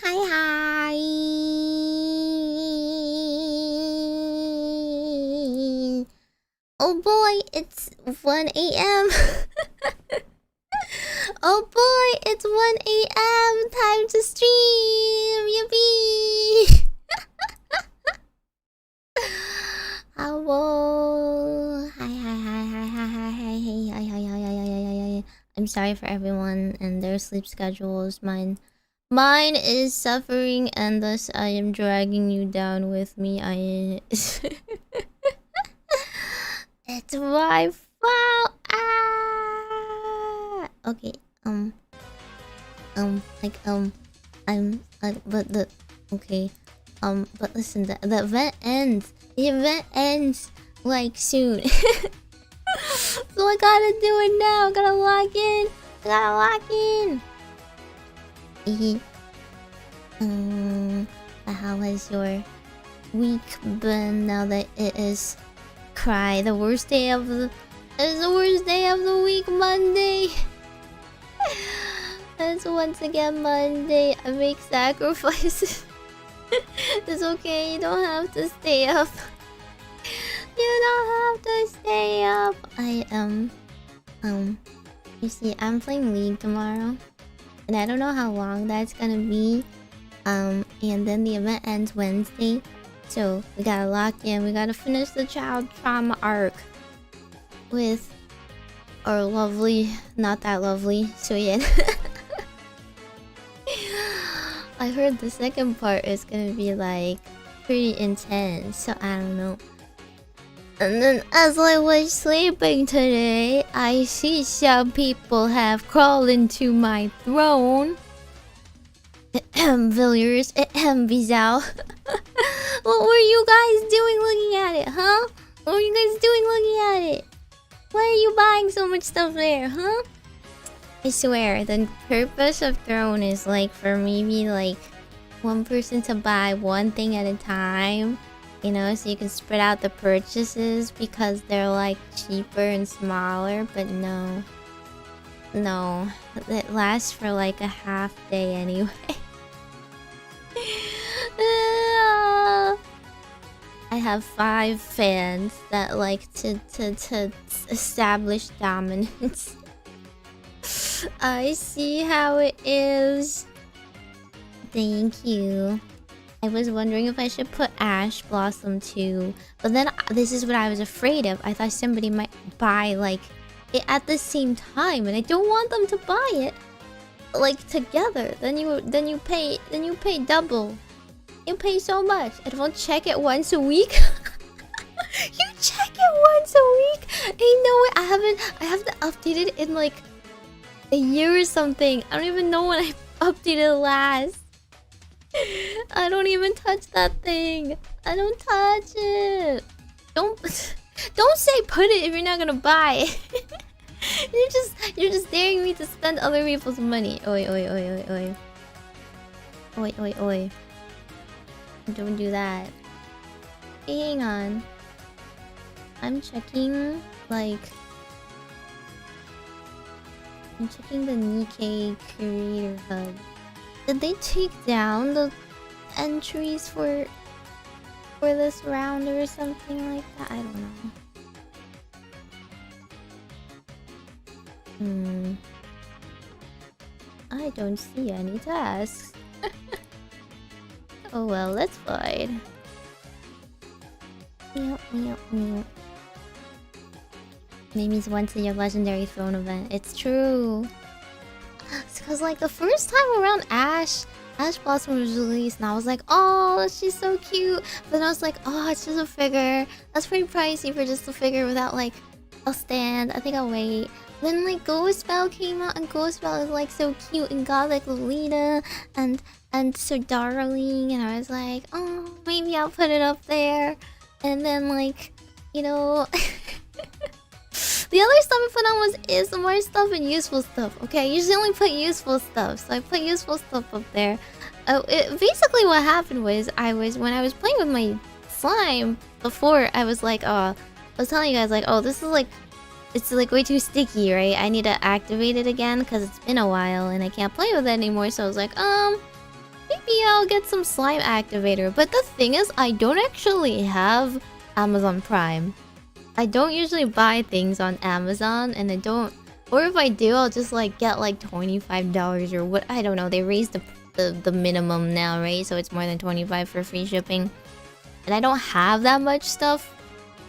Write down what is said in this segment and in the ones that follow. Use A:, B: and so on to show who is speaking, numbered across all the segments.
A: Hi. Oh boy, it's 1 a.m. Oh boy, it's 1 a.m. Time to stream. Yippee! Hello. Hi. I'm sorry for everyone and their sleep schedules. Mine is suffering, and thus I am dragging you down with me. It's my fault. Okay. Okay. But listen, the event ends. The event ends like soon. So I gotta do it now. I gotta log in. How has your week been now that it is the worst day of the week, Monday? It's once again Monday. I make sacrifices. It's okay, you don't have to stay up. You see, I'm playing League tomorrow, and I don't know how long that's gonna be. And then the event ends Wednesday, so we gotta lock in. We gotta finish the child trauma arc with our lovely, not that lovely, Syuen. I heard the second part is gonna be like pretty intense, so I don't know. And then as I was sleeping today, I see some people have crawled into my throne. Villiers, Bizao. What were you guys doing looking at it, huh? What were you guys doing looking at it? Why are you buying so much stuff there, huh? I swear, the purpose of throne is like for maybe like one person to buy one thing at a time. You know, so you can spread out the purchases because they're like cheaper and smaller, but no, it lasts for like a half day anyway. I have 5 fans that like to establish dominance. I see how it is. Thank you. I was wondering if I should put Ash Blossom too, but then this is what I was afraid of. I thought somebody might buy like it at the same time, and I don't want them to buy it like together. Then you pay double. You pay so much. I don't check it once a week. You check it once a week? Ain't no way. I haven't updated it in like a year or something. I don't even know when I updated last. I don't even touch that thing. I don't touch it. Don't say put it if you're not gonna buy it. You're just daring me to spend other people's money. Oi. Don't do that. Hey, hang on. I'm checking the Nikke Creator Hub. Did they take down the entries for this round or something like that? I don't know. I don't see any tasks. Oh well, let's fight. Meimi's once a year legendary throne event. It's true. It's cause like the first time around Ash Blossom was released, and I was like, oh, she's so cute. But then I was like, oh, it's just a figure. That's pretty pricey for just a figure without like a stand. I think I'll wait. Then like Ghost Bell came out, and Ghost Bell is like so cute and got like Lolita and so darling, and I was like, oh, maybe I'll put it up there. And then like, you know. The other stuff I put on was ASMR stuff and useful stuff. Okay, I usually only put useful stuff, so I put useful stuff up there. Basically what happened was when I was playing with my slime before, I was like, I was telling you guys like, oh, this is like, it's like way too sticky, right? I need to activate it again because it's been a while and I can't play with it anymore. So I was like, maybe maybe I'll get some slime activator. But the thing is, I don't actually have Amazon Prime. I don't usually buy things on Amazon, and I don't... Or if I do, I'll just like get like $25 or what, I don't know. They raised the minimum now, right? So it's more than 25 for free shipping. And I don't have that much stuff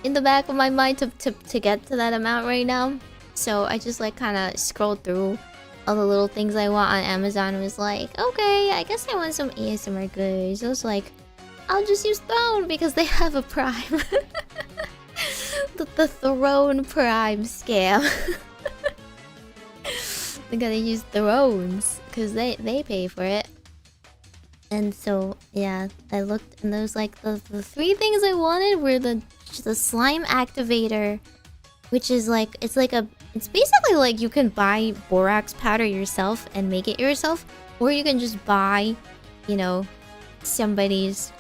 A: in the back of my mind to get to that amount right now. So I just like kind of scrolled through all the little things I want on Amazon and was like, okay, I guess I want some ASMR goods. I was like, I'll just use Throne because they have a Prime. the Throne Prime scam. We gotta use Thrones because they pay for it. And so yeah, I looked and there was like the 3 things I wanted were the slime activator, which is like it's basically like you can buy borax powder yourself and make it yourself, or you can just buy, you know, somebody's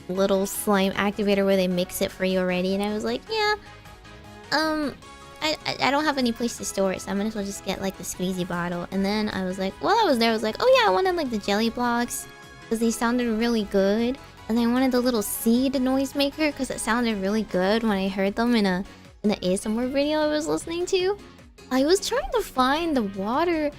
A: little slime activator where they mix it for you already. And I was like, yeah, I don't have any place to store it, so I might as well just get like the squeezy bottle. And then I was like, while I was there, I was like, oh yeah, I wanted like the jelly blocks because they sounded really good. And then I wanted the little seed noisemaker because it sounded really good when I heard them in the ASMR video I was listening to. I was trying to find the water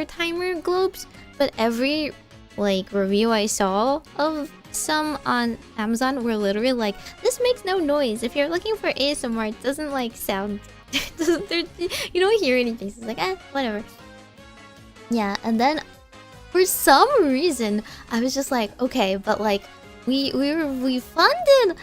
A: timer globes, but every like review I saw of some on Amazon were literally like, this makes no noise. If you're looking for ASMR, it doesn't like sound you don't hear anything. So it's like, whatever. Yeah, and then for some reason I was just like, okay, but like we funded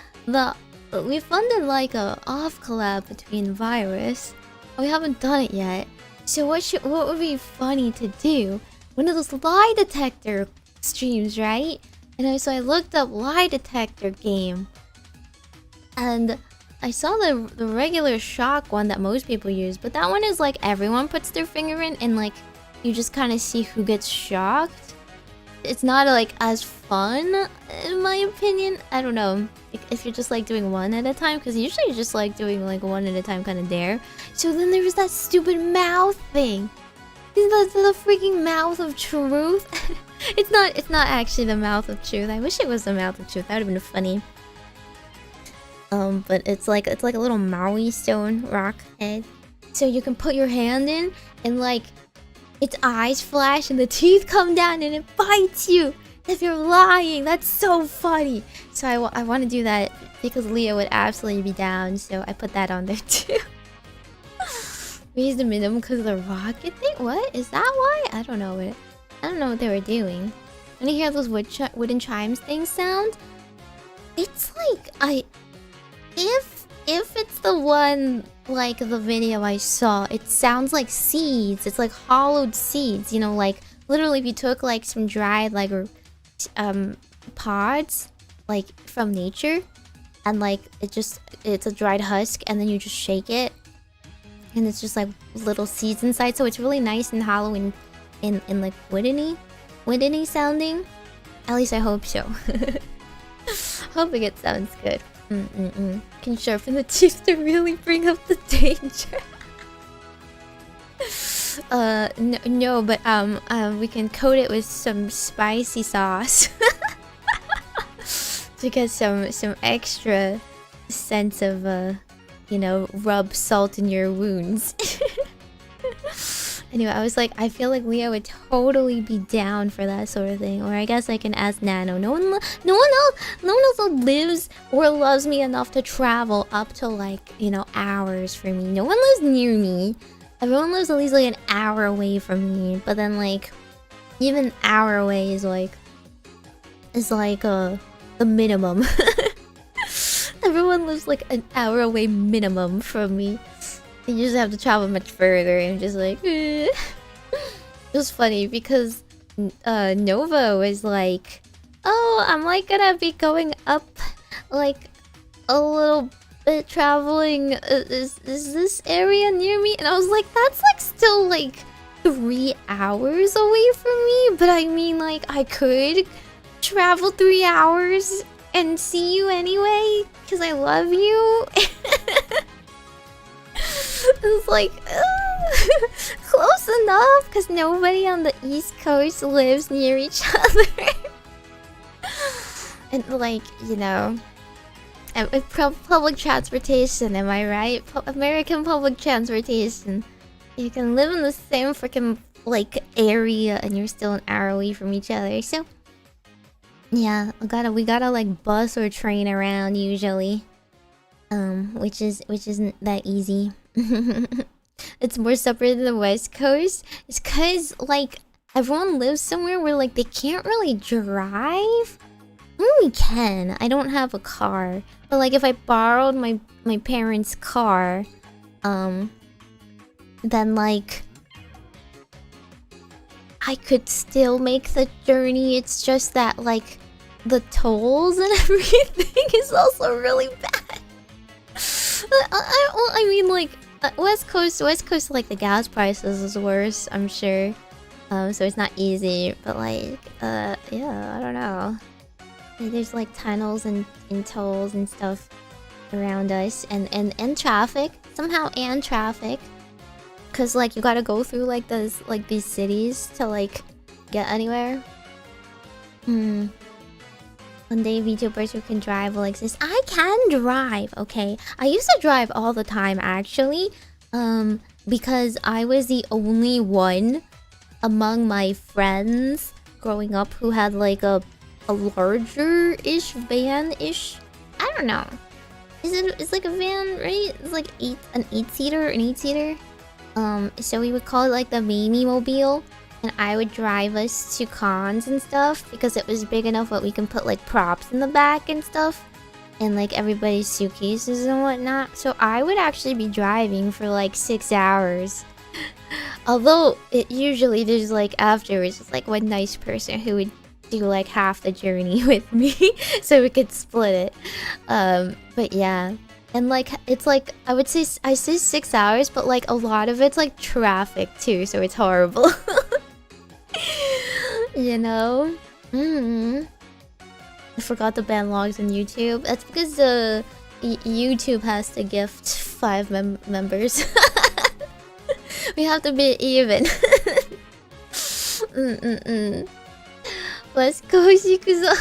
A: like a off collab between Virus. We haven't done it yet. So what would be funny to do? One of those lie detector streams, right? And so I looked up lie detector game, and I saw the regular shock one that most people use, but that one is like everyone puts their finger in and like you just kind of see who gets shocked. It's not like as fun in my opinion. I don't know if you're just like doing one at a time, because usually you're just like doing like one at a time kind of dare. So then there was that stupid mouth thing. The freaking mouth of truth. It's not actually the mouth of truth. I wish it was the mouth of truth. That would have been funny. But it's like a little Maui stone rock head. So you can put your hand in and like its eyes flash and the teeth come down and it bites you if you're lying. That's so funny. So I want to do that because Leah would absolutely be down. So I put that on there too. Raise the minimum because of the rocket thing? What? Is that why? I don't know what they were doing. When you hear those wooden chimes things sound, it's like if it's the one like the video I saw, it sounds like seeds. It's like hollowed seeds, you know, like literally if you took like some dried like pods like from nature and like it's a dried husk and then you just shake it and it's just like little seeds inside, so it's really nice and hollow and like woodeny sounding. At least I hope so. Hoping it sounds good. Can sharpen the teeth to really bring up the danger. No, but we can coat it with some spicy sauce to get some extra sense of you know, rub salt in your wounds. Anyway, I was like, I feel like Leah would totally be down for that sort of thing. Or I guess I can ask Nano. No one else lives or loves me enough to travel up to like, you know, hours for me. No one lives near me. Everyone lives at least like an hour away from me. But then like, even an hour away is like the minimum. Everyone lives like an hour away minimum from me. You just have to travel much further and just like It was funny because Nova was like, oh, I'm like gonna be going up like a little bit traveling. Is this area near me? And I was like, that's like still like 3 hours away from me. But I mean, like, I could travel 3 hours and see you anyway because I love you. It's like close enough, because nobody on the East Coast lives near each other. And like, you know, and with public transportation, am I right? American public transportation, you can live in the same freaking like area and you're still an hour away from each other. So yeah, we gotta like bus or train around usually, which isn't that easy. It's more separate than the West Coast. It's cause like everyone lives somewhere where like they can't really drive. We can. I don't have a car, but like if I borrowed my parents' car, then like I could still make the journey. It's just that like the tolls and everything is also really bad. I mean like West Coast like the gas prices is worse, I'm sure. So it's not easy, but like yeah, I don't know. There's like tunnels and tolls and stuff around us, and traffic somehow, and traffic, cause like you gotta go through like these cities to like get anywhere. One day VTubers who can drive will exist. I can drive, okay. I used to drive all the time actually, because I was the only one among my friends growing up who had like a larger-ish van-ish. I don't know. It's like a van, right? It's like an 8-seater. So we would call it like the Meimi mobile, and I would drive us to cons and stuff because it was big enough that we can put like props in the back and stuff, and like everybody's suitcases and whatnot. So I would actually be driving for like 6 hours. Although it usually there's like afterwards, it's like one nice person who would do like half the journey with me so we could split it. But yeah, and like it's like I say 6 hours, but like a lot of it's like traffic too, so it's horrible. You know. I forgot to ban logs on YouTube. That's because YouTube has to gift 5 members. We have to be even. West Coast Yakuza.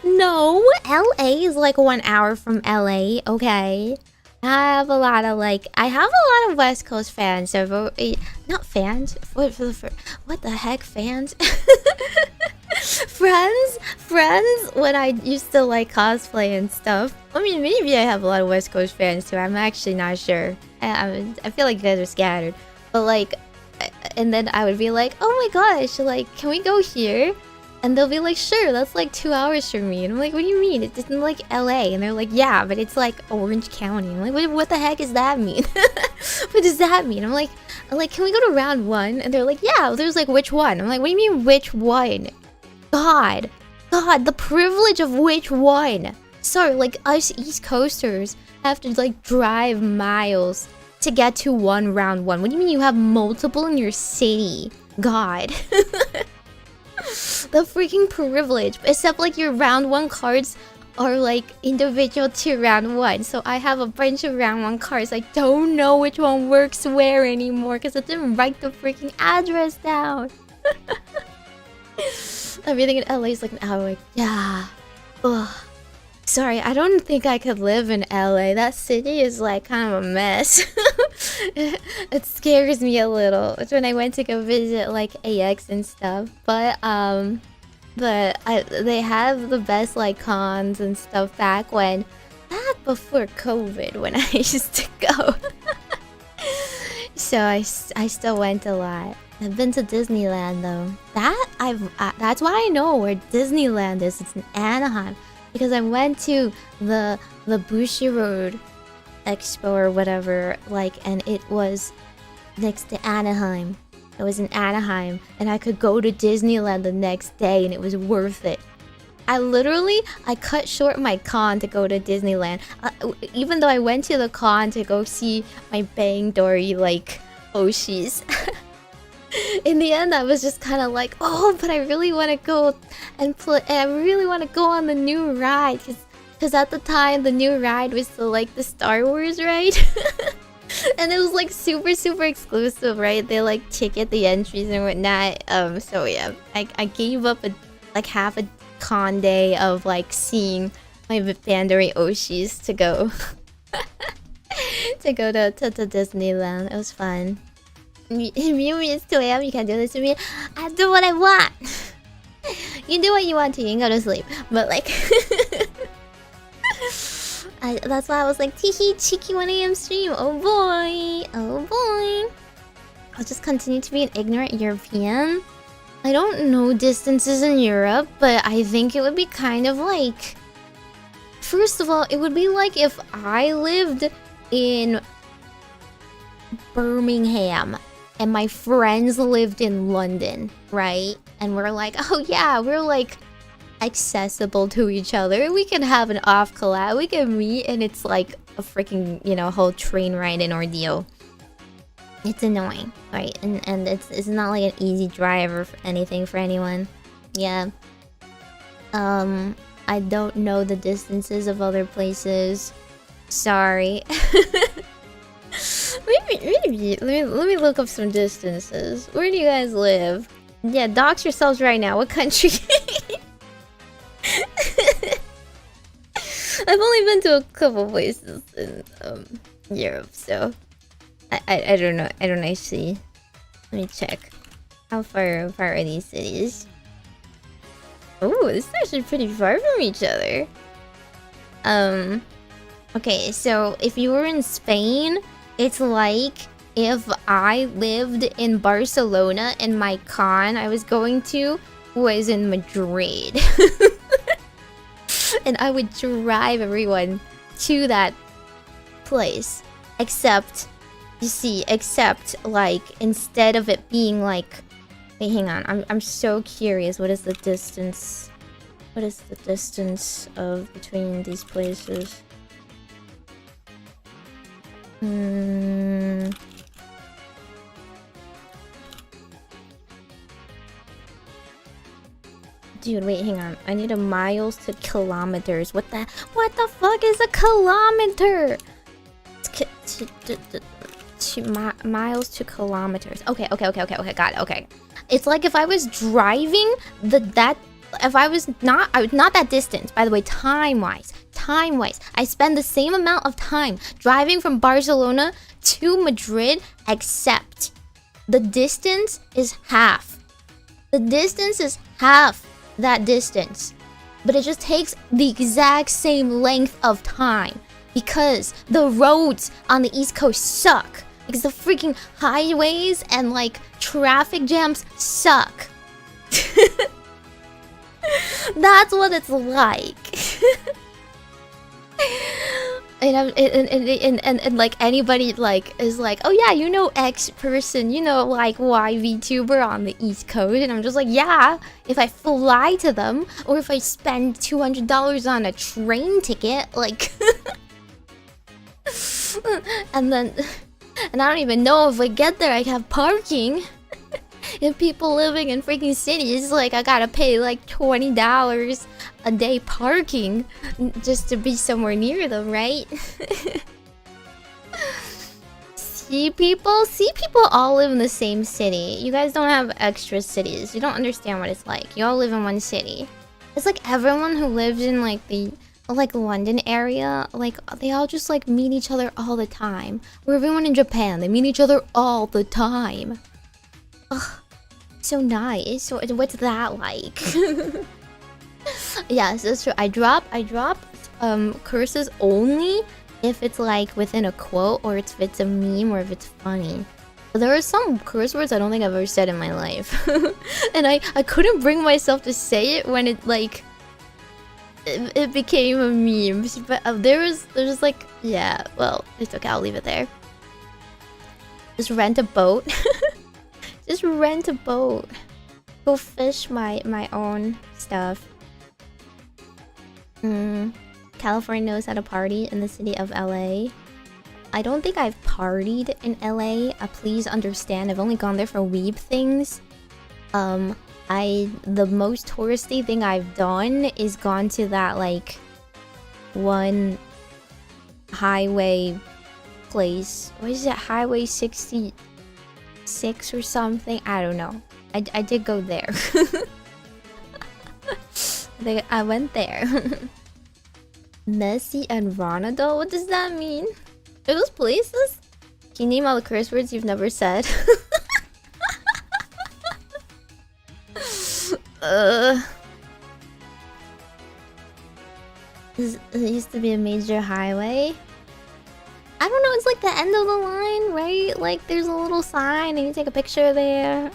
A: No, LA is like 1 hour from LA, okay? I have a lot of West Coast fans. So not fans. What the heck, fans? friends when I used to like cosplay and stuff. I mean, maybe I have a lot of West Coast fans too. I'm actually not sure. I feel like you guys are scattered, but like, and then I would be like, oh my gosh, like, can we go here? And they'll be like, sure, that's like 2 hours from me. And I'm like, what do you mean? It's in like LA. And they're like, yeah, but it's like Orange County. I'm like, what the heck does that mean? What does that mean? I'm like, can we go to round 1? And they're like, yeah. There's like, which one? I'm like, what do you mean, which one? God, the privilege of which one? Sorry, like us East Coasters have to like drive miles to get to round 1. What do you mean you have multiple in your city? God. The freaking privilege. Except like your round 1 cards are like individual to round 1. So I have a bunch of round 1 cards. I don't know which one works where anymore because I didn't write the freaking address down. Everything in LA is like an hour. Like, yeah. Ugh. Sorry, I don't think I could live in LA. That city is like kind of a mess. It scares me a little. It's when I went to go visit like AX and stuff. But they have the best like cons and stuff back before COVID when I used to go. So I still went a lot. I've been to Disneyland though. That's why I know where Disneyland is. It's in Anaheim. Because I went to the Bushiroad Expo or whatever, like, and it was next to Anaheim. It was in Anaheim, and I could go to Disneyland the next day, and it was worth it. I cut short my con to go to Disneyland, even though I went to the con to go see my Bang Dory like Oshis. In the end, I was just kind of like, oh, but I really want to go and play. I really want to go on the new ride, because at the time the new ride was the Star Wars ride. And it was like super exclusive, right? They like ticket the entries and whatnot. So yeah, I gave up like half a con day of like seeing my Pandori Oshis to go to go to Disneyland. It was fun. Mew is 2 a.m. You can't do this to me. I do what I want. You do what you want to. You can go to sleep. But like, that's why I was like, teehee, cheeky 1 a.m. stream. Oh boy, oh boy. I'll just continue to be an ignorant European. I don't know distances in Europe, but I think it would be kind of like... First of all, it would be like if I lived in Birmingham and my friends lived in London, right? And we're like, oh yeah, we're like accessible to each other. We can have an off collab, we can meet, and it's like a freaking, you know, whole train ride and ordeal. It's annoying, right? And it's not like an easy drive or anything for anyone. Yeah. I don't know the distances of other places. Sorry. Maybe let me look up some distances. Where do you guys live? Yeah, dox yourselves right now. What country? I've only been to a couple places in Europe, so I don't know. I don't actually. Let me check. How far apart are these cities? Oh, this is actually pretty far from each other. Okay, so if you were in Spain, it's like if I lived in Barcelona and my con I was going to was in Madrid. And I would drive everyone to that place. Except, you see, except like instead of it being like... Wait, hang on. I'm so curious. What is the distance? What is the distance of between these places? Dude, wait, hang on. I need a miles to kilometers. What the fuck is a kilometer? Miles to kilometers. Okay, got it. Okay, it's like if I was driving if I was not that distance. By the way, time wise, I spend the same amount of time driving from Barcelona to Madrid, except the distance is half. The distance is half that distance, but it just takes the exact same length of time because the roads on the East Coast suck. Because the freaking highways and like traffic jams suck. That's what it's like. And like anybody like is like, oh yeah, you know X person, you know like Y VTuber on the East Coast, and I'm just like, yeah, if I fly to them or if I spend $200 on a train ticket, like, and I don't even know if I get there I have parking. If people living in freaking cities, like I gotta pay like $20 a day parking just to be somewhere near them, right? See people all live in the same city. You guys don't have extra cities. You don't understand what it's like. You all live in one city. It's like everyone who lives in like the London area, like they all just like meet each other all the time. Or everyone in Japan, they meet each other all the time. Ugh, so nice. So what's that like? Yes, that's true. I drop curses only if it's like within a quote or if it's a meme or if it's funny. But there are some curse words I don't think I've ever said in my life. And I couldn't bring myself to say it when it like it became a meme. But there's like, yeah, well, it's okay, I'll leave it there. Just rent a boat. Just rent a boat. Go fish my own stuff. California knows how to party in the city of LA. I don't think I've partied in LA. Please understand, I've only gone there for weeb things. The most touristy thing I've done is gone to that like one highway place. What is it? Highway 66 or something? I don't know. I did go there. I went there. Messi and Ronaldo? What does that mean? Are those places? Can you name all the curse words you've never said? It used to be a major highway. I don't know, it's like the end of the line, right? Like there's a little sign and you take a picture there.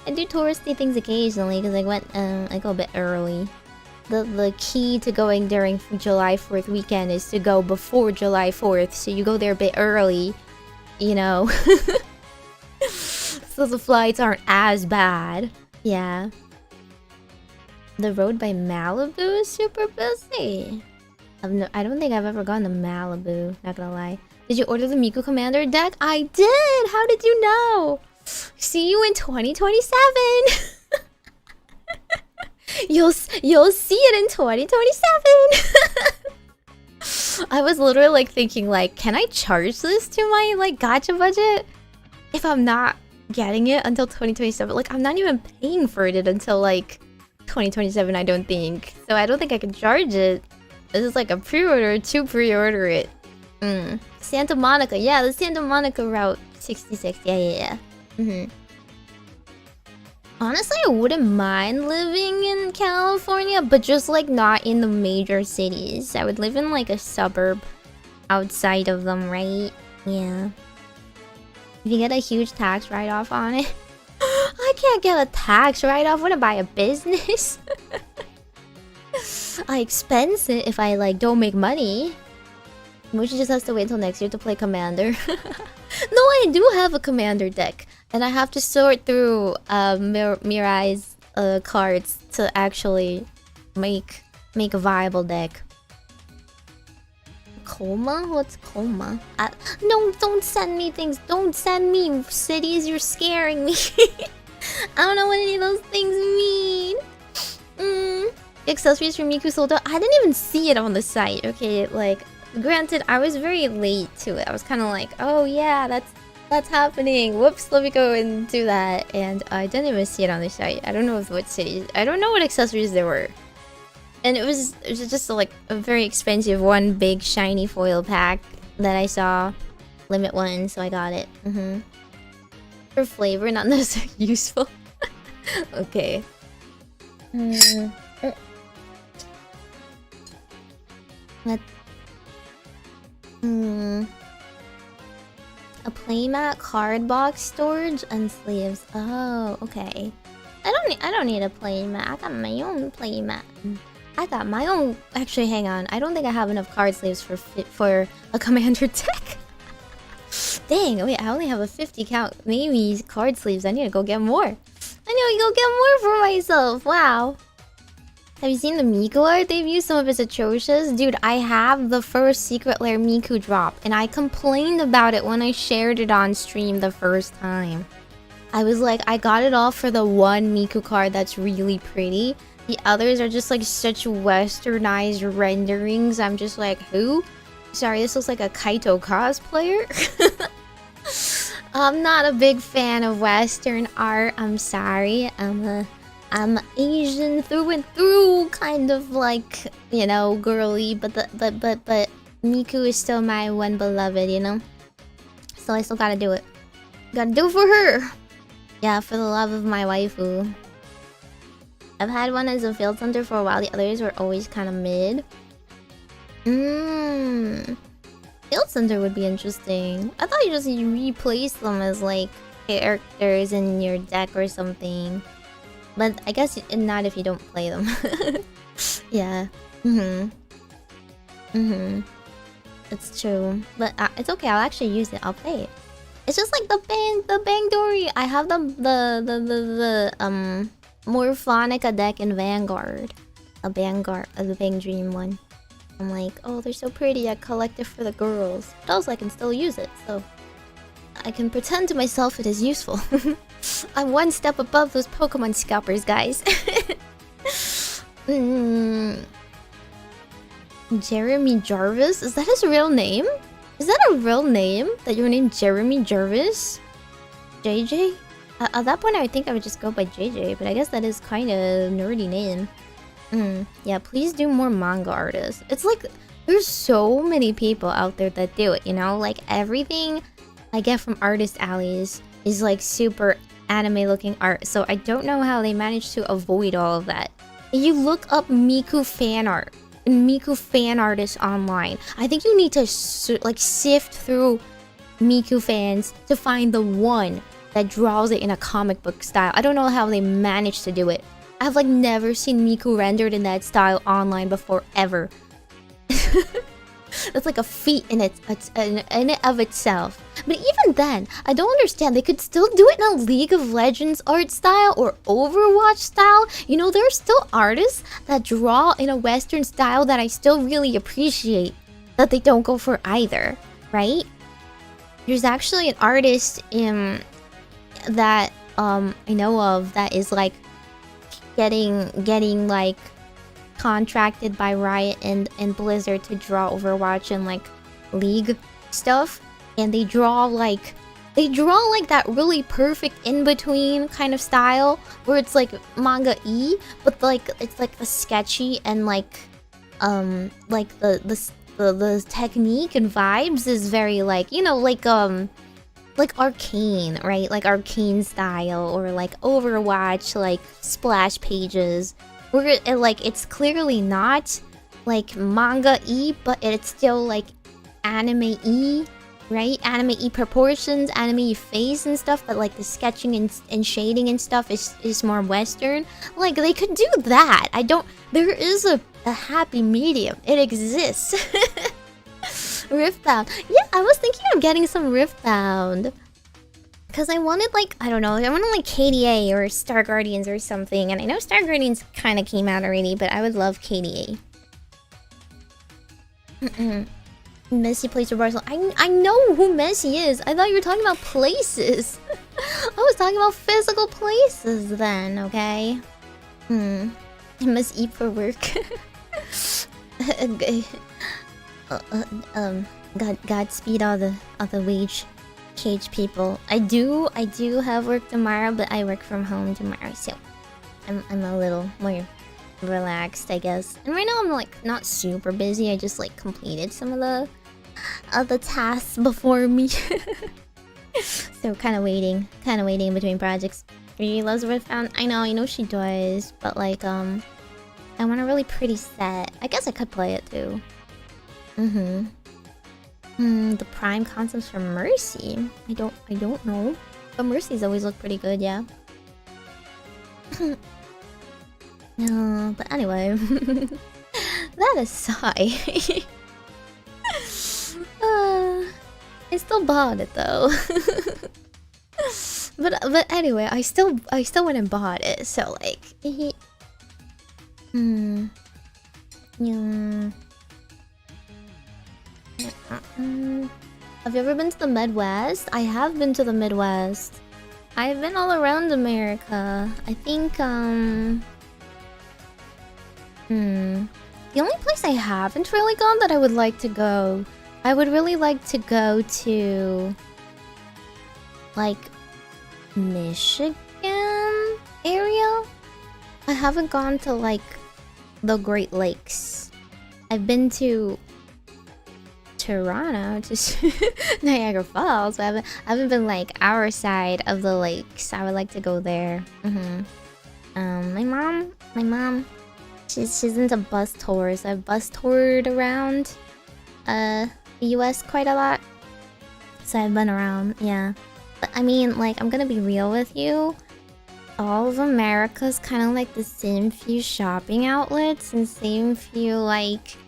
A: I do touristy things occasionally because I go a bit early. The key to going during July 4th weekend is to go before July 4th, so you go there a bit early, you know. So the flights aren't as bad. Yeah. The road by Malibu is super busy. I don't think I've ever gone to Malibu, not gonna lie. Did you order the Miku Commander deck? I did! How did you know? See you in 2027! You'll see it in 2027! I was literally like thinking like, can I charge this to my like gacha budget? If I'm not getting it until 2027, like I'm not even paying for it until like 2027, I don't think. So I don't think I can charge it. This is like a pre-order to pre-order it. Santa Monica, yeah, the Santa Monica Route 66, yeah. Honestly, I wouldn't mind living in California, but just like not in the major cities. I would live in like a suburb outside of them, right? Yeah. If you get a huge tax write-off on it. I can't get a tax write-off when I buy a business. I expense it if I like don't make money. Mochi just has to wait until next year to play Commander. No, I do have a Commander deck. And I have to sort through Mirai's cards to actually make a viable deck. Coma? What's coma? No, don't send me things. Don't send me cities. You're scaring me. I don't know what any of those things mean. Accessories for Miku sold out. I didn't even see it on the site. Okay, like, granted, I was very late to it. I was kind of like, oh yeah, that's happening. Whoops, let me go and do that. And I didn't even see it on the site. I don't know what cities. I don't know what accessories there were. And it was just like a very expensive one big shiny foil pack that I saw. Limit one, so I got it. For flavor, not necessarily useful. Okay. What? A playmat, card box, storage, and sleeves. Oh, okay. I don't need a playmat. I got my own playmat. I got my own. Actually, hang on. I don't think I have enough card sleeves for a commander deck. Dang, wait, I only have a 50 count Meimi card sleeves. I need to go get more. I need to go get more for myself. Wow. Have you seen the Miku art they've used? Some of it's atrocious. Dude, I have the first Secret Lair Miku drop, and I complained about it when I shared it on stream the first time. I was like, I got it all for the one Miku card that's really pretty. The others are just like such westernized renderings. I'm just like, who? Sorry, this looks like a Kaito cosplayer. I'm not a big fan of Western art. I'm sorry. I'm Asian through and through, kind of like, you know, girly, but Miku is still my one beloved, you know? So I still gotta do it. Gotta do it for her! Yeah, for the love of my waifu. I've had one as a field center for a while, the others were always kind of mid. Field center would be interesting. I thought you just replace them as like characters in your deck or something. But I guess not if you don't play them. Yeah. It's true. But it's okay, I'll actually use it. I'll play it. It's just like the Bang Dory. I have the Morphonica deck in Vanguard. The Bang Dream one. I'm like, oh, they're so pretty. I collect it for the girls. But also I can still use it, so I can pretend to myself it is useful. I'm one step above those Pokemon scalpers, guys. Jeremy Jarvis? Is that his real name? Is that a real name? That your name Jeremy Jervis? JJ? At that point, I think I would just go by JJ, but I guess that is kind of nerdy name. Yeah, please do more manga artists. It's like, there's so many people out there that do it, you know? Like, everything I get from artist alleys is like super anime-looking art, so I don't know how they managed to avoid all of that. You look up Miku fan art and Miku fan artists online. I think you need to like sift through Miku fans to find the one that draws it in a comic book style. I don't know how they managed to do it. I've like never seen Miku rendered in that style online before, ever. That's like a feat in it of itself. But even then, I don't understand. They could still do it in a League of Legends art style or Overwatch style. You know, there are still artists that draw in a Western style that I still really appreciate that they don't go for either, right? There's actually an artist that I know of that is like getting like contracted by Riot and Blizzard to draw Overwatch and like League stuff, and they draw like that really perfect in-between kind of style where it's like manga-y, but like it's like the sketchy and like the technique and vibes is very like, you know, like Arcane, right? Like Arcane style, or like Overwatch, like splash pages. Where it, like, it's clearly not like manga-y, but it's still like anime-y, right? Anime-y proportions, anime-y face and stuff, but like the sketching and shading and stuff is more Western. Like, they could do that. There is a happy medium. It exists. Riftbound. Yeah, I was thinking of getting some Riftbound. Because I wanted, like, I don't know, I wanted, like, KDA or Star Guardians or something. And I know Star Guardians kind of came out already, but I would love KDA. Messi plays for Barcelona. I know who Messi is. I thought you were talking about places. I was talking about physical places then, okay? I must eat for work. Godspeed all the wage cage people. I do have work tomorrow, but I work from home tomorrow, so I'm a little more relaxed, I guess. And right now I'm like not super busy. I just like completed some of the tasks before me. So kind of waiting in between projects. She loves Riftbound. I know she does, but like I want a really pretty set. I guess I could play it too. The prime concepts for Mercy. I don't know. But Mercy's always look pretty good, yeah. No, but anyway. That aside. I still bought it though. But anyway, I still went and bought it, so like yeah. Have you ever been to the Midwest? I have been to the Midwest. I've been all around America. I think the only place I haven't really gone that I would like to go, I would really like to go to like Michigan area. I haven't gone to like the Great Lakes. I've been to Toronto, to Niagara Falls, but I haven't been like our side of the lakes. I would like to go there. My mom, she's into bus tours. I've bus toured around the US quite a lot, so I've been around, yeah. But I mean, like, I'm gonna be real with you. All of America's kind of like the same few shopping outlets and same few like,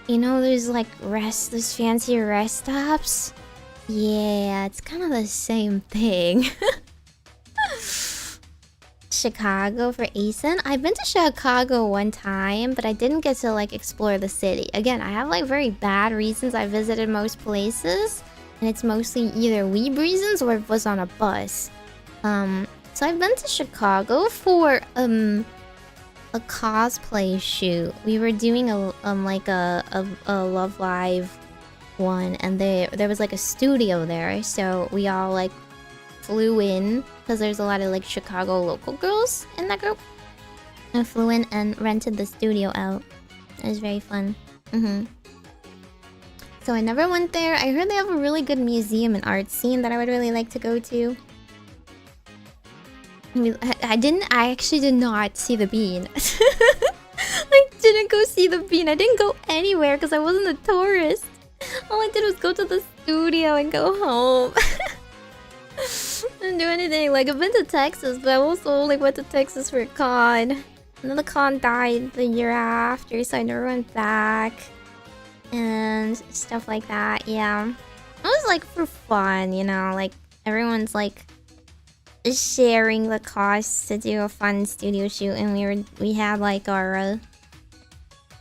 A: you know, there's like those fancy rest stops. Yeah, it's kind of the same thing. Chicago for ASIN. I've been to Chicago one time, but I didn't get to like explore the city. Again, I have like very bad reasons I visited most places, and it's mostly either weeb reasons or it was on a bus. So I've been to Chicago for a cosplay shoot. We were doing a Love Live one, and there was like a studio there, so we all like flew in because there's a lot of like Chicago local girls in that group. I flew in and rented the studio out. It was very fun. So I never went there. I heard they have a really good museum and art scene that I would really like to go to. I actually did not see the bean. I didn't go see the bean. I didn't go anywhere because I wasn't a tourist. All I did was go to the studio and go home. Didn't do anything. Like, I've been to Texas, but I also only went to Texas for a con. And then the con died the year after, so I never went back. And stuff like that, yeah. It was like for fun, you know, like everyone's like sharing the costs to do a fun studio shoot, and we had like our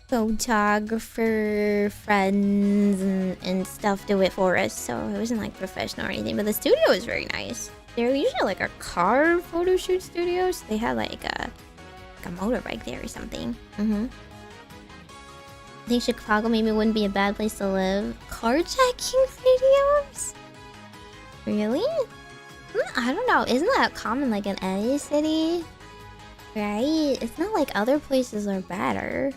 A: photographer friends and stuff do it for us, so it wasn't like professional or anything, but the studio was very nice. They're usually like a car photo shoot studios. They had like a motorbike there or something. I think Chicago maybe wouldn't be a bad place to live. Carjacking videos? Really? I don't know. Isn't that common like in any city? Right? It's not like other places are better.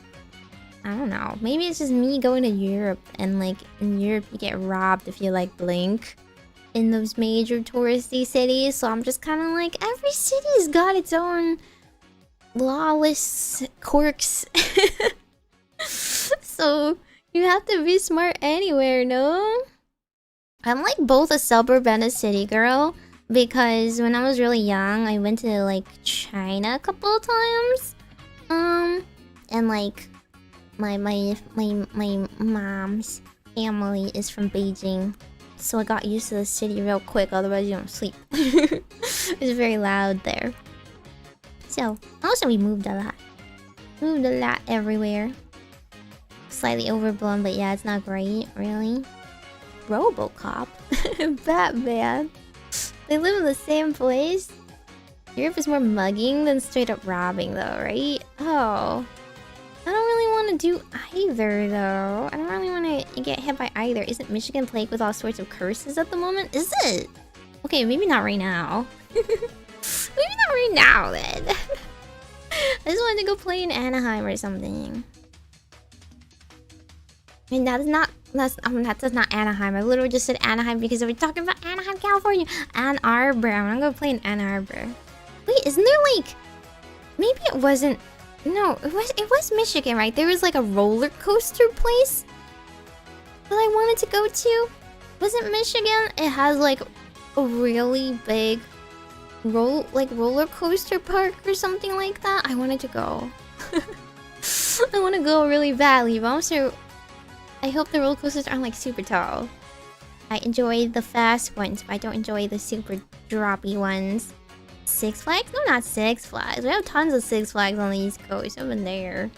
A: I don't know. Maybe it's just me going to Europe, and like in Europe you get robbed if you like blink in those major touristy cities. So I'm just kind of like, every city's got its own lawless quirks. So you have to be smart anywhere, no? I'm like both a suburb and a city girl, because when I was really young, I went to like China a couple of times. And like my mom's family is from Beijing, so I got used to the city real quick. Otherwise, you don't sleep. It's very loud there. So also we moved a lot everywhere. Slightly overblown, but yeah, it's not great, really. Robocop? Batman? They live in the same place? Europe is more mugging than straight up robbing though, right? Oh. I don't really want to do either though. I don't really want to get hit by either. Isn't Michigan plagued with all sorts of curses at the moment? Is it? Okay, maybe not right now. Maybe not right now then. I just wanted to go play in Anaheim or something. I mean, that's not Anaheim. I literally just said Anaheim because we were talking about Anaheim, California. Ann Arbor. I'm gonna go play in Ann Arbor. Wait, isn't there like... Maybe it wasn't... No, it was Michigan, right? There was like a roller coaster place that I wanted to go to. Was it Michigan? It has like a really big roller coaster park or something like that. I wanted to go. I want to go really badly, but also... I hope the roller coasters aren't like super tall. I enjoy the fast ones, but I don't enjoy the super droppy ones. Six Flags? No, not Six Flags. We have tons of Six Flags on the East Coast. I've been there.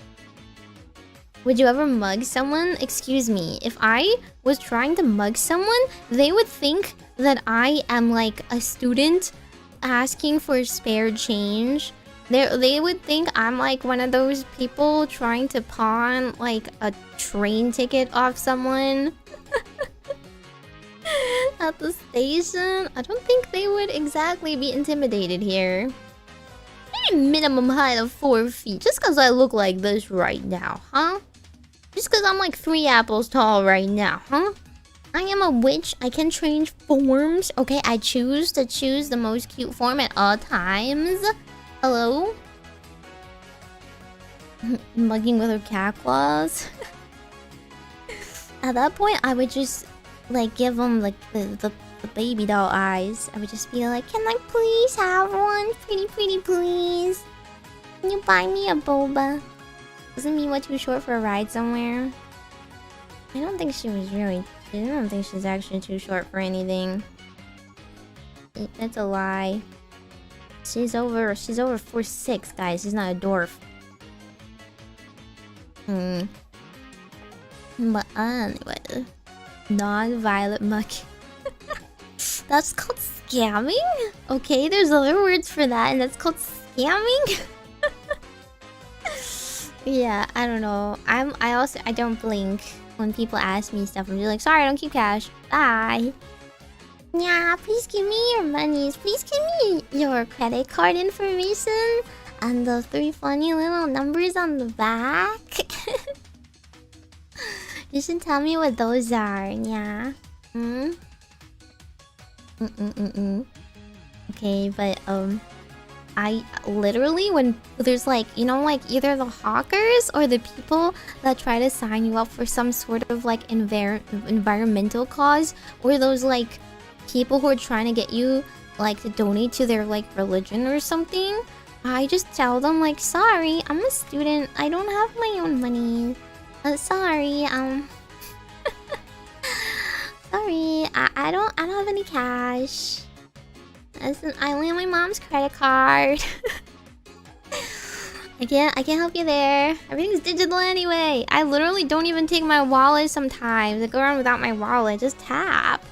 A: Would you ever mug someone? Excuse me. If I was trying to mug someone, they would think that I am like a student asking for spare change. They would think I'm like one of those people trying to pawn like a train ticket off someone at the station. I don't think they would exactly be intimidated here. Maybe minimum height of 4 feet, just because I look like this right now, huh? Just because I'm like 3 apples tall right now, huh? I am a witch. I can change forms. Okay, I choose the most cute form at all times. Hello? Mugging with her cat claws? At that point, I would just like give them like the baby doll eyes. I would just be like, can I please have one? Pretty please. Can you buy me a boba? Doesn't mean what too short for a ride somewhere? I don't think she was really... I don't think she's actually too short for anything. That's a lie. She's over 4'6", guys. She's not a dwarf. But anyway, non-violent mucking. That's called scamming? Okay, there's other words for that, and that's called scamming? Yeah, I don't know. I don't blink when people ask me stuff, I'm just like, sorry, I don't keep cash. Bye. Yeah, please give me your monies. Please give me your credit card information and the 3 funny little numbers on the back. You should tell me what those are. Yeah. Okay, but I literally, when there's like, you know, like either the hawkers or the people that try to sign you up for some sort of like environmental cause, or those like people who are trying to get you like to donate to their like religion or something, I just tell them like, sorry, I'm a student, I don't have my own money. Sorry, sorry, I don't have any cash. I only have my mom's credit card. I can't help you there. Everything's digital anyway. I literally don't even take my wallet sometimes. I go around without my wallet. Just tap.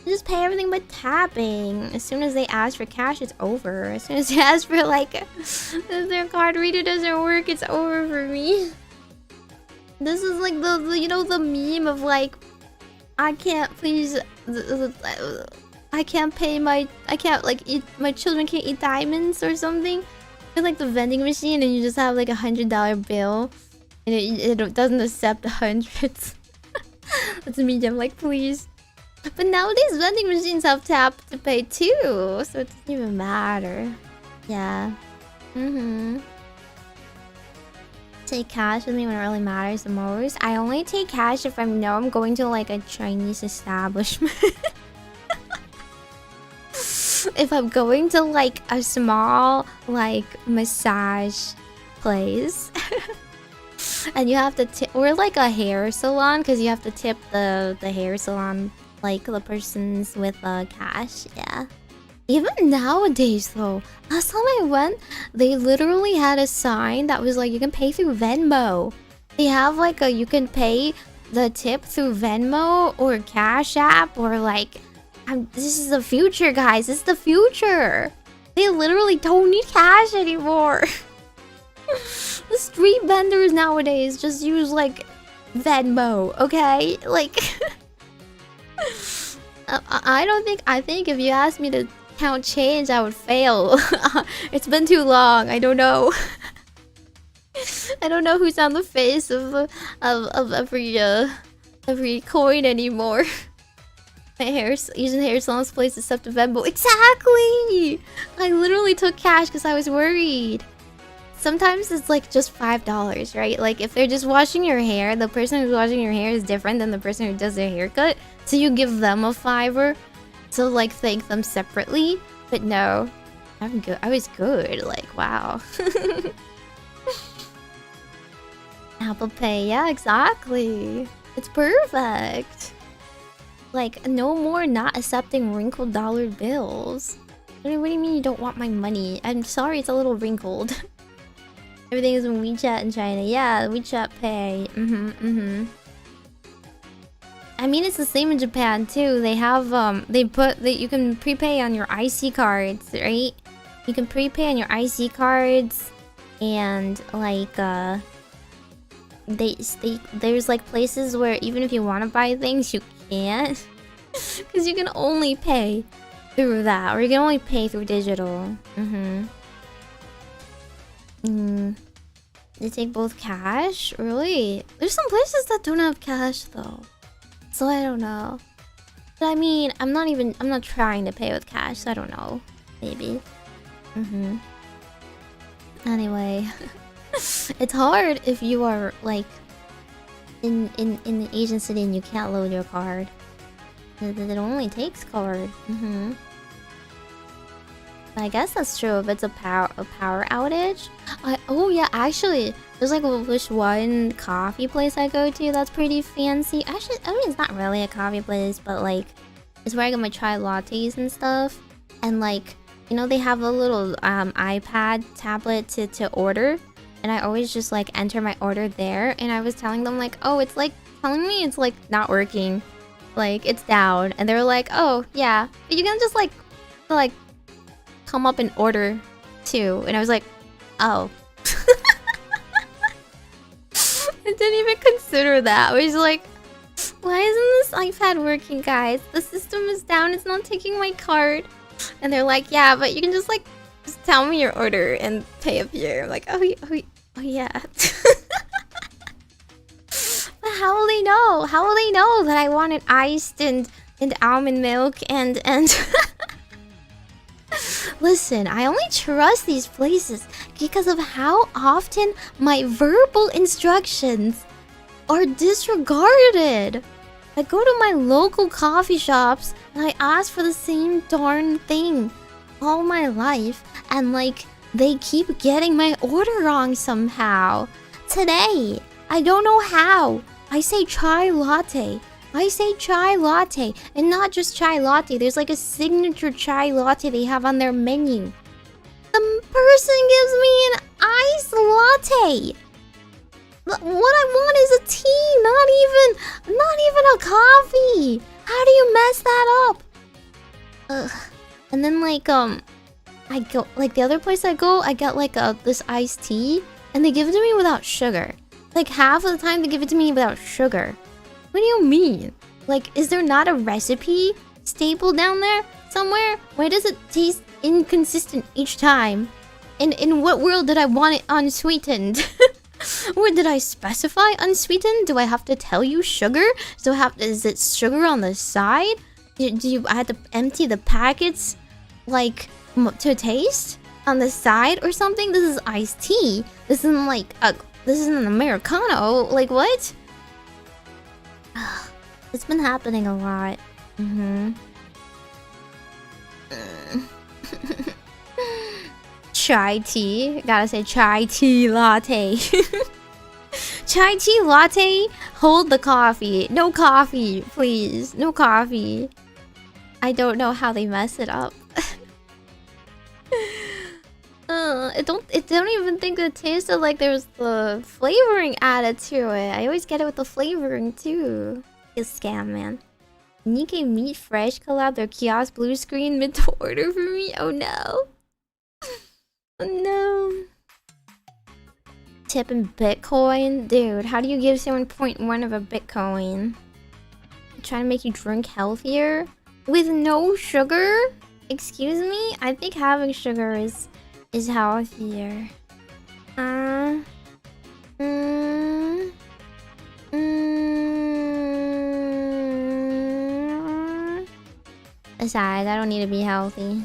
A: I just pay everything by tapping. As soon as they ask for cash, it's over. As soon as they ask for like, if their card reader doesn't work, it's over for me. This is like the you know, the meme of like, I can't pay my, my children can't eat diamonds or something. It's like the vending machine and you just have like $100 bill and it doesn't accept hundreds. That's me, I'm like, please. But nowadays vending machines have tap to pay too, so it doesn't even matter. Yeah. Take cash with me when it really matters the most. I only take cash if I know I'm going to like a Chinese establishment. If I'm going to like a small like massage place and you have to tip, or like a hair salon, because you have to tip the hair salon, like the persons with cash. Yeah. Even nowadays though, last time I went, they literally had a sign that was like, you can pay through Venmo. They have like a, you can pay the tip through Venmo or Cash App, or like, this is the future, guys. This is the future. They literally don't need cash anymore. The street vendors nowadays just use like Venmo, okay? Like, I think if you asked me to count change, I would fail. It's been too long. I don't know. I don't know who's on the face of every coin anymore. My Asian hair salons place except Venmo. Exactly! I literally took cash because I was worried. Sometimes it's like just $5, right? Like if they're just washing your hair, the person who's washing your hair is different than the person who does their haircut. So you give them a $5 to like thank them separately. But no, I'm good. I was good. Like, wow. Apple Pay, yeah, exactly. It's perfect. Like, no more not accepting wrinkled dollar bills. What do you mean you don't want my money? I'm sorry, it's a little wrinkled. Everything is in WeChat in China. Yeah, WeChat Pay. I mean, it's the same in Japan too. They have you can prepay on your IC cards, right? You can prepay on your IC cards, and like there's like places where even if you want to buy things, you can't, because you can only pay through that, or you can only pay through digital. They take both cash? Really? There's some places that don't have cash though, so I don't know. But I mean, I'm not trying to pay with cash, so I don't know. Maybe. Anyway. It's hard if you are like in the Asian city and you can't load your card. It only takes card. I guess that's true if it's a power outage. Oh yeah, actually, there's like this one coffee place I go to that's pretty fancy. Actually, I mean, it's not really a coffee place, but like it's where I get my chai lattes and stuff. And like, you know, they have a little iPad tablet to order. And I always just like enter my order there. And I was telling them like, oh, it's like telling me it's like not working. Like it's down. And they were like, oh yeah, but you can just like come up and order too. And I was like, oh. I didn't even consider that. I was like, Why isn't this iPad working, guys? The system is down. It's not taking my card. And they're like, yeah, but you can just like just tell me your order and pay up here. I'm like, oh yeah. But how will they know? How will they know that I want it iced and almond milk and Listen, I only trust these places because of how often my verbal instructions are disregarded. I go to my local coffee shops and I ask for the same darn thing all my life, and like they keep getting my order wrong somehow. Today, I don't know how. I say chai latte. I say chai latte, and not just chai latte. There's like a signature chai latte they have on their menu. The person gives me an iced latte. What I want is a tea, not even a coffee. How do you mess that up? Ugh. And then like I go like the other place I go, I get like this iced tea, and they give it to me without sugar. Like half of the time they give it to me without sugar. What do you mean? Like, is there not a recipe stapled down there somewhere? Why does it taste inconsistent each time? In what world did I want it unsweetened? Or did I specify unsweetened? Do I have to tell you sugar? Is it sugar on the side? I had to empty the packets like to taste on the side or something? This is iced tea. This isn't like this isn't an Americano. Like what? It's been happening a lot. Chai tea. Gotta say chai tea latte. Chai tea latte. Hold the coffee. No coffee, please. No coffee. I don't know how they mess it up. I don't even think it tasted like there's the flavoring added to it. I always get it with the flavoring too. It's a scam, man. Nikke Meat Fresh collab their kiosk blue screen mid to order for me. Oh no. Oh no. Tip in Bitcoin? Dude, how do you give someone 0.1 of a Bitcoin? Trying to make you drink healthier? With no sugar? Excuse me? I think having sugar is healthier. Besides, I don't need to be healthy.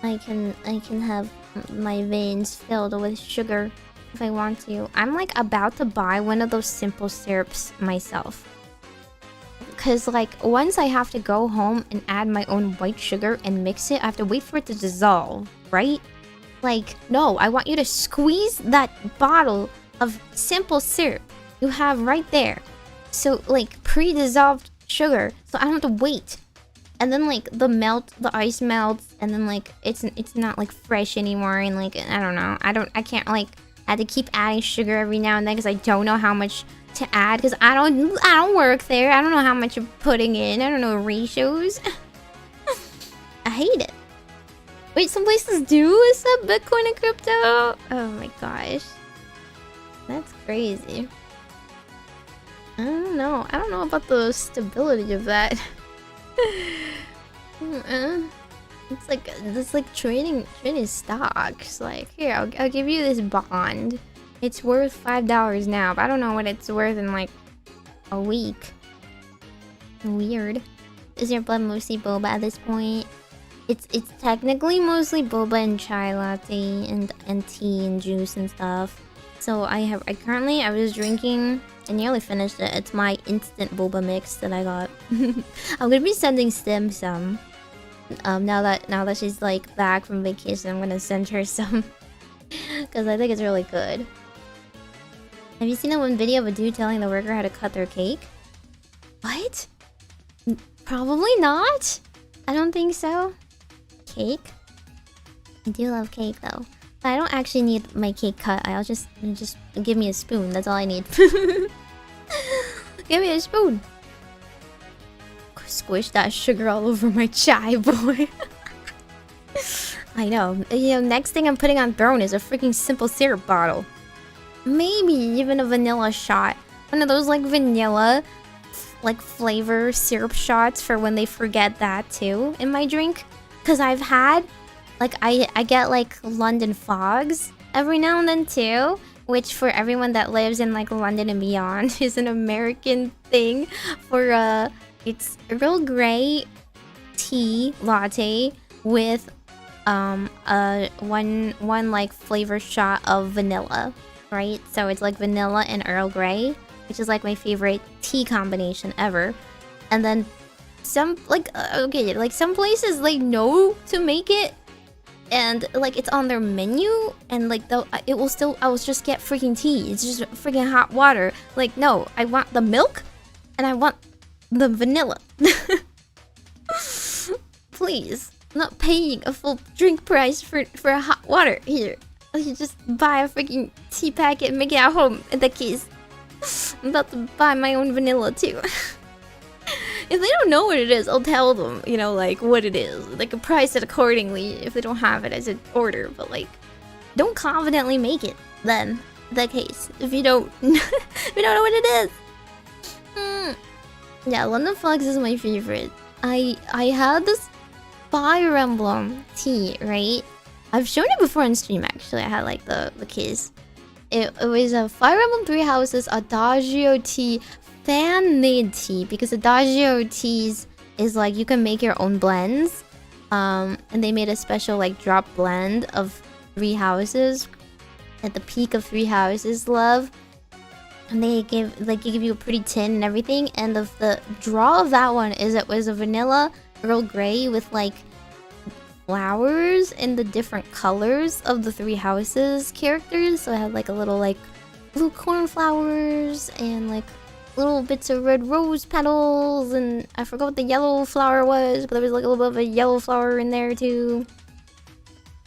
A: I can have my veins filled with sugar if I want to. I'm like about to buy one of those simple syrups myself. Cause like once I have to go home and add my own white sugar and mix it, I have to wait for it to dissolve, right? Like, no, I want you to squeeze that bottle of simple syrup you have right there. So like pre-dissolved sugar, so I don't have to wait. And then like the ice melts, and then like it's not like fresh anymore, and like I don't know, I can't like I have to keep adding sugar every now and then because I don't know how much to add because I don't work there. I don't know how much you're putting in. I don't know ratios. I hate it. Wait, some places do accept Bitcoin and crypto? Oh my gosh, that's crazy. I don't know. I don't know about the stability of that. It's like trading stocks. Like, here, I'll give you this bond. It's worth $5 now, but I don't know what it's worth in like a week. Weird. Is your blood mostly boba at this point? It's technically mostly boba and chai latte and tea and juice and stuff. So I was drinking. I nearly finished it. It's my instant boba mix that I got. I'm gonna be sending Stim some. Now that she's like back from vacation, I'm gonna send her some because I think it's really good. Have you seen that one video of a dude telling the worker how to cut their cake? What? Probably not. I don't think so. Cake? I do love cake though. I don't actually need my cake cut. I'll just give me a spoon. That's all I need. Give me a spoon. Squish that sugar all over my chai, boy. I know. You know, next thing I'm putting on throne is a freaking simple syrup bottle. Maybe even a vanilla shot. One of those like vanilla like flavor syrup shots for when they forget that too in my drink. Cause I've had like I get like London fogs every now and then too, which for everyone that lives in like London and beyond is an American thing for it's Earl Grey tea latte with one like flavor shot of vanilla, right? So it's like vanilla and Earl Grey, which is like my favorite tea combination ever. And then some like okay, like some places like know to make it, and like it's on their menu, and like it will still, I will just get freaking tea. It's just freaking hot water. Like no, I want the milk, and I want the vanilla. Please, I'm not paying a full drink price for hot water here. You just buy a freaking tea packet and make it at home. In that case, I'm about to buy my own vanilla too. If they don't know what it is, I'll tell them, you know, like what it is. They can price it accordingly if they don't have it as an order. But like, don't confidently make it. Then, in that case, if you don't, if you don't know what it is. Yeah, London Fox is my favorite. I had this Fire Emblem tea, right? I've shown it before on stream actually. I had like the case. It was a Fire Emblem 3 Houses Adagio tea, fan-made tea, because Adagio teas is like you can make your own blends. And they made a special like drop blend of 3 Houses at the peak of 3 Houses love. And they give you a pretty tin and everything. And the draw of that one is it was a vanilla Earl Grey with like flowers in the different colors of the 3 Houses characters. So I had like a little like blue cornflowers and like little bits of red rose petals, and I forgot what the yellow flower was, but there was like a little bit of a yellow flower in there too.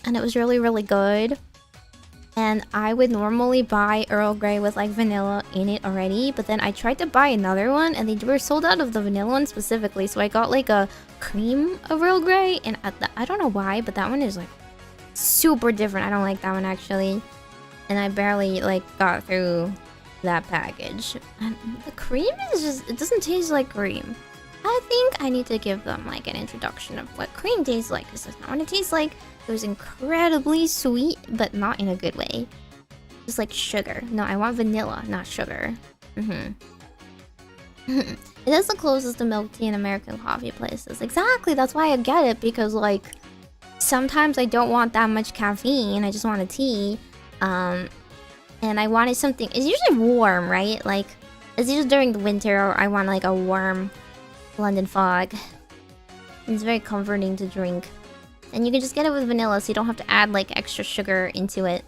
A: And it was really, really good. And I would normally buy Earl Grey with like vanilla in it already, but then I tried to buy another one and they were sold out of the vanilla one specifically, so I got like a cream of Earl Grey, and I don't know why, but that one is like super different. I don't like that one actually, and I barely like got through that package. And the cream is just, it doesn't taste like cream. I think I need to give them like an introduction of what cream tastes like, because that's not what it tastes like. It was incredibly sweet, but not in a good way. Just like sugar. No, I want vanilla, not sugar. It is the closest to milk tea in American coffee places. Exactly, that's why I get it, because like sometimes I don't want that much caffeine. I just want a tea. And I wanted something, it's usually warm, right? Like, it's usually during the winter, or I want like a warm London fog. It's very comforting to drink. And you can just get it with vanilla, so you don't have to add like extra sugar into it.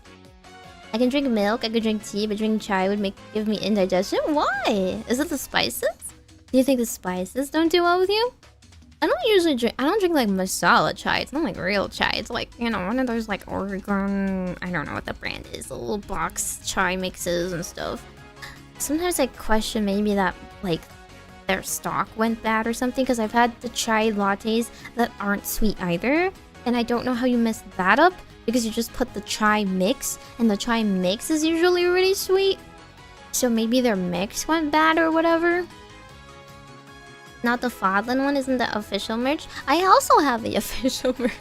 A: I can drink milk, I could drink tea, but drinking chai would give me indigestion. Why? Is it the spices? Do you think the spices don't do well with you? I don't drink like masala chai. It's not like real chai. It's like, you know, one of those like Oregon, I don't know what the brand is, the little box chai mixes and stuff. Sometimes I question maybe that like their stock went bad or something, because I've had the chai lattes that aren't sweet either, and I don't know how you mess that up, because you just put the chai mix, and the chai mix is usually really sweet, so maybe their mix went bad or whatever. Not the Fodlan one, isn't the official merch? I also have the official merch.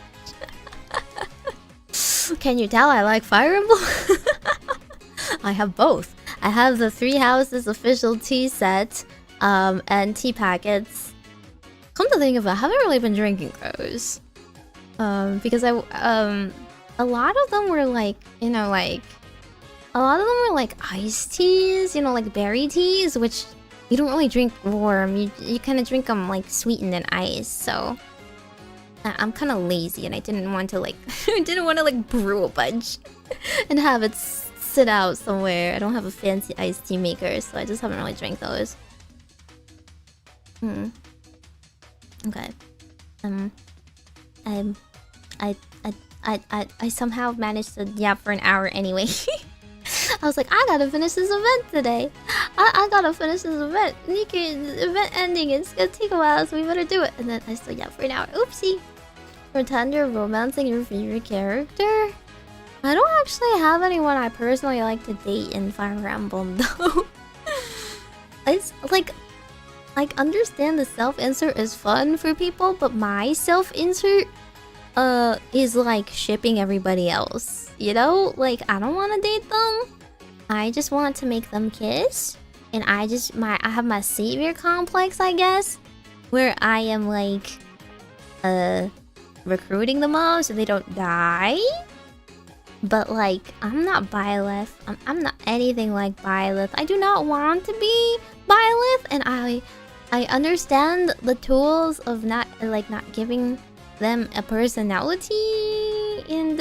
A: Can you tell I like Fire Emblem? I have both. I have the 3 Houses official tea set, and tea packets. Come to think of it, I haven't really been drinking those. Because a lot of them were like, you know, like, a lot of them were like iced teas, you know, like berry teas, which you don't really drink warm. You kind of drink them like sweetened and iced. So I'm kind of lazy, and I didn't want to like, brew a bunch and have it sit out somewhere. I don't have a fancy iced tea maker, so I just haven't really drank those. Okay. I somehow managed to yap for an hour anyway. I was like, I gotta finish this event today. I gotta finish this event. Nikke, event ending. It's gonna take a while, so we better do it. And then I still yap for an hour. Oopsie. Pretend you're romancing your favorite character? I don't actually have anyone I personally like to date in Fire Emblem, though. It's like, like understand the self-insert is fun for people, but my self-insert is like shipping everybody else. You know? Like I don't want to date them. I just want to make them kiss. And I have my savior complex, I guess, where I am like recruiting them all so they don't die. But like I'm not Byleth. I'm not anything like Byleth. I do not want to be Byleth, and I understand the tools of not giving them a personality and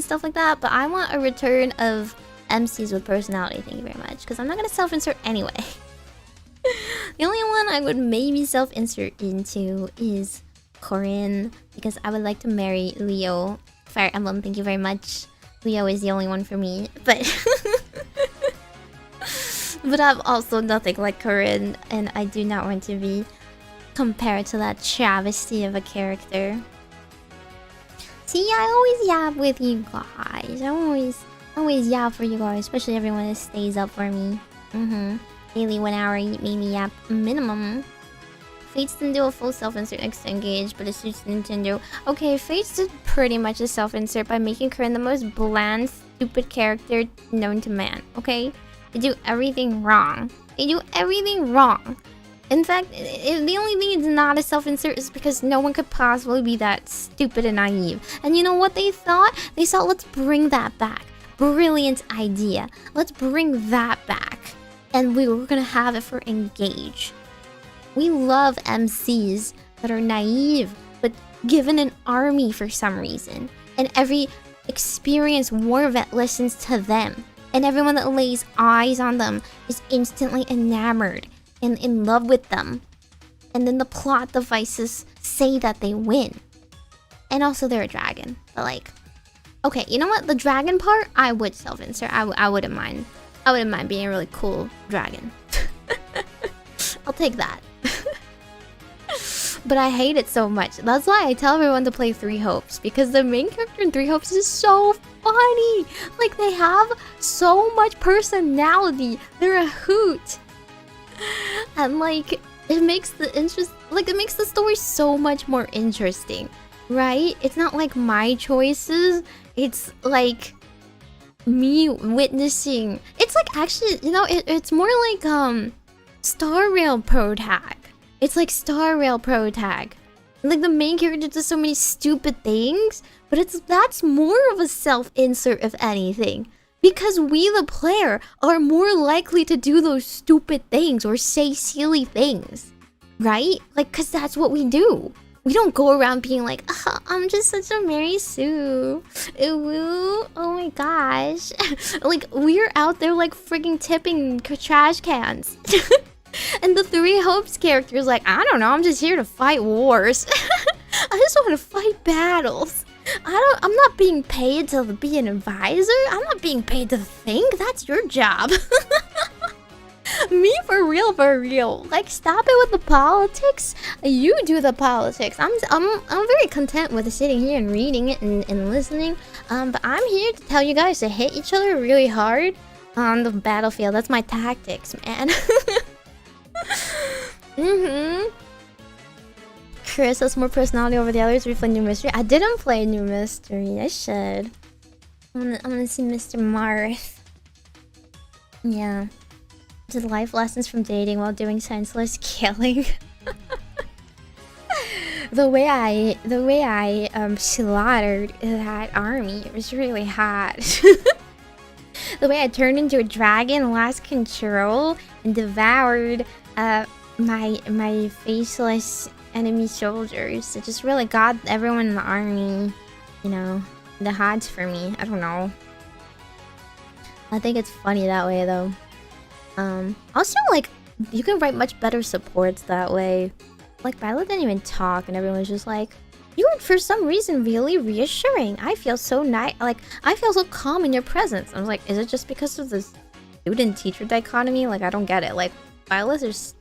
A: stuff like that, but I want a return of MCs with personality. Thank you very much, because I'm not gonna self-insert anyway. The only one I would maybe self-insert into is Corinne, because I would like to marry Leo. Fire Emblem, thank you very much. Leo is the only one for me, but but I'm also nothing like Corinne, and I do not want to be compared to that travesty of a character. See, I always yap with you guys. I always yap for you guys, especially everyone that stays up for me. Daily 1 hour Meimi yap minimum. Fates didn't do a full self-insert next to Engage, but it suits Nintendo. Okay, Fates did pretty much a self-insert by making Corinne the most bland, stupid character known to man, okay? They do everything wrong. They do everything wrong. In fact, the only thing it's not a self-insert is because no one could possibly be that stupid and naive. And you know what they thought? They thought, let's bring that back. Brilliant idea. Let's bring that back. And we were gonna have it for Engage. We love MCs that are naive, but given an army for some reason. And every experienced war vet listens to them. And everyone that lays eyes on them is instantly enamored and in love with them. And then the plot devices say that they win. And also they're a dragon. But like, okay, you know what? The dragon part, I would self-insert. I wouldn't mind. I wouldn't mind being a really cool dragon. I'll take that. But I hate it so much. That's why I tell everyone to play Three Hopes, because the main character in Three Hopes is so funny. Like, they have so much personality. They're a hoot. And like, it makes the story so much more interesting, right? It's not like my choices. It's like me witnessing. It's like, actually, you know, it's more like Star Rail Pro Tag. It's like Star Rail Pro Tag. Like, the main character does so many stupid things, but that's more of a self-insert if anything. Because we, the player, are more likely to do those stupid things or say silly things. Right? Like, because that's what we do. We don't go around being like, oh, I'm just such a Mary Sue. Ooh, oh my gosh. Like, we're out there like freaking tipping trash cans. And the Three Hopes character is like, I don't know, I'm just here to fight wars. I just want to fight battles. I'm not being paid to be an advisor. I'm not being paid to think. That's your job. Me for real. Like, stop it with the politics. You do the politics. I'm very content with sitting here and reading it and listening. But I'm here to tell you guys to hit each other really hard on the battlefield. That's my tactics, man. Chris has more personality over the others. We play New Mystery. I didn't play New Mystery. I should. I'm gonna see Mr. Marth. Yeah. Did life lessons from dating while doing senseless killing. The way I slaughtered that army, it was really hot. The way I turned into a dragon, lost control, and devoured my faceless enemy soldiers. It just really got everyone in the army, you know, the odds for me. I don't know. I think it's funny that way though. Also, like, you can write much better supports that way. Like, Violet didn't even talk and everyone was just like, you are for some reason really reassuring. I feel so I feel so calm in your presence. I was like, is it just because of the student-teacher dichotomy? Like, I don't get it. Like, Violet is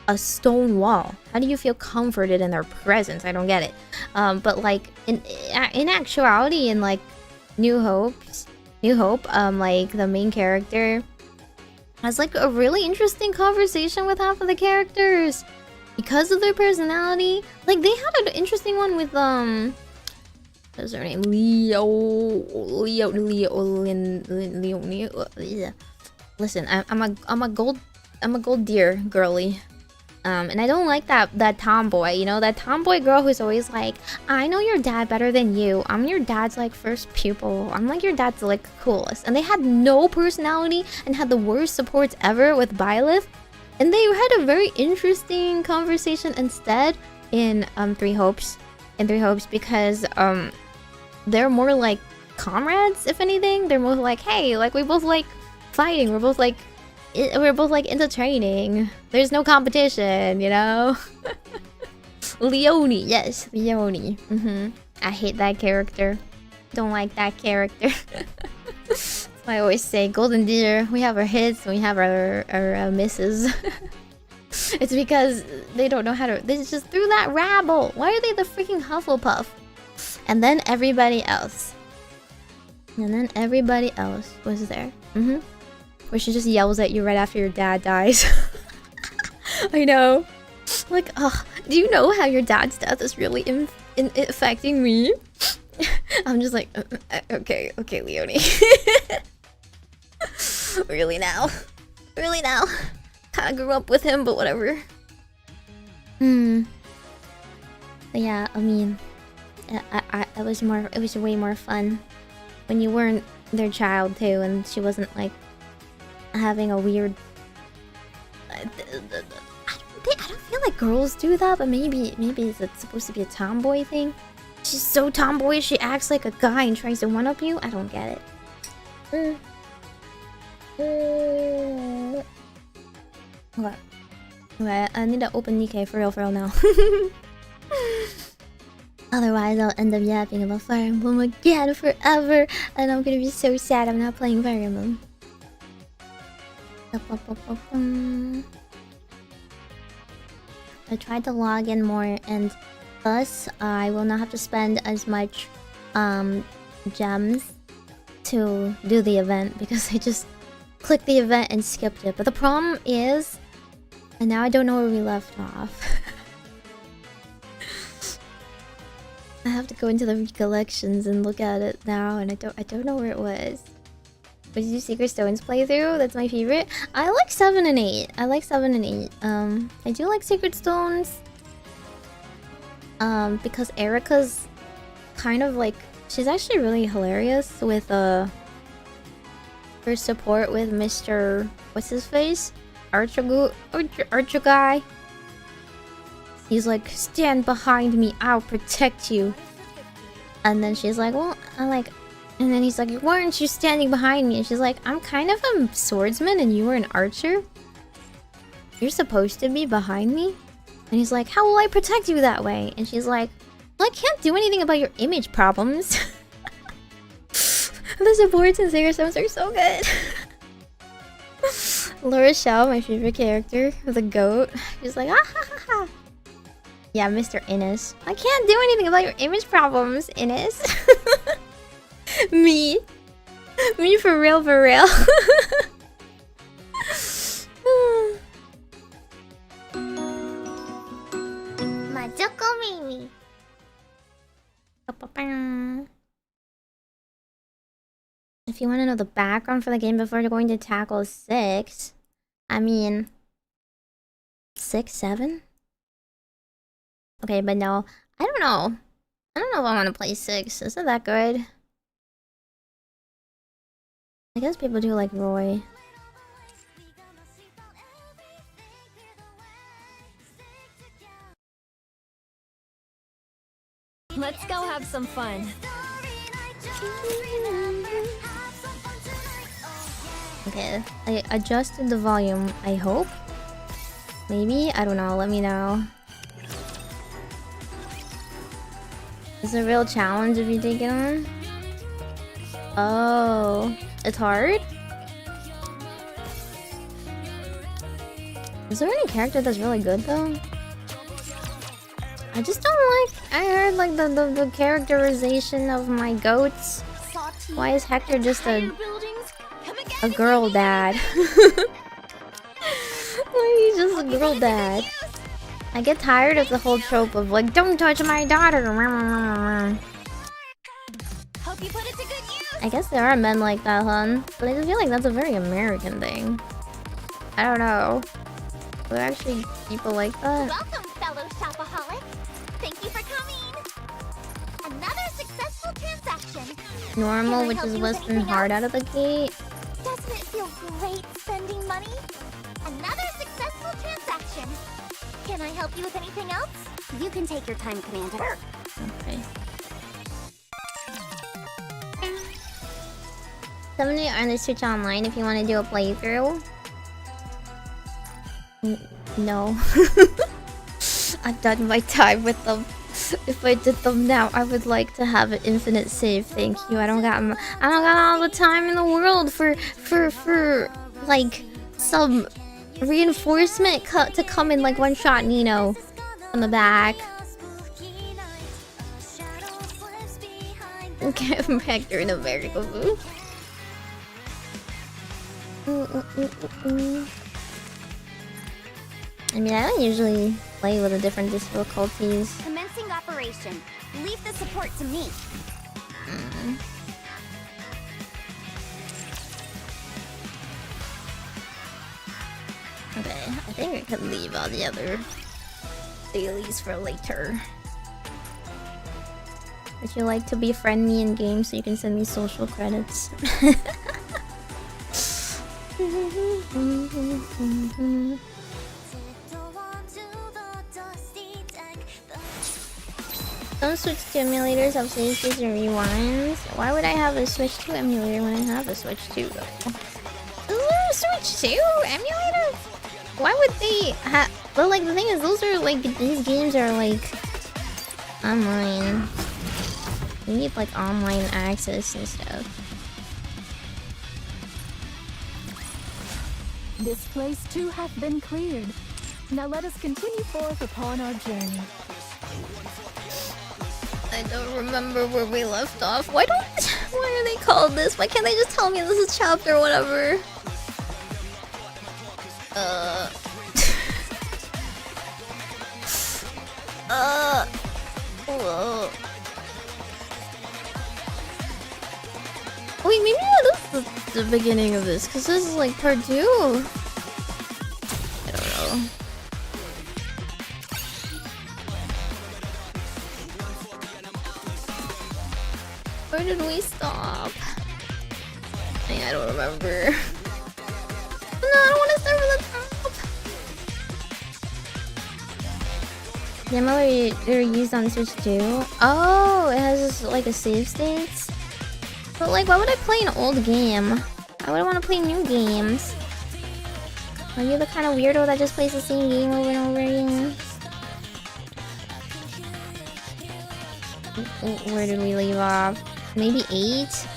A: a stone wall. How do you feel comforted in their presence? I don't get it. But like, in actuality, in like New Hope, like the main character, has like a really interesting conversation with half of the characters because of their personality. Like they had an interesting one with what's her name? Leo. Yeah. Listen, I'm a gold deer girly. And I don't like that tomboy, you know, that tomboy girl who's always like, I know your dad better than you. I'm your dad's like first pupil. I'm like your dad's like coolest. And they had no personality and had the worst supports ever with Byleth. And they had a very interesting conversation instead in Three Hopes. In Three Hopes because they're more like comrades, if anything. They're more like, hey, like we both like fighting. We're both like into training. There's no competition, you know? Leone, yes, Leone. I hate that character. Don't like that character. I always say, Golden Deer, we have our hits, we have our misses. It's because they don't know how to... They just threw that rabble. Why are they the freaking Hufflepuff? And then everybody else. And then everybody else was there. Where she just yells at you right after your dad dies. I know. Like, do you know how your dad's death is really affecting me? I'm just like, okay, Leone. Really now? Really now? Kinda grew up with him, but whatever. But yeah, I mean, it was way more fun when you weren't their child too, and she wasn't like having a weird... I don't feel like girls do that, but maybe it's supposed to be a tomboy thing. She's so tomboyish, she acts like a guy and tries to one-up you. I don't get it. Okay, I need to open Nikke for real now. Otherwise, I'll end up yapping about Fire Emblem again forever, and I'm gonna be so sad I'm not playing Fire Emblem. I tried to log in more, and thus I will not have to spend as much gems to do the event because I just clicked the event and skipped it. But the problem is, and now I don't know where we left off. I have to go into the recollections and look at it now, and I don't know where it was. But did you Secret Stones playthrough? That's my favorite. I like 7 and 8. I like 7 and 8. I do like Secret Stones. Because Erica's kind of like... She's actually really hilarious with her support with Mr... What's his face? Archer guy. He's like, stand behind me, I'll protect you. And then she's like, well, and then he's like, why aren't you standing behind me? And she's like, I'm kind of a swordsman and you were an archer. You're supposed to be behind me? And he's like, how will I protect you that way? And she's like, well, I can't do anything about your image problems. The supports in Secret Stones are so good. Laura Shell, my favorite character, the goat. She's like, ah ha ha ha. Yeah, Mr. Innes. I can't do anything about your image problems, Innes. Me for real, for real. Majokko Meimi. If you want to know the background for the game before you're going to tackle 6, I mean 6, 7? Okay, but no, I don't know. I don't know if I want to play 6. Is it that good? I guess people do like Roy.
B: Let's go have some fun.
A: Okay, I adjusted the volume, I hope. Maybe? I don't know, let me know. It's a real challenge if you take it on. Oh, it's hard? Is there any character that's really good though? I just don't like... I heard like the characterization of my goats. Why is Hector just a girl dad? he's just a girl dad. I get tired of the whole trope of like, don't touch my daughter.
B: Hope you put it to good use.
A: I guess there are men like that, hun. But I just feel like that's a very American thing. I don't know. Are there actually people like that?
C: Welcome, fellow shopaholic. Thank you for coming. Another successful transaction.
A: Normal, which is Western hard out of the gate.
C: Doesn't it feel great spending money? Another successful transaction. Can I help you with anything else? You can take your time, Commander.
A: Okay. 70 on the Switch Online if you want to do a playthrough. No. I've done my time with them. If I did them now, I would like to have an infinite save. Thank you. I don't got all the time in the world for like some reinforcement to come in like one shot Nino on the back. Get back during America. I mean, I don't usually play with the different difficulties.
C: Commencing operation. Leave the support to me.
A: Okay, I think I could leave all the other dailies for later. Would you like to befriend me in game so you can send me social credits? Some Switch 2 emulators have save states and rewinds. Why would I have a Switch 2 emulator when I have a Switch 2 though? Is there a Switch 2 emulator? Why would they have... But like the thing is, those are like... These games are like... online. You need like online access and stuff.
B: This place too hath been cleared. Now let us continue forth upon our journey.
A: I don't remember where we left off. Why are they called this? Why can't they just tell me this is chapter whatever? Whoa. Wait, maybe this is the beginning of this, because this is like part 2. I don't know. Where did we stop? I don't remember. No, I don't want to start from the top. The emulator used on Switch 2. Oh, it has like a save states. But like, why would I play an old game? I would want to play new games. Are you the kind of weirdo that just plays the same game over and over again? Where did we leave off? Maybe 8?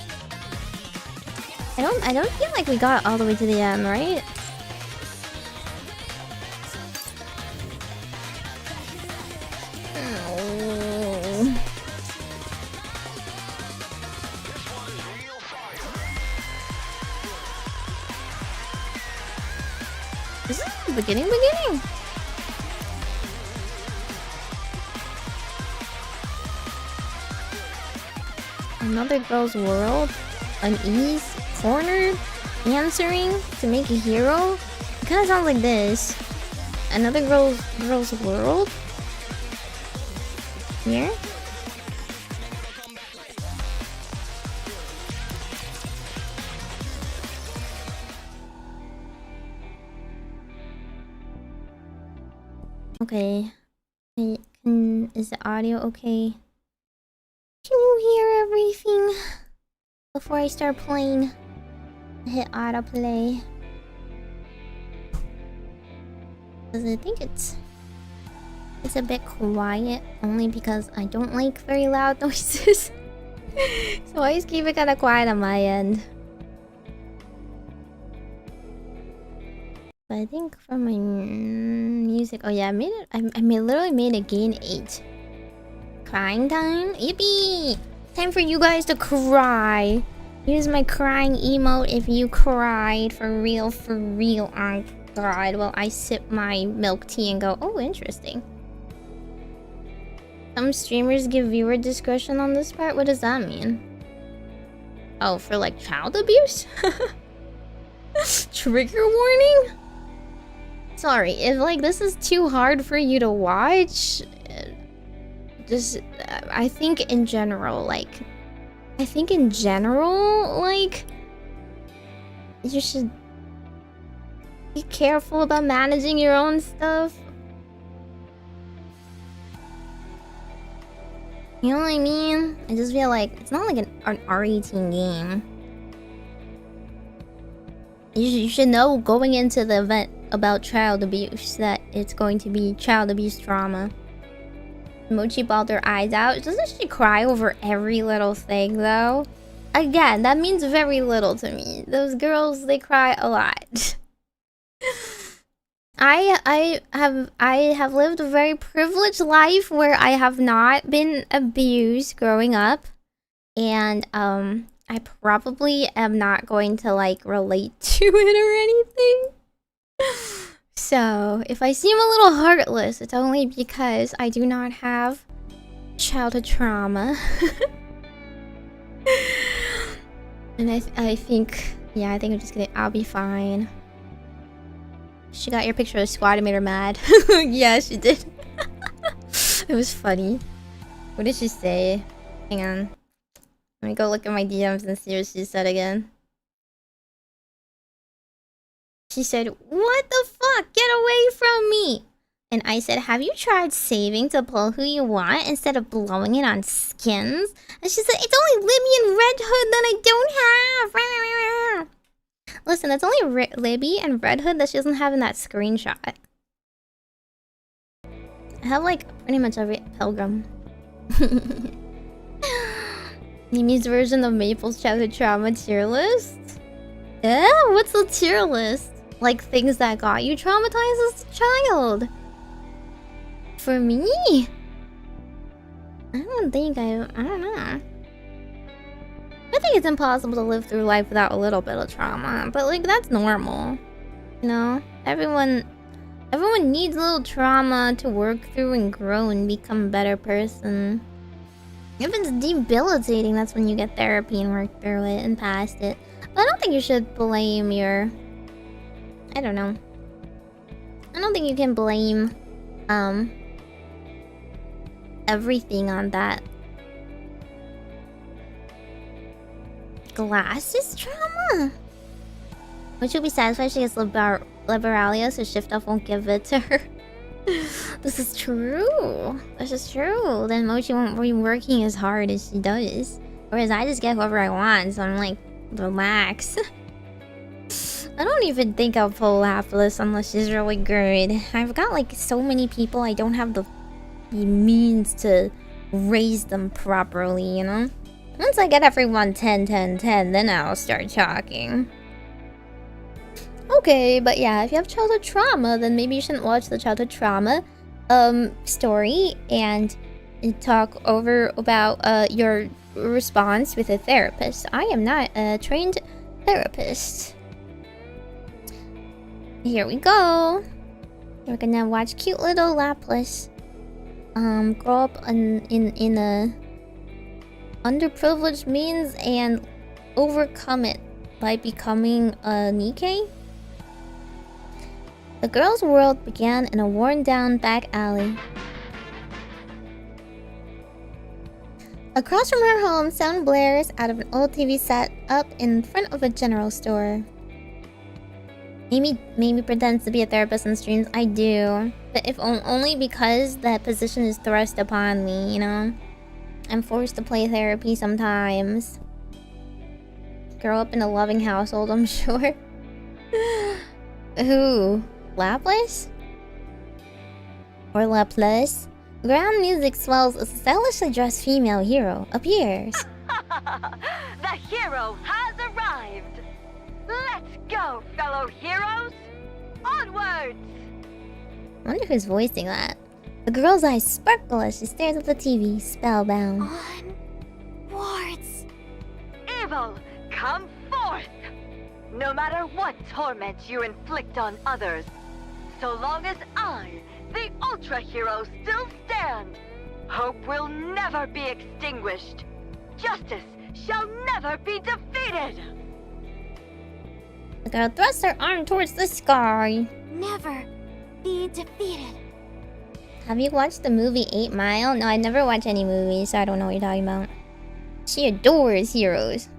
A: I don't feel like we got all the way to the end, right? This is the beginning. Another girl's world? Unease? Cornered? Answering? To make a hero? It kinda sounds like this. Another girl's world? Here? Okay. Is the audio okay? Can you hear everything? Before I start playing, hit autoplay. Because I think it's a bit quiet, only because I don't like very loud noises. So I just keep it kind of quiet on my end. But I think for my music, oh yeah, I made it. I literally made it gain 8. Crying time, yippee! Time for you guys to cry. Use my crying emote if you cried for real, God, well, I sip my milk tea and go, oh, interesting. Some streamers give viewer discretion on this part? What does that mean? Oh, for like child abuse? Trigger warning? Sorry, if like this is too hard for you to watch, just I think in general, like you should be careful about managing your own stuff. You know what I mean? I just feel like it's not like an R18 game. You should know going into the event about child abuse that it's going to be child abuse trauma. Mochi bawled her eyes out. Doesn't she cry over every little thing though? Again, that means very little to me. Those girls, they cry a lot. I have lived a very privileged life where I have not been abused growing up, and I probably am not going to like relate to it or anything. So if I seem a little heartless, it's only because I do not have childhood trauma. And I think, yeah, I think I'm just gonna, I'll be fine. She got your picture of the squad and made her mad. Yeah, she did. It was funny. What did she say? Hang on. Let me go look at my DMs and see what she said again. She said, "What the fuck? Get away from me!" And I said, "Have you tried saving to pull who you want instead of blowing it on skins?" And she said, "It's only Libby and Red Hood that I don't have." Listen, it's only Libby and Red Hood that she doesn't have in that screenshot. I have like pretty much every pilgrim. Mimi's version of Maple's childhood trauma tier list? Yeah, what's the tier list? Like things that got you traumatized as a child. For me? I don't know. I think it's impossible to live through life without a little bit of trauma, but like that's normal. You know? Everyone needs a little trauma to work through and grow and become a better person. If it's debilitating, that's when you get therapy and work through it and past it. But I don't think you should blame your... I don't know. I don't think you can blame everything on that. Glasses trauma? Would you be satisfied if she gets Liberalia so Shift Off won't give it to her? This is true. This is true. Then Mochi won't be working as hard as she does. Whereas I just get whoever I want, so I'm like, relax. I don't even think I'll pull Hapless unless she's really good. I've got like so many people, I don't have the means to raise them properly, you know? Once I get everyone 10, 10, 10, then I'll start talking. Okay, but yeah, if you have childhood trauma, then maybe you shouldn't watch the childhood trauma story and talk over about your response with a therapist. I am not a trained therapist. Here we go. We're gonna watch cute little Lapras grow up in a underprivileged means and overcome it by becoming a Nikke. The girl's world began in a worn-down back alley. Across from her home, sound blares out of an old TV set up in front of a general store. Meimi pretends to be a therapist on streams. I do, but if only because that position is thrust upon me, you know? I'm forced to play therapy sometimes. Grow up in a loving household, I'm sure. Who? Lapras? Or Laplace? Ground music swells as a stylishly dressed female hero appears.
D: The hero has arrived! Let's go, fellow heroes! Onwards!
A: I wonder who's voicing that. The girl's eyes sparkle as she stares at the TV, spellbound.
C: Onwards.
D: Evil, come forth! no matter what torment you inflict on others, so long as I, the Ultra Hero, still stand, hope will never be extinguished. Justice shall never be defeated!
A: The girl thrusts her arm towards the sky.
C: Never be defeated.
A: Have you watched the movie 8 Mile? No, I never watch any movies, so I don't know what you're talking about. She adores heroes.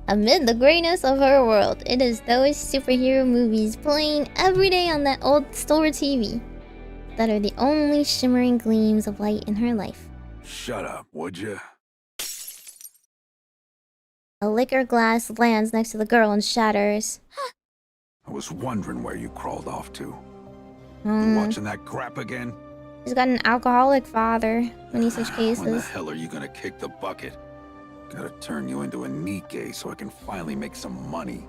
A: Amid the greatness of her world, it is those superhero movies playing every day on that old store TV that are the only shimmering gleams of light in her life.
E: Shut up, would you?
A: A liquor glass lands next to the girl and shatters.
E: I was wondering where you crawled off to. You watching that crap again?
A: She's got an alcoholic father when he's such
E: When the
A: cases.
E: hell are you gonna kick the bucket? Gotta turn you into a Nikke so I can finally make some money.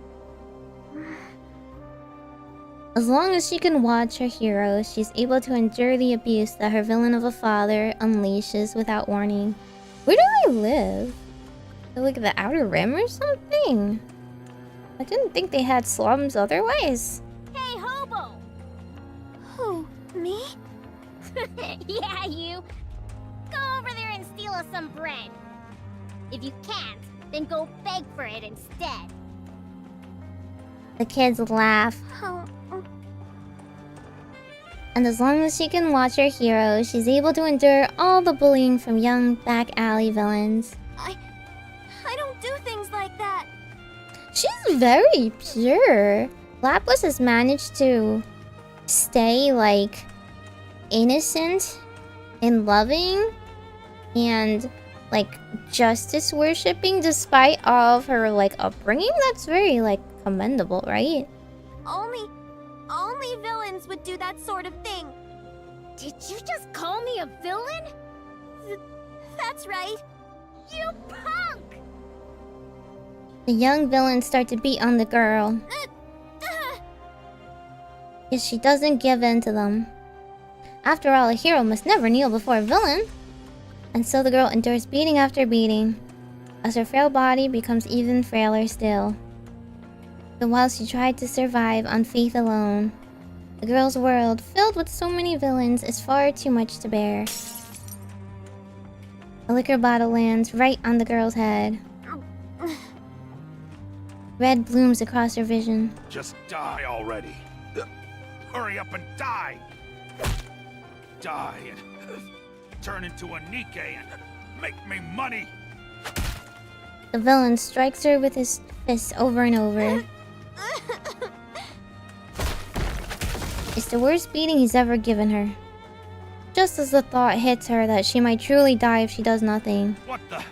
A: As long as she can watch her hero, she's able to endure the abuse that her villain of a father unleashes without warning. Where do they live? Like the Outer Rim or something? I didn't think they had slums otherwise.
C: Hey, hobo! Who? Me? Yeah, you. Go over there and steal us some bread. If you can't, then go beg for it instead.
A: The kids laugh. And as long as she can watch her hero, she's able to endure all the bullying from young back alley villains.
C: I don't do things like that.
A: She's very pure. Lapis has managed to stay, like, innocent and loving and, like, justice worshipping despite all of her, like, upbringing. That's very, like, commendable, right?
C: Only villains would do that sort of thing. Did you just call me a villain? That's right. You punk!
A: The young villains start to beat on the girl. Yet she doesn't give in to them. After all, a hero must never kneel before a villain. And so the girl endures beating after beating, as her frail body becomes even frailer still. But while she tried to survive on faith alone, the girl's world, filled with so many villains, is far too much to bear. A liquor bottle lands right on the girl's head. Red blooms across her vision.
E: Just die already. Hurry up and die. Die and turn into a Nikke and make me money.
A: The villain strikes her with his fists over and over. It's the worst beating he's ever given her. Just as the thought hits her that she might truly die if she does nothing.
E: What the?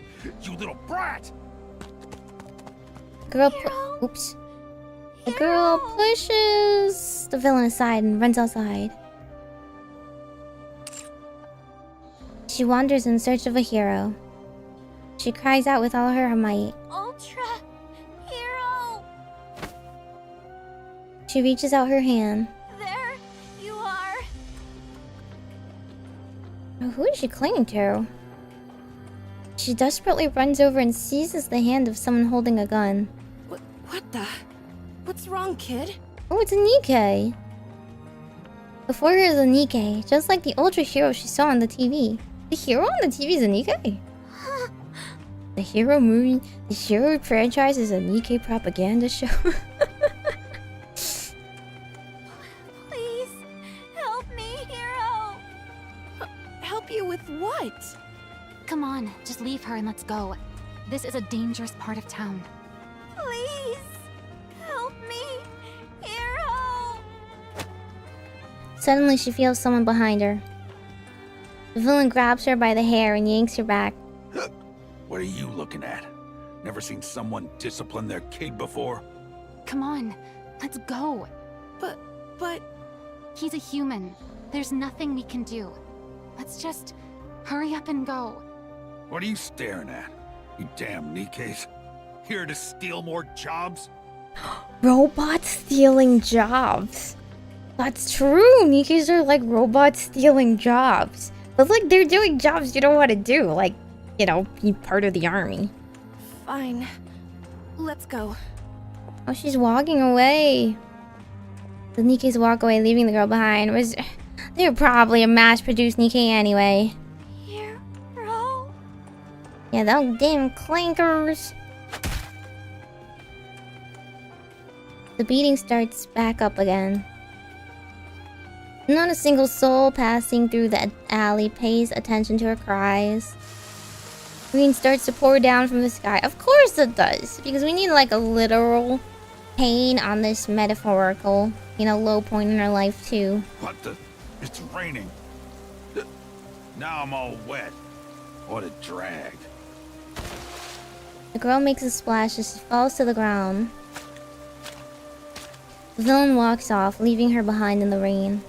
E: You little brat!
A: The girl pushes the villain aside and runs outside. She wanders in search of a hero. She cries out with all her might.
C: Ultra Hero!
A: She reaches out her hand.
C: There you are.
A: Who is she clinging to? She desperately runs over and seizes the hand of someone holding a gun.
F: What the? What's wrong, kid?
A: Oh, it's a Nikke. Before her is a Nikke, just like the Ultra Hero she saw on the TV. The hero on the TV is a Nikke? The hero movie, the hero franchise is a Nikke propaganda show?
C: Please, help me, hero.
F: Help you with what?
B: Come on, just leave her and let's go. This is a dangerous part of town.
C: Please, help me, hero.
A: Suddenly she feels someone behind her. The villain grabs her by the hair and yanks her back.
E: What are you looking at? Never seen someone discipline their kid before?
B: Come on, let's go.
F: But...
B: He's a human. There's nothing we can do. Let's just hurry up and go.
E: What are you staring at? You damn Nikkes. Here to steal more jobs?
A: Robots stealing jobs. That's true. Nikkes are like robots stealing jobs. But like they're doing jobs you don't want to do. Like, you know, be part of the army.
F: Fine. Let's go.
A: Oh, she's walking away. The Nikke's walk away, leaving the girl behind. They were probably a mass-produced Nikke anyway.
F: Hero.
A: Yeah, those damn clankers. The beating starts back up again. Not a single soul passing through the alley pays attention to her cries. Rain starts to pour down from the sky. Of course it does, because we need like a literal pain on this metaphorical, low point in our life too.
E: What the? It's raining. Now I'm all wet. What a drag.
A: The girl makes a splash as she falls to the ground. The villain walks off, leaving her behind in the rain.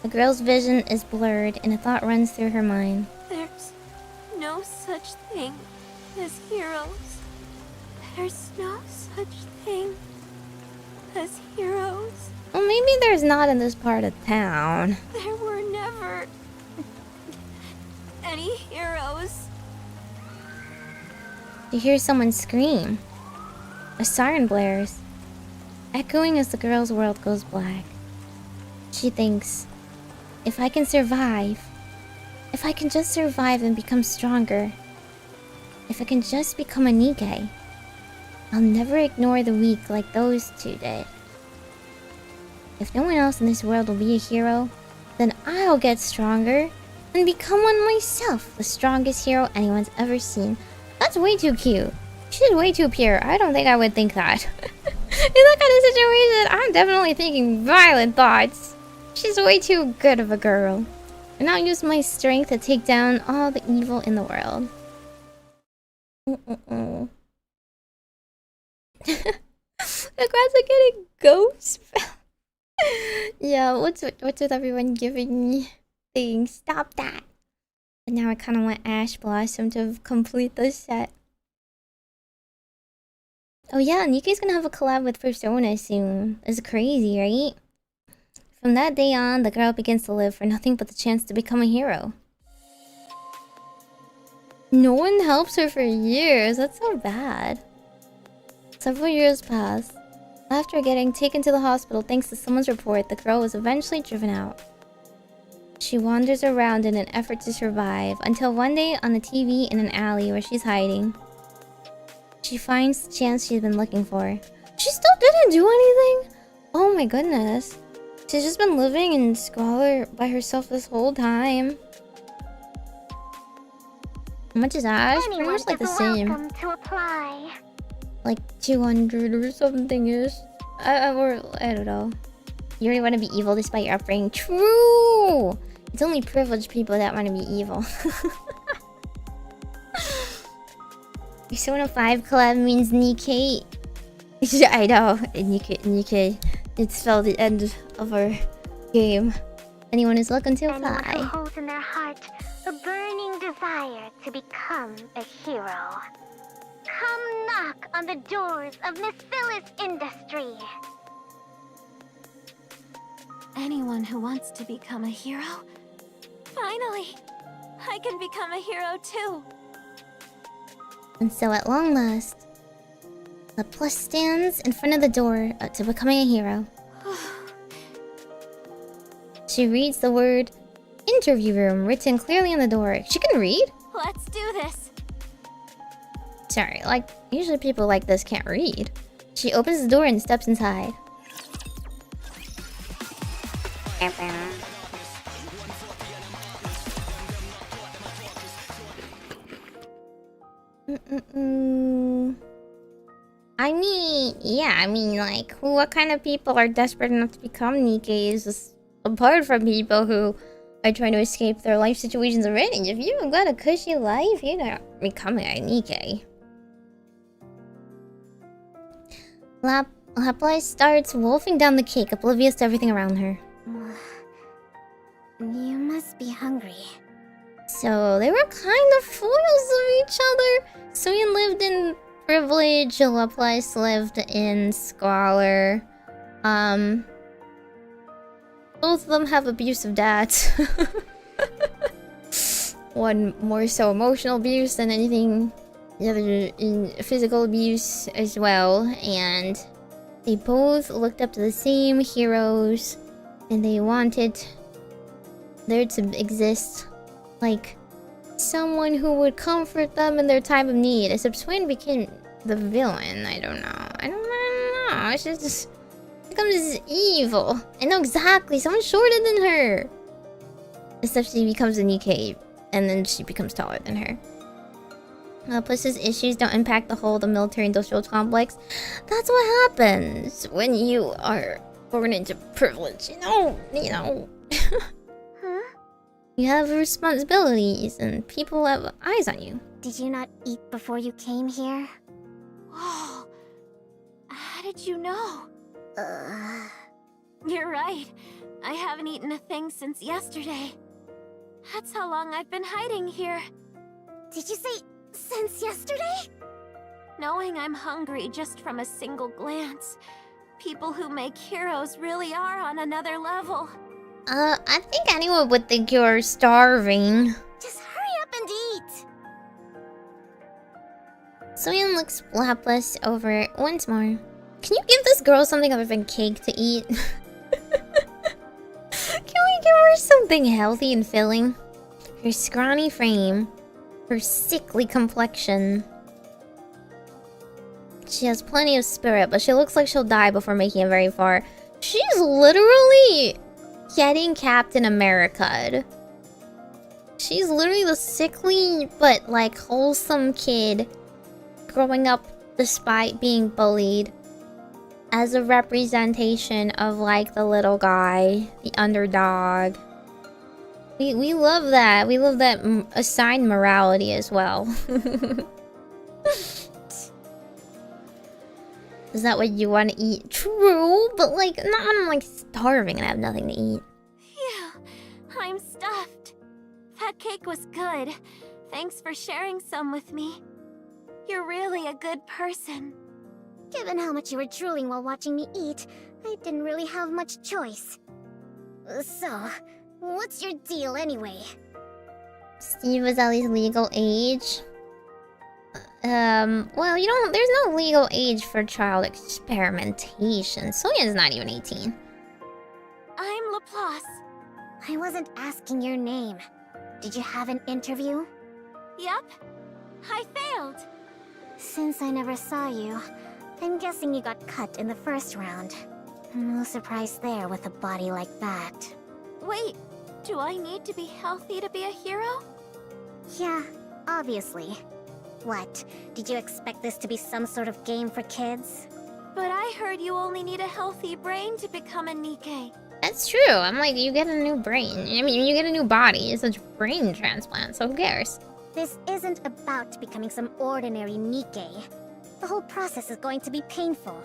A: The girl's vision is blurred, and a thought runs through her mind.
F: There's no such thing as heroes. There's no such thing as heroes.
A: Well, maybe there's not in this part of town.
F: There were never any heroes.
A: She hears someone scream. A siren blares, echoing as the girl's world goes black. She thinks, if I can survive, if I can just survive and become stronger, if I can just become a Nikke, I'll never ignore the weak like those two did. If no one else in this world will be a hero, then I'll get stronger and become one myself, the strongest hero anyone's ever seen. That's way too cute. She's way too pure. I don't think I would think that. In that kind of situation, I'm definitely thinking violent thoughts. She's way too good of a girl. And I'll use my strength to take down all the evil in the world. Congrats on getting ghost. Yeah, what's with everyone giving me things? Stop that. And now I kind of want Ash Blossom to complete the set. Oh yeah, Nikke's gonna have a collab with Persona soon. It's crazy, right? From that day on, the girl begins to live for nothing but the chance to become a hero. No one helps her for years. That's so bad. Several years pass. After getting taken to the hospital thanks to someone's report, the girl was eventually driven out. She wanders around in an effort to survive, until one day on the TV in an alley where she's hiding, she finds the chance she's been looking for. She still didn't do anything? Oh my goodness. She's just been living in squalor by herself this whole time. How much is Ash? Pretty much like the same.
C: Welcome to apply.
A: Like 200 or something-ish. I don't know. You already want to be evil despite your upbringing. True! It's only privileged people that want to be evil. Persona 5 collab means Nikke. I know. Nikke. It's spelled the end of our game. Anyone is welcome to
C: Anyone who
A: apply.
C: holds in their heart a burning desire to become a hero. Come knock on the doors of Miss Phyllis Industry.
F: Anyone who wants to become a hero? Finally! I can become a hero too!
A: And so at long last, the plus stands in front of the door to becoming a hero. She reads the word interview room written clearly on the door. She can read?
F: Let's do this!
A: Sorry, like, usually people like this can't read. She opens the door and steps inside. I mean, like, what kind of people are desperate enough to become Nikkes? Just apart from people who are trying to escape their life situations already. If you've got a cushy life, you're not becoming a Nikke. Lapis starts wolfing down the cake, oblivious to everything around her.
C: You must be hungry.
A: So they were kind of foils of each other. Syuen lived in privilege, Lapis lived in squalor. Both of them have abusive dads. One more so emotional abuse than anything in physical abuse as well, and they both looked up to the same heroes, and they wanted there to exist like someone who would comfort them in their time of need. Except Syuen became the villain. I don't know. She just becomes evil. I know exactly. Someone shorter than her. Except she becomes a Nikke, and then she becomes taller than her. Plus, his issues don't impact the whole of the military-industrial complex. That's what happens when you are born into privilege. You know.
C: Huh?
A: You have responsibilities, and people have eyes on you.
C: Did you not eat before you came here?
F: Whoa. How did you know? You're right. I haven't eaten a thing since yesterday. That's how long I've been hiding here.
C: Did you say since yesterday?
F: Knowing I'm hungry just from a single glance. People who make heroes really are on another level.
A: I think anyone would think you're starving.
C: Just hurry up and eat!
A: Syuen looks lapless over it once more. Can you give this girl something other than cake to eat? Can we give her something healthy and filling? Her scrawny frame, her sickly complexion. She has plenty of spirit, but she looks like she'll die before making it very far. She's literally getting Captain America'd. She's literally the sickly but like wholesome kid growing up despite being bullied as a representation of like the little guy, the underdog. We love that. We love that assigned morality as well. Is that what you want to eat? True, but like not when I'm like starving and I have nothing to eat.
F: Phew, I'm stuffed. That cake was good. Thanks for sharing some with me. You're really a good person.
C: Given how much you were drooling while watching me eat, I didn't really have much choice. So, what's your deal anyway?
A: Steve was at least legal age. Well, you don't. There's no legal age for child experimentation. Syuen's not even 18.
F: I'm Laplace.
C: I wasn't asking your name. Did you have an interview?
F: Yep. I failed.
C: Since I never saw you, I'm guessing you got cut in the first round. No surprise there with a body like that.
F: Wait, do I need to be healthy to be a hero?
C: Yeah, obviously. What? Did you expect this to be some sort of game for kids?
F: But I heard you only need a healthy brain to become a Nikke.
A: That's true. I'm like, you get a new brain. I mean, you get a new body. It's a brain transplant, so who cares?
C: This isn't about becoming some ordinary Nikke. The whole process is going to be painful.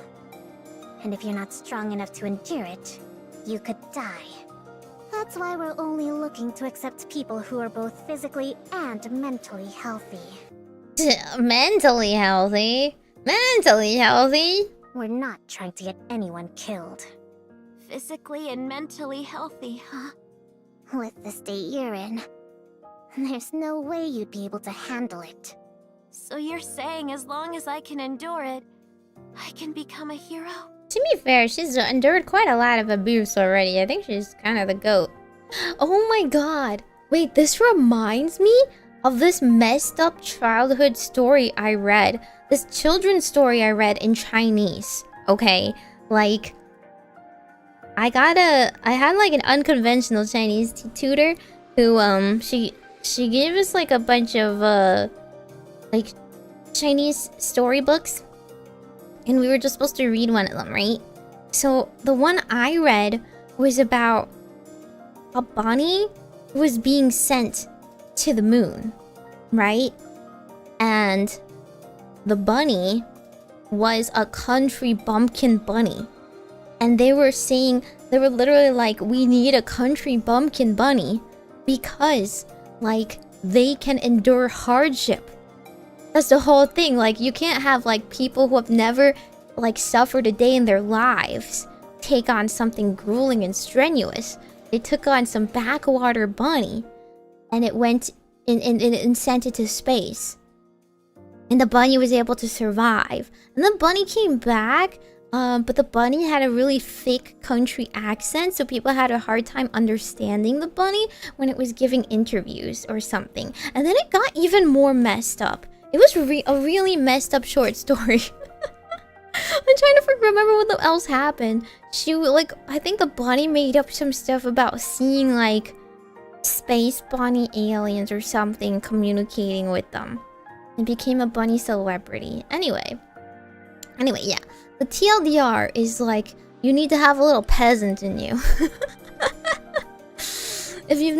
C: And if you're not strong enough to endure it, you could die. That's why we're only looking to accept people who are both physically and mentally healthy.
A: Mentally healthy? Mentally healthy?
C: We're not trying to get anyone killed.
F: Physically and mentally healthy, huh?
C: With the state you're in, there's no way you'd be able to handle it.
F: So you're saying as long as I can endure it, I can become a hero?
A: To be fair, she's endured quite a lot of abuse already. I think she's kind of the GOAT. Oh my god. Wait, this reminds me of this messed up childhood story I read. This children's story I read in Chinese. Okay, like I had like an unconventional Chinese tutor who she gave us like a bunch of like Chinese storybooks, and we were just supposed to read one of them, right? So the one I read was about a bunny who was being sent to the moon, right? And the bunny was a country bumpkin bunny. And they were saying, they were literally like, we need a country bumpkin bunny because, like, they can endure hardship. That's the whole thing. Like, you can't have, like, people who have never, like, suffered a day in their lives take on something grueling and strenuous. They took on some backwater bunny, and it went and sent it to space. And the bunny was able to survive. And the bunny came back, but the bunny had a really thick country accent, so people had a hard time understanding the bunny when it was giving interviews or something. And then it got even more messed up. It was a really messed up short story. I'm trying to remember what else happened. I think the bunny made up some stuff about seeing like space bunny aliens or something, communicating with them. It became a bunny celebrity. Anyway, yeah. The TLDR is like, you need to have a little peasant in you. If you've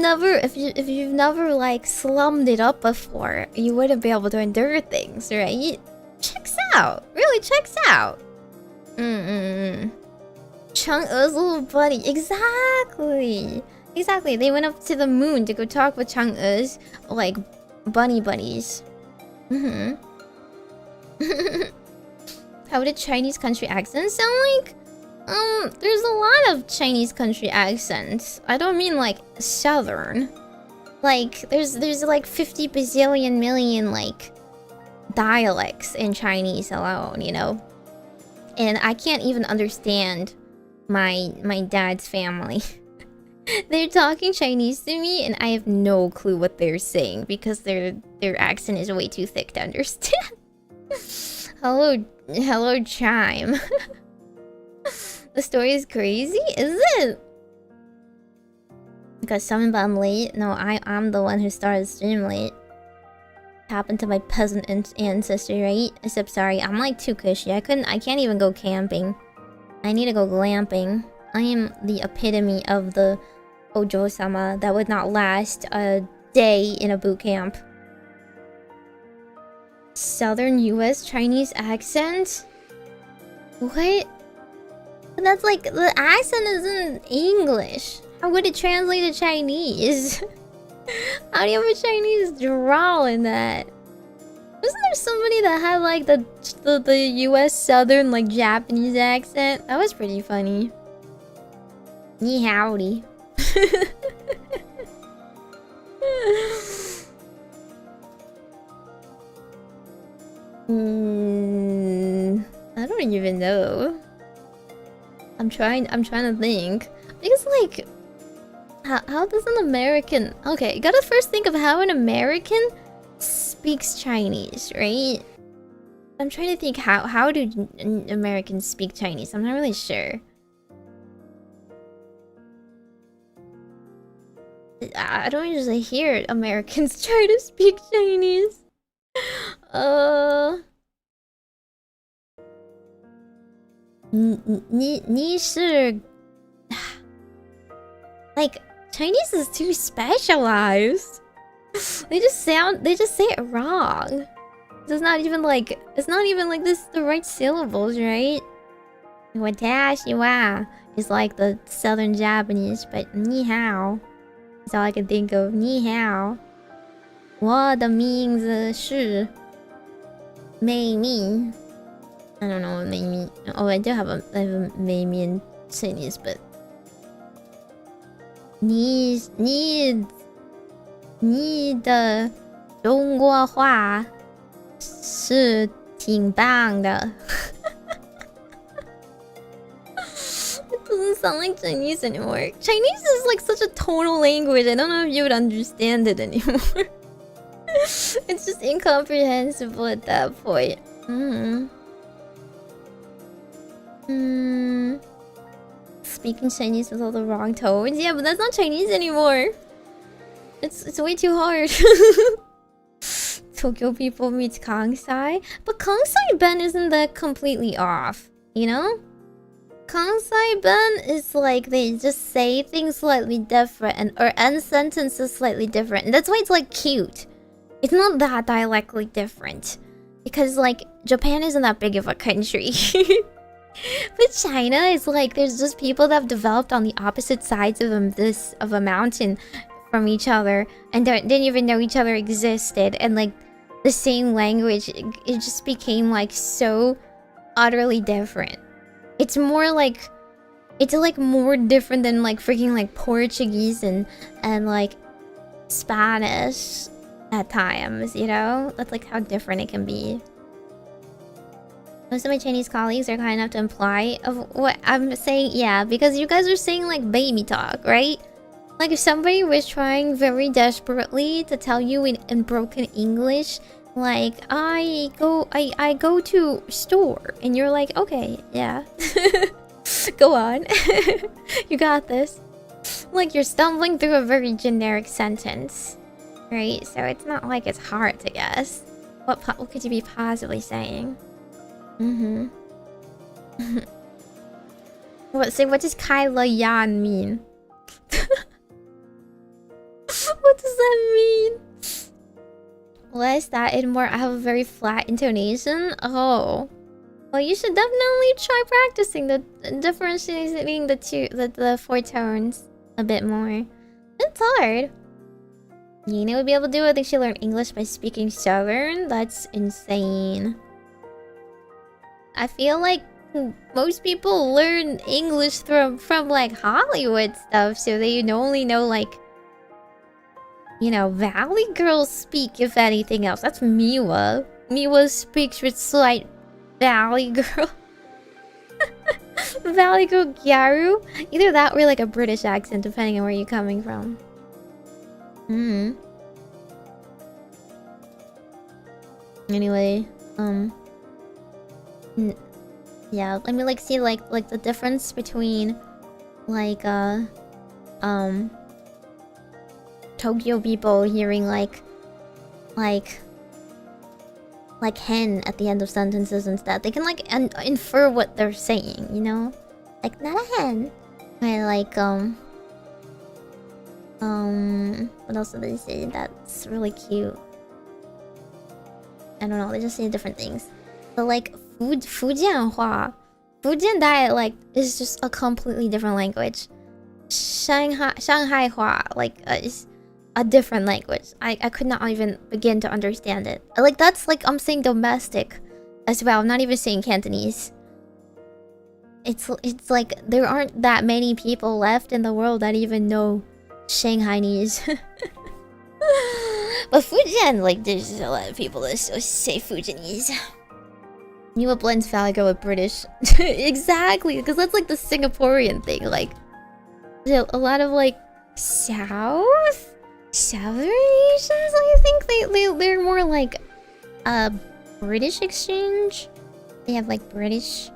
A: never like slummed it up before, you wouldn't be able to endure things, right? Checks out. Really checks out. Chang'e's little buddy. Exactly. Exactly. They went up to the moon to go talk with Chang'e's like bunny buddies. How did Chinese country accents sound like? There's a lot of Chinese country accents. I don't mean like southern. Like there's like 50 bazillion million like dialects in Chinese alone, you know? And I can't even understand my dad's family. They're talking Chinese to me and I have no clue what they're saying because their accent is way too thick to understand. Hello Chime. The story is crazy, is it? Got summoned but I'm late. No, I'm the one who started stream late. Happened to my peasant ancestor, right? Except sorry, I'm like too cushy. I can't even go camping. I need to go glamping. I am the epitome of the Ojo-sama that would not last a day in a boot camp. Southern US Chinese accent? What? But that's like, the accent is in English. How would it translate to Chinese? How do you have a Chinese drawl in that? Wasn't there somebody that had like the US Southern like Japanese accent? That was pretty funny. Ni howdy. I don't even know. I'm trying to think. Because like how does an American... Okay, you gotta first think of how an American speaks Chinese, right? I'm trying to think how do Americans speak Chinese? I'm not really sure. I don't usually hear Americans try to speak Chinese. Ni shi... Like, Chinese is too specialized. They just say it wrong. It's not even like this the right syllables, right? Watashiwa is like the Southern Japanese, but ni hao is all I can think of. Ni hao. 我的名字是 Meimi. I don't know what Meimi. Oh, I do have a Meimi in Chinese, but 你的中国话是挺棒的。It doesn't sound like Chinese anymore. Chinese is like such a tonal language. I don't know if you would understand it anymore. It's just incomprehensible at that point. Speaking Chinese with all the wrong tones. Yeah, but that's not Chinese anymore. It's way too hard. Tokyo people meets Kansai. But Kansai Ben isn't that completely off, you know? Kansai Ben is like they just say things slightly different or end sentences slightly different. And that's why it's like cute. It's not that dialectically different. Because like Japan isn't that big of a country. But China is like there's just people that have developed on the opposite sides of a mountain from each other and didn't even know each other existed, and like the same language it just became like so utterly different. It's more like more different than like freaking like Portuguese and like Spanish at times, you know? That's like how different it can be. Most of my Chinese colleagues are kind enough to imply of what I'm saying. Yeah, because you guys are saying like baby talk, right? Like if somebody was trying very desperately to tell you in broken English, like I go to store, and you're like, okay, yeah, go on, you got this. Like you're stumbling through a very generic sentence, right? So it's not like it's hard to guess. What could you be possibly saying? Mm-hmm. What does Kyla Yan mean? What does that mean? Less that and more I have a very flat intonation? Oh. Well, you should definitely try practicing the differentiating the 4 tones a bit more. It's hard. Nina would be able to do it. I think she learned English by speaking Southern. That's insane. I feel like most people learn English from like Hollywood stuff, so they only know like, you know, Valley Girls speak, if anything else. That's Miwa. Miwa speaks with slight Valley Girl. Valley Girl Gyaru. Either that or like a British accent, depending on where you're coming from. Anyway, yeah, let me like see like the difference between like Tokyo people hearing like hen at the end of sentences and stuff. They can like infer what they're saying, you know? Like not a hen. Or like what else did they say? That's really cute. I don't know, they just say different things. But like Fujian dialect is just a completely different language. Shanghai Hua is a different language. I could not even begin to understand it. Like that's like I'm saying domestic as well. I'm not even saying Cantonese. It's like there aren't that many people left in the world that even know Shanghainese. But Fujian, like there's a lot of people that still say Fujianese. Niwa blends Valley Girl with British. Exactly, because that's like the Singaporean thing. Like there's a lot of like Southern Asians, I think they're more like British exchange. They have like British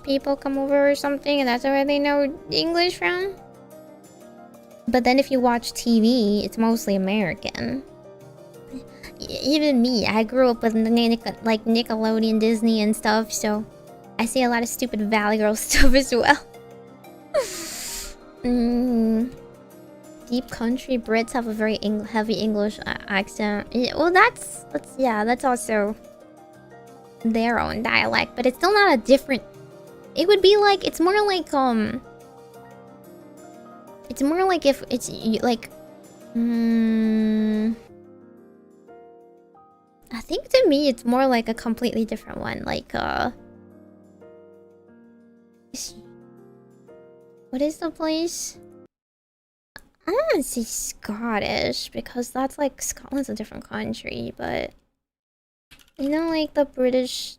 A: people come over or something, and that's where they know English from. But then if you watch TV, it's mostly American. Even me, I grew up with like Nickelodeon, Disney and stuff, so I see a lot of stupid Valley Girl stuff as well. Deep country Brits have a very heavy English accent. Well, that's also their own dialect, but it's still not a different. It would be like it's more like if it's like I think to me it's more like a completely different one. Like what is the place? I don't want to say Scottish because that's like Scotland's a different country, but you know, like the British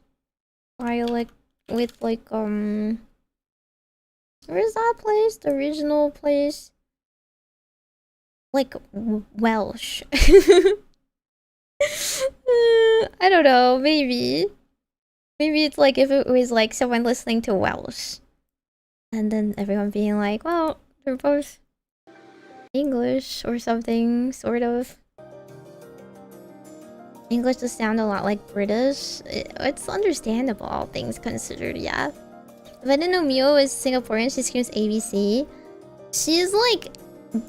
A: dialect with like where is that place? The original place? Like Welsh. I don't know, maybe it's like if it was like someone listening to Welsh and then everyone being like, well, they're both English or something, sort of. English does sound a lot like British. It's understandable, all things considered, yeah. If I didn't know Mio is Singaporean, she screams ABC. She's like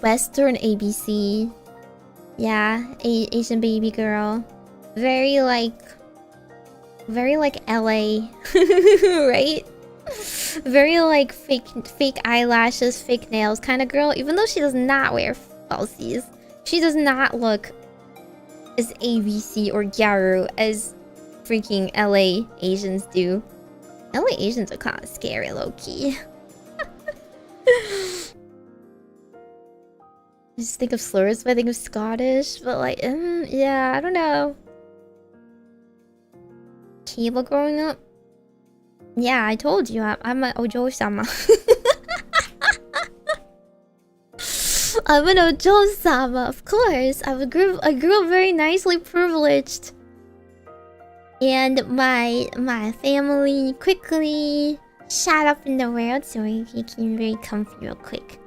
A: Western ABC. Yeah, Asian baby girl. Very like LA, right? Very like fake eyelashes, fake nails kind of girl. Even though she does not wear falsies, she does not look as ABC or Gyaru as freaking LA Asians do. LA Asians are kind of scary, low key. I just think of slurs, but I think of Scottish. But like, yeah, I don't know. Cable growing up? Yeah, I told you, I'm an Ojo-sama. I'm an Ojo-sama, of course. I grew up very nicely privileged. And my family quickly shot up in the world, so we became very comfy real quick.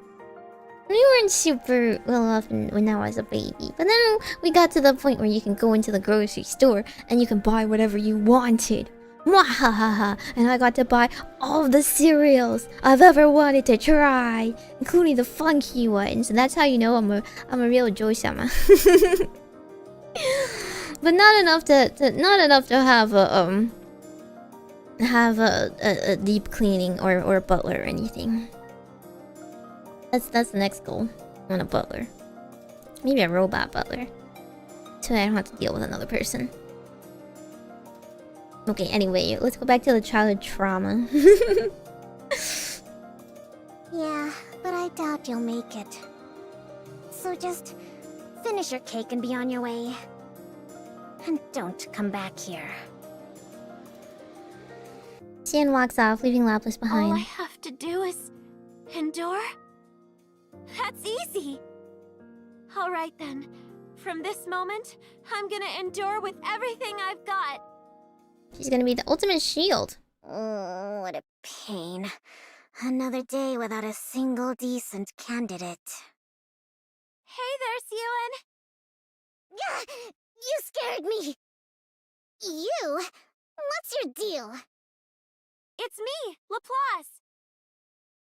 A: We weren't super well off when I was a baby, but then we got to the point where you can go into the grocery store and you can buy whatever you wanted. Mwahaha! And I got to buy all the cereals I've ever wanted to try, including the funky ones. And that's how you know I'm a real Joe-sama. But not enough to have a deep cleaning or a butler or anything. That's the next goal. I want a butler. Maybe a robot butler. So I don't have to deal with another person. Okay, anyway, let's go back to the childhood trauma.
C: Yeah, but I doubt you'll make it. So just finish your cake and be on your way. And don't come back here.
A: Syuen walks off, leaving Lapis behind.
F: All I have to do is endure? That's easy. All right then. From this moment, I'm gonna endure with everything I've got.
A: She's gonna be the ultimate shield.
C: Oh, what a pain. Another day without a single decent candidate.
F: Hey there, Syuen.
C: You scared me! You? What's your deal?
F: It's me, Laplace.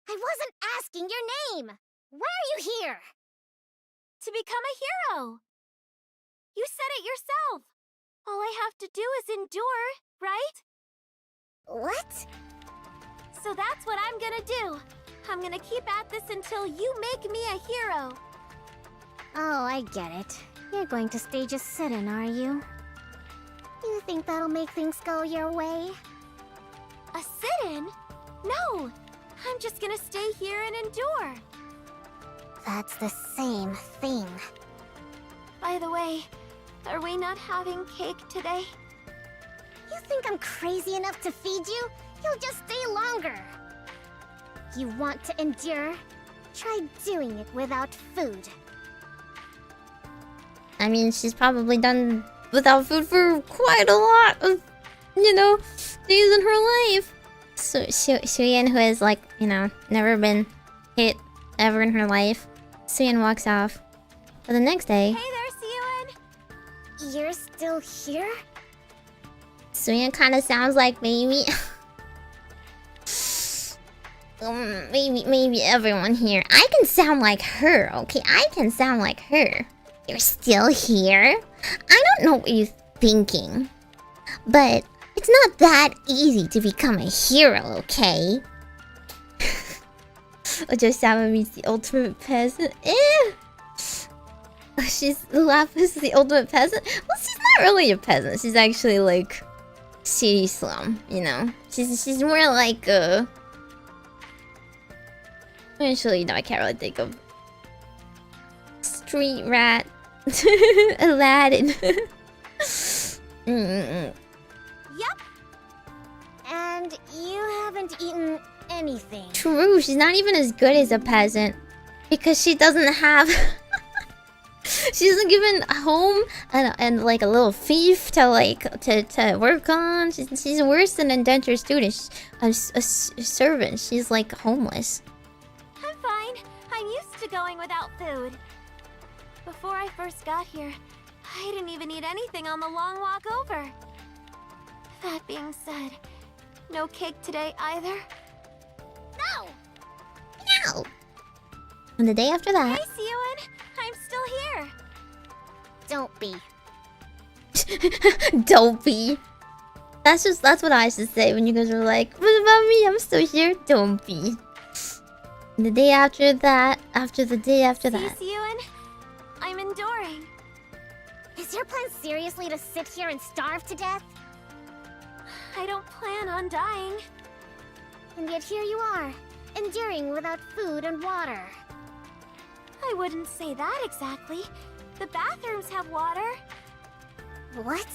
C: I wasn't asking your name! Why are you here?
F: To become a hero. You said it yourself. All I have to do is endure, right?
C: What?
F: So that's what I'm gonna do. I'm gonna keep at this until you make me a hero.
C: Oh, I get it. You're going to stage a sit-in, are you? You think that'll make things go your way?
F: A sit-in? No! I'm just gonna stay here and endure.
C: That's the same thing.
F: By the way, are we not having cake today?
C: You think I'm crazy enough to feed you? You'll just stay longer. You want to endure? Try doing it without food.
A: I mean, she's probably done without food for quite a lot of, days in her life. So Syuen, who has never been hit ever in her life, Syuen walks off. But the next day,
F: Hey there, Syuen!
C: You're still here?
A: Syuen kind of sounds like Meimi. Maybe everyone here. I can sound like her, okay? I can sound like her. You're still here? I don't know what you're thinking, but it's not that easy to become a hero, okay? Ojo-sama meets the ultimate peasant. She's Lapis, the ultimate peasant. Well, she's not really a peasant. She's actually like city slum, She's more like Actually, no, I can't really think of street rat. Aladdin.
C: Yep. And you haven't eaten anything.
A: True, she's not even as good as a peasant because she doesn't have. She isn't given a home and like a little fief to work on. She's worse than an indentured student, a servant. She's like homeless.
F: I'm fine. I'm used to going without food. Before I first got here, I didn't even eat anything on the long walk over. That being said, no cake today either.
C: No!
A: No! And the day after that...
F: Hey, Syuen! I'm still here!
C: Don't be.
A: Don't be. That's what I should say when you guys are like, what about me? I'm still here. Don't be. And the day after that, after the day after that.
F: See, Syuen? I'm enduring.
C: Is your plan seriously to sit here and starve to death?
F: I don't plan on dying.
C: And yet here you are, enduring without food and water.
F: I wouldn't say that exactly. The bathrooms have water.
C: What?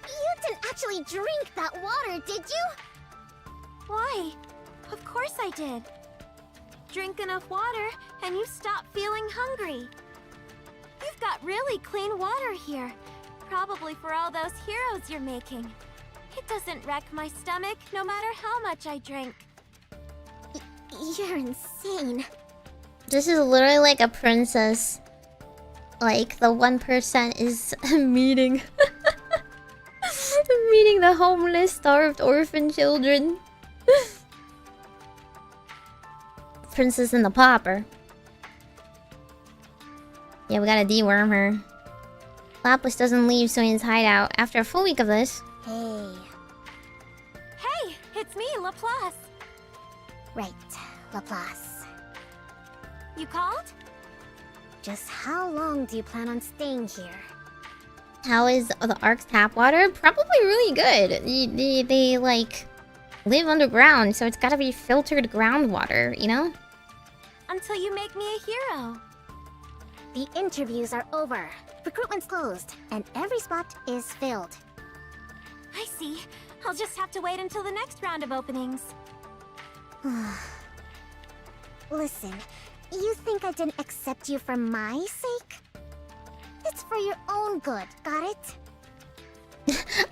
C: You didn't actually drink that water, did you?
F: Why? Of course I did. Drink enough water, and you stop feeling hungry. You've got really clean water here. Probably for all those heroes you're making. It doesn't wreck my stomach, no matter how much I drink.
C: You're insane.
A: This is literally like a princess. Like the 1% is meeting meeting the homeless, starved orphan children. Princess and the Pauper. Yeah, we gotta deworm her. Lapis doesn't leave Syuen's hideout after a full week of this.
C: Hey.
F: Hey, it's me, Laplace.
C: Right, Laplace.
F: You called?
C: Just how long do you plan on staying here?
A: How is the Ark's tap water? Probably really good. They like live underground, so it's gotta be filtered groundwater, you know?
F: Until you make me a hero.
C: The interviews are over. Recruitment's closed, and every spot is filled.
F: I see. I'll just have to wait until the next round of openings.
C: Listen, you think I didn't accept you for my sake? It's for your own good, got it?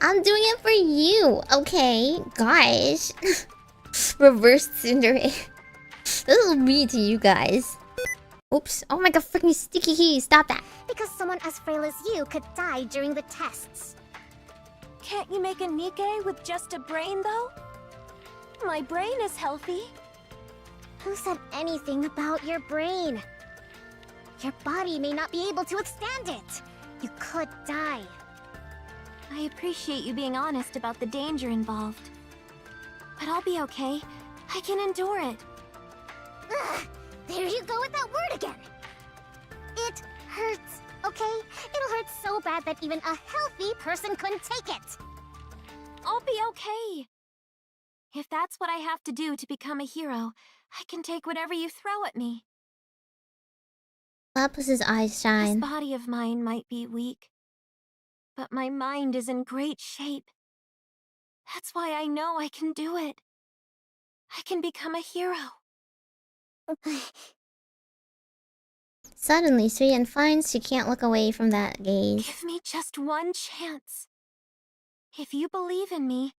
A: I'm doing it for you, okay? Gosh. Reverse Cinderella. This is me to you guys. Oops. Oh my god, freaking sticky keys. Stop that.
C: Because someone as frail as you could die during the tests.
F: Can't you make a Nikke with just a brain, though? My brain is healthy.
C: Who said anything about your brain? Your body may not be able to withstand it. You could die.
F: I appreciate you being honest about the danger involved. But I'll be okay. I can endure it.
C: Ugh, there you go with that word again. It hurts, okay? It'll hurt so bad that even a healthy person couldn't take it.
F: I'll be okay. If that's what I have to do to become a hero, I can take whatever you throw at me.
A: Lapis's eyes
F: This
A: shine.
F: body of mine might be weak, but my mind is in great shape. That's why I know I can do it. I can become a hero.
A: Suddenly, Syuen finds she can't look away from that gaze.
F: Give me just one chance. If you believe in me,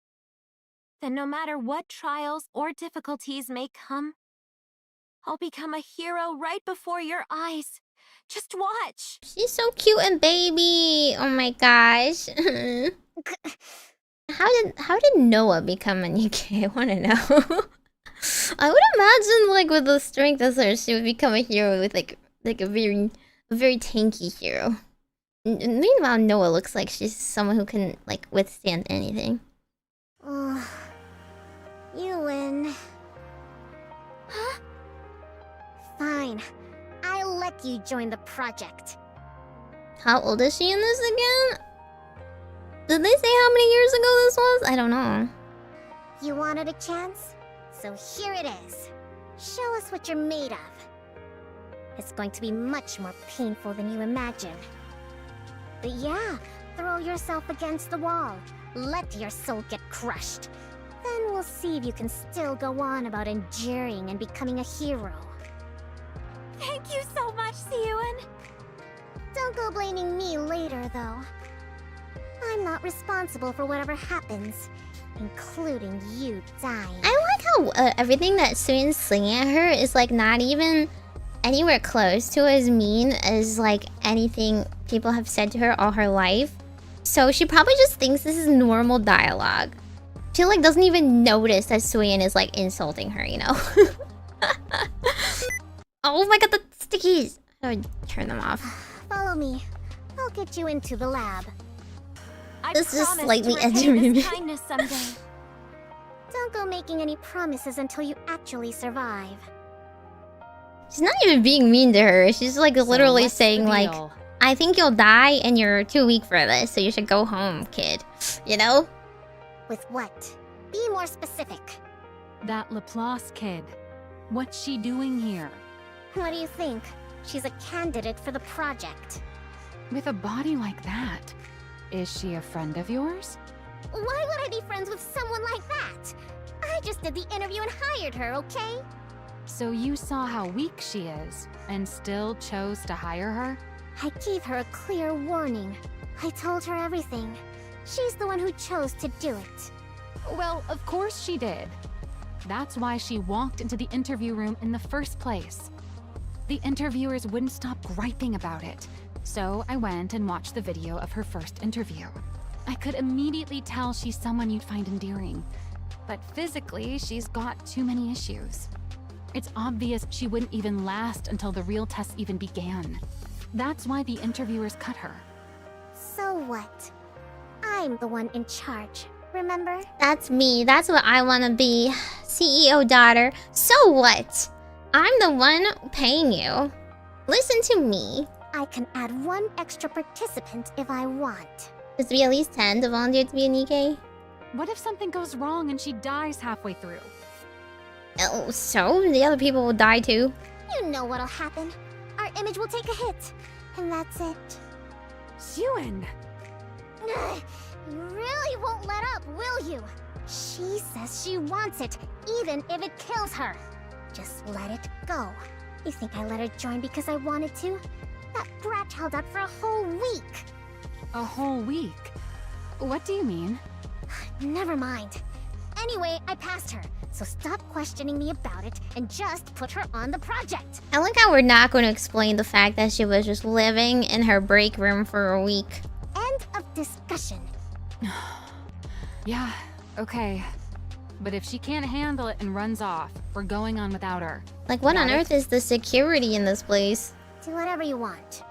F: then no matter what trials or difficulties may come, I'll become a hero right before your eyes. Just watch.
A: She's so cute and baby. Oh my gosh. How did Noah become a Nikke? I wanna know. I would imagine like with the strength of her, she would become a hero with like a very tanky hero. Meanwhile, Noah looks like she's someone who can like withstand anything.
C: You win.
F: Huh?
C: Fine. I'll let you join the project.
A: How old is she in this again? Did they say how many years ago this was? I don't know.
C: You wanted a chance? So here it is. Show us what you're made of. It's going to be much more painful than you imagine. But yeah, throw yourself against the wall. Let your soul get crushed. Then we'll see if you can still go on about enduring and becoming a hero.
F: Thank you so much, Syuen.
C: Don't go blaming me later, though. I'm not responsible for whatever happens, including you dying.
A: I like how everything that Syuen's slinging at her is like not even anywhere close to as mean as like anything people have said to her all her life. So she probably just thinks this is normal dialogue. She like doesn't even notice that Syuen is like insulting her, you know? Oh my god, the stickies! I would turn them off.
C: Follow me. I'll get you into the lab.
F: I
A: This is
F: promise
A: slightly
F: to repay
A: edgy,
F: this
A: maybe.
F: kindness someday.
C: Don't go making any promises until you actually survive.
A: She's not even being mean to her. She's like literally saying like, I think you'll die and you're too weak for this, so you should go home, kid. You know?
C: With what? Be more specific.
B: That Laplace kid. What's she doing here?
C: What do you think? She's a candidate for the project.
B: With a body like that, is she a friend of yours?
C: Why would I be friends with someone like that? I just did the interview and hired her, okay?
B: So you saw how weak she is, and still chose to hire her?
C: I gave her a clear warning. I told her everything. She's the one who chose to do it.
B: Well, of course she did. That's why she walked into the interview room in the first place. The interviewers wouldn't stop griping about it, so I went and watched the video of her first interview. I could immediately tell she's someone you'd find endearing, but physically, she's got too many issues. It's obvious she wouldn't even last until the real test even began. That's why the interviewers cut her.
C: So what? I'm the one in charge, remember?
A: That's me. That's what I want to be. CEO daughter. So what? I'm the one paying you. Listen to me.
C: I can add one extra participant if I want.
A: There's to be at least 10 to volunteer to be a Nikke.
B: What if something goes wrong and she dies halfway through?
A: Oh, so the other people will die too.
C: You know what'll happen. Our image will take a hit. And that's it.
B: Syuen!
C: You really won't let up, will you? She says she wants it, even if it kills her. Just let it go. You think I let her join because I wanted to? That brat held out for a whole week.
B: A whole week? What do you mean?
C: Never mind. Anyway, I passed her, so stop questioning me about it and just put her on the project.
A: I like how we're not going to explain the fact that she was just living in her break room for a week.
C: End of discussion.
B: Yeah, okay. But if she can't handle it and runs off, we're going on without her.
A: Like, what on
B: Got it?
A: earth is the security in this place?
C: Do whatever you want.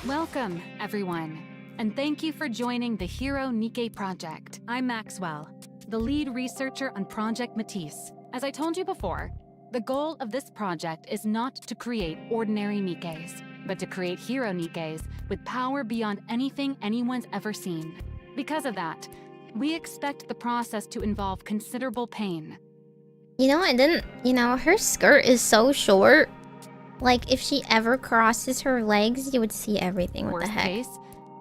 B: Welcome, everyone. And thank you for joining the Hero Nikke project. I'm Maxwell, the lead researcher on Project Matisse. As I told you before, the goal of this project is not to create ordinary Nikkes, but to create hero Nikkes with power beyond anything anyone's ever seen. Because of that, we expect the process to involve considerable pain.
A: You know, and then, her skirt is so short. Like, if she ever crosses her legs, you would see everything. What the
B: Worst
A: heck?
B: case,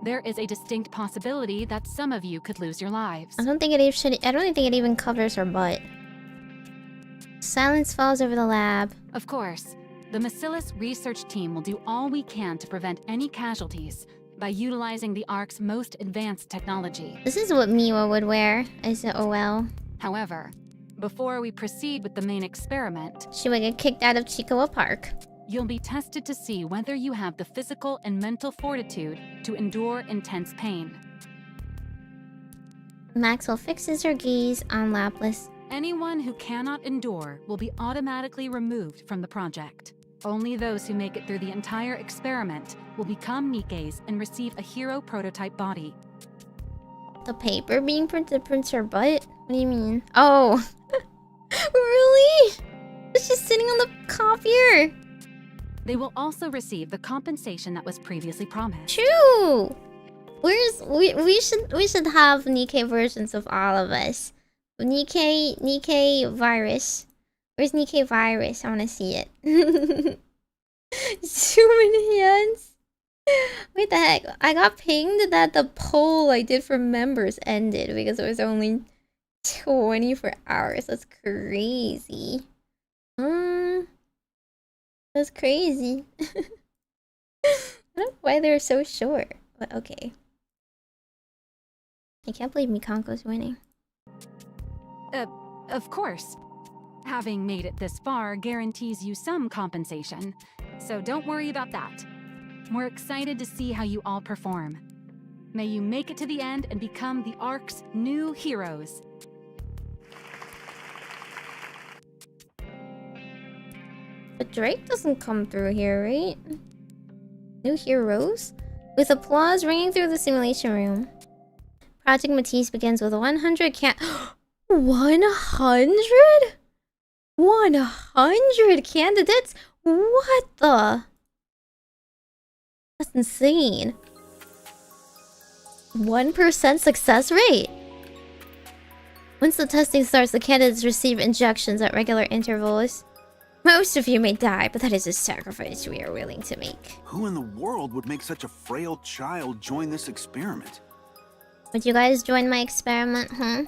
B: there is a distinct possibility that some of you could lose your lives.
A: I don't think it even covers her butt. Silence falls over the lab.
B: Of course, the Bacillus research team will do all we can to prevent any casualties by utilizing the Ark's most advanced technology.
A: This is what Miwa would wear. I said, oh well.
B: However, before we proceed with the main experiment,
A: She would get kicked out of Chikawa Park.
B: you'll be tested to see whether you have the physical and mental fortitude to endure intense pain.
A: Maxwell fixes her gaze on Lapis.
B: Anyone who cannot endure will be automatically removed from the project. Only those who make it through the entire experiment will become Nikkes and receive a hero prototype body.
A: The paper being printed prints her butt? What do you mean? Oh. Really? She's sitting on the copier.
B: They will also receive the compensation that was previously promised.
A: True. We should have Nikke versions of all of us. Nikke virus. Where's Nikke virus? I want to see it. Too many hands. Wait, the heck? I got pinged that the poll I did for members ended because it was only 24 hours. That's crazy. That's crazy. I don't know why they're so short, but okay. I can't believe Mikanko's winning.
B: Of course. Having made it this far guarantees you some compensation, so don't worry about that. We're excited to see how you all perform. May you make it to the end and become the Ark's new heroes.
A: But Drake doesn't come through here, right? New heroes? With applause ringing through the simulation room. Project Matisse begins with 100 100? 100 candidates? What the? That's insane. 1% success rate? Once the testing starts, the candidates receive injections at regular intervals. Most of you may die, but that is a sacrifice we are willing to make.
G: Who in the world would make such a frail child join this experiment?
A: Would you guys join my experiment, huh?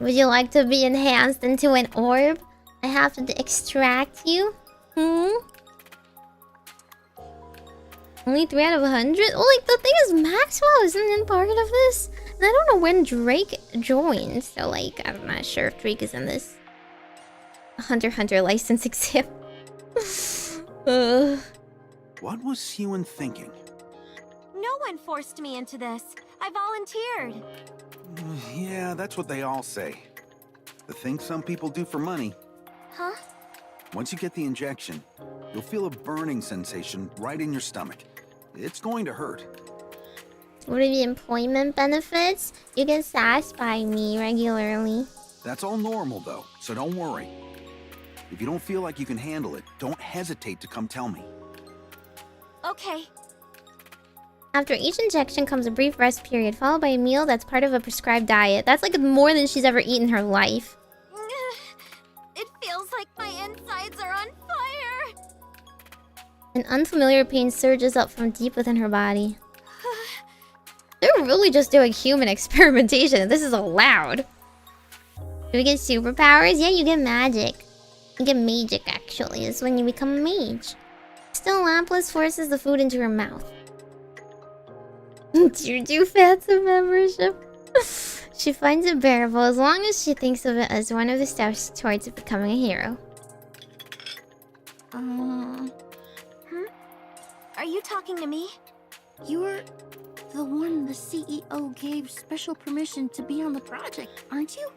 A: Would you like to be enhanced into an orb? I have to extract you? Only 3 out of 100? Well, like, the thing is, Maxwell isn't in part of this. And I don't know when Drake joined. So, like, I'm not sure if Drake is in this. Hunter x Hunter license exam.
G: What was Syuen thinking?
F: No one forced me into this. I volunteered.
G: Yeah, that's what they all say. The thing some people do for money.
F: Huh?
G: Once you get the injection, you'll feel a burning sensation right in your stomach. It's going to hurt.
A: What are the employment benefits? You get sassed by me regularly.
G: That's all normal, though, so don't worry. If you don't feel like you can handle it, don't hesitate to come tell me.
F: Okay.
A: After each injection comes a brief rest period, followed by a meal that's part of a prescribed diet. That's like more than she's ever eaten in her life.
F: It feels like my insides are on fire.
A: An unfamiliar pain surges up from deep within her body. They're really just doing human experimentation. This is allowed. Do we get superpowers? Yeah, you get magic. You get magic, actually. It's when you become a mage. Still, Lapis forces the food into her mouth. Do Phantom membership? She finds it bearable as long as she thinks of it as one of the steps towards becoming a hero.
F: Are you talking to me?
H: You're the one the CEO gave special permission to be on the project, aren't you?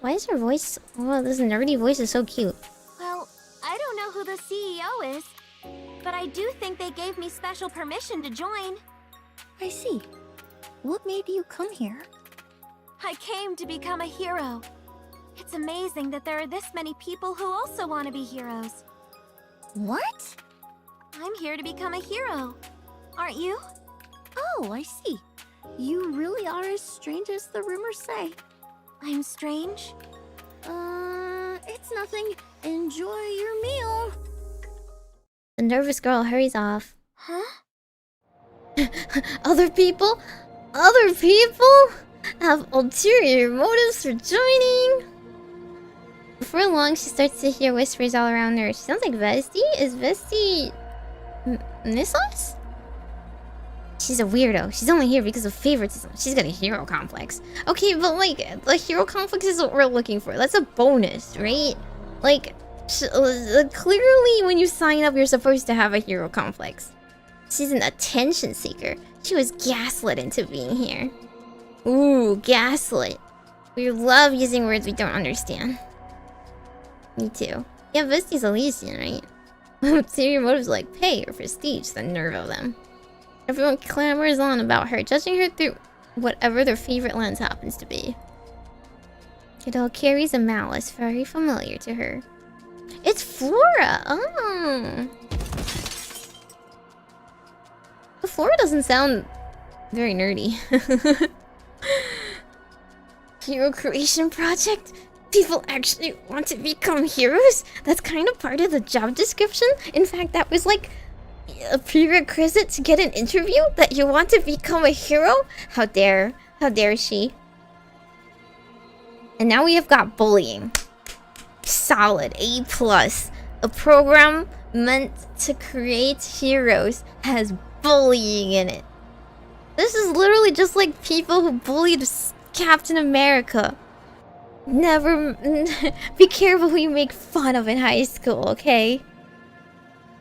A: Why is her voice... Oh, this nerdy voice is so cute.
F: Well, I don't know who the CEO is, but I do think they gave me special permission to join.
H: I see. What made you come here?
F: I came to become a hero. It's amazing that there are this many people who also want to be heroes.
H: What?
F: I'm here to become a hero. Aren't you?
H: Oh, I see. You really are as strange as the rumors say.
F: I'm strange?
H: It's nothing. Enjoy your meal.
A: The nervous girl hurries off.
F: Huh?
A: Other people have ulterior motives for joining. Before long, she starts to hear whispers all around her. She sounds like Vesti. Is Vesti Nissos? She's a weirdo. She's only here because of favoritism. She's got a hero complex. Okay, but like, the hero complex is what we're looking for. That's a bonus, right? Like, clearly when you sign up, you're supposed to have a hero complex. She's an attention seeker. She was gaslit into being here. Ooh, gaslit. We love using words we don't understand. Me too. Yeah, Vesti's Elysian, right? Ulterior motives like pay or prestige, the nerve of them. Everyone clamors on about her, judging her through whatever their favorite lens happens to be. It all carries a malice very familiar to her. It's Flora! Oh! But Flora doesn't sound very nerdy. Hero creation project? People actually want to become heroes? That's kind of part of the job description. In fact, that was like a prerequisite to get an interview, that you want to become a hero? How dare she? And now we have got bullying. Solid A+. A program meant to create heroes has bullying in it. This is literally just like people who bullied Captain America. Never be careful who you make fun of in high school, okay?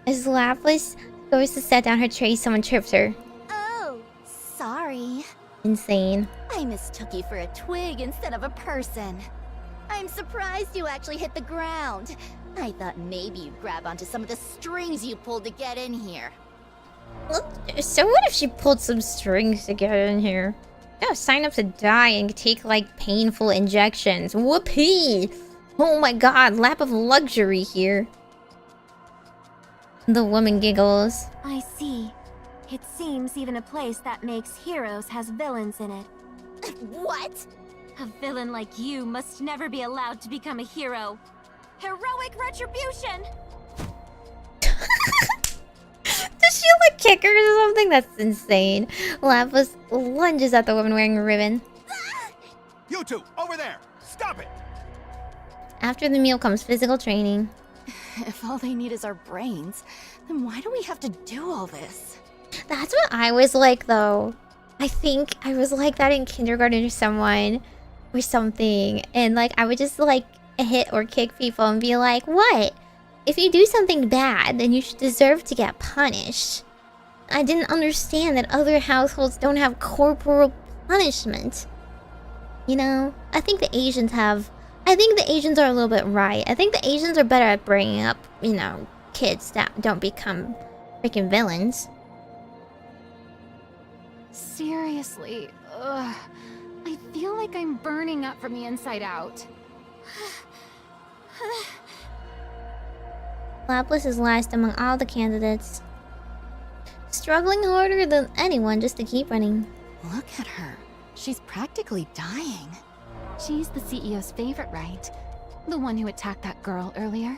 A: As Lapis goes to set down her tray, someone trips her.
H: Oh, sorry.
A: Insane.
H: I mistook you for a twig instead of a person. I'm surprised you actually hit the ground. I thought maybe you'd grab onto some of the strings you pulled to get in here.
A: So what if she pulled some strings to get in here? Yeah, sign up to die and take like painful injections. Whoopee! Oh my god, lap of luxury here. The woman giggles.
F: I see. It seems even a place that makes heroes has villains in it.
H: What?
F: A villain like you must never be allowed to become a hero. Heroic retribution!
A: Does she like kick her or something? That's insane. Lapis lunges at the woman wearing a ribbon.
E: You two, over there! Stop it!
A: After the meal comes physical training.
H: If all they need is our brains, then why do we have to do all this?
A: That's what I was like, though. I think I was like that in kindergarten or something. And like, I would just like hit or kick people and be like, what? If you do something bad, then you should deserve to get punished. I didn't understand that other households don't have corporal punishment. You know? I think the Asians are a little bit right. I think the Asians are better at bringing up, you know, kids that don't become freaking villains.
B: Seriously, ugh. I feel like I'm burning up from the inside out.
A: Lapis is last among all the candidates. Struggling harder than anyone just to keep running.
H: Look at her. She's practically dying.
B: She's the CEO's favorite, right? The one who attacked that girl earlier.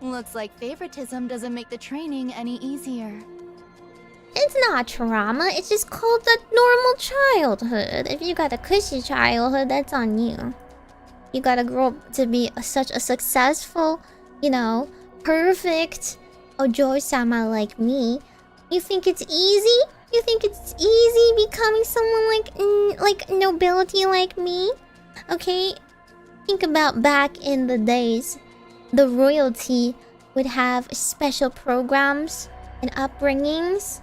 H: Looks like favoritism doesn't make the training any easier.
A: It's not trauma, it's just called the normal childhood. If you got a cushy childhood, that's on you. You gotta grow up to be such a successful, you know, perfect Ojo-sama like me. You think it's easy? You think it's easy becoming someone like nobility like me? Okay, think about back in the days. The royalty would have special programs and upbringings.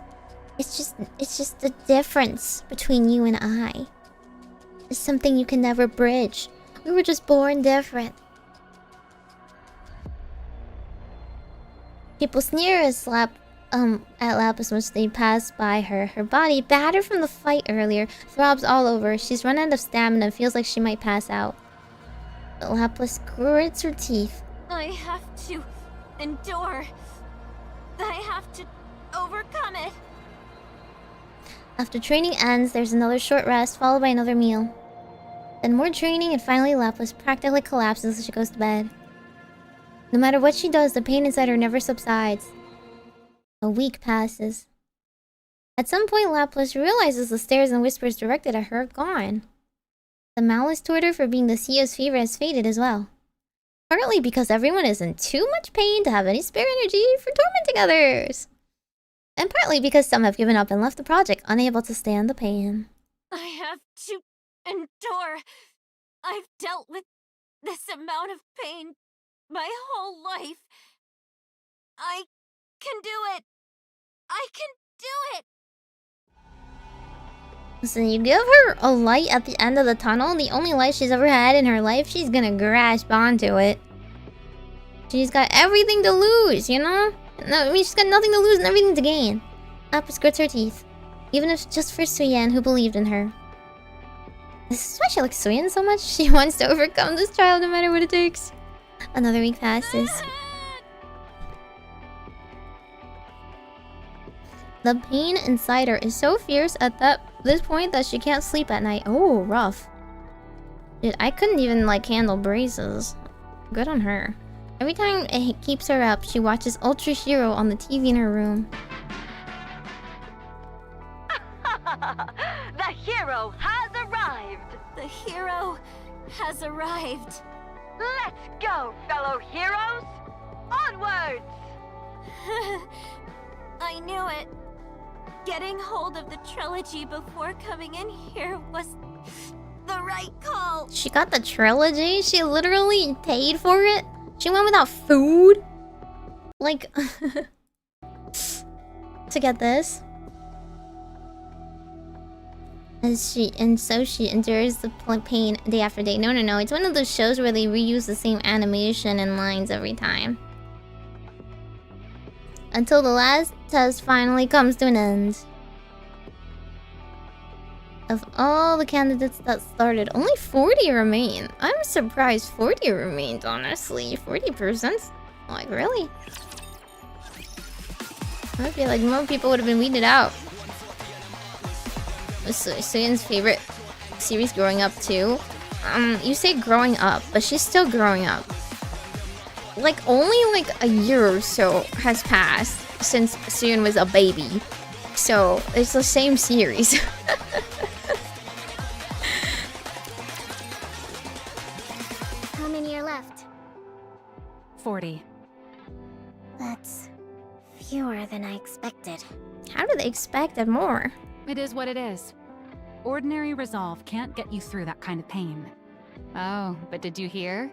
A: It's just the difference between you and I. It's something you can never bridge. We were just born different. People sneer at Lapis once they pass by her. Her body, battered from the fight earlier, throbs all over. She's run out of stamina and feels like she might pass out. But Lapis grits her teeth.
F: I have to endure. I have to overcome it.
A: After training ends, there's another short rest, followed by another meal. Then more training, and finally Lapis practically collapses as she goes to bed. No matter what she does, the pain inside her never subsides. A week passes. At some point, Lapis realizes the stares and whispers directed at her are gone. The malice toward her for being the CEO's favorite has faded as well. Partly because everyone is in too much pain to have any spare energy for tormenting others. And partly because some have given up and left the project, unable to stand the pain.
F: I have to endure. I've dealt with this amount of pain my whole life. I can do it. I can do it.
A: Listen, you give her a light at the end of the tunnel, the only light she's ever had in her life, she's gonna grasp onto it. She's got everything to lose, you know? No, I mean, she's got nothing to lose and everything to gain. Lapis grits her teeth. Even if just for Syuen, who believed in her. This is why she likes Syuen so much. She wants to overcome this trial no matter what it takes. Another week passes. The pain inside her is so fierce at this point that she can't sleep at night. Oh, rough. Dude, I couldn't even like handle braces. Good on her. Every time it keeps her up, she watches Ultra Hero on the TV in her room.
D: The hero has arrived!
F: The hero has arrived.
D: Let's go, fellow heroes! Onwards!
F: I knew it. Getting hold of the trilogy before coming in here was the right call.
A: She got the trilogy? She literally paid for it? She went without food? Like... to get this? And so she endures the pain day after day. No. It's one of those shows where they reuse the same animation and lines every time. Until the last test finally comes to an end. Of all the candidates that started, only 40 remain. I'm surprised 40 remained, honestly. 40%? Like, really? I feel like more people would have been weeded out. It was Syuen's favorite series growing up, too. you say growing up, but she's still growing up. Like, only like a year or so has passed since Syuen was a baby. So, it's the same series.
C: How many are left?
B: 40.
C: That's fewer than I expected.
A: How do they expect it more?
B: It is what it is. Ordinary resolve can't get you through that kind of pain. Oh, but did you hear?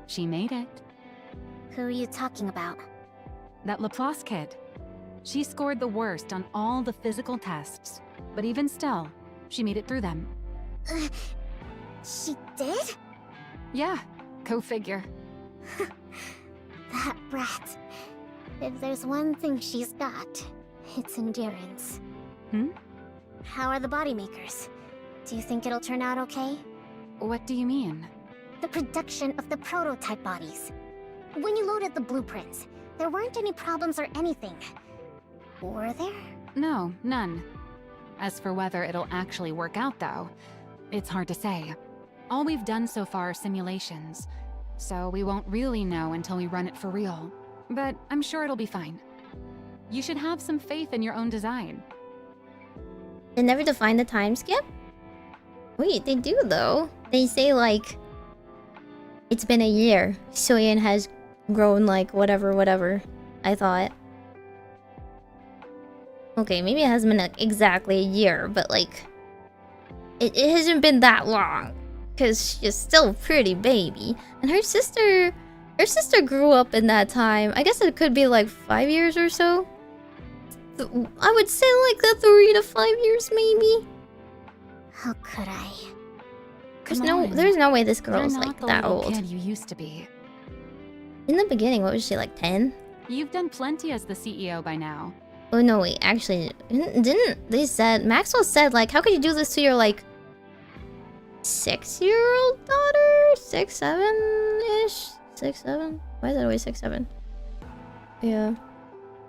B: She made it.
C: Who are you talking about?
B: That Laplace kid. She scored the worst on all the physical tests. But even still, she made it through them.
C: She did?
B: Yeah, go figure.
C: That brat. If there's one thing she's got, it's endurance.
B: Hmm?
C: How are the body makers? Do you think it'll turn out okay?
B: What do you mean?
C: The production of the prototype bodies. When you loaded the blueprints, there weren't any problems or anything. Were there?
B: No, none. As for whether it'll actually work out, though, it's hard to say. All we've done so far are simulations, so we won't really know until we run it for real. But I'm sure it'll be fine. You should have some faith in your own design.
A: They never define the time skip? Wait, they do though. They say like, it's been a year. Syuen has grown like whatever. I thought. Okay, maybe it hasn't been like exactly a year, but like, it hasn't been that long. Because she's still a pretty baby. And her sister grew up in that time. I guess it could be like 5 years or so. I would say like the 3 to 5 years maybe.
C: How could I?
A: There's no way this girl's
B: You're
A: like
B: not
A: that
B: the little
A: old.
B: kid you used to be.
A: In the beginning, what was she, like 10?
B: You've done plenty as the CEO by now.
A: Oh no, wait, actually, didn't they said, Maxwell said like, how could you do this to your like 6-year-old daughter? 6, 7-ish? 6, 7? Why is it always 6, 7? Yeah.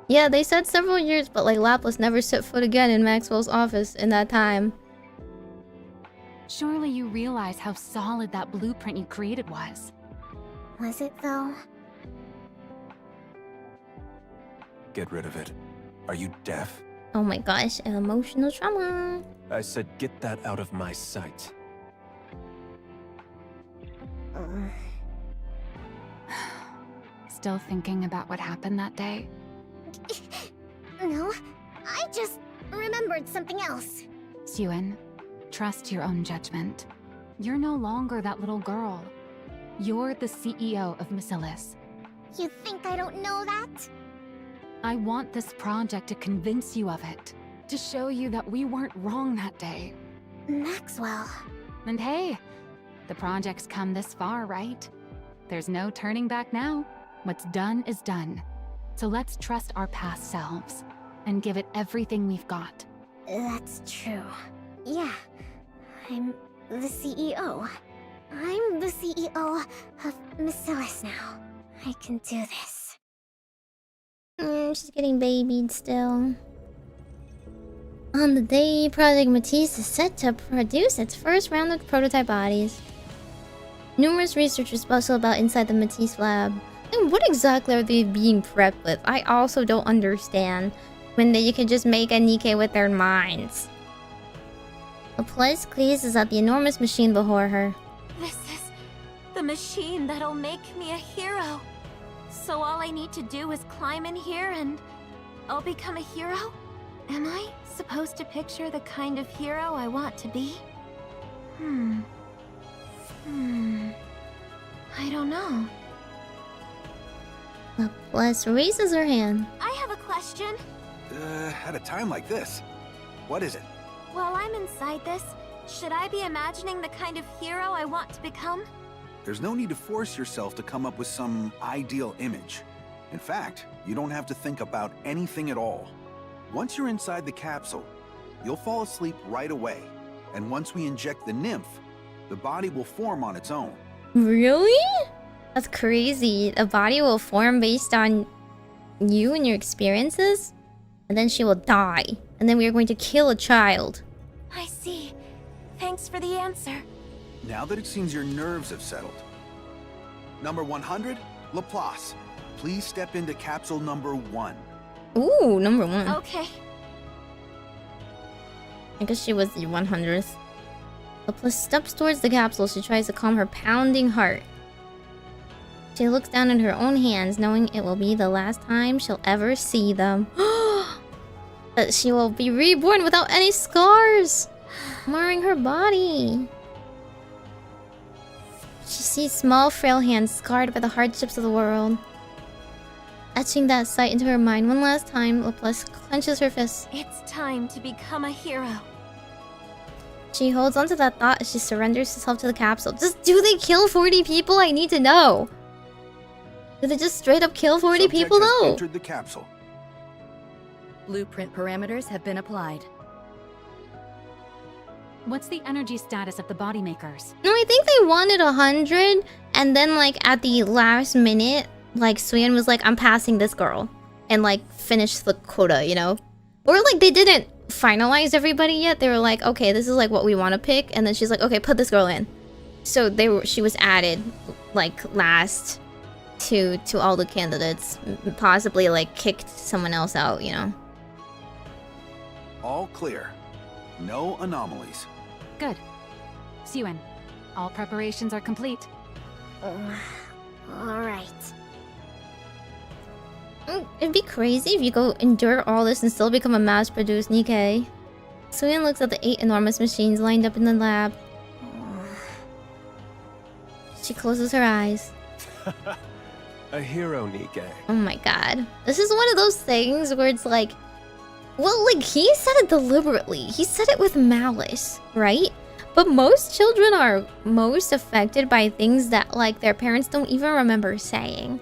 A: Yeah, they said several years, but like Laplace never set foot again in Maxwell's office in that time.
B: Surely you realize how solid that blueprint you created was.
C: Was it though?
G: Get rid of it. Are you deaf?
A: Oh my gosh, an emotional trauma.
I: I said get that out of my sight.
B: Still thinking about what happened that day?
C: No, I just remembered something else.
B: Syuen, trust your own judgment. You're no longer that little girl. You're the CEO of Mesillas.
C: You think I don't know that?
B: I want this project to convince you of it. To show you that we weren't wrong that day.
C: Maxwell.
B: And hey, the project's come this far, right? There's no turning back now. What's done is done. So let's trust our past selves and give it everything we've got.
C: That's true. Yeah, I'm the CEO. I'm the CEO of Mesillas now. I can do this.
A: She's getting babied still. On the day Project Matisse is set to produce its first round of prototype bodies, numerous researchers bustle about inside the Matisse lab. And what exactly are they being prepped with? I also don't understand. When you can just make a Nikke with their minds. Laplace gazes at the enormous machine before her.
F: This is the machine that'll make me a hero. So all I need to do is climb in here and I'll become a hero? Am I supposed to picture the kind of hero I want to be? I don't know.
A: Laplace raises her hand.
F: I have a question.
G: At a time like this, what is it?
F: While I'm inside this, should I be imagining the kind of hero I want to become?
G: There's no need to force yourself to come up with some ideal image. In fact, you don't have to think about anything at all. Once you're inside the capsule, you'll fall asleep right away. And once we inject the nymph, the body will form on its own.
A: Really? That's crazy. A body will form based on you and your experiences? And then she will die. And then we are going to kill a child.
F: I see. Thanks for the answer.
G: Now that it seems your nerves have settled. Number 100, Laplace. Please step into capsule number 1.
A: Ooh, number 1.
F: Okay.
A: I guess she was the 100th. Laplace steps towards the capsule. She tries to calm her pounding heart. She looks down at her own hands, knowing it will be the last time she'll ever see them. That she will be reborn without any scars marring her body. She sees small, frail hands scarred by the hardships of the world. Etching that sight into her mind one last time, Laplace clenches her fists.
F: It's time to become a hero.
A: She holds onto that thought as she surrenders herself to the capsule. Just do they kill 40 people? I need to know. Do they just straight up kill 40 people though?
G: Entered the capsule.
J: Blueprint parameters have been applied.
B: What's the energy status of the body makers?
A: No, I think they wanted 100, and then like at the last minute, like Syuen was like, I'm passing this girl, and like finished the quota, you know? Or like they didn't finalize everybody yet. They were like, okay, this is like what we want to pick, and then she's like, okay, put this girl in. So she was added like last to all the candidates, possibly like kicked someone else out, you know?
G: All clear. No anomalies.
B: Good. Syuen, all preparations are complete.
C: Alright.
A: It'd be crazy if you go endure all this and still become a mass-produced Nikke. Syuen looks at the 8 enormous machines lined up in the lab. She closes her eyes.
I: A hero, Nikke.
A: Oh my god. This is one of those things where it's like... Well, like, he said it deliberately. He said it with malice, right? But most children are most affected by things that, like, their parents don't even remember saying.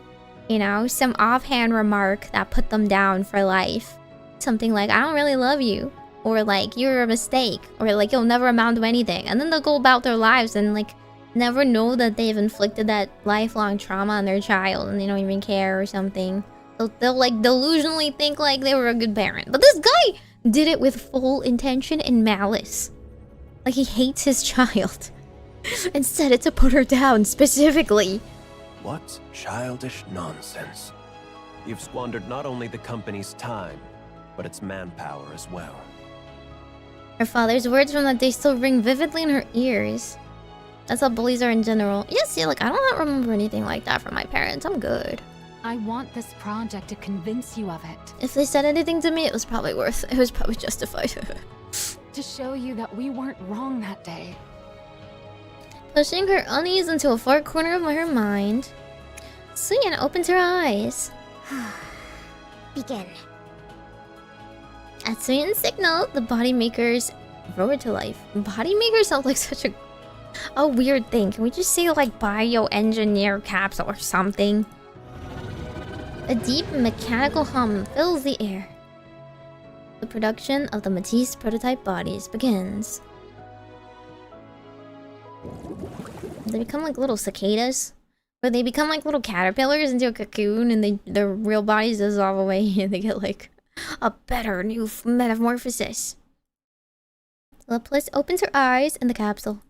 A: You know, some offhand remark that put them down for life. Something like, I don't really love you. Or like, you're a mistake. Or like, you'll never amount to anything. And then they'll go about their lives and like, never know that they've inflicted that lifelong trauma on their child. And they don't even care or something. They'll like delusionally think like they were a good parent. But this guy did it with full intention and malice. Like he hates his child. And said it to put her down specifically.
I: What childish nonsense. You've squandered not only the company's time, but its manpower as well.
A: Her father's words from that day still ring vividly in her ears. That's how bullies are in general. Yeah, see, like, I don't remember anything like that from my parents. I'm good.
B: I want this project to convince you of it.
A: If they said anything to me, it was probably justified.
B: To show you that we weren't wrong that day.
A: Pushing her unease into a far corner of her mind, Syuen opens her eyes.
C: Begin.
A: At Syuen's signal, the body makers roared to life. Body makers sound like such a weird thing. Can we just say like bioengineer capsule or something? A deep mechanical hum fills the air. The production of the Matisse prototype bodies begins. They become like little cicadas. Or they become like little caterpillars into a cocoon and their real bodies dissolve away and they get like a better new metamorphosis. Laplace opens her eyes in the capsule.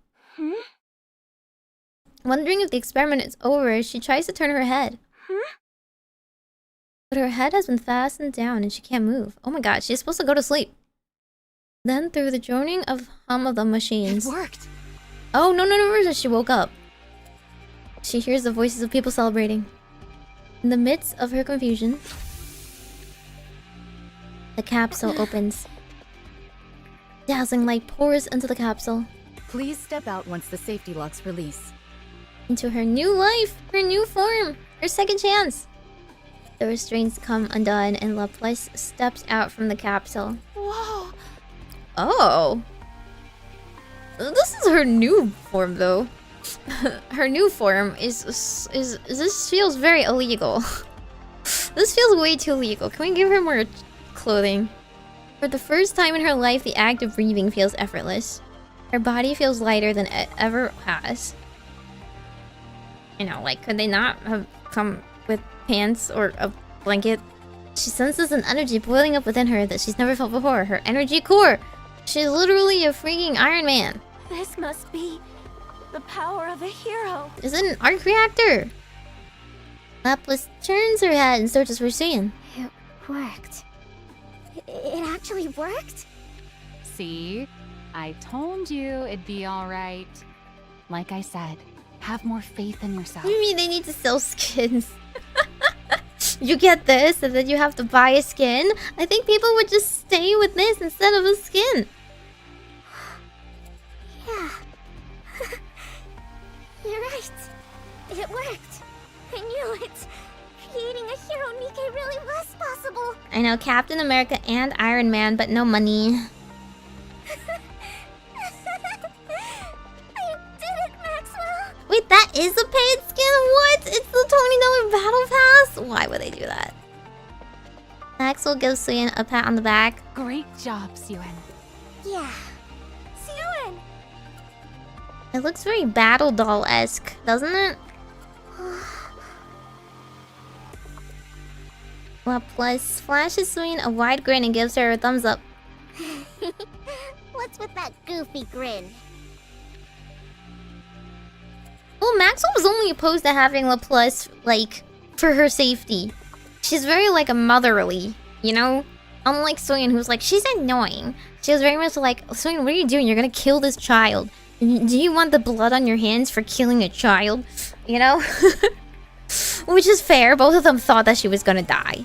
A: Wondering if the experiment is over, she tries to turn her head. But her head has been fastened down and she can't move. Oh my god, she's supposed to go to sleep. Then through the droning hum of the machines...
F: It worked!
A: Oh, no, she woke up. She hears the voices of people celebrating. In the midst of her confusion, the capsule opens. Dazzling light pours into the capsule.
J: Please step out once the safety locks release.
A: Into her new life, her new form, her second chance. The restraints come undone and Laplace steps out from the capsule.
F: Whoa!
A: Oh. This is her new form though. Her new form is this feels very illegal. This feels way too legal. Can we give her more clothing? For the first time in her life, the act of breathing feels effortless. Her body feels lighter than it ever has. You know, like, could they not have come with pants or a blanket? She senses an energy boiling up within her that she's never felt before. Her energy core. She's literally a freaking Iron Man.
F: This must be The power of a hero.
A: Is it an arc reactor? Lapis turns her head and searches for Syuen.
C: It worked. It actually worked?
B: See? I told you it'd be alright. Like I said, have more faith in yourself.
A: What do you mean they need to sell skins? You get this and then you have to buy a skin? I think people would just stay with this instead of a skin.
C: Yeah. You're right. It worked. I knew it. Creating a hero Nikke really was possible.
A: I know Captain America and Iron Man, but no money.
C: I did it, Maxwell.
A: Wait, that is a paid skin? What? It's the $20 battle pass? Why would they do that? Maxwell gives Syuen a pat on the back.
B: Great job, Syuen.
C: Yeah.
F: Syuen!
A: It looks very Battle Doll-esque, doesn't it? Laplace flashes Syuen a wide grin and gives her a thumbs up.
C: What's with that goofy grin?
A: Well, Maxwell was only opposed to having Laplace, like, for her safety. She's very, like, a motherly, you know? Unlike Syuen, who's like, she's annoying. She was very much like, Syuen, what are you doing? You're gonna kill this child. Do you want the blood on your hands for killing a child? You know? Which is fair. Both of them thought that she was gonna die.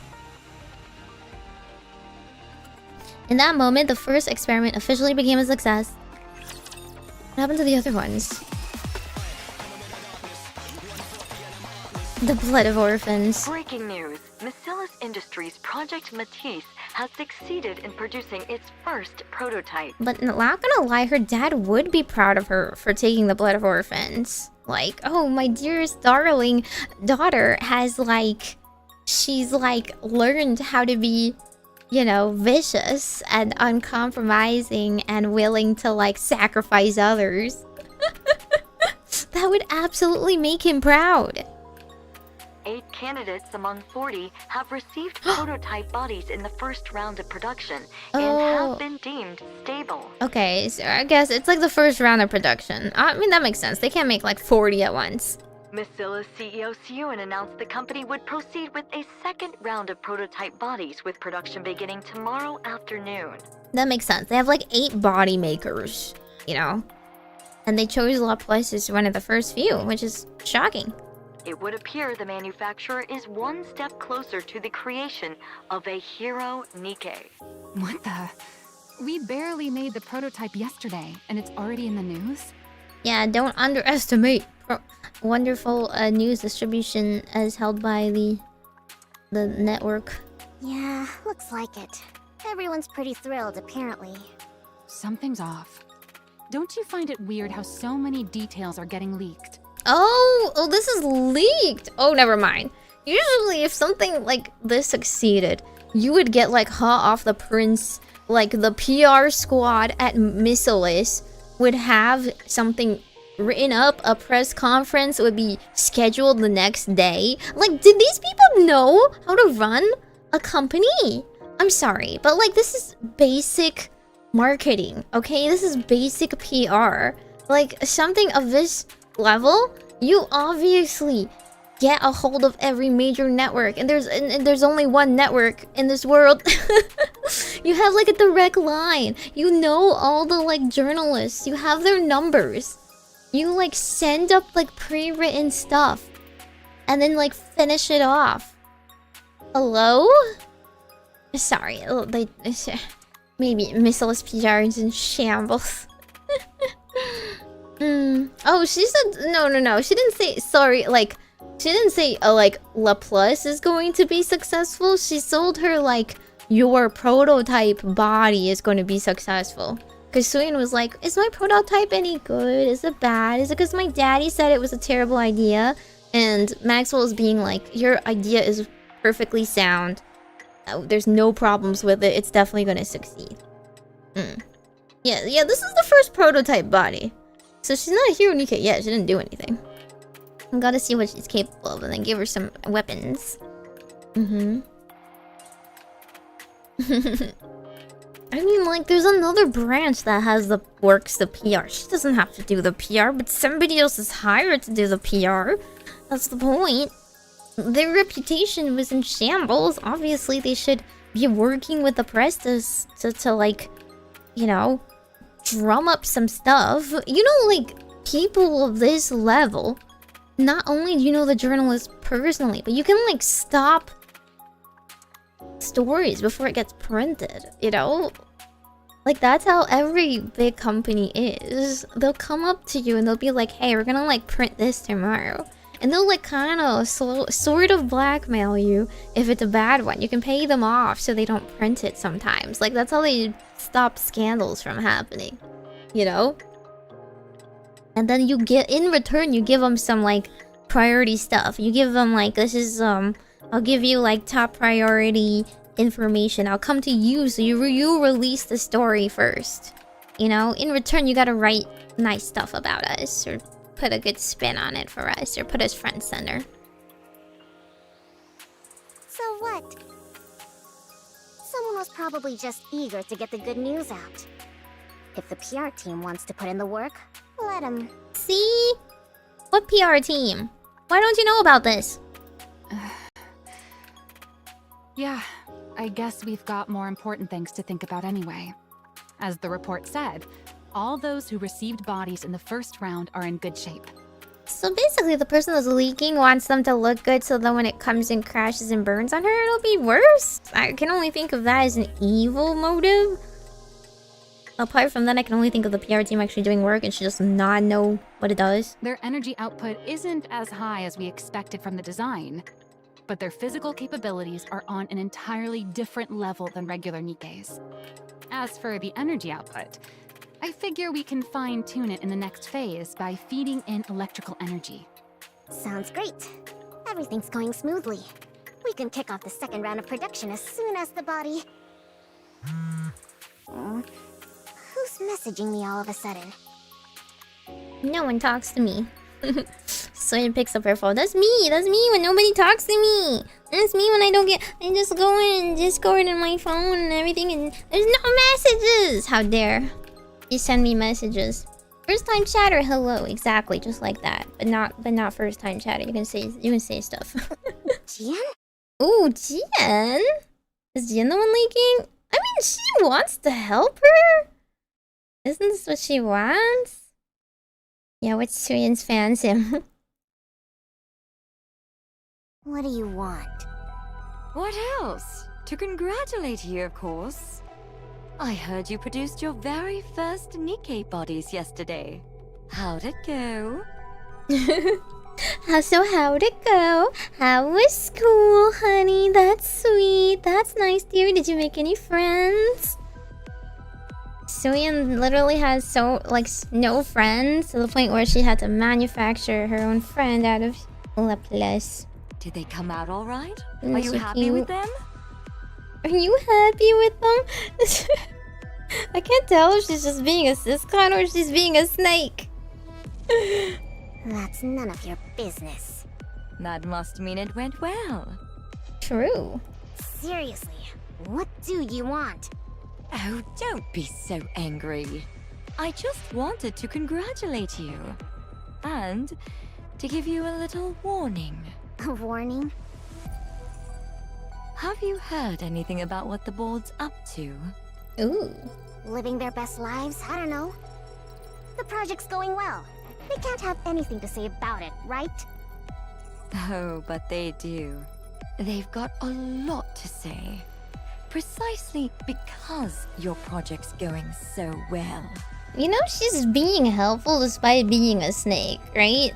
A: In that moment, the first experiment officially became a success. What happened to the other ones? The blood of orphans.
D: Breaking news. Miscella's Industries' Project Matisse has succeeded in producing its first prototype.
A: But not gonna lie, her dad would be proud of her for taking the blood of orphans. Like, oh, my dearest darling daughter has, like... She's, like, learned how to be, you know, vicious and uncompromising and willing to, like, sacrifice others. That would absolutely make him proud.
D: 8 candidates among 40 have received prototype bodies in the first round of production and have been deemed stable.
A: Okay, so I guess it's like the first round of production. I mean, that makes sense. They can't make like 40 at once.
D: Miscella's CEO Syuen announced the company would proceed with a second round of prototype bodies with production beginning tomorrow afternoon.
A: That makes sense. They have like 8 body makers, you know? And they chose Laplace as one of the first few, which is shocking.
D: It would appear the manufacturer is one step closer to the creation of a hero Nikke.
B: What the? We barely made the prototype yesterday, and it's already in the news?
A: Yeah, don't underestimate wonderful news distribution as held by the network.
C: Yeah, looks like it. Everyone's pretty thrilled, apparently.
B: Something's off. Don't you find it weird how so many details are getting leaked?
A: Oh, this is leaked. Oh, never mind. Usually, if something like this succeeded, you would get like hot off the prince. Like the PR squad at Miscella's would have something written up. A press conference would be scheduled the next day. Like, did these people know how to run a company? I'm sorry, but like this is basic marketing, okay? This is basic PR. Like something of this level, you obviously get a hold of every major network, and there's only one network in this world. You have like a direct line. You know all the like journalists. You have their numbers. You like send up like pre-written stuff, and then like finish it off. Hello? Sorry, maybe Miscella's PR is in shambles. Oh, she said no. She didn't say sorry. Like, she didn't say like Laplace is going to be successful. She sold her like your prototype body is going to be successful. Because Syuen was like, is my prototype any good? Is it bad? Is it because my daddy said it was a terrible idea? And Maxwell is being like, your idea is perfectly sound. There's no problems with it. It's definitely going to succeed. Yeah, this is the first prototype body. So she's not a hero Nikke yet. She didn't do anything. I gotta see what she's capable of and then give her some weapons. I mean, mean, like, there's another branch that has works the PR. She doesn't have to do the PR, but somebody else is hired to do the PR. That's the point. Their reputation was in shambles. Obviously, they should be working with the press to like, you know, drum up some stuff. You know, like, people of this level, not only do you know the journalist personally, but you can, like, stop stories before it gets printed, you know? Like, that's how every big company is. They'll come up to you and they'll be like, hey, we're gonna, like, print this tomorrow. And they'll, like, kind of sort of blackmail you if it's a bad one. You can pay them off so they don't print it sometimes. Like, that's how they stop scandals from happening, you know? And then you get, in return, you give them some, like, priority stuff. You give them, like, this is, I'll give you, like, top priority information. I'll come to you, so you release the story first. You know? In return, you gotta write nice stuff about us, or put a good spin on it for us, or put us front center.
C: So what? Someone was probably just eager to get the good news out. If the PR team wants to put in the work, let them.
A: See? What PR team? Why don't you know about this?
B: Yeah, I guess we've got more important things to think about anyway. As the report said, all those who received bodies in the first round are in good shape.
A: So basically, the person that's leaking wants them to look good so that when it comes and crashes and burns on her, it'll be worse. I can only think of that as an evil motive. Apart from that, I can only think of the PR team actually doing work and she does not know what it does.
B: Their energy output isn't as high as we expected from the design, but their physical capabilities are on an entirely different level than regular Nikke's. As for the energy output, I figure we can fine-tune it in the next phase by feeding in electrical energy.
C: Sounds great. Everything's going smoothly. We can kick off the second round of production as soon as the body... Who's messaging me all of a sudden?
A: No one talks to me. Syuen picks up her phone. That's me when nobody talks to me. That's me when I don't get... I just go in and Discord and my phone and everything and there's no messages! How dare you send me messages. First time chatter, hello, exactly, just like that. But not first time chatter. You can say stuff.
C: Jian?
A: Ooh, Jian? Is Jian the one leaking? I mean, she wants to help her. Isn't this what she wants? Yeah, what's Syuen's fandom?
C: What do you want?
K: What else? To congratulate you, of course. I heard you produced your very first Nikke bodies yesterday. How'd it go?
A: How'd it go? How was school, honey? That's sweet. That's nice, dear. Did you make any friends? Syuen literally has no friends to the point where she had to manufacture her own friend out of Laplace.
K: Did they come out all right?
A: Mm,
K: Are you
A: so
K: happy
A: cute.
K: with them?
A: Are you happy with them? I can't tell if she's just being a siscon or if she's being a snake.
C: That's none of your business.
K: That must mean it went well.
A: True.
C: Seriously, what do you want?
K: Oh, don't be so angry. I just wanted to congratulate you. And to give you a little warning.
C: A warning?
K: Have you heard anything about what the board's up to?
A: Ooh.
C: Living their best lives? I don't know. The project's going well. They can't have anything to say about it, right?
K: Oh, but they do. They've got a lot to say. Precisely because your project's going so well.
A: You know, she's being helpful despite being a snake, right?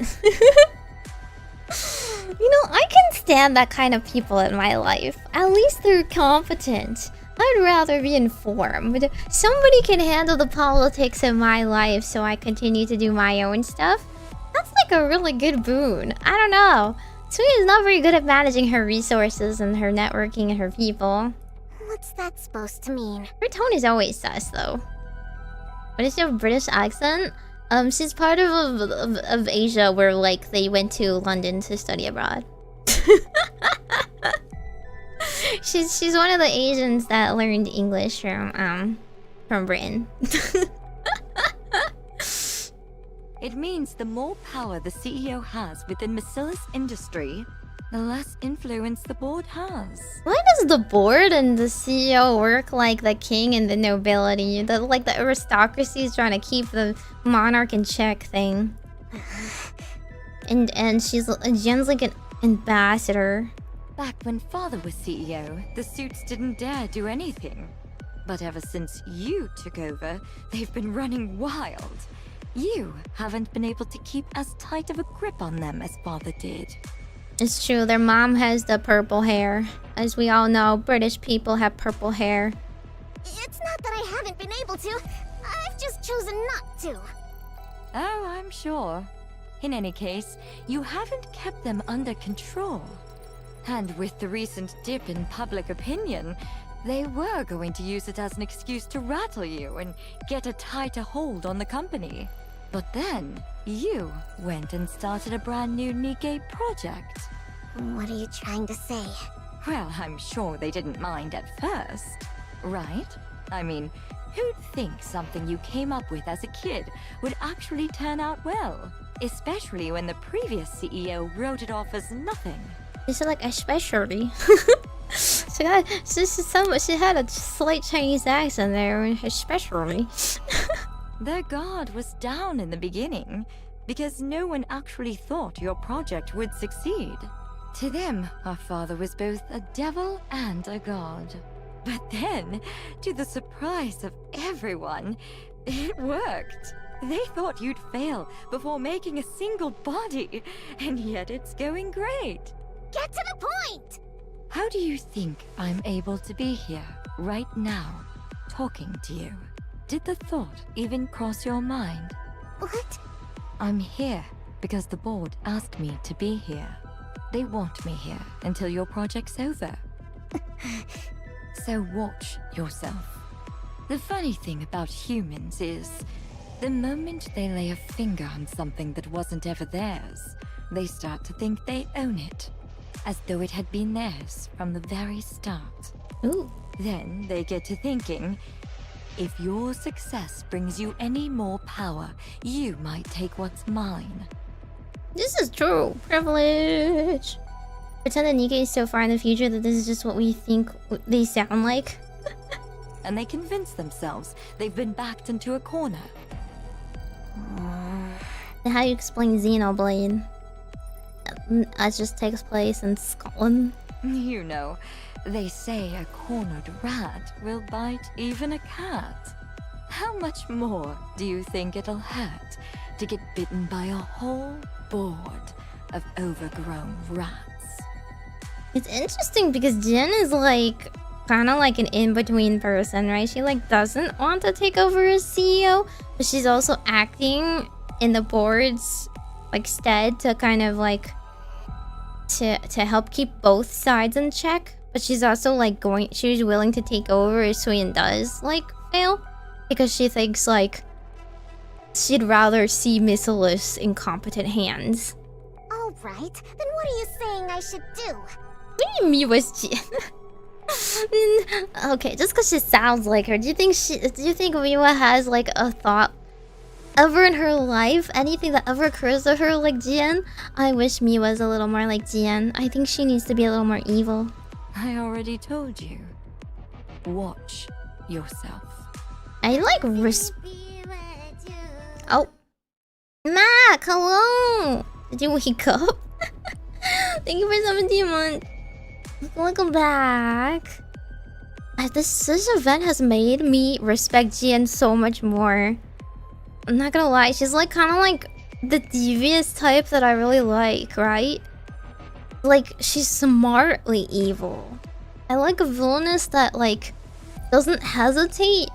A: You know, I can stand that kind of people in my life. At least they're competent. I'd rather be informed. Somebody can handle the politics in my life so I continue to do my own stuff. That's like a really good boon. I don't know. Syuen is not very good at managing her resources and her networking and her people.
C: What's that supposed to mean?
A: Her tone is always sus, though. What is your British accent? She's part of Asia where, like, they went to London to study abroad. she's one of the Asians that learned English from from Britain.
K: It means the more power the CEO has within Macilla's industry, the less influence the board has.
A: Why does the board and the CEO work like the king and the nobility? Like the aristocracy is trying to keep the monarch in check thing. And Jen's like an ambassador.
K: Back when Father was CEO, the suits didn't dare do anything. But ever since you took over, they've been running wild. You haven't been able to keep as tight of a grip on them as Father did.
A: It's true, their mom has the purple hair. As we all know, British people have purple hair.
C: It's not that I haven't been able to. I've just chosen not to.
K: Oh, I'm sure. In any case, you haven't kept them under control. And with the recent dip in public opinion, they were going to use it as an excuse to rattle you and get a tighter hold on the company. But then, you went and started a brand new Nikke project.
C: What are you trying to say?
K: Well, I'm sure they didn't mind at first, right? I mean, who'd think something you came up with as a kid would actually turn out well? Especially when the previous CEO wrote it off as nothing.
A: She said like especially. she had a slight Chinese accent there, especially.
K: Their guard was down in the beginning, because no one actually thought your project would succeed. To them, our father was both a devil and a god. But then, to the surprise of everyone, it worked. They thought you'd fail before making a single body, and yet it's going great.
C: Get to the point!
K: How do you think I'm able to be here, right now, talking to you? Did the thought even cross your mind?
C: What?
K: I'm here because the board asked me to be here. They want me here until your project's over. So watch yourself. The funny thing about humans is, the moment they lay a finger on something that wasn't ever theirs, they start to think they own it, as though it had been theirs from the very start.
A: Ooh.
K: Then they get to thinking, if your success brings you any more power, you might take what's mine.
A: This is true. Privilege. Pretend that Nikke is so far in the future that this is just what we think they sound like.
K: And they convince themselves they've been backed into a corner.
A: And how do you explain Xenoblade? That just takes place in Scotland.
K: You know, they say a cornered rat will bite even a cat. How much more do you think it'll hurt to get bitten by a whole board of overgrown rats?
A: It's interesting because Jen is like kind of like an in-between person, right? She like doesn't want to take over as CEO, but she's also acting in the board's like stead to kind of like to help keep both sides in check. But she's also like she's willing to take over if Syuen does like fail, because she thinks like she'd rather see Missile's incompetent hands.
C: All right, then what are you saying I should do?
A: What do you mean was Jen? Okay, just because she sounds like her, do you think Miwa has like a thought ever in her life? Anything that ever occurs to her like Jian? I wish Miwa was a little more like Jian. I think she needs to be a little more evil.
K: I already told you. Watch yourself.
A: I like Oh. Mac, hello! Did you wake up? Thank you for 17 months. Welcome back. This event has made me respect Jian so much more. I'm not gonna lie, she's like kind of like the devious type that I really like, right? Like, she's smartly evil. I like a villainess that like doesn't hesitate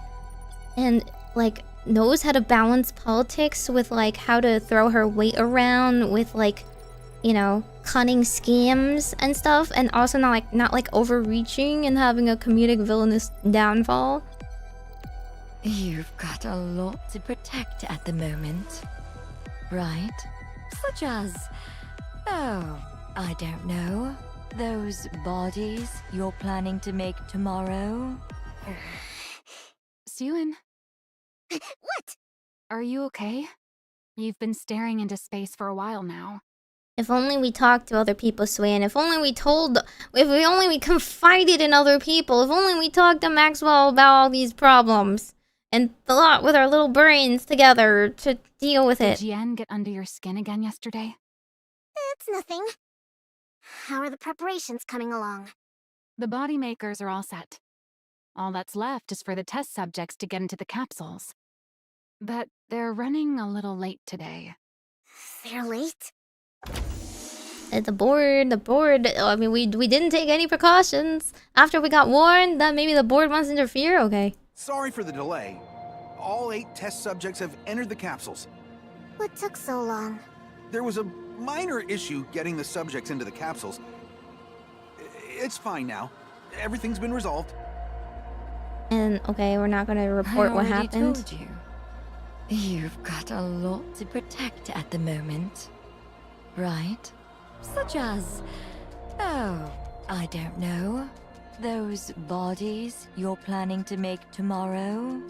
A: and like knows how to balance politics with like how to throw her weight around with like, you know, cunning schemes and stuff, and also not like overreaching and having a comedic villainous downfall.
K: You've got a lot to protect at the moment, right? Such as, oh, I don't know, those bodies you're planning to make tomorrow?
B: Syuen,
C: What?
B: are you okay? You've been staring into space for a while now.
A: If only we talked to other people, Syuen. If only we confided in other people. If only we talked to Maxwell about all these problems. And thought with our little brains together to deal with
B: Did
A: it.
B: Jian get under your skin again yesterday?
C: It's nothing. How are the preparations coming along?
B: The body makers are all set. All that's left is for the test subjects to get into the capsules. But they're running a little late today.
C: They're late?
A: The board, I mean, we didn't take any precautions. After we got warned that maybe the board wants to interfere, okay.
G: Sorry for the delay. All 8 test subjects have entered the capsules.
C: What took so long?
G: There was a minor issue getting the subjects into the capsules. It's fine now. Everything's been resolved.
A: And, okay, we're not gonna report what happened.
K: Told you. You've got a lot to protect at the moment. Right? Such as... oh, I don't know. Those bodies you're planning to make tomorrow?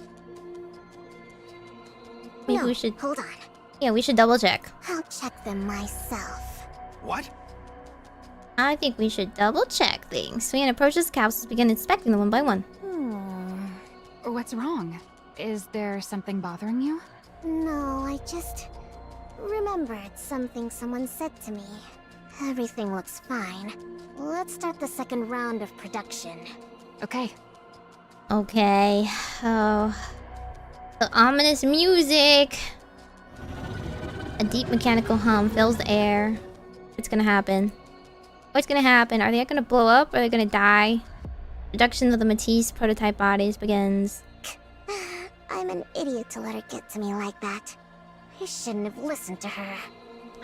A: Maybe we should...
C: hold on.
A: Yeah, we should double check.
C: I'll check them myself.
G: What?
A: I think we should double check things. Syuen approaches the capsules, begin inspecting them one by one.
B: What's wrong? Is there something bothering you?
C: No, I just remembered something someone said to me. Everything looks fine. Let's start the second round of production.
B: Okay.
A: Okay. Oh. The ominous music. A deep mechanical hum fills the air. What's gonna happen? What's gonna happen? Are they gonna blow up? Or are they gonna die? Production of the Matisse prototype bodies begins.
C: I'm an idiot to let her get to me like that. I shouldn't have listened to her.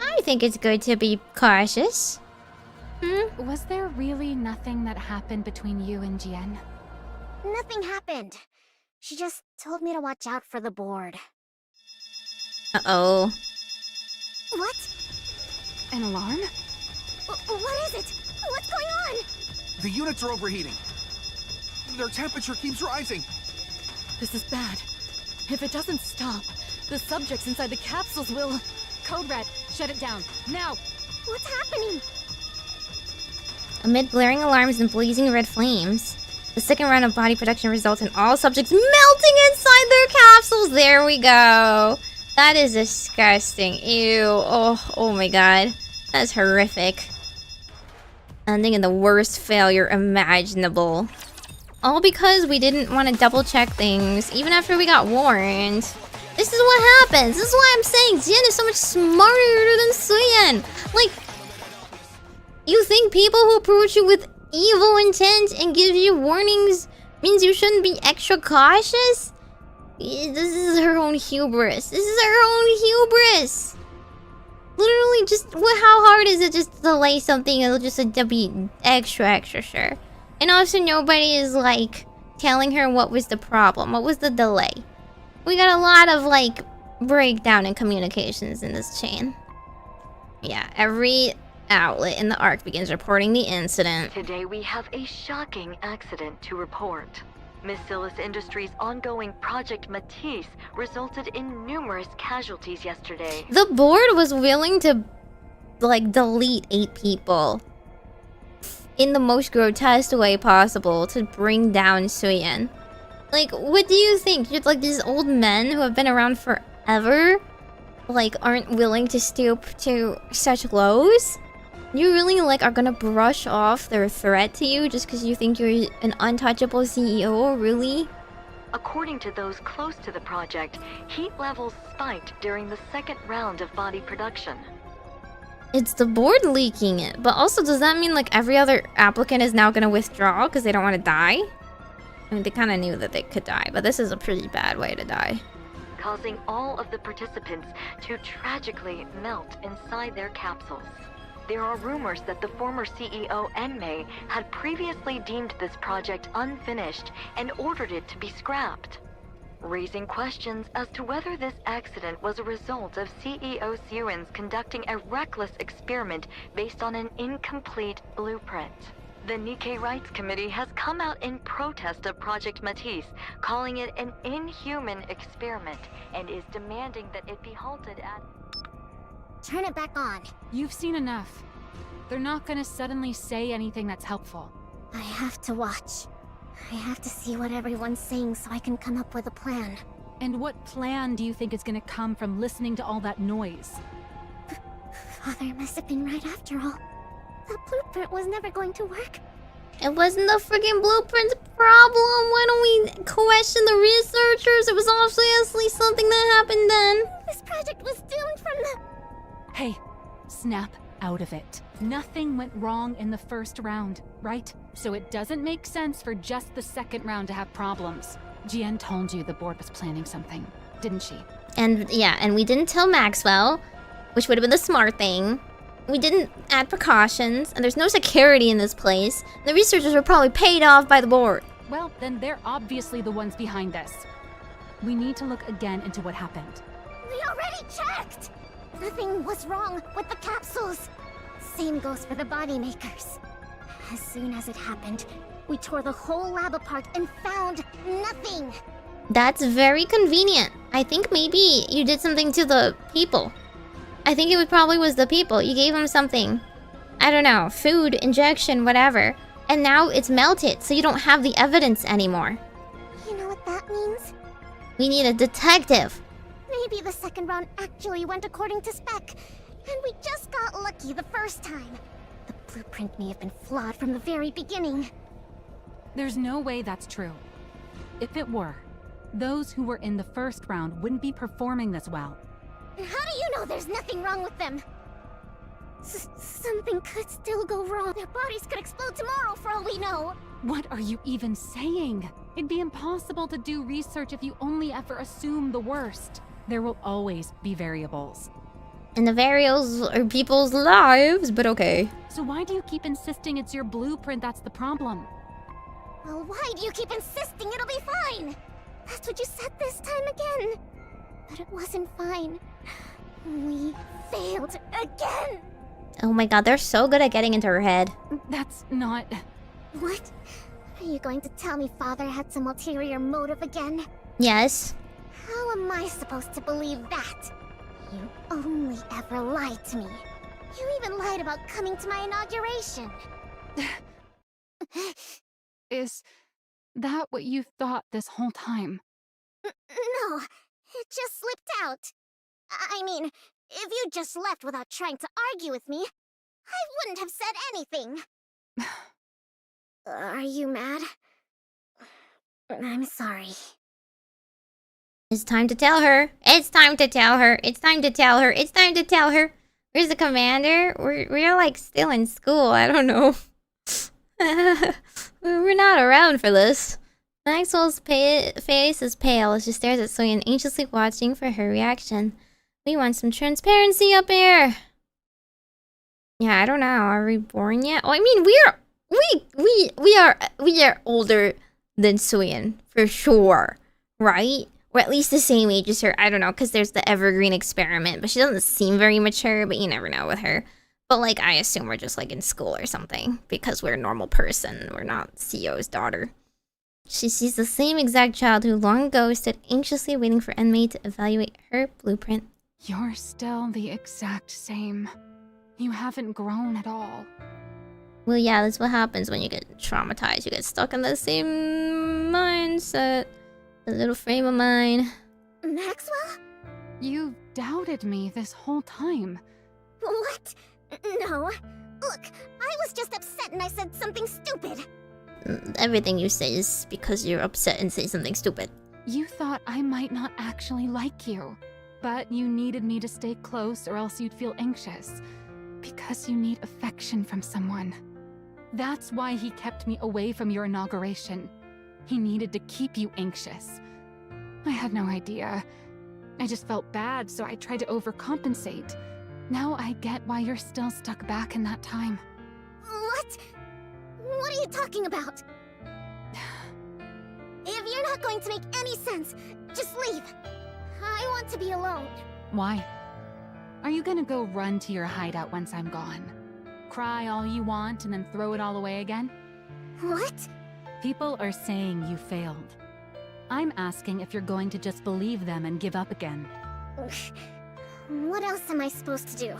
A: I think it's good to be cautious.
B: Was there really nothing that happened between you and Jian?
C: Nothing happened. She just told me to watch out for the board.
A: Uh-oh.
C: What?
B: An alarm?
C: What is it? What's going on?
G: The units are overheating. Their temperature keeps rising.
J: This is bad. If it doesn't stop, the subjects inside the capsules will...
B: Code Red, shut it down, now!
C: What's happening?
A: Amid blaring alarms and blazing red flames, the second round of body production results in all subjects melting inside their capsules. There we go. That is disgusting. Ew. Oh my god. That's horrific. Ending in the worst failure imaginable. All because we didn't want to double check things, even after we got warned. This is what happens. This is why I'm saying Jian is so much smarter than Syuen. Like, you think people who approach you with evil intent and give you warnings means you shouldn't be extra cautious? This is her own hubris. This is her own hubris. Literally, just how hard is it just to delay something? It'll just be extra sure. And also, nobody is like telling her what was the problem. What was the delay? We got a lot of like breakdown in communications in this chain. Yeah, every outlet in the ARC begins reporting the incident.
D: Today we have a shocking accident to report. Miss Silas Industries' ongoing Project Matisse resulted in numerous casualties yesterday.
A: The board was willing to like delete 8 people in the most grotesque way possible to bring down Syuen. Like, what do you think? You're like these old men who have been around forever, like, aren't willing to stoop to such lows? You really, like, are gonna brush off their threat to you just because you think you're an untouchable CEO? Really?
D: According to those close to the project, heat levels spiked during the second round of body production.
A: It's the board leaking it, but also does that mean like every other applicant is now gonna withdraw because they don't want to die? I mean, they kind of knew that they could die, but this is a pretty bad way to die.
D: Causing all of the participants to tragically melt inside their capsules. There are rumors that the former CEO Enmei had previously deemed this project unfinished and ordered it to be scrapped, raising questions as to whether this accident was a result of CEO Syuen's conducting a reckless experiment based on an incomplete blueprint. The Nikke Rights Committee has come out in protest of Project Matisse, calling it an inhuman experiment, and is demanding that it be halted at...
C: Turn it back on.
B: You've seen enough. They're not gonna suddenly say anything that's helpful.
C: I have to watch. I have to see what everyone's saying so I can come up with a plan.
B: And what plan do you think is gonna come from listening to all that noise?
C: Father must have been right after all. That blueprint was never going to work.
A: It wasn't the freaking blueprint's problem. Why don't we question the researchers? It was obviously something that happened then.
C: This project was doomed from the...
B: Hey, snap out of it. Nothing went wrong in the first round, right? So it doesn't make sense for just the second round to have problems. Jian told you the board was planning something, didn't she?
A: And yeah, and we didn't tell Maxwell, which would have been the smart thing. We didn't add precautions, and there's no security in this place. The researchers were probably paid off by the board.
B: Well, then they're obviously the ones behind this. We need to look again into what happened.
C: We already checked! Nothing was wrong with the capsules. Same goes for the body makers. As soon as it happened, we tore the whole lab apart and found nothing.
A: That's very convenient. I think maybe you did something to the people. I think it probably was the people. You gave them something. I don't know, food, injection, whatever. And now it's melted, so you don't have the evidence anymore.
C: You know what that means?
A: We need a detective.
C: Maybe the second round actually went according to spec, and we just got lucky the first time. The blueprint may have been flawed from the very beginning.
B: There's no way that's true. If it were, those who were in the first round wouldn't be performing this well.
C: How do you know there's nothing wrong with them? Something could still go wrong. Their bodies could explode tomorrow for all we know.
B: What are you even saying? It'd be impossible to do research if you only ever assume the worst. There will always be variables.
A: And the variables are people's lives, but okay.
B: So why do you keep insisting it's your blueprint that's the problem?
C: Well, why do you keep insisting it'll be fine? That's what you said this time again. But it wasn't fine. We failed again.
A: Oh my god, they're so good at getting into her head.
B: That's not...
C: What? Are you going to tell me Father had some ulterior motive again?
A: Yes.
C: How am I supposed to believe that? You only ever lied to me. You even lied about coming to my inauguration.
B: Is that what you thought this whole time?
C: No, it just slipped out. I mean, if you just left without trying to argue with me, I wouldn't have said anything. Are you mad? I'm sorry.
A: It's time to tell her. It's time to tell her. It's time to tell her. It's time to tell her. Where's the commander? We're like still in school. I don't know. We're not around for this. Maxwell's face is pale as she stares at Syuen, anxiously watching for her reaction. We want some transparency up here. Yeah, I don't know. Are we born yet? Oh, I mean, we are older than Syuen for sure, right? Or at least the same age as her. I don't know, because there's the evergreen experiment, but she doesn't seem very mature. But you never know with her. But like, I assume we're just like in school or something because we're a normal person. We're not CEO's daughter. She sees the same exact child who long ago stood anxiously waiting for Enmei to evaluate her blueprint.
B: You're still the exact same. You haven't grown at all.
A: Well, yeah, that's what happens when you get traumatized. You get stuck in the same mindset. The little frame of mind.
C: Maxwell?
B: You've doubted me this whole time.
C: What? No. Look, I was just upset and I said something stupid.
A: Everything you say is because you're upset and say something stupid.
B: You thought I might not actually like you. But you needed me to stay close or else you'd feel anxious. Because you need affection from someone. That's why he kept me away from your inauguration. He needed to keep you anxious. I had no idea. I just felt bad, so I tried to overcompensate. Now I get why you're still stuck back in that time.
C: What? What are you talking about? If you're not going to make any sense, just leave. I want to be alone.
B: Why? Are you gonna go run to your hideout once I'm gone? Cry all you want and then throw it all away again?
C: What?
B: People are saying you failed. I'm asking if you're going to just believe them and give up again.
C: What else am I supposed to do?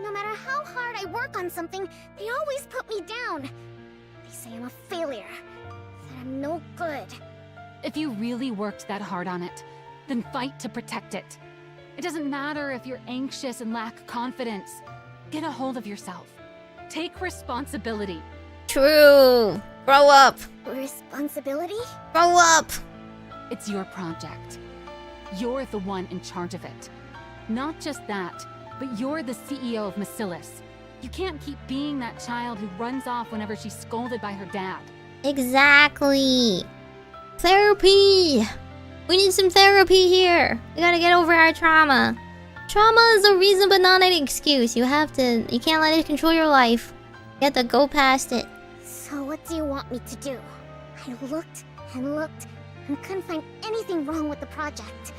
C: No matter how hard I work on something, they always put me down. They say I'm a failure, that I'm no good.
B: If you really worked that hard on it, then fight to protect it. It doesn't matter if you're anxious and lack confidence. Get a hold of yourself. Take responsibility.
A: True. Grow up.
C: Responsibility?
A: Grow up.
B: It's your project. You're the one in charge of it. Not just that, but you're the CEO of Bacillus. You can't keep being that child who runs off whenever she's scolded by her dad.
A: Exactly. Therapy. We need some therapy here. We gotta get over our trauma. Trauma is a reason but not an excuse. You can't let it control your life. You have to go past it.
C: So what do you want me to do? I looked and looked and couldn't find anything wrong with the project.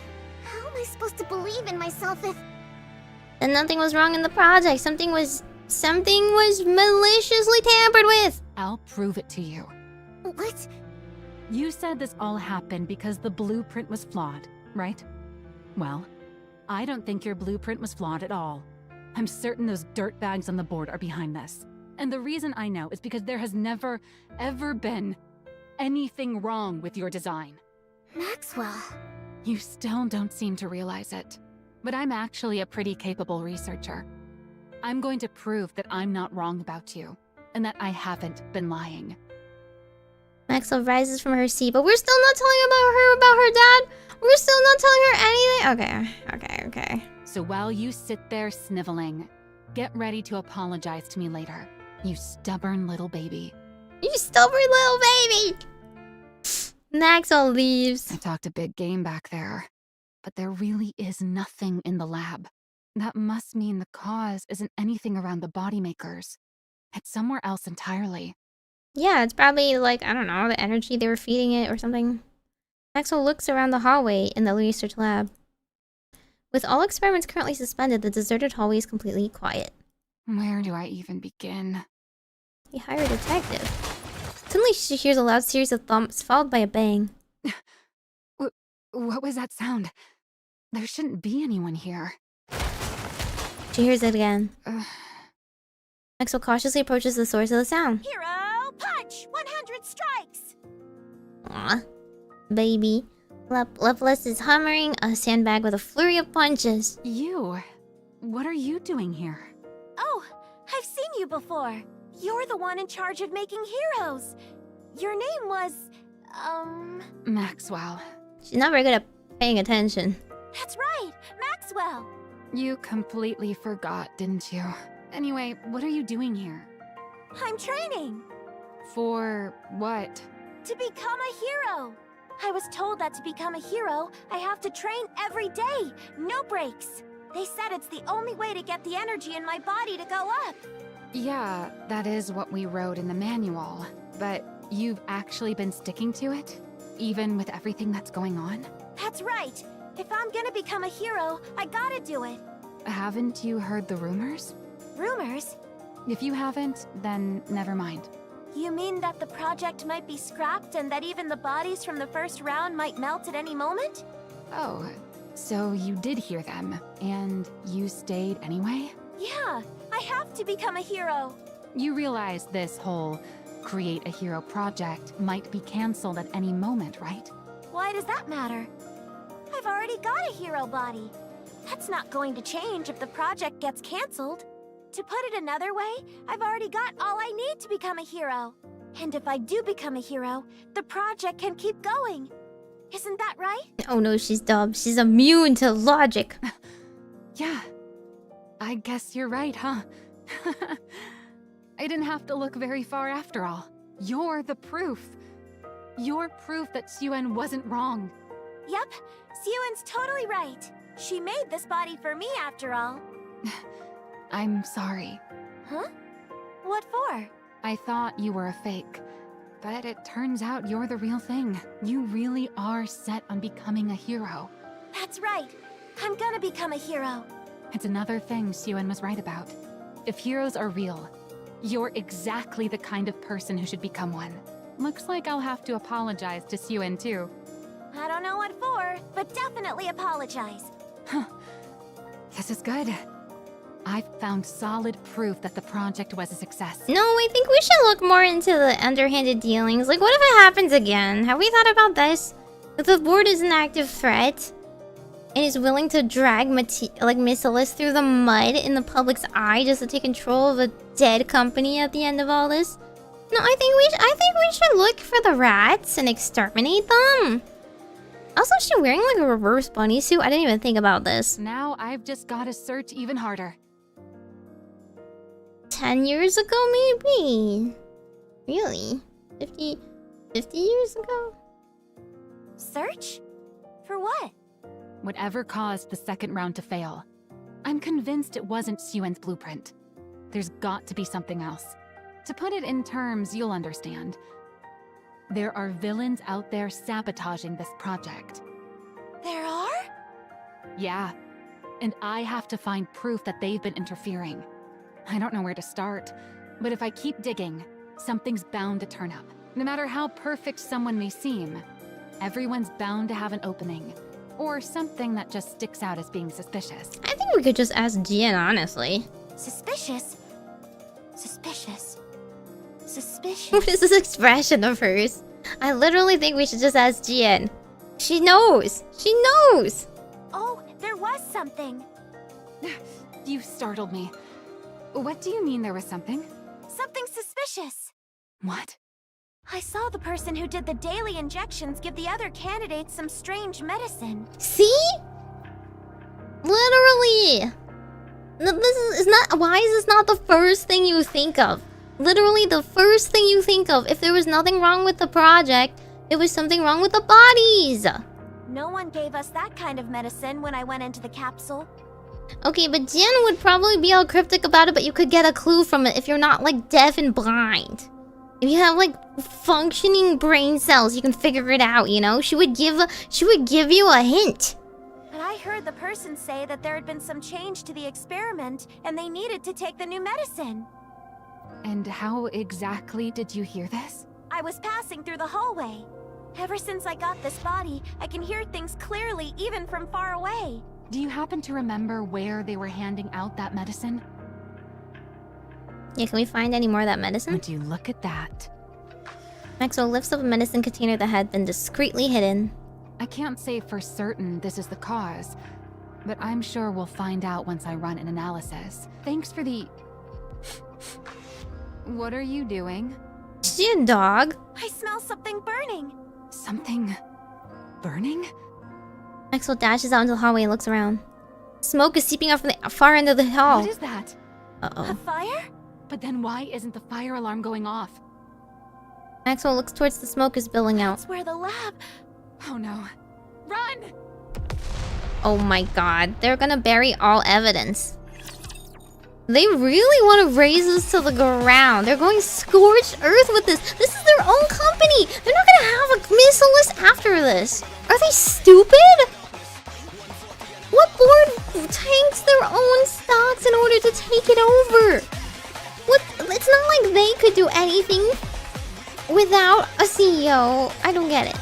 C: How am I supposed to believe in myself if...
A: And nothing was wrong in the project. Something was maliciously tampered with.
B: I'll prove it to you.
C: What?
B: You said this all happened because the blueprint was flawed, right? Well, I don't think your blueprint was flawed at all. I'm certain those dirtbags on the board are behind this. And the reason I know is because there has never, ever been anything wrong with your design.
C: Maxwell.
B: You still don't seem to realize it. But I'm actually a pretty capable researcher. I'm going to prove that I'm not wrong about you, and that I haven't been lying.
A: Maxwell rises from her seat, but we're still not telling about her dad? We're still not telling her anything? Okay.
B: So while you sit there sniveling, get ready to apologize to me later, you stubborn little baby.
A: You stubborn little baby! Maxwell leaves.
B: I talked a big game back there, but there really is nothing in the lab. That must mean the cause isn't anything around the body makers. It's somewhere else entirely.
A: Yeah, it's probably like, I don't know, the energy they were feeding it or something. Maxwell looks around the hallway in the research lab. With all experiments currently suspended, the deserted hallway is completely quiet.
B: Where do I even begin?
A: We hire a detective. Suddenly she hears a loud series of thumps, followed by a bang.
B: What was that sound? There shouldn't be anyone here.
A: She hears it again. Maxwell cautiously approaches the source of the sound.
C: Hero punch! 100 strikes!
A: Aw, baby. Lepless is hammering a sandbag with a flurry of punches.
B: You? What are you doing here?
F: Oh, I've seen you before. You're the one in charge of making heroes. Your name was,
B: Maxwell.
A: She's not very good at paying attention.
F: That's right, Maxwell.
B: You completely forgot, didn't you? Anyway, what are you doing here?
F: I'm training.
B: For what?
F: To become a hero. I was told that to become a hero, I have to train every day, no breaks. They said it's the only way to get the energy in my body to go up.
B: Yeah, that is what we wrote in the manual. But you've actually been sticking to it? Even with everything that's going on?
F: That's right. If I'm gonna become a hero, I gotta do it.
B: Haven't you heard the rumors?
F: Rumors?
B: If you haven't, then never mind.
F: You mean that the project might be scrapped and that even the bodies from the first round might melt at any moment?
B: Oh, so you did hear them, and you stayed anyway?
F: Yeah, I have to become a hero.
B: You realize this whole create a hero project might be cancelled at any moment, right?
F: Why does that matter? I've already got a hero body. That's not going to change if the project gets cancelled. To put it another way, I've already got all I need to become a hero. And if I do become a hero, the project can keep going. Isn't that right?
A: Oh no, she's dumb. She's immune to logic.
B: Yeah. I guess you're right, huh? I didn't have to look very far after all. You're the proof. You're proof that Syuen wasn't wrong.
F: Yep, Syuen's totally right. She made this body for me after all.
B: I'm sorry.
F: Huh? What for?
B: I thought you were a fake. But it turns out you're the real thing. You really are set on becoming a hero.
F: That's right. I'm gonna become a hero.
B: It's another thing Syuen was right about. If heroes are real, You're exactly the kind of person who should become one. Looks like I'll have to apologize to Syuen too.
F: I don't know what for, but definitely apologize.
B: This is good. I've found solid proof that the project was a success.
A: No, I think we should look more into the underhanded dealings. Like, what if it happens again? Have we thought about this? If the board is an active threat and is willing to drag Missilis through the mud in the public's eye just to take control of a dead company at the end of all this? No, I think we should look for the rats and exterminate them. Also, is she wearing like a reverse bunny suit? I didn't even think about this.
B: Now I've just got to search even harder.
A: 10 years ago, maybe? Really? 50 years ago?
F: Search? For what?
B: Whatever caused the second round to fail. I'm convinced it wasn't Syuen's blueprint. There's got to be something else. To put it in terms you'll understand, there are villains out there sabotaging this project.
F: There are?
B: Yeah, and I have to find proof that they've been interfering. I don't know where to start, but if I keep digging, something's bound to turn up. No matter how perfect someone may seem, everyone's bound to have an opening, or something that just sticks out as being suspicious.
A: I think we could just ask Jian, honestly.
F: Suspicious? Suspicious. Suspicious.
A: What is this expression of hers? I literally think we should just ask Jian. She knows! She knows!
F: Oh, there was something.
B: You startled me. What do you mean there was something?
F: Something suspicious.
B: What?
F: I saw the person who did the daily injections give the other candidates some strange medicine.
A: See? Literally! This is not. Why is this not the first thing you think of? Literally the first thing you think of. If there was nothing wrong with the project, there was something wrong with the bodies.
F: No one gave us that kind of medicine when I went into the capsule.
A: Okay, but Jian would probably be all cryptic about it, but you could get a clue from it if you're not, like, deaf and blind. If you have, like, functioning brain cells, you can figure it out, you know? She would give you a hint.
F: But I heard the person say that there had been some change to the experiment, and they needed to take the new medicine.
B: And how exactly did you hear this?
F: I was passing through the hallway. Ever since I got this body, I can hear things clearly, even from far away.
B: Do you happen to remember where they were handing out that medicine?
A: Yeah, can we find any more of that medicine?
B: Would you look at that?
A: Maxwell lifts up a medicine container that had been discreetly hidden.
B: I can't say for certain this is the cause, but I'm sure we'll find out once I run an analysis. Thanks for the... What are you doing?
A: Is she a dog?
F: I smell something burning.
B: Something... burning?
A: Maxwell dashes out into the hallway and looks around. Smoke is seeping out from the far end of the hall.
B: What is that?
A: Uh-oh.
F: A fire?
B: But then why isn't the fire alarm going off?
A: Maxwell looks towards the smoke is billowing out.
F: That's where the lab...
B: Oh no. Run!
A: Oh my god, they're gonna bury all evidence. They really want to raise us to the ground. They're going scorched earth with this. This is their own company. They're not gonna have a missilist after this. Are they stupid? What board tanks their own stocks in order to take it over? What? It's not like they could do anything without a CEO. I don't get it.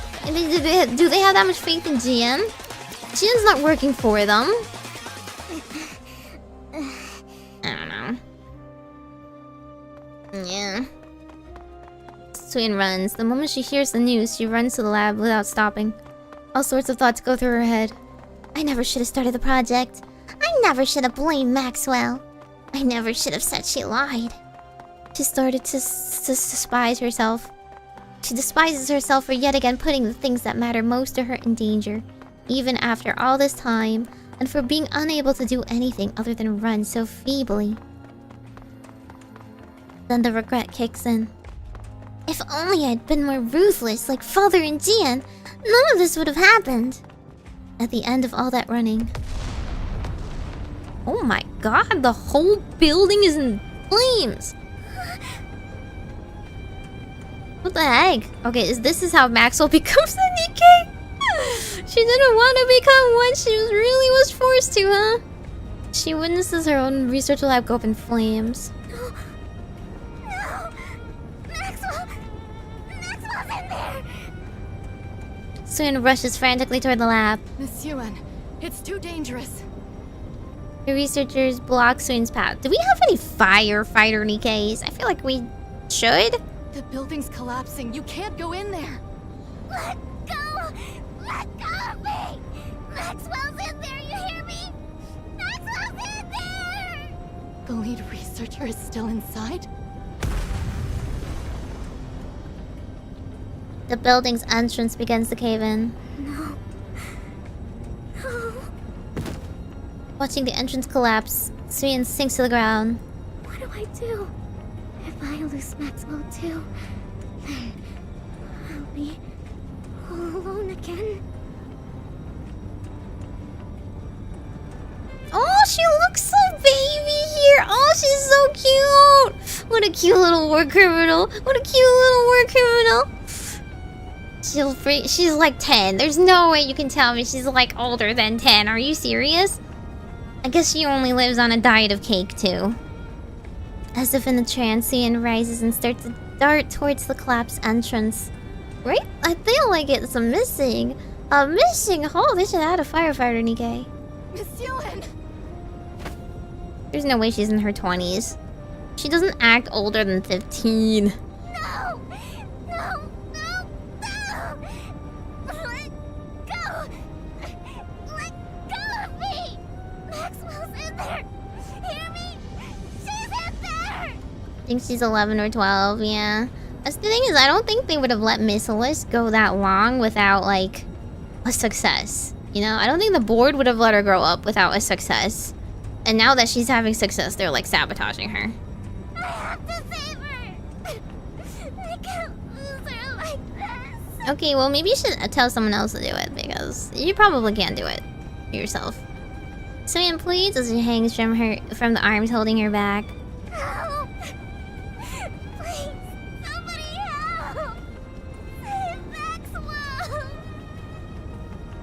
A: Do they have that much faith in Jian? Jian's not working for them. I don't know. Yeah. Syuen runs. The moment she hears the news, she runs to the lab without stopping. All sorts of thoughts go through her head. I never should have started the project. I never should have blamed Maxwell. I never should have said she lied. She started to despise herself. She despises herself for yet again putting the things that matter most to her in danger, even after all this time, and for being unable to do anything other than run so feebly. Then the regret kicks in. If only I'd been more ruthless like Father and Jian, none of this would have happened. At the end of all that running... Oh my god, the whole building is in flames! What the heck? Okay, this is how Maxwell becomes the Nikke? She didn't want to become one, she really was forced to, huh? She witnesses her own research lab go up in flames. Syuen rushes frantically toward the lab.
J: Miss Syuen, it's too dangerous.
A: The researchers block Suen's path. Do we have any firefighter Nikkes? I feel like we should.
J: The building's collapsing. You can't go in there.
C: Let go! Let go of me! Maxwell's in there, you hear me? Maxwell's in there!
J: The lead researcher is still inside?
A: The building's entrance begins to cave in.
C: No. No.
A: Watching the entrance collapse, Syuen sinks to the ground.
C: What do I do? If I lose Maxwell too, then I'll be all alone again.
A: Oh, she looks so baby here. Oh, she's so cute. What a cute little war criminal. What a cute little war criminal. She's like 10. There's no way you can tell me she's like older than 10. Are you serious? I guess she only lives on a diet of cake too. As if in a trance, Syuen rises and starts to dart towards the collapsed entrance. Right? I feel like it's a missing. A missing hole. They should add a firefighter, Nikke.
J: Miss Syuen!
A: There's no way she's in her 20s. She doesn't act older than 15.
C: No! No! No! No! Let go! Let go of me! Maxwell's in there! Hear me? She's in there!
A: I think she's 11 or 12, yeah. That's the thing is, I don't think they would have let Miss Alice go that long without, like, a success. You know? I don't think the board would have let her grow up without a success. And now that she's having success, they're, like, sabotaging her.
C: I have to save her! I can't lose her like this!
A: Okay, well, maybe you should tell someone else to do it, because you probably can't do it yourself. Syuen pleads as she hangs from the arms holding her back.
C: Help! Please, somebody help! Save Maxwell!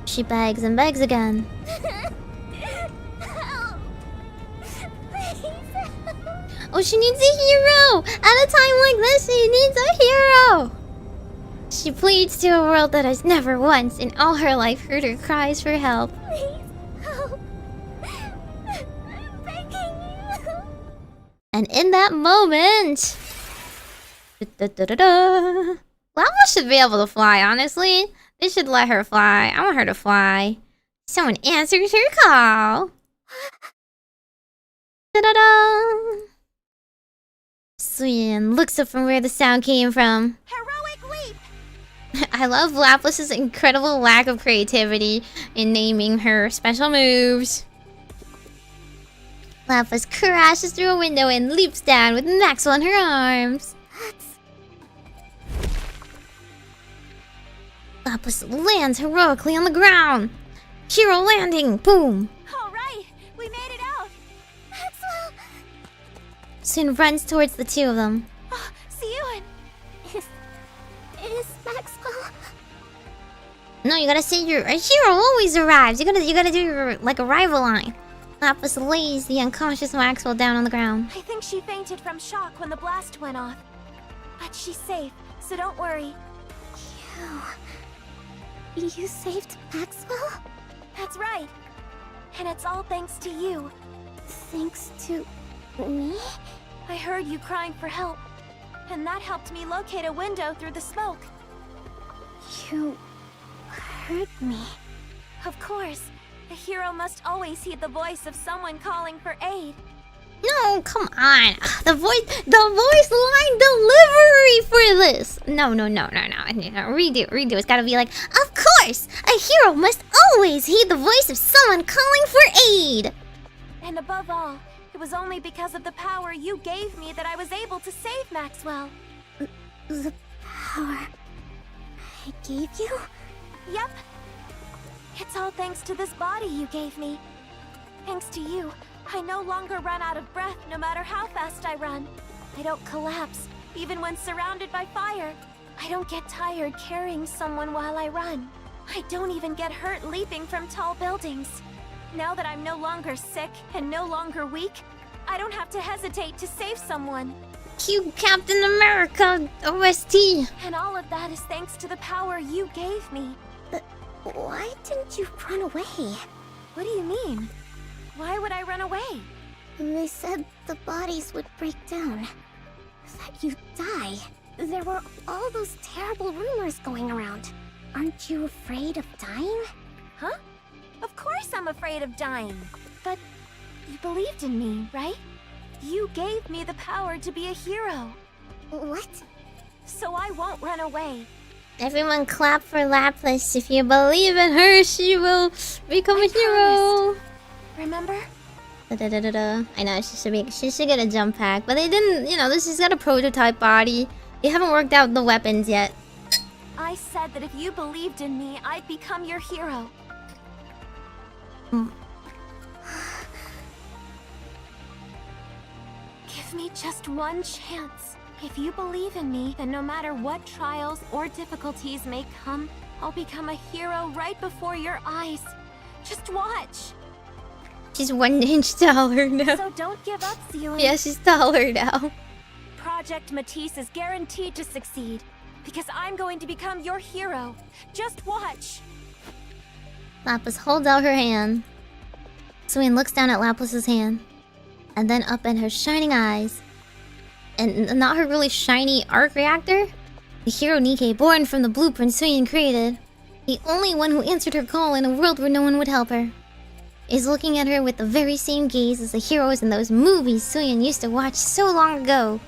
A: She begs and begs again.
C: Help! Please help!
A: Oh, she needs a hero! At a time like this, she needs a hero! She pleads to a world that has never once in all her life heard her cries for help.
C: Please help! I'm begging you!
A: And in that moment... Lava should be able to fly, honestly. They should let her fly. I want her to fly. Someone answers her call. Da-da-da! Syuen looks up from where the sound came from.
C: Heroic leap!
A: I love Lapis's incredible lack of creativity in naming her special moves. Lapis crashes through a window and leaps down with Maxwell in her arms. Lapis lands heroically on the ground. Hero landing! Boom!
F: Alright, we made it out!
C: Maxwell!
A: Syuen runs towards the two of them.
F: Oh, Syuen!
C: Is Maxwell?
A: No, you gotta say a hero always arrives. You gotta do your like arrival line. Lapis lays the unconscious Maxwell down on the ground.
F: I think she fainted from shock when the blast went off. But she's safe, so don't worry.
C: You saved Maxwell?
F: That's right. And it's all thanks to you.
C: Thanks to me?
F: I heard you crying for help. And that helped me locate a window through the smoke.
C: You hurt me.
F: Of course. A hero must always heed the voice of someone calling for aid.
A: No, come on. The voice line delivery for this. No. Redo. It's gotta be like, of course, a hero must always heed the voice of someone calling for aid.
F: And above all, it was only because of the power you gave me that I was able to save Maxwell.
C: The power I gave you?
F: Yep. It's all thanks to this body you gave me. Thanks to you, I no longer run out of breath no matter how fast I run. I don't collapse, even when surrounded by fire. I don't get tired carrying someone while I run. I don't even get hurt leaping from tall buildings. Now that I'm no longer sick and no longer weak, I don't have to hesitate to save someone.
A: Cute Captain America OST.
F: And all of that is thanks to the power you gave me.
C: But why didn't you run away?
F: What do you mean? Why would I run away?
C: They said the bodies would break down. That you'd die. There were all those terrible rumors going around. Aren't you afraid of dying?
F: Huh? Of course I'm afraid of dying. But you believed in me, right? You gave me the power to be a hero.
C: What?
F: So I won't run away.
A: Everyone clap for Lapis. If you believe in her, she will become a hero.
F: Remember?
A: Da-da-da-da-da. I know, she should get a jump pack. But they didn't, you know, she's got a prototype body. They haven't worked out the weapons yet.
F: I said that if you believed in me, I'd become your hero. Give me just one chance. If you believe in me, then no matter what trials or difficulties may come, I'll become a hero right before your eyes. Just watch.
A: She's 1 inch taller now.
F: So don't give up, Syuen.
A: Yeah, she's taller now.
F: Project Matisse is guaranteed to succeed. Because I'm going to become your hero. Just watch.
A: Lapis holds out her hand. Syuen looks down at Lapis's hand. And then up in her shining eyes. And not her really shiny arc reactor. The hero Nikke, born from the blueprint Syuen created. The only one who answered her call in a world where no one would help her. Is looking at her with the very same gaze as the heroes in those movies Syuen used to watch so long ago.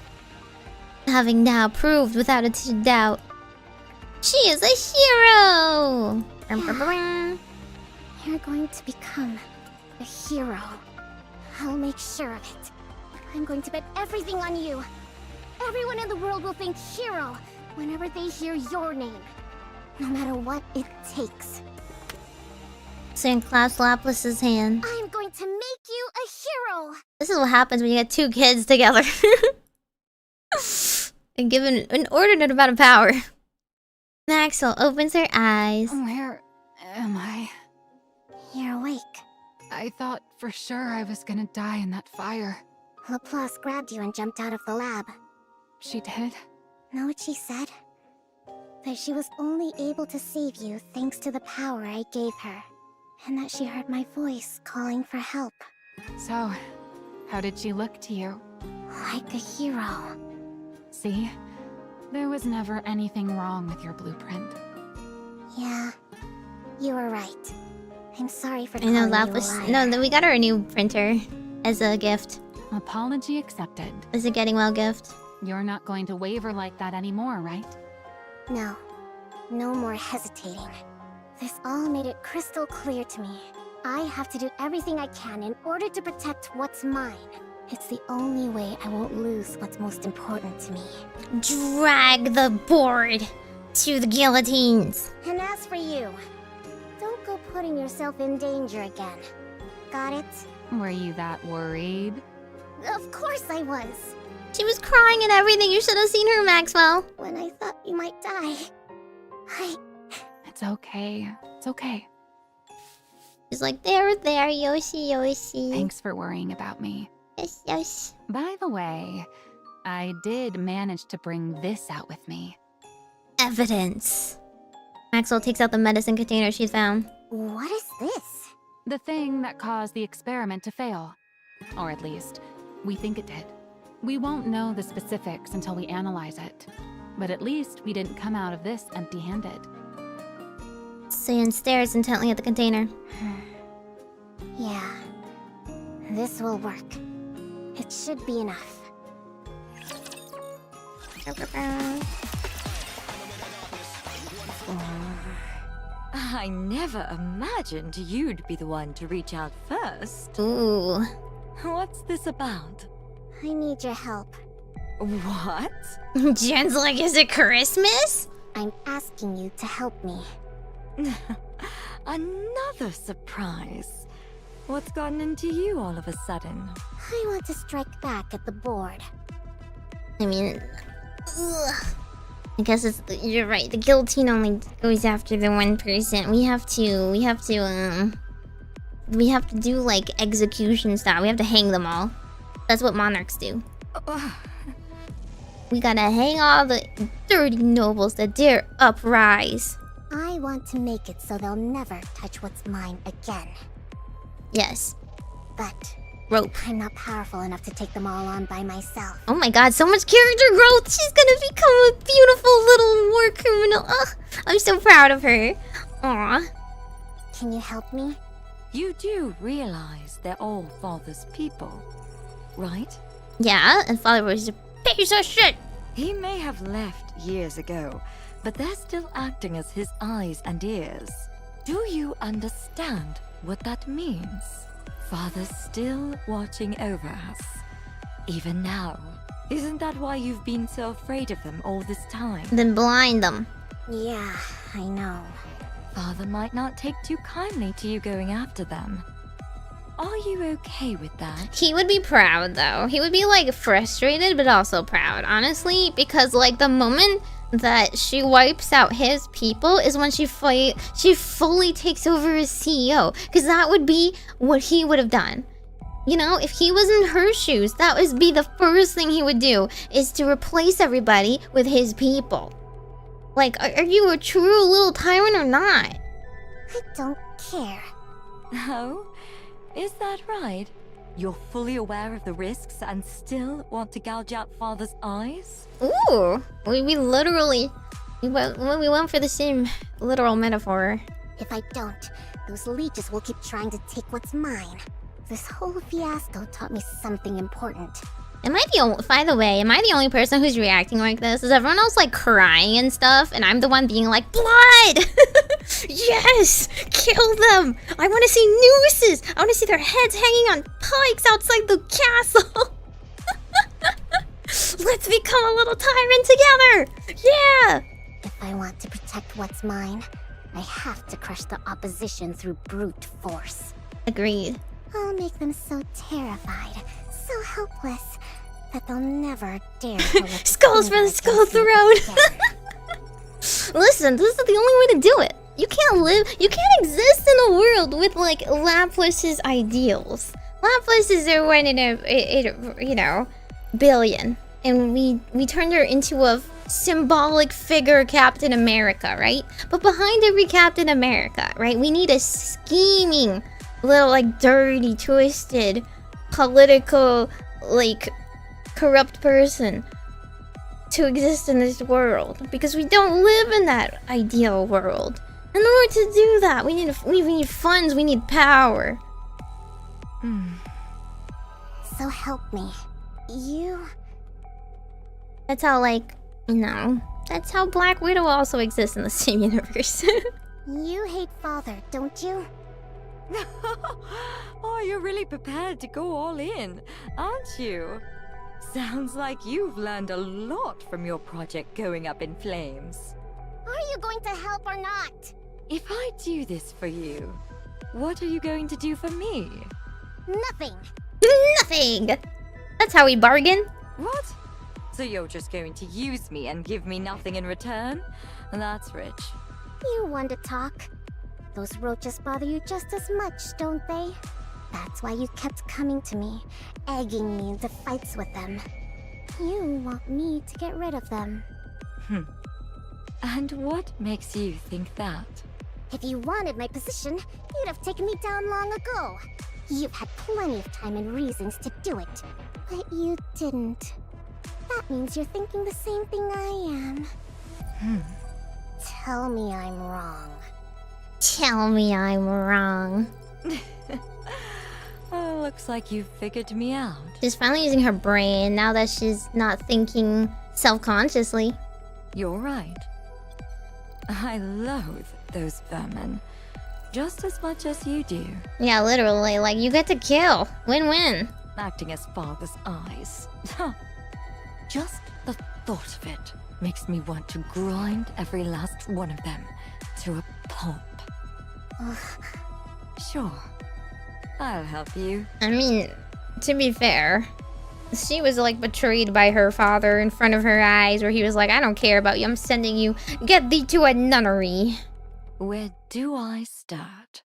A: Having now proved without a doubt, she is a hero!
C: You're going to become a hero. I'll make sure of it. I'm going to bet everything on you. Everyone in the world will think hero whenever they hear your name. No matter what it takes.
A: Syuen clasps Lapis's hand.
C: I'm going to make you a hero!
A: This is what happens when you get two kids together. And given an inordinate amount of power. Maxwell opens her eyes.
B: Where am I?
C: You're awake.
B: I thought for sure I was gonna die in that fire.
C: Laplace grabbed you and jumped out of the lab.
B: She did?
C: Know what she said? That she was only able to save you thanks to the power I gave her. And that she heard my voice calling for help.
B: So, how did she look to you?
C: Like a hero.
B: See? There was never anything wrong with your blueprint.
C: Yeah, you were right. I'm sorry for
A: I know
C: calling
A: Lapis.
C: you a liar.
A: No, we got her a new printer as a gift.
B: Apology accepted.
A: As a getting well gift.
B: You're not going to waver like that anymore, right?
C: No. No more hesitating. This all made it crystal clear to me. I have to do everything I can in order to protect what's mine. It's the only way I won't lose what's most important to me.
A: Drag the board to the guillotines.
C: And as for you, don't go putting yourself in danger again. Got it?
B: Were you that worried?
C: Of course I was.
A: She was crying and everything. You should have seen her, Maxwell.
C: When I thought you might die,
B: It's okay. It's okay.
A: She's like, there, Yoshi.
B: Thanks for worrying about me.
A: Yes.
B: By the way, I did manage to bring this out with me.
A: Evidence. Maxwell takes out the medicine container she found.
C: What is this?
B: The thing that caused the experiment to fail. Or at least, we think it did. We won't know the specifics until we analyze it. But at least we didn't come out of this empty-handed.
A: Syuen stares intently at the container.
C: Yeah. This will work. It should be enough.
K: I never imagined you'd be the one to reach out first.
A: Ooh.
K: What's this about?
C: I need your help.
K: What?
A: Jen's like, is it Christmas?
C: I'm asking you to help me.
K: Another surprise. What's gotten into you all of a sudden?
C: I want to strike back at the board.
A: I mean, ugh. I guess you're right. The guillotine only goes after the one person. We have to do like execution style. We have to hang them all. That's what monarchs do. We gotta hang all the dirty nobles that dare uprise.
C: I want to make it so they'll never touch what's mine again.
A: Yes.
C: But
A: Rope.
C: I'm not powerful enough to take them all on by myself.
A: Oh my god, so much character growth! She's gonna become a beautiful little war criminal. Ugh, I'm so proud of her. Aww.
C: Can you help me?
K: You do realize they're all Father's people, right?
A: Yeah, and Father was a piece of shit!
K: He may have left years ago, but they're still acting as his eyes and ears. Do you understand what that means? Father's still watching over us. Even now. Isn't that why you've been so afraid of them all this time?
A: Then blind them.
C: Yeah, I know.
K: Father might not take too kindly to you going after them. Are you okay with that?
A: He would be proud, though. He would be, like, frustrated, but also proud, honestly. Because, like, the moment that she wipes out his people is when she fully takes over as CEO. Because that would be what he would have done. You know, if he was in her shoes, that would be the first thing he would do, is to replace everybody with his people. Like, are you a true little tyrant or not?
C: I don't care.
K: Oh? Is that right? You're fully aware of the risks and still want to gouge out Father's eyes?
A: Ooh, we literally we went for the same literal metaphor.
C: If I don't, those leeches will keep trying to take what's mine. This whole fiasco taught me something important.
A: Am I the only? By the way, am I the only person who's reacting like this? Is everyone else like crying and stuff, and I'm the one being like, blood? Yes, kill them! I want to see nooses. I want to see their heads hanging on pikes outside the castle. Let's become a little tyrant together. Yeah.
C: If I want to protect what's mine, I have to crush the opposition through brute force.
A: Agreed.
C: I'll make them so terrified, so helpless, that they'll never dare
A: Skulls for the skull throne. Listen, this is the only way to do it. You can't exist in a world with like Laplace's ideals. Laplace's are one in a billion, and we turned her into a symbolic figure, Captain America, right? But behind every Captain America, right, we need a scheming little like dirty, twisted, political, like corrupt person to exist in this world, because we don't live in that ideal world. In order to do that, we need funds, we need power.
C: So help me.
A: That's how, like, that's how Black Widow also exists in the same universe.
C: You hate Father, don't you?
K: Oh, you're really prepared to go all in, aren't you? Sounds like you've learned a lot from your project going up in flames.
C: Are you going to help or not?
K: If I do this for you, what are you going to do for me?
C: Nothing.
A: Nothing! That's how we bargain.
K: What? So you're just going to use me and give me nothing in return? That's rich.
C: You want to talk. Those roaches bother you just as much, don't they? That's why you kept coming to me, egging me into fights with them. You want me to get rid of them.
K: And what makes you think that?
C: If you wanted my position, you'd have taken me down long ago. You've had plenty of time and reasons to do it, but you didn't. That means you're thinking the same thing I am. Tell me I'm wrong.
A: Tell me I'm wrong.
K: Oh, looks like you've figured me out.
A: She's finally using her brain now that she's not thinking self-consciously.
K: You're right. I loathe those vermin just as much as you do.
A: Yeah, literally, like, you get to kill. Win-win.
K: Acting as Father's eyes. Just the thought of it makes me want to grind every last one of them to a pulp. Sure, I'll help you.
A: I mean, to be fair, she was like betrayed by her father in front of her eyes, where he was like, I don't care about you, I'm sending you, get thee to a nunnery.
K: Where do I start?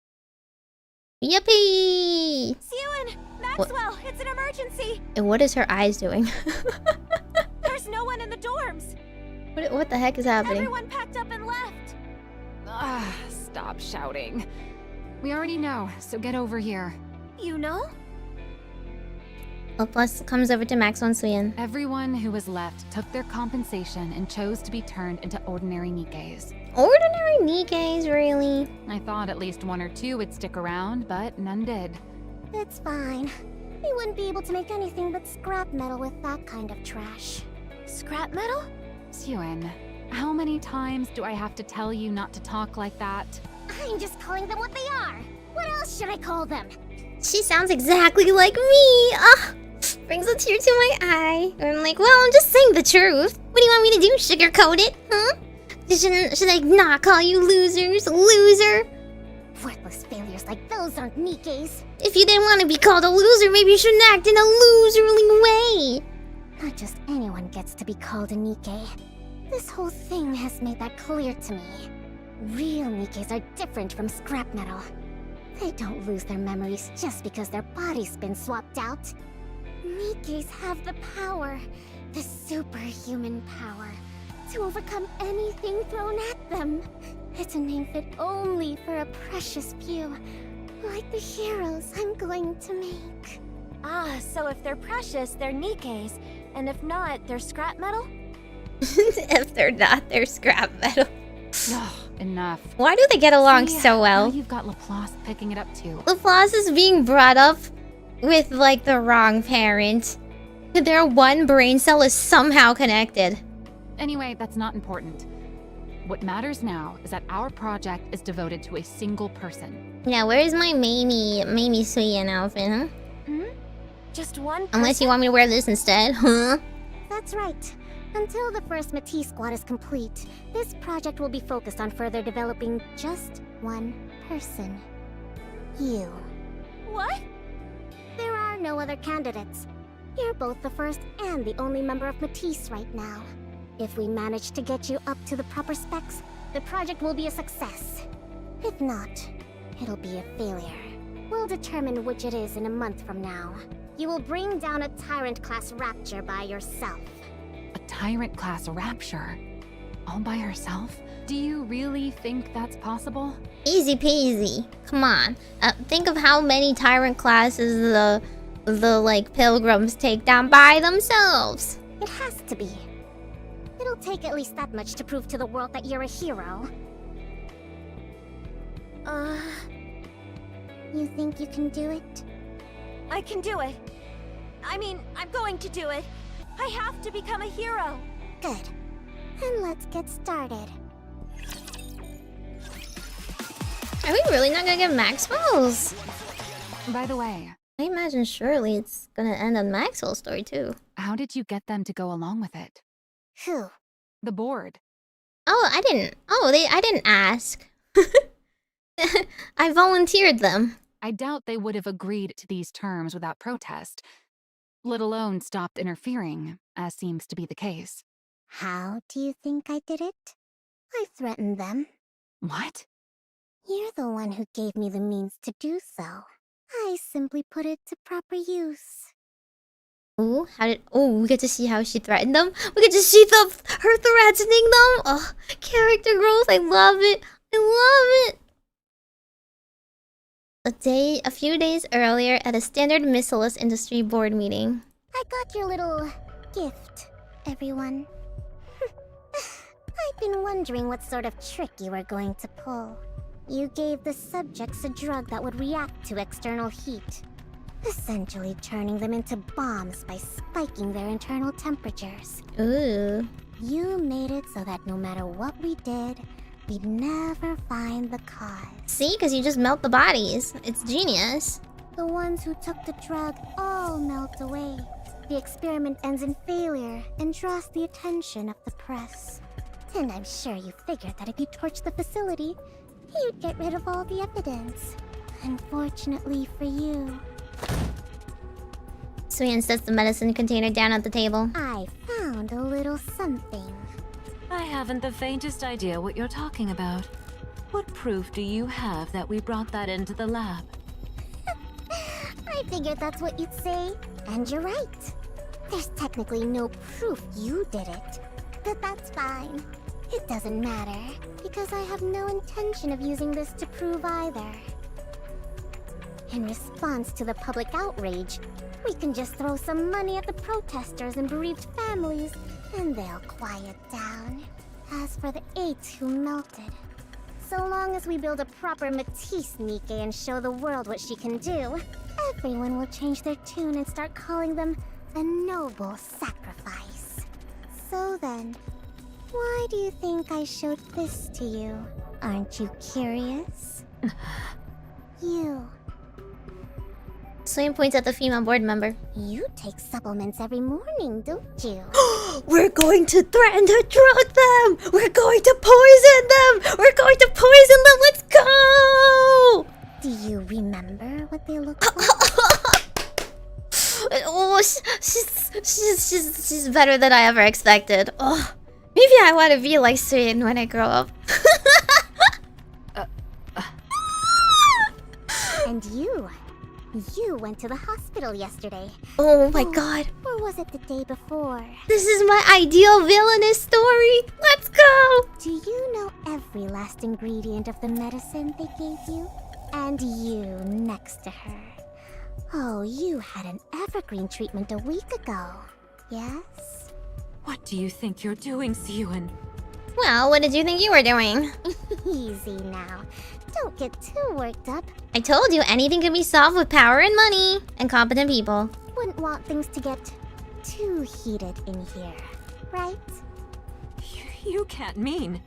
A: Yippee!
F: Syuen! Maxwell, it's an emergency!
A: And what is her eyes doing?
F: There's no one in the dorms!
A: What the heck is happening?
F: Everyone packed up and left.
B: Stop shouting. We already know, so get over here.
F: You know?
A: Plus comes over to Maxwell and Syuen.
B: Everyone who was left took their compensation and chose to be turned into ordinary Nikkes.
A: Ordinary Nikkes, really?
B: I thought at least one or two would stick around, but none did.
C: It's fine. We wouldn't be able to make anything but scrap metal with that kind of trash.
F: Scrap metal?
B: Syuen, how many times do I have to tell you not to talk like that?
C: I'm just calling them what they are. What else should I call them?
A: She sounds exactly like me. Brings a tear to my eye. I'm like, well, I'm just saying the truth. What do you want me to do? Sugarcoat it? Huh? Should I not call you losers? Loser?
C: Worthless failures like those aren't Nikkes.
A: If you didn't want to be called a loser, maybe you shouldn't act in a loserly way.
C: Not just anyone gets to be called a Nikke. This whole thing has made that clear to me. Real Nikkes are different from scrap metal. They don't lose their memories just because their body's been swapped out. Nikkes have the power, the superhuman power, to overcome anything thrown at them. It's a name fit only for a precious few, like the heroes I'm going to make.
F: Ah, so if they're precious, they're Nikkes, and if not, they're scrap metal?
A: If they're not, they're scrap metal.
B: Ugh, enough.
A: Why do they get along
B: See,
A: so well?
B: Now you've got Laplace picking it up too.
A: Laplace is being brought up with, like, the wrong parent. Their one brain cell is somehow connected.
B: Anyway, that's not important. What matters now is that our project is devoted to a single person.
A: Yeah, where's my Meimi Syuen outfit, huh?
F: Just one person?
A: Unless you want me to wear this instead, huh?
C: That's right. Until the first Matisse squad is complete, this project will be focused on further developing just one person. You.
F: What?
C: There are no other candidates. You're both the first and the only member of Matisse right now. If we manage to get you up to the proper specs, the project will be a success. If not, it'll be a failure. We'll determine which it is in a month from now. You will bring down a Tyrant-class Rapture by yourself.
B: A Tyrant-class Rapture? All by herself? Do you really think that's possible?
A: Easy peasy. Come on. Think of how many Tyrant classes the like pilgrims take down by themselves.
C: It has to be. It'll take at least that much to prove to the world that you're a hero. You think you can do it?
F: I can do it. I mean, I'm going to do it. I have to become a hero.
C: Good. Then let's get started.
A: Are we really not gonna get Maxwell's?
B: By the way,
A: I imagine surely it's gonna end on Maxwell's story too.
B: how did you get them to go along with it?
C: Who?
B: The board.
A: Oh, I didn't. I didn't ask. I volunteered them.
B: I doubt they would have agreed to these terms without protest, let alone stopped interfering, as seems to be the case.
C: How do you think I did it? I threatened them.
B: What?
C: You're the one who gave me the means to do so. I simply put it to proper use.
A: Ooh, we get to see how she threatened them? We get to see her threatening them? Oh, character growth, I love it. I love it. A few days earlier at a Standard Missiles Industry Board meeting.
C: I got your little gift, everyone. I've been wondering what sort of trick you were going to pull. You gave the subjects a drug that would react to external heat, essentially turning them into bombs by spiking their internal temperatures.
A: Ooh.
C: You made it so that no matter what we did, we'd never find the cause.
A: See? Because you just melt the bodies. It's genius.
C: The ones who took the drug all melt away. The experiment ends in failure and draws the attention of the press. And I'm sure you figured that if you torched the facility, you'd get rid of all the evidence. Unfortunately for you.
A: Syuen sets the medicine container down at the table.
C: I found a little something.
K: I haven't the faintest idea what you're talking about. What proof do you have that we brought that into the lab?
C: I figured that's what you'd say, and you're right. There's technically no proof you did it, but that's fine. It doesn't matter, because I have no intention of using this to prove either. In response to the public outrage, we can just throw some money at the protesters and bereaved families, and they'll quiet down. As for the 8 who melted, so long as we build a proper Matisse Nikke and show the world what she can do, everyone will change their tune and start calling them a noble sacrifice. So then, why do you think I showed this to you? Aren't you curious? You.
A: Syuen points at the female board member.
C: You take supplements every morning, don't you?
A: We're going to threaten to drug them! We're going to poison them! We're going to poison them! Let's go!
C: Do you remember what they look like?
A: Oh, she's better than I ever expected. Oh, maybe I want to be like Syuen when I grow up.
C: And you went to the hospital yesterday.
A: Oh my god.
C: Or was it the day before?
A: This is my ideal villainous story. Let's go.
C: Do you know every last ingredient of the medicine they gave you? And you next to her. Oh, you had an evergreen treatment a week ago. Yes?
J: What do you think you're doing, Syuen?
A: Well, what did you think you were doing?
C: Easy now. Don't get too worked up.
A: I told you anything can be solved with power and money and competent people.
C: Wouldn't want things to get too heated in here, right?
J: You can't mean...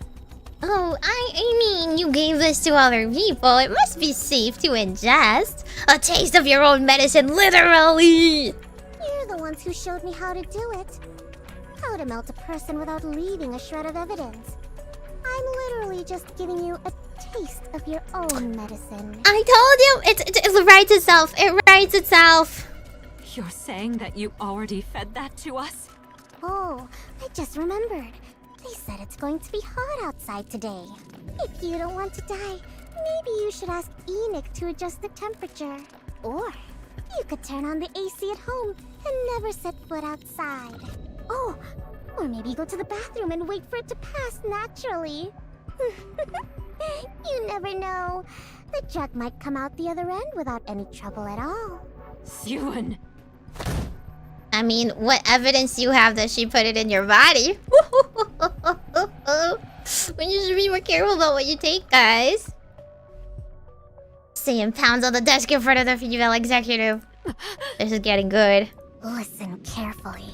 A: Oh, I mean, you gave this to other people. It must be safe to ingest. A taste of your own medicine, literally.
C: You're the ones who showed me how to do it. How to melt a person without leaving a shred of evidence. I'm literally just giving you a taste of your own medicine.
A: I told you, it writes itself. It writes itself.
J: You're saying that you already fed that to us?
C: Oh, I just remembered. They said it's going to be hot outside today. If you don't want to die, maybe you should ask Enoch to adjust the temperature. Or you could turn on the AC at home and never set foot outside. Oh, or maybe go to the bathroom and wait for it to pass naturally. You never know. The drug might come out the other end without any trouble at all.
J: Syuen!
A: I mean, what evidence do you have that she put it in your body? We should be more careful about what you take, guys. Syuen pounds on the desk in front of the female executive. This is getting good.
C: Listen carefully.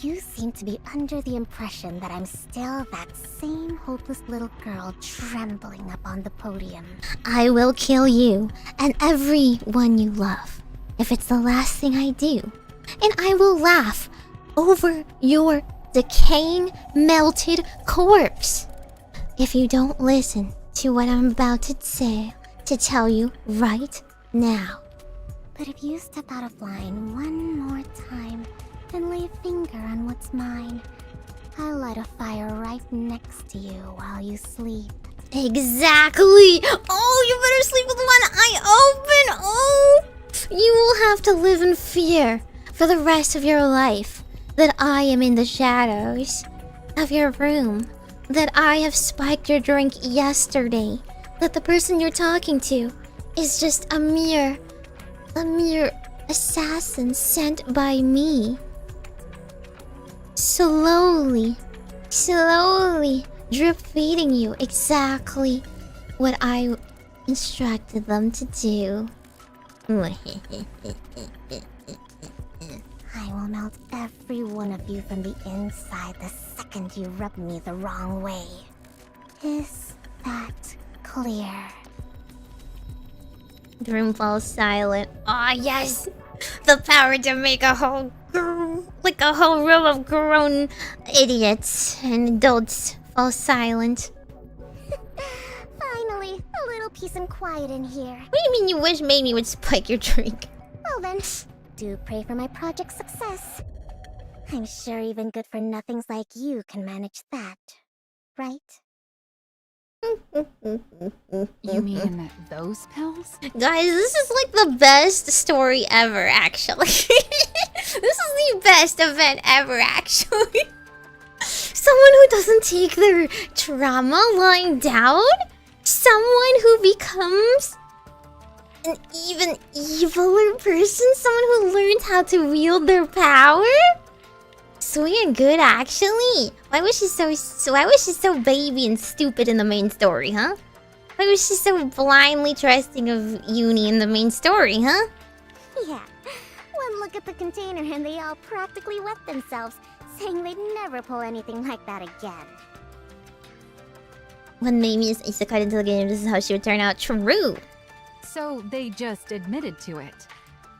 C: You seem to be under the impression that I'm still that same hopeless little girl trembling up on the podium.
A: I will kill you and everyone you love if it's the last thing I do. And I will laugh over your decaying, melted corpse if you don't listen to what I'm about to say, to tell you right now.
C: But if you step out of line one more time and lay a finger on what's mine, I'll light a fire right next to you while you sleep.
A: Exactly! Oh, you better sleep with one eye open! Oh! You will have to live in fear for the rest of your life that I am in the shadows of your room, that I have spiked your drink yesterday, that the person you're talking to is just a mere assassin sent by me. Slowly drip feeding you exactly what I instructed them to do.
C: I will melt every one of you from the inside the second you rub me the wrong way. Is that clear?
A: The room falls silent. Ah, yes! The power to make a whole room of grown idiots and adults fall silent.
C: Finally, a little peace and quiet in here.
A: What do you mean you wish Meimi would spike your drink?
C: Well then, do pray for my project's success. I'm sure even good-for-nothings like you can manage that, right?
B: You mean those pills?
A: Guys, this is like the best story ever, actually. This is the best event ever, actually. Someone who doesn't take their trauma lying down? Someone who becomes an even eviler person? Someone who learns how to wield their power? Syuen good, actually. Why was she so baby and stupid in the main story, huh? Why was she so blindly trusting of Uni in the main story, huh?
C: Yeah. One look at the container and they all practically wet themselves, saying they'd never pull anything like that again.
A: When Meimi is isekai into the game, this is how she would turn out. True.
B: So they just admitted to it.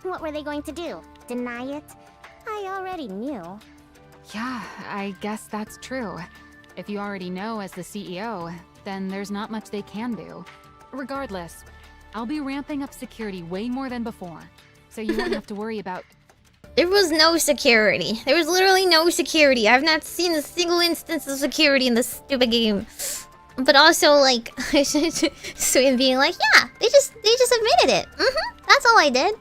C: What were they going to do? Deny it? I already knew.
B: Yeah, I guess that's true. If you already know as the CEO, then there's not much they can do. Regardless, I'll be ramping up security way more than before, so you won't have to worry about...
A: There was no security. There was literally no security. I've not seen a single instance of security in this stupid game. But also, like, Syuen being like, yeah, they just admitted it. That's all I did.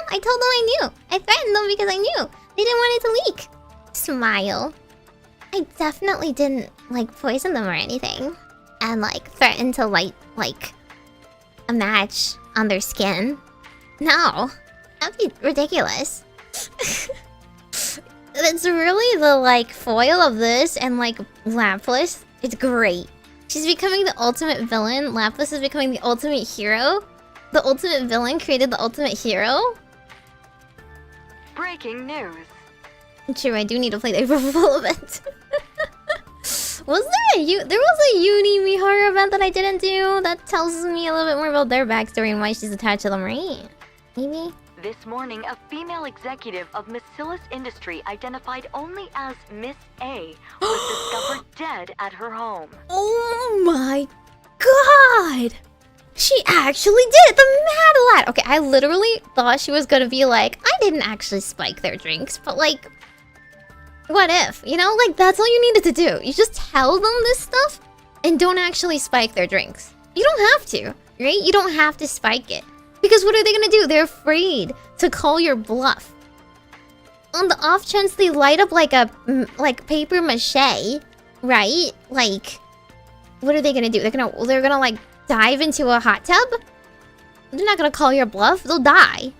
A: I told them I knew. I threatened them because I knew. They didn't want it to leak. Smile. I definitely didn't, like, poison them or anything. And, like, threaten to light, like, a match on their skin. No. That'd be ridiculous. It's really the, like, foil of this and, like, Lapis. It's great. She's becoming the ultimate villain. Lapis is becoming the ultimate hero. The ultimate villain created the ultimate hero.
D: Breaking news.
A: True, I do need to play the April Fool event. Was there was a Uni Mihara event that I didn't do? That tells me a little bit more about their backstory and why she's attached to them, right? Maybe?
D: This morning, a female executive of Macillus Industry, identified only as Miss A, was discovered dead at her home.
A: Oh my god! She actually did it! The mad lad! Okay, I literally thought she was gonna be like, I didn't actually spike their drinks, but like... What if? You know, like, that's all you needed to do. You just tell them this stuff and don't actually spike their drinks. You don't have to, right? You don't have to spike it. Because what are they gonna do? They're afraid to call your bluff. On the off chance they light up like a, like, paper mache, right? Like, what are they gonna do? They're gonna like, dive into a hot tub? They're not gonna call your bluff. They'll die.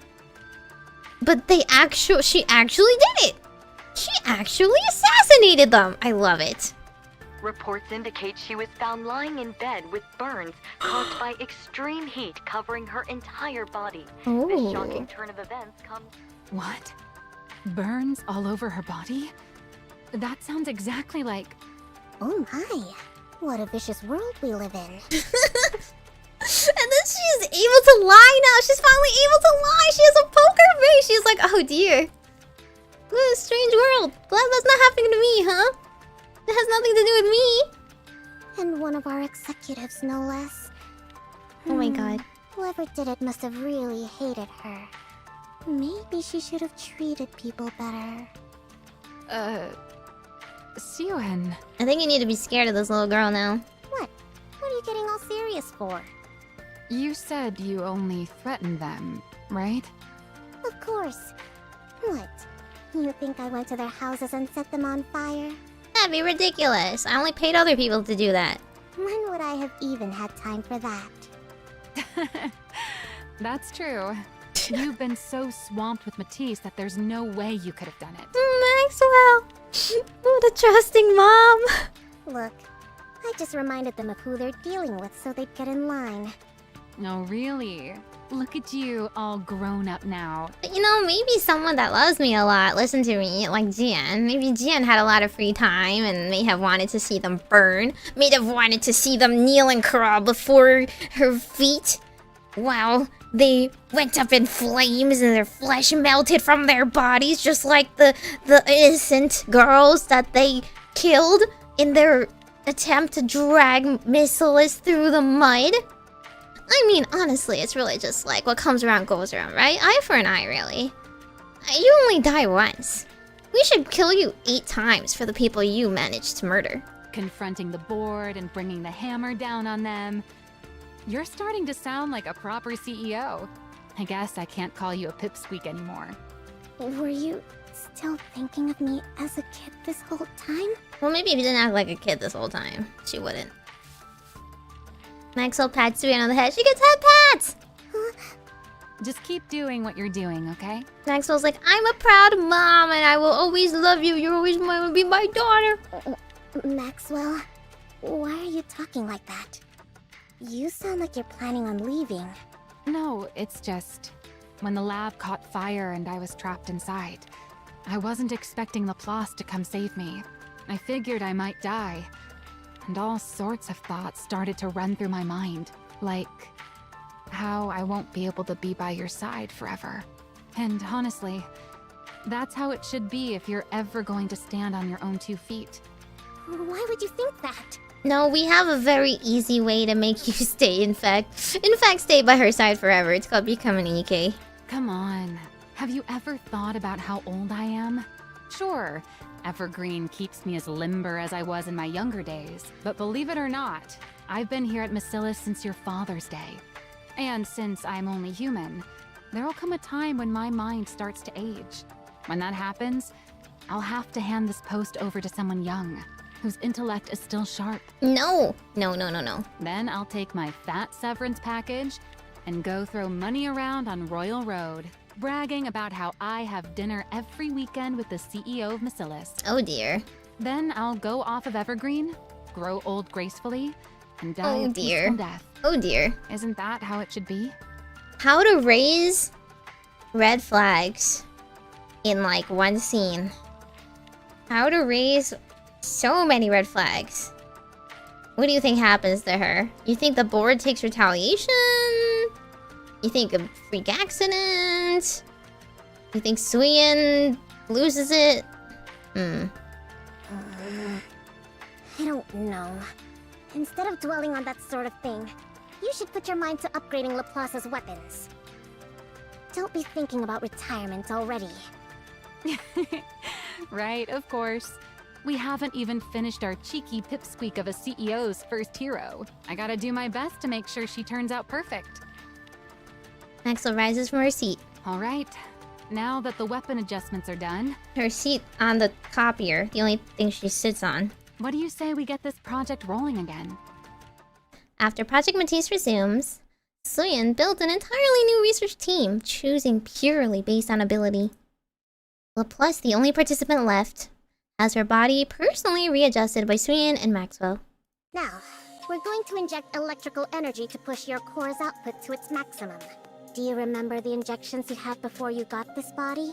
A: But she actually did it. She actually assassinated them! I love it.
D: Reports indicate she was found lying in bed with burns caused by extreme heat covering her entire body.
A: Oh.
D: This shocking turn of events comes...
B: What? Burns all over her body? That sounds exactly like...
C: Oh my. What a vicious world we live in.
A: And then she's able to lie now. She's finally able to lie. She has a poker face. She's like, oh dear. What a strange world. Glad that's not happening to me, huh? It has nothing to do with me.
C: And one of our executives, no less.
A: Oh my god.
C: Whoever did it must have really hated her. Maybe she should have treated people better.
B: Syuen.
A: I think you need to be scared of this little girl now.
C: What? What are you getting all serious for?
B: You said you only threatened them, right?
C: Of course. What? You think I went to their houses and set them on fire?
A: That'd be ridiculous. I only paid other people to do that.
C: When would I have even had time for that?
B: That's true. You've been so swamped with Matisse that there's no way you could have done it.
A: Maxwell! What a trusting mom!
C: Look, I just reminded them of who they're dealing with so they'd get in line.
B: Oh, really? Look at you, all grown up now.
A: But you know, maybe someone that loves me a lot listened to me, like Jian. Maybe Jian had a lot of free time and may have wanted to see them burn. May have wanted to see them kneel and crawl before her feet. Wow, they went up in flames and their flesh melted from their bodies, just like the innocent girls that they killed in their attempt to drag Macillus through the mud. I mean, honestly, it's really just like what comes around goes around, right? Eye for an eye, really. You only die once. We should kill you 8 times for the people you managed to murder.
B: Confronting the board and bringing the hammer down on them. You're starting to sound like a proper CEO. I guess I can't call you a pipsqueak anymore.
C: Were you Still thinking of me as a kid this whole time?
A: Well, maybe if you didn't act like a kid this whole time, she wouldn't. Maxwell pats Syuen on the head. She gets head pats!
B: Just keep doing what you're doing, okay?
A: Maxwell's like, I'm a proud mom and I will always love you. You're always going to be my daughter.
C: Maxwell, why are you talking like that? You sound like you're planning on leaving.
B: No, it's just... when the lab caught fire and I was trapped inside, I wasn't expecting Laplace to come save me. I figured I might die. And all sorts of thoughts started to run through my mind. Like... how I won't be able to be by your side forever. And honestly, that's how it should be if you're ever going to stand on your own 2 feet.
C: Why would you think that?
A: No, we have a very easy way to make you stay, in fact, stay by her side forever. It's called becoming an Nikke.
B: Come on. Have you ever thought about how old I am? Sure, Evergreen keeps me as limber as I was in my younger days. But believe it or not, I've been here at Macillus since your father's day. And since I'm only human, there'll come a time when my mind starts to age. When that happens, I'll have to hand this post over to someone young, whose intellect is still sharp.
A: No.
B: Then I'll take my fat severance package and go throw money around on Royal Road, bragging about how I have dinner every weekend with the CEO of Macillus.
A: Oh dear.
B: Then I'll go off of Evergreen, grow old gracefully, and die
A: Oh
B: a
A: dear.
B: peaceful death.
A: Oh dear.
B: Isn't that how it should be?
A: How to raise red flags in like one scene. How to raise so many red flags. What do you think happens to her? You think the board takes retaliation? You think a freak accident? You think Syuen loses it?
C: I don't know. Instead of dwelling on that sort of thing, you should put your mind to upgrading Laplace's weapons. Don't be thinking about retirement already.
B: Right, of course. We haven't even finished our cheeky pipsqueak of a CEO's first hero. I gotta do my best to make sure she turns out perfect.
A: Maxwell rises from her seat.
B: All right, now that the weapon adjustments are done,
A: Her seat on the copier, the only thing she sits on.
B: what do you say we get this project rolling again?
A: After Project Matisse resumes, Syuen built an entirely new research team, choosing purely based on ability. Laplace, the only participant left, has her body personally readjusted by Syuen and Maxwell.
C: Now, we're going to inject electrical energy to push your core's output to its maximum. Do you remember the injections you had before you got this body?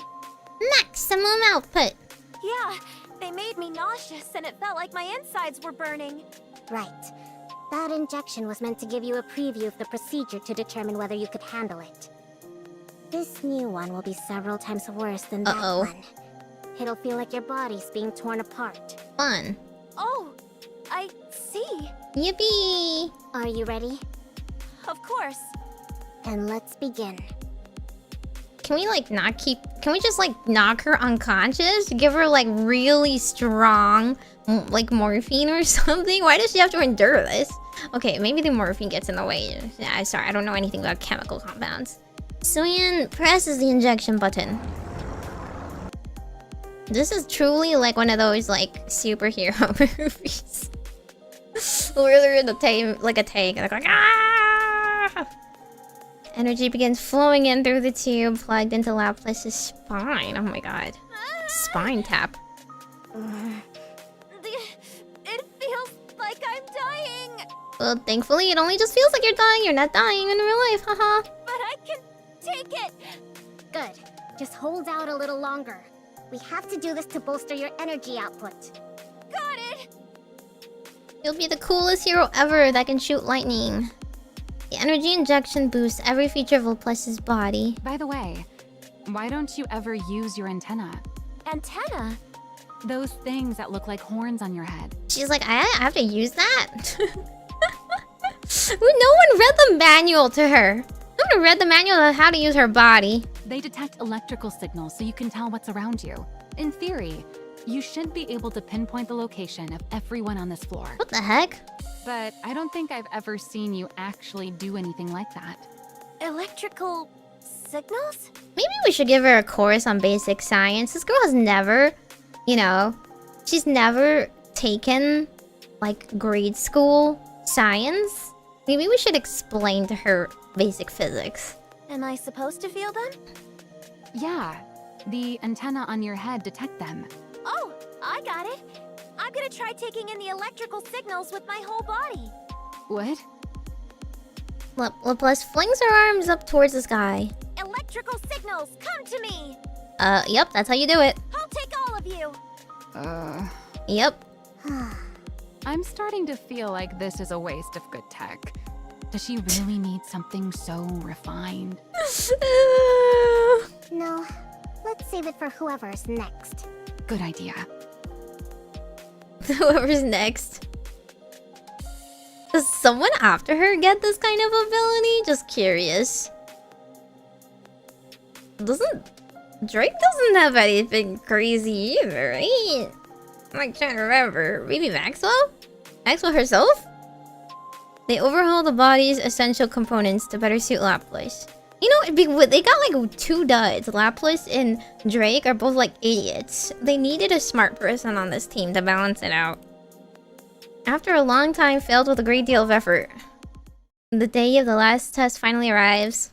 A: Maximum output!
F: Yeah, they made me nauseous and it felt like my insides were burning.
C: Right. That injection was meant to give you a preview of the procedure to determine whether you could handle it. This new one will be several times worse than that one. It'll feel like your body's being torn apart.
A: Fun.
F: Oh, I see.
A: Yippee!
C: Are you ready?
F: Of course.
C: Then let's begin.
A: Can we like not keep... Can we just like knock her unconscious? Give her like really strong like morphine or something? Why does she have to endure this? Okay, maybe the morphine gets in the way. Yeah, sorry, I don't know anything about chemical compounds. Syuen presses the injection button. This is truly like one of those like superhero movies. Where they're in a tank, like a tank, and they're like, ah! Energy begins flowing in through the tube plugged into Laplace's spine. Oh my god. Spine tap.
F: It feels like I'm dying.
A: Well, thankfully, it only just feels like you're dying. You're not dying in real life, haha.
F: But I can take it.
C: Good. Just hold out a little longer. We have to do this to bolster your energy output.
F: Got it.
A: You'll be the coolest hero ever that can shoot lightning. The energy injection boosts every feature of Laplace's body.
B: By the way, why don't you ever use your antenna?
F: Antenna?
B: Those things that look like horns on your head.
A: She's like, I have to use that? No one read the manual to her. No one read the manual on how to use her body.
B: They detect electrical signals so you can tell what's around you. In theory, you should be able to pinpoint the location of everyone on this floor.
A: What the heck?
B: But I don't think I've ever seen you actually do anything like that.
F: Electrical signals?
A: Maybe we should give her a course on basic science. This girl has never, you know, she's never taken, like, grade school science. Maybe we should explain to her basic physics.
F: Am I supposed to feel them?
B: Yeah, the antenna on your head detect them.
F: Oh, I got it. I'm gonna try taking in the electrical signals with my whole body.
B: What?
A: Laplace flings her arms up towards the sky.
F: Electrical signals, come to me!
A: Yep, that's how you do it.
F: I'll take all of you!
A: Yep.
B: I'm starting to feel like this is a waste of good tech. Does she really need something so refined?
C: No, let's save it for whoever's next.
B: Good idea.
A: Whoever's next. Does someone after her get this kind of ability? Just curious. Drake doesn't have anything crazy either, right? I'm like trying to remember. Maybe Maxwell? Maxwell herself? They overhaul the body's essential components to better suit Laplace. You know, they got like 2 duds. Laplace and Drake are both like idiots. They needed a smart person on this team to balance it out. After a long time filled with a great deal of effort, the day of the last test finally arrives.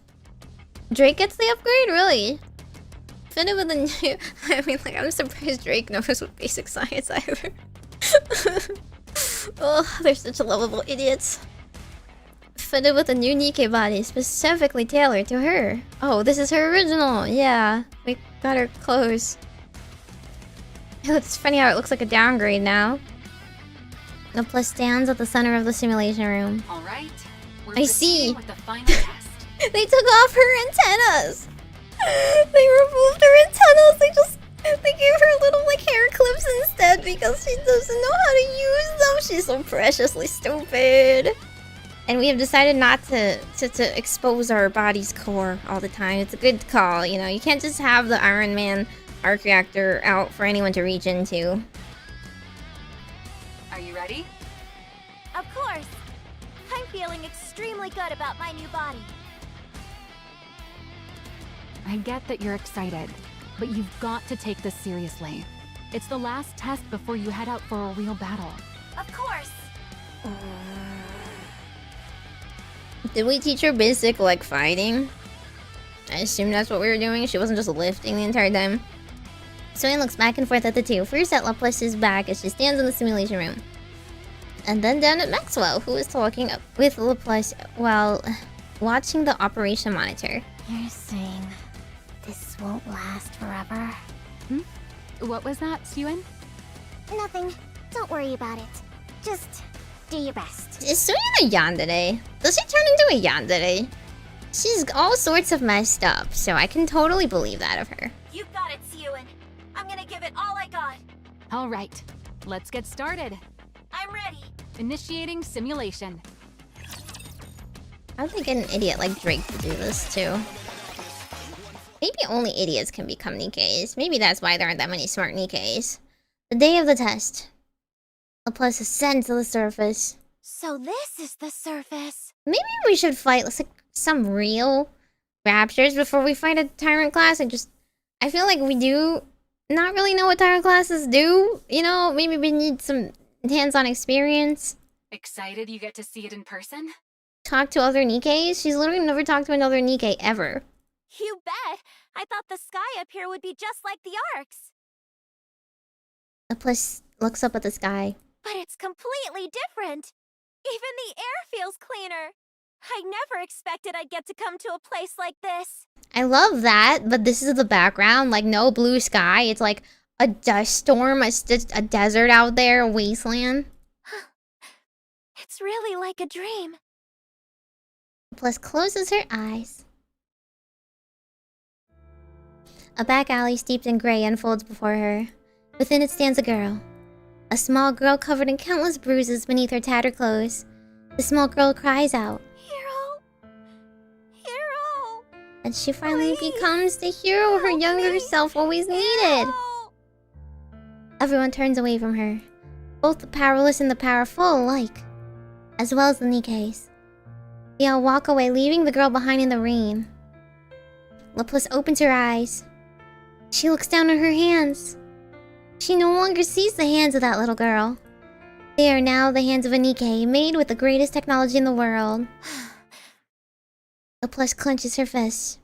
A: Drake gets the upgrade? Really? Fitted with a new... I mean, like, I'm surprised Drake knows what basic science either. Oh, they're such lovable idiots. Fitted with a new Nikke body, specifically tailored to her. Oh, this is her original. Yeah, we got her clothes. It's funny how it looks like a downgrade now. Laplace stands at the center of the simulation room.
B: All right.
A: I see.
B: With the final test.
A: They took off her antennas. They removed her antennas. They gave her little like hair clips instead because she doesn't know how to use them. She's so preciously stupid. And we have decided not to expose our body's core all the time. It's a good call, you know. You can't just have the Iron Man arc reactor out for anyone to reach into.
B: Are you ready?
F: Of course! I'm feeling extremely good about my new body.
B: I get that you're excited, but you've got to take this seriously. It's the last test before you head out for a real battle.
F: Of course!
A: Did we teach her basic, like, fighting? I assume that's what we were doing. She wasn't just lifting the entire time. Syuen looks back and forth at the two. First at Laplace's back as she stands in the simulation room. And then down at Maxwell, who is talking with Laplace while watching the operation monitor.
C: You're saying this won't last forever?
B: What was that, Syuen?
C: Nothing. Don't worry about it. Just do your best.
A: Is Syuen a yandere? Does she turn into a yandere? She's all sorts of messed up, so I can totally believe that of her.
F: You got it, Syuen. I'm gonna give it all I got.
B: All right, let's get started.
F: I'm ready.
B: Initiating simulation.
A: I would think an idiot like Drake to do this too. Maybe only idiots can become Nikkes. Maybe that's why there aren't that many smart Nikkes. The day of the test. Laplace ascends to the surface.
F: So this is the surface.
A: Maybe we should fight like some real raptors before we fight a tyrant class. I feel like we do not really know what tyrant classes do. You know, maybe we need some hands-on experience.
B: Excited you get to see it in person?
A: Talk to other Nikkes? She's literally never talked to another Nikke ever.
F: You bet! I thought the sky up here would be just like the arcs.
A: Laplace looks up at the sky.
F: But it's completely different. Even the air feels cleaner. I never expected I'd get to come to a place like this.
A: I love that, but this is the background. Like, no blue sky. It's like a dust storm, a desert out there, a wasteland.
F: It's really like a dream.
A: Laplace closes her eyes. A back alley steeped in gray unfolds before her. Within it stands a girl. A small girl covered in countless bruises beneath her tattered clothes. The small girl cries out.
F: Hero! Hero!
A: And she finally becomes the hero her younger self always needed. Everyone turns away from her. Both the powerless and the powerful alike. As well as the Nikkes. They all walk away, leaving the girl behind in the rain. Laplace opens her eyes. She looks down at her hands. She no longer sees the hands of that little girl. They are now the hands of a Nikke, made with the greatest technology in the world. Laplace clenches her fist.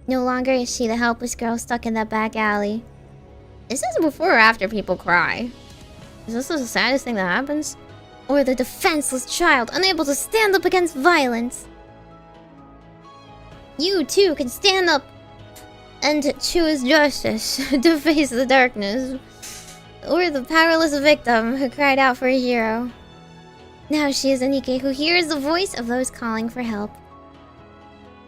A: No longer is she the helpless girl stuck in that back alley. Is this before or after people cry? Is this the saddest thing that happens? Or the defenseless child unable to stand up against violence? You too can stand up and choose justice to face the darkness. Or the powerless victim who cried out for a hero. Now she is a Nikke who hears the voice of those calling for help.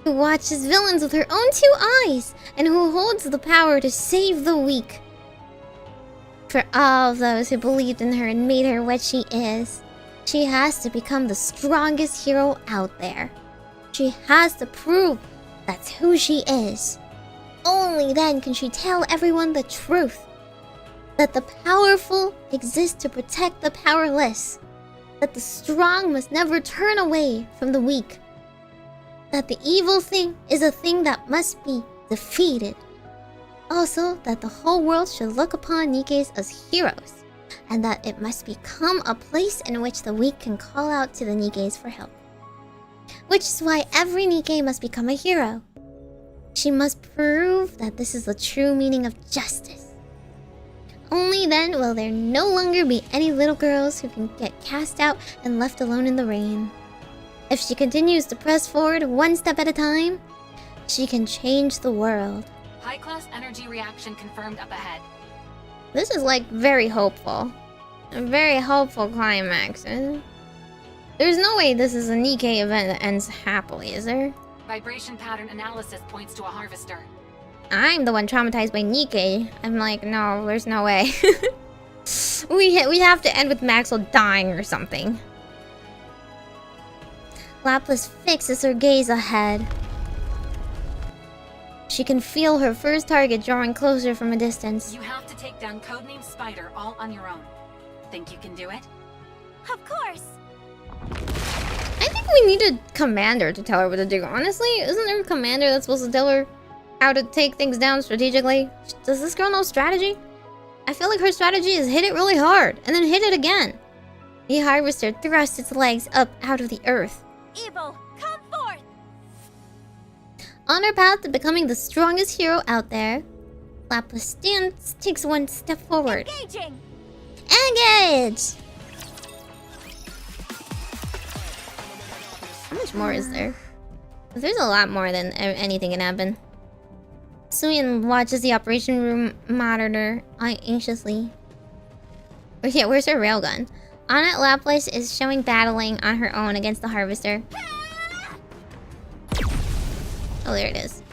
A: Who watches villains with her own two eyes, and who holds the power to save the weak. For all of those who believed in her and made her what she is, she has to become the strongest hero out there. She has to prove that's who she is. Only then can she tell everyone the truth. That the powerful exist to protect the powerless. That the strong must never turn away from the weak. That the evil thing is a thing that must be defeated. Also, that the whole world should look upon Nikkes as heroes, and that it must become a place in which the weak can call out to the Nikkes for help. Which is why every Nikke must become a hero. She must prove that this is the true meaning of justice. Only then will there no longer be any little girls who can get cast out and left alone in the rain. If she continues to press forward one step at a time, she can change the world.
B: High-class energy reaction confirmed up ahead.
A: This is like very hopeful. A very hopeful climax. There's no way this is a Nikke event that ends happily, is there?
B: Vibration pattern analysis points to a harvester.
A: I'm the one traumatized by Nikke. I'm like, no, there's no way. we have to end with Maxwell dying or something. Laplace fixes her gaze ahead. She can feel her first target drawing closer from a distance.
B: You have to take down Codename Spider all on your own. Think you can do it?
F: Of course!
A: I think we need a commander to tell her what to do, honestly. Isn't there a commander that's supposed to tell her how to take things down strategically? Does this girl know strategy? I feel like her strategy is hit it really hard, and then hit it again. The harvester thrusts its legs up out of the earth.
F: Evil, come forth!
A: On her path to becoming the strongest hero out there, Laplace takes one step forward.
F: Engaging!
A: Engage! How much more is there? There's a lot more than anything can happen. Syuen watches the operation room monitor anxiously. Yeah, where's her railgun? On it, Laplace is showing battling on her own against the harvester. Oh, there it is.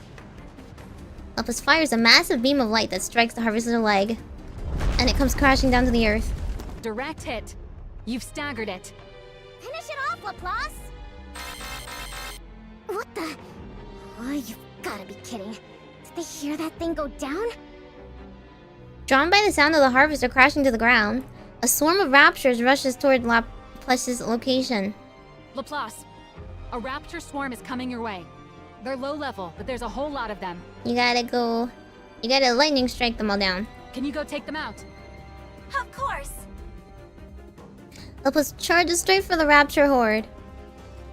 A: Laplace fires a massive beam of light that strikes the harvester's leg, and it comes crashing down to the earth.
B: Direct hit. You've staggered it.
C: Finish it off, Laplace! What the? Oh, you've gotta be kidding. Did they hear that thing go down?
A: Drawn by the sound of the harvester crashing to the ground, a swarm of raptors rushes toward Laplace's location.
B: Laplace, a raptor swarm is coming your way. They're low level, but there's a whole lot of them.
A: You gotta lightning strike them all down.
B: Can you go take them out?
F: Of course!
A: Laplace charges straight for the raptor horde.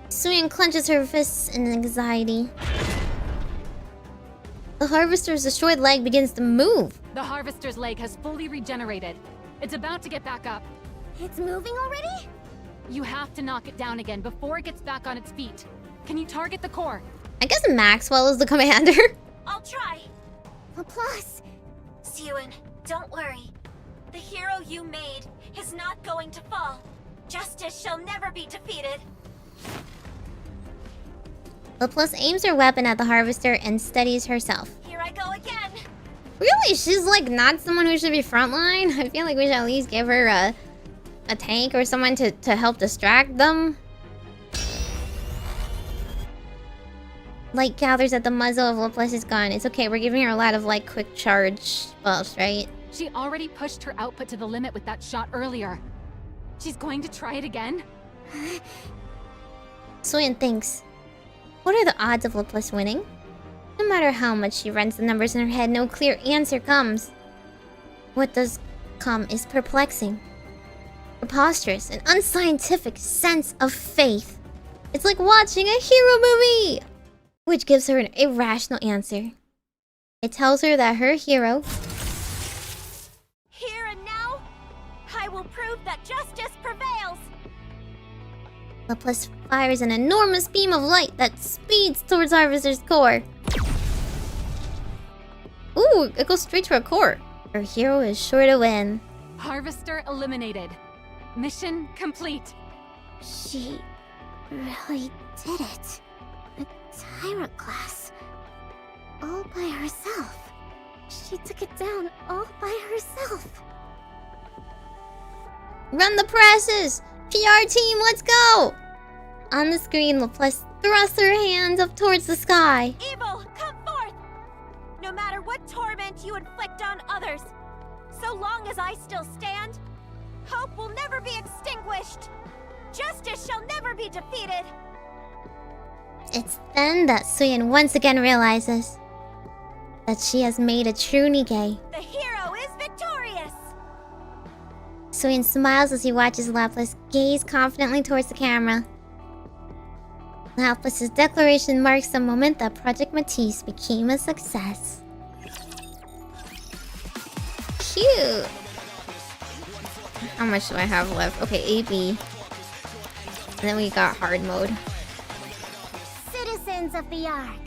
A: Syuen clenches her fists in anxiety. The harvester's destroyed leg begins to move.
B: The harvester's leg has fully regenerated. It's about to get back up.
C: It's moving already?
B: You have to knock it down again before it gets back on its feet. Can you target the core?
A: I guess Maxwell is the commander.
F: I'll try!
C: Laplace!
F: Syuen, don't worry. The hero you made is not going to fall. Justice shall never be defeated.
A: Laplace aims her weapon at the harvester and steadies herself.
F: Here I go again!
A: Really? She's like not someone who should be frontline? I feel like we should at least give her a tank or someone to help distract them. Light gathers at the muzzle of Laplace's gun. It's okay, we're giving her a lot of like quick charge buffs, right?
B: She already pushed her output to the limit with that shot earlier. She's going to try it again?
A: Syuen thinks. What are the odds of Laplace winning? No matter how much she runs the numbers in her head, no clear answer comes. What does come is perplexing, preposterous, an unscientific sense of faith. It's like watching a hero movie, which gives her an irrational answer. It tells her that her hero...
F: Here and now, I will prove that justice prevails.
A: Laplace fires an enormous beam of light that speeds towards Harvester's core. Ooh, it goes straight to her core. Her hero is sure to win.
B: Harvester eliminated. Mission complete.
C: She really did it. A tyrant class. All by herself. She took it down all by herself.
A: Run the presses! PR team, let's go! On the screen, Laplace thrusts her hands up towards the sky.
F: Evil, come forth! No matter what torment you inflict on others, so long as I still stand, hope will never be extinguished. Justice shall never be defeated.
A: It's then that Syuen once again realizes that she has made a true Nikke.
F: The hero is victorious!
A: Syuen smiles as he watches Laplace gaze confidently towards the camera. Laplace's declaration marks the moment that Project Matisse became a success. Cute! How much do I have left? Okay, AB. And then we got hard mode.
C: Citizens of the Ark,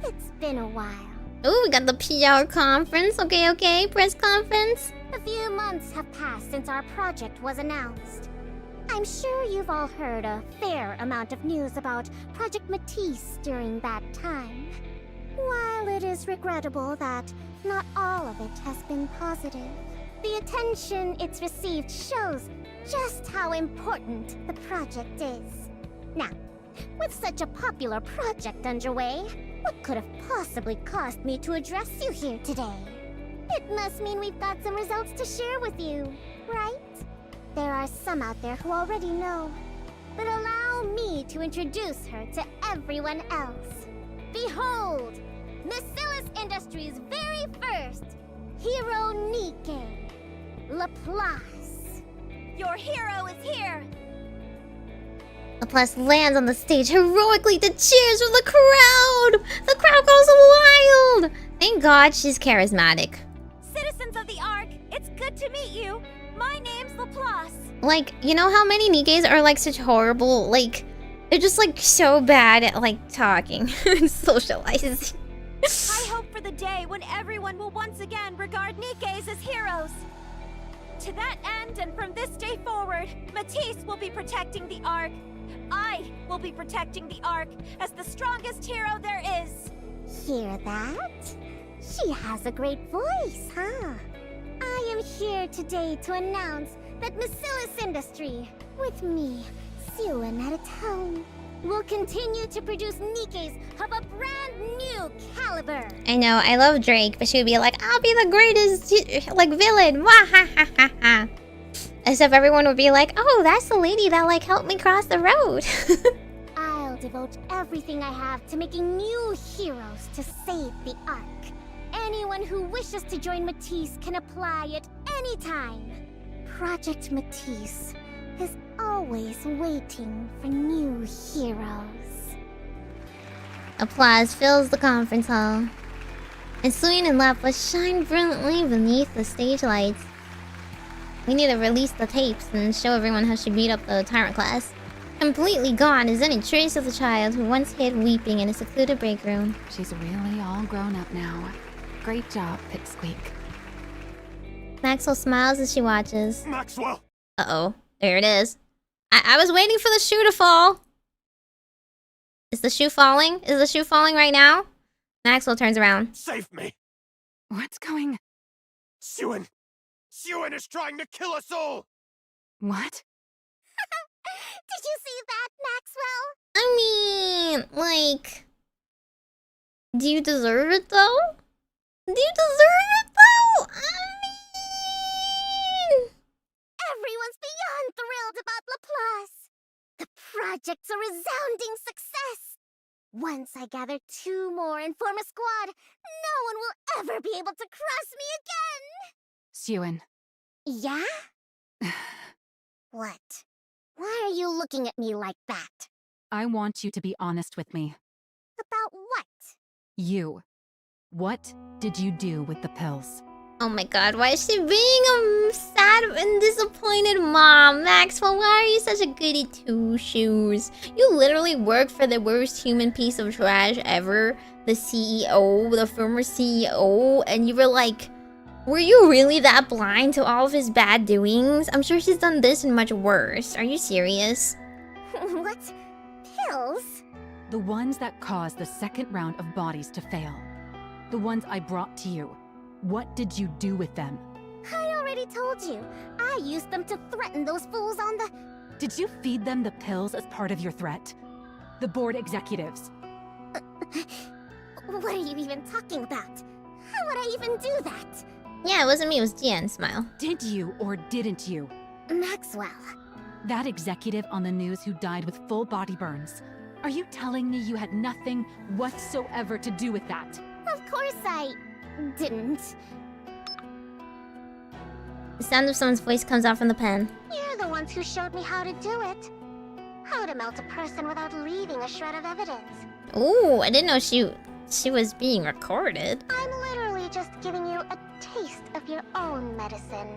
C: it's been a while.
A: Oh, we got the PR conference. Okay, press conference.
C: A few months have passed since our project was announced. I'm sure you've all heard a fair amount of news about Project Matisse during that time. While it is regrettable that not all of it has been positive, the attention it's received shows just how important the project is. Now, with such a popular project underway, what could have possibly caused me to address you here today? It must mean we've got some results to share with you, right? There are some out there who already know, but allow me to introduce her to everyone else. Behold, Mesillas Industries' very first hero Nikke, Laplace.
F: Your hero is here!
A: Laplace lands on the stage heroically to cheers from the crowd! The crowd goes wild! Thank God she's charismatic.
F: Citizens of the Ark, it's good to meet you. My name's Laplace.
A: Like, you know how many Nikkes are like such horrible, like, they're just like so bad at like talking and socializing.
F: I hope for the day when everyone will once again regard Nikkes as heroes. To that end, and from this day forward, Matisse will be protecting the Ark. I will be protecting the Ark as the strongest hero there is.
C: Hear that? She has a great voice, huh? I am here today to announce that Mesillas Industry, with me, Syuen at its helm, will continue to produce Nikkes of a brand new caliber.
A: I know, I love Drake, but she would be like, I'll be the greatest, like, villain. Wah ha ha ha ha. As if everyone would be like, oh, that's the lady that, like, helped me cross the road.
C: I'll devote everything I have to making new heroes to save the Ark. Anyone who wishes to join Matisse can apply at any time. Project Matisse is always waiting for new heroes.
A: Applause fills the conference hall. And Syuen and Laplace shine brilliantly beneath the stage lights. We need to release the tapes and show everyone how she beat up the tyrant class. Completely gone is any trace of the child who once hid weeping in a secluded break room.
B: She's really all grown up now. Great job, Pipsqueak.
A: Maxwell smiles as she watches.
E: Maxwell!
A: Uh-oh. There it is. I was waiting for the shoe to fall. Is the shoe falling? Is the shoe falling right now? Maxwell turns around.
E: Save me!
B: What's going...
E: Syuen! Syuen is trying to kill us all!
B: What?
C: Did you see that, Maxwell?
A: I mean, like... Do you deserve it, though? Do you deserve it, though? I mean...
C: Everyone's beyond thrilled about Laplace. The project's a resounding success. Once I gather 2 more and form a squad, no one will ever be able to cross me again!
B: Syuen.
C: Yeah? What? Why are you looking at me like that?
B: I want you to be honest with me.
C: About what?
B: You. What did you do with the pills?
A: Oh my god, why is she being a sad and disappointed mom? Maxwell, why are you such a goody two-shoes? You literally work for the worst human piece of trash ever. The CEO, the former CEO, and you were like... Were you really that blind to all of his bad doings? I'm sure she's done this and much worse. Are you serious?
C: What? Pills?
B: The ones that caused the second round of bodies to fail. The ones I brought to you. What did you do with them?
C: I already told you. I used them to threaten those fools on the...
B: Did you feed them the pills as part of your threat? The board executives.
C: What are you even talking about? How would I even do that?
A: Yeah, it wasn't me, it was Jan, smile.
B: Did you or didn't you?
C: Maxwell.
B: That executive on the news who died with full body burns. Are you telling me you had nothing whatsoever to do with that?
C: Of course I... didn't.
A: The sound of someone's voice comes out from the pen.
C: You're the ones who showed me how to do it. How to melt a person without leaving a shred of evidence.
A: Ooh, I didn't know she was being recorded.
C: I'm literally just giving you a taste of your own medicine.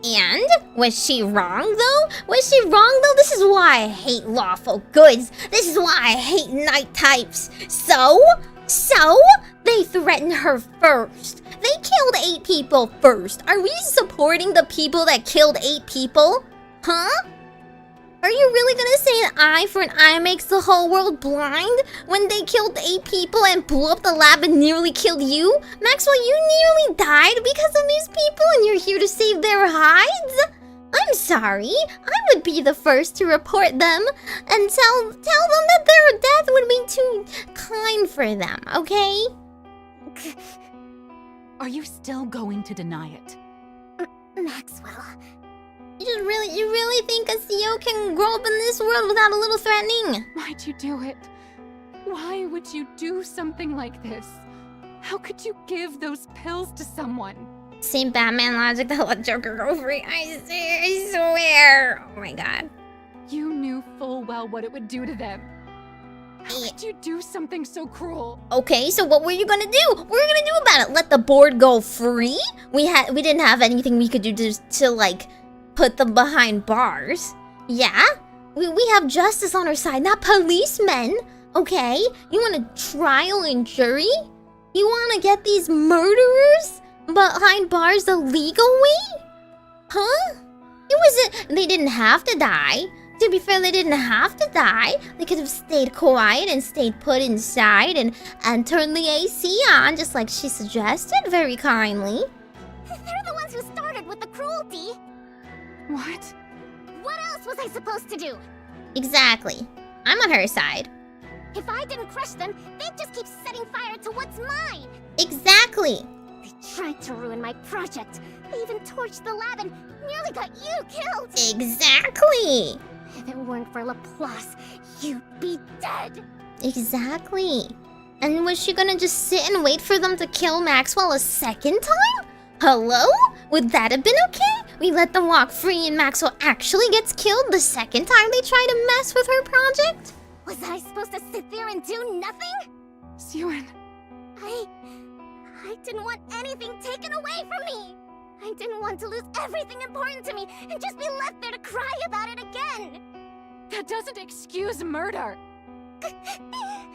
A: And? Was she wrong, though? Was she wrong, though? This is why I hate lawful goods. This is why I hate night types. So, they threatened her first. They killed 8 people first. Are we supporting the people that killed 8 people? Huh? Are you really gonna say an eye for an eye makes the whole world blind? When they killed 8 people and blew up the lab and nearly killed you? Maxwell, you nearly died because of these people and you're here to save their hides? I'm sorry. I would be the first to report them and tell them that their death would be too kind for them, okay?
B: Are you still going to deny it?
C: Maxwell.
A: You really think a CEO can grow up in this world without a little threatening?
B: Why'd you do it? Why would you do something like this? How could you give those pills to someone?
A: Same Batman logic that let Joker go free. I swear. Oh my god.
B: You knew full well what it would do to them. How could you do something so cruel?
A: Okay, so what were you gonna do? What were you gonna do about it? Let the board go free? We didn't have anything we could do to like put them behind bars. Yeah? We have justice on our side, not policemen. Okay? You want a trial and jury? You want to get these murderers behind bars the legal way? Huh? They didn't have to die. To be fair, they didn't have to die. They could have stayed quiet and stayed put inside and turned the AC on, just like she suggested very kindly.
C: They're the ones who started with the cruelty.
B: What?
C: What else was I supposed to do?
A: Exactly. I'm on her side.
C: If I didn't crush them, they'd just keep setting fire to what's mine.
A: Exactly.
C: They tried to ruin my project. They even torched the lab and nearly got you killed.
A: Exactly.
C: If it weren't for Laplace, you'd be dead.
A: Exactly. And was she gonna just sit and wait for them to kill Maxwell a second time? Hello? Would that have been okay? We let them walk free and Maxwell actually gets killed the second time they try to mess with her project?
C: Was I supposed to sit there and do nothing?
B: Syuen.
C: I didn't want anything taken away from me. I didn't want to lose everything important to me and just be left there to cry about it again.
B: That doesn't excuse murder.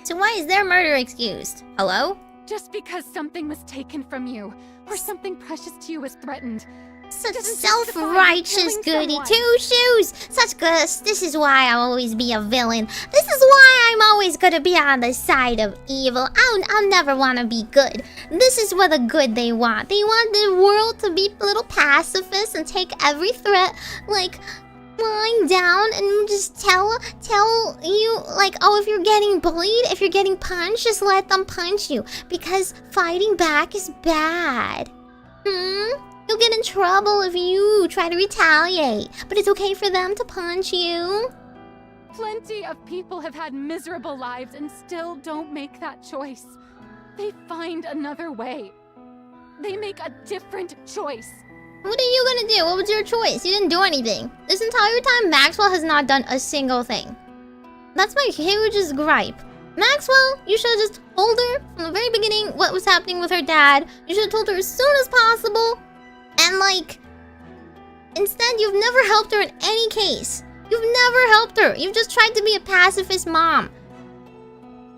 A: So why is their murder excused? Hello?
B: Just because something was taken from you, or something precious to you was threatened.
A: Such self-righteous goody two-shoes! This is why I'll always be a villain. This is why I'm always gonna be on the side of evil. I'll never want to be good. This is what the good they want. They want the world to be little pacifists and take every threat, like, lying down and just tell you, like, oh, if you're getting bullied, if you're getting punched, just let them punch you. Because fighting back is bad. You'll get in trouble if you try to retaliate. But it's okay for them to punch you.
B: Plenty of people have had miserable lives and still don't make that choice. They find another way. They make a different choice.
A: What are you gonna do? What was your choice? You didn't do anything. This entire time, Maxwell has not done a single thing. That's my hugest gripe. Maxwell, you should have just told her from the very beginning what was happening with her dad. You should have told her as soon as possible. And like, instead, you've never helped her in any case. You've never helped her. You've just tried to be a pacifist mom.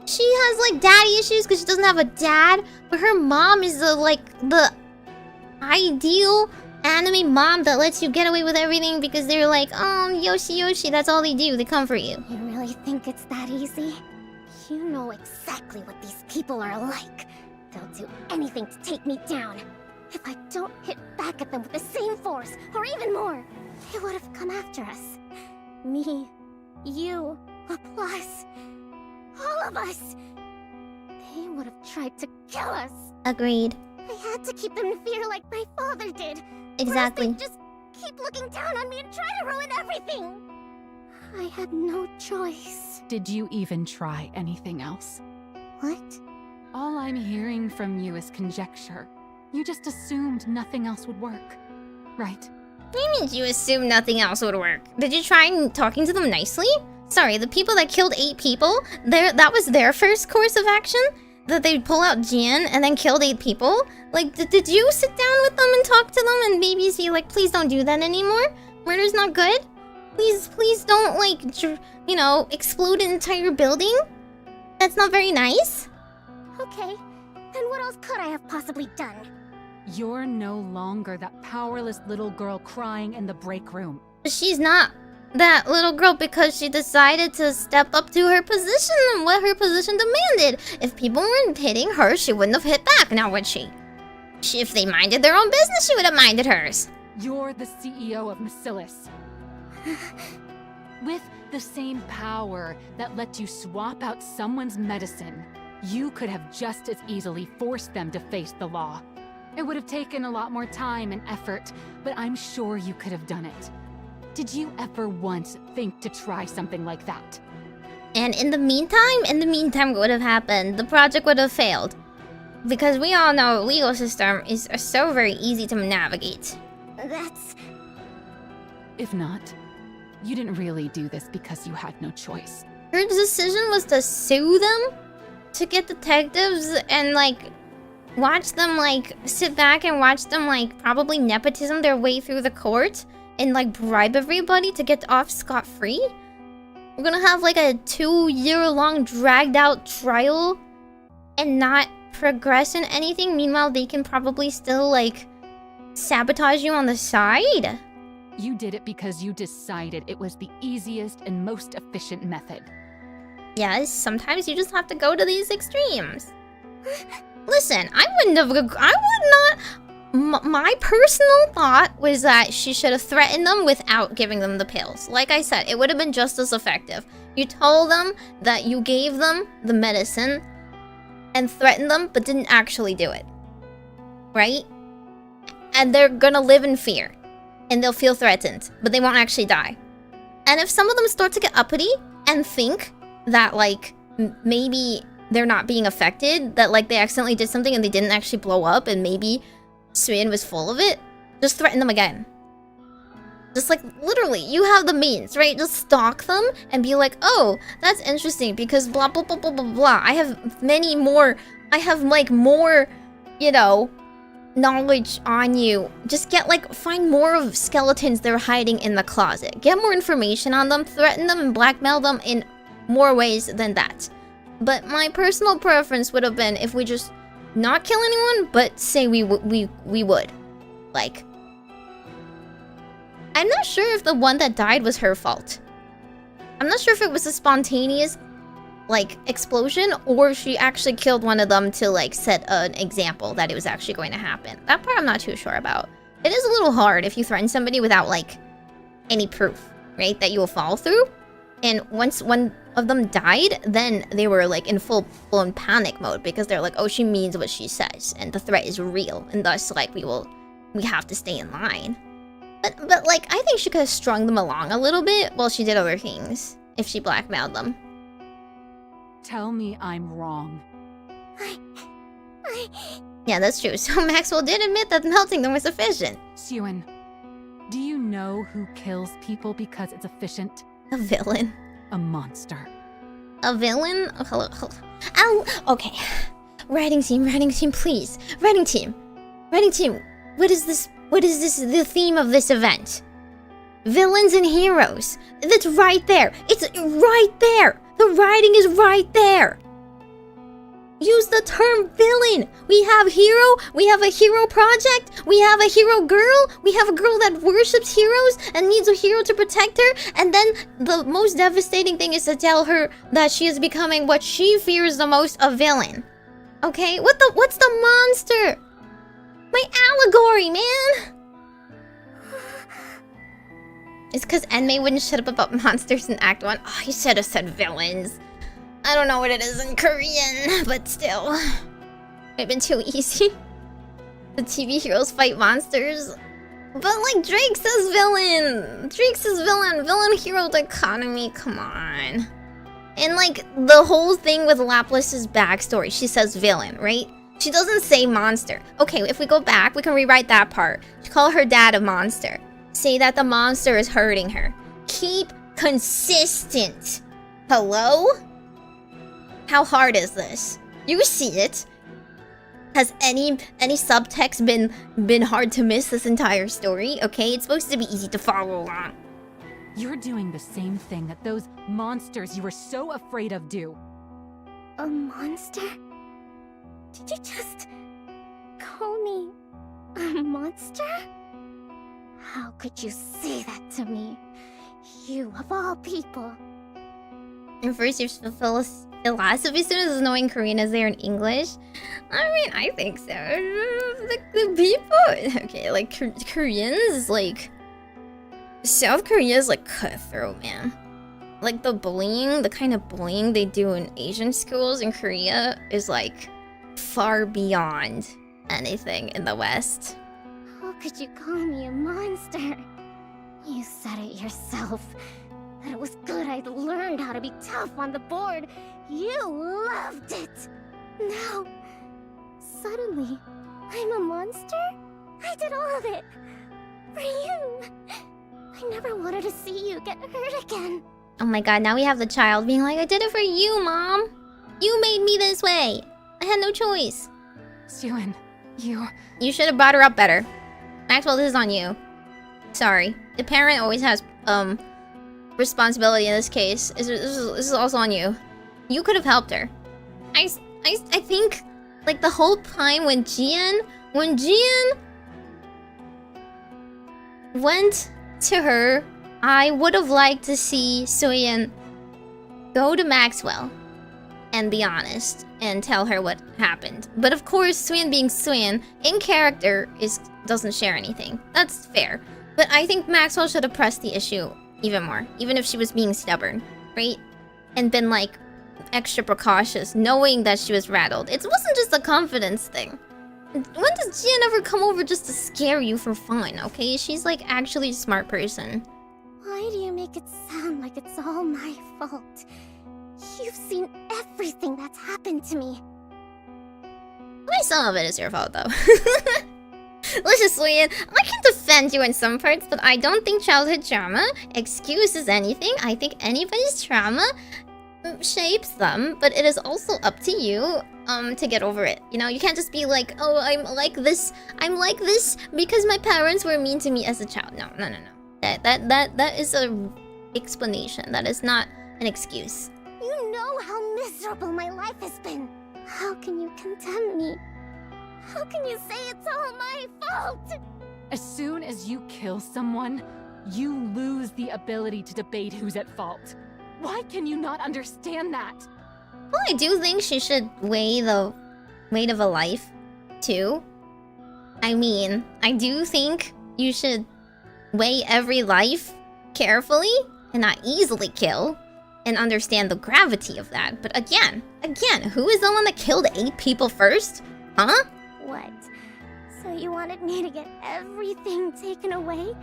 A: She has like daddy issues because she doesn't have a dad, but her mom is the ideal anime mom that lets you get away with everything because they're like, oh, Yoshi, that's all they do. They come for you.
C: You really think it's that easy? You know exactly what these people are like. They'll do anything to take me down. If I don't hit back at them with the same force, or even more, they would have come after us. Me, you, plus, all of us. They would have tried to kill us.
A: Agreed.
C: I had to keep them in fear like my father did.
A: Exactly.
C: Or else they'd just keep looking down on me and try to ruin everything. I had no choice.
B: Did you even try anything else?
C: What?
B: All I'm hearing from you is conjecture. You just assumed nothing else would work, right?
A: What do you mean you assumed nothing else would work? Did you try talking to them nicely? Sorry, the people that killed 8 people, that was their first course of action? That they'd pull out Jian and then killed 8 people? Like, did you sit down with them and talk to them and maybe say, like, please don't do that anymore? Murder's not good? Please don't, like, you know, explode an entire building? That's not very nice.
C: Okay, then what else could I have possibly done?
B: You're no longer that powerless little girl crying in the break room.
A: She's not that little girl because she decided to step up to her position and what her position demanded. If people weren't hitting her, she wouldn't have hit back, now would she? If they minded their own business, she would have minded hers.
B: You're the CEO of Macilis. With the same power that lets you swap out someone's medicine, you could have just as easily forced them to face the law. It would have taken a lot more time and effort, but I'm sure you could have done it. Did you ever once think to try something like that?
A: And in the meantime, what would have happened? The project would have failed. Because we all know legal system is so very easy to navigate.
C: That's...
B: If not, you didn't really do this because you had no choice.
A: Her decision was to sue them? To get detectives and, like, watch them, like, sit back and watch them, like, probably nepotism their way through the court? And, like, bribe everybody to get off scot-free? We're gonna have, like, a 2-year-long dragged-out trial and not progress in anything? Meanwhile, they can probably still, like, sabotage you on the side?
B: You did it because you decided it was the easiest and most efficient method.
A: Yes, sometimes you just have to go to these extremes. Listen, I would not... My personal thought was that she should have threatened them without giving them the pills. Like I said, it would have been just as effective. You told them that you gave them the medicine and threatened them, but didn't actually do it. Right? And they're gonna live in fear. And they'll feel threatened, but they won't actually die. And if some of them start to get uppity and think that, like, maybe they're not being affected, that, like, they accidentally did something and they didn't actually blow up, and maybe Syuen was full of it, just threaten them again. Just, like, literally, you have the means, right? Just stalk them and be like, oh, that's interesting because blah, blah, blah, blah, blah, blah. I have many more, more, you know, knowledge on you. Just find more of skeletons they're hiding in the closet. Get more information on them, threaten them, and blackmail them in more ways than that. But my personal preference would have been if we just not kill anyone, but say we would. Like, I'm not sure if the one that died was her fault. I'm not sure if it was a spontaneous, like, explosion, or she actually killed one of them to, like, set an example that it was actually going to happen. That part I'm not too sure about. It is a little hard if you threaten somebody without, like, any proof, right, that you will follow through. And once one of them died, then they were, like, in full-blown panic mode because they're like, oh, she means what she says, and the threat is real, and thus, like, we have to stay in line. But like, I think she could have strung them along a little bit while she did other things. if she blackmailed them.
B: Tell me I'm wrong.
A: Yeah, that's true. So Maxwell did admit that melting them was efficient.
B: Syuen, do you know who kills people because it's efficient?
A: A villain.
B: A monster.
A: A villain? Oh, hello. Ow! Okay. Writing team, please. Writing team. What is this? The theme of this event? Villains and heroes. That's right there. It's right there. The writing is right there. Use the term villain. We have hero. We have a hero project. We have a hero girl. We have a girl that worships heroes and needs a hero to protect her. And then the most devastating thing is to tell her that she is becoming what she fears the most, a villain. Okay? What's the monster? My allegory, man. It's because Enmei wouldn't shut up about monsters in Act 1. Oh, he should have said villains. I don't know what it is in Korean, but still. It'd been too easy. The TV heroes fight monsters. But like, Drake says villain. Villain hero dichotomy, come on. And like, the whole thing with Laplace's backstory, she says villain, right? She doesn't say monster. Okay, if we go back, we can rewrite that part. She call her dad a monster. Say that the monster is hurting her. Keep consistent. Hello? How hard is this? You see it. Has any subtext been hard to miss this entire story? Okay, it's supposed to be easy to follow along.
B: You're doing the same thing that those monsters you were so afraid of do.
C: A monster? Did you just call me a monster? How could you say that to me? You of all people.
A: And first your philosophy students is knowing Korean as they are in English. I mean, I think so. The people, okay, like Koreans, like South Korea is like cutthroat, man. Like the bullying, the kind of bullying they do in Asian schools in Korea is like far beyond anything in the West.
C: How could you call me a monster? You said it yourself. That it was good I'd learned how to be tough on the board. You loved it. Now, suddenly, I'm a monster? I did all of it. For you. I never wanted to see you get hurt again.
A: Oh my god, now we have the child being like, I did it for you, Mom. You made me this way. I had no choice.
B: Syuen,
A: You should have brought her up better. Maxwell, this is on you. Sorry. The parent always has, responsibility in this case. This is also on you. You could have helped her. I think, like, the whole time when Jian went to her, I would have liked to see Syuen go to Maxwell and be honest and tell her what happened. But of course, Syuen being Syuen, in character, doesn't share anything. That's fair. But I think Maxwell should have pressed the issue even more, even if she was being stubborn, right? And been like extra precautious, knowing that she was rattled. It wasn't just a confidence thing. When does Jian ever come over just to scare you for fun, okay? She's like actually a smart person.
C: Why do you make it sound like it's all my fault? You've seen everything that's happened to me.
A: Well, some of it is your fault, though. Listen, Syuen, I can defend you in some parts, but I don't think childhood trauma excuses anything. I think anybody's trauma shapes them, but it is also up to you to get over it. You know, you can't just be like, oh, I'm like this because my parents were mean to me as a child. No. That is a explanation. That is not an excuse.
C: You know how miserable my life has been. How can you condemn me? How can you say it's all my fault?
B: As soon as you kill someone, you lose the ability to debate who's at fault. Why can you not understand that?
A: Well, I do think she should weigh the weight of a life, too. I mean, I do think you should weigh every life carefully and not easily kill, and understand the gravity of that. But again, who is the one that killed 8 people first? Huh?
C: What? So you wanted me to get everything taken away?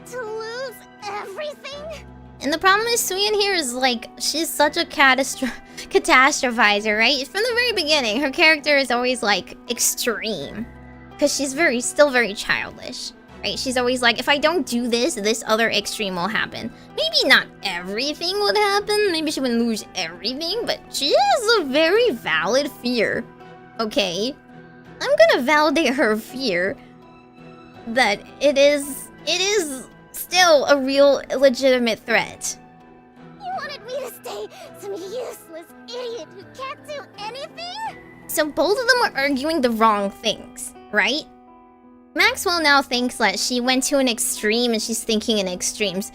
C: To lose everything?
A: And the problem is Syuen here is like, she's such a catastrophizer, right? From the very beginning, her character is always like extreme. Because she's still very childish, right? She's always like, if I don't do this, this other extreme will happen. Maybe not everything would happen, maybe she wouldn't lose everything, but she has a very valid fear, okay? I'm gonna validate her fear that it is still a real legitimate threat.
C: You wanted me to stay some useless idiot who can't do anything?
A: So both of them are arguing the wrong things, right? Maxwell now thinks that she went to an extreme and she's thinking in extremes.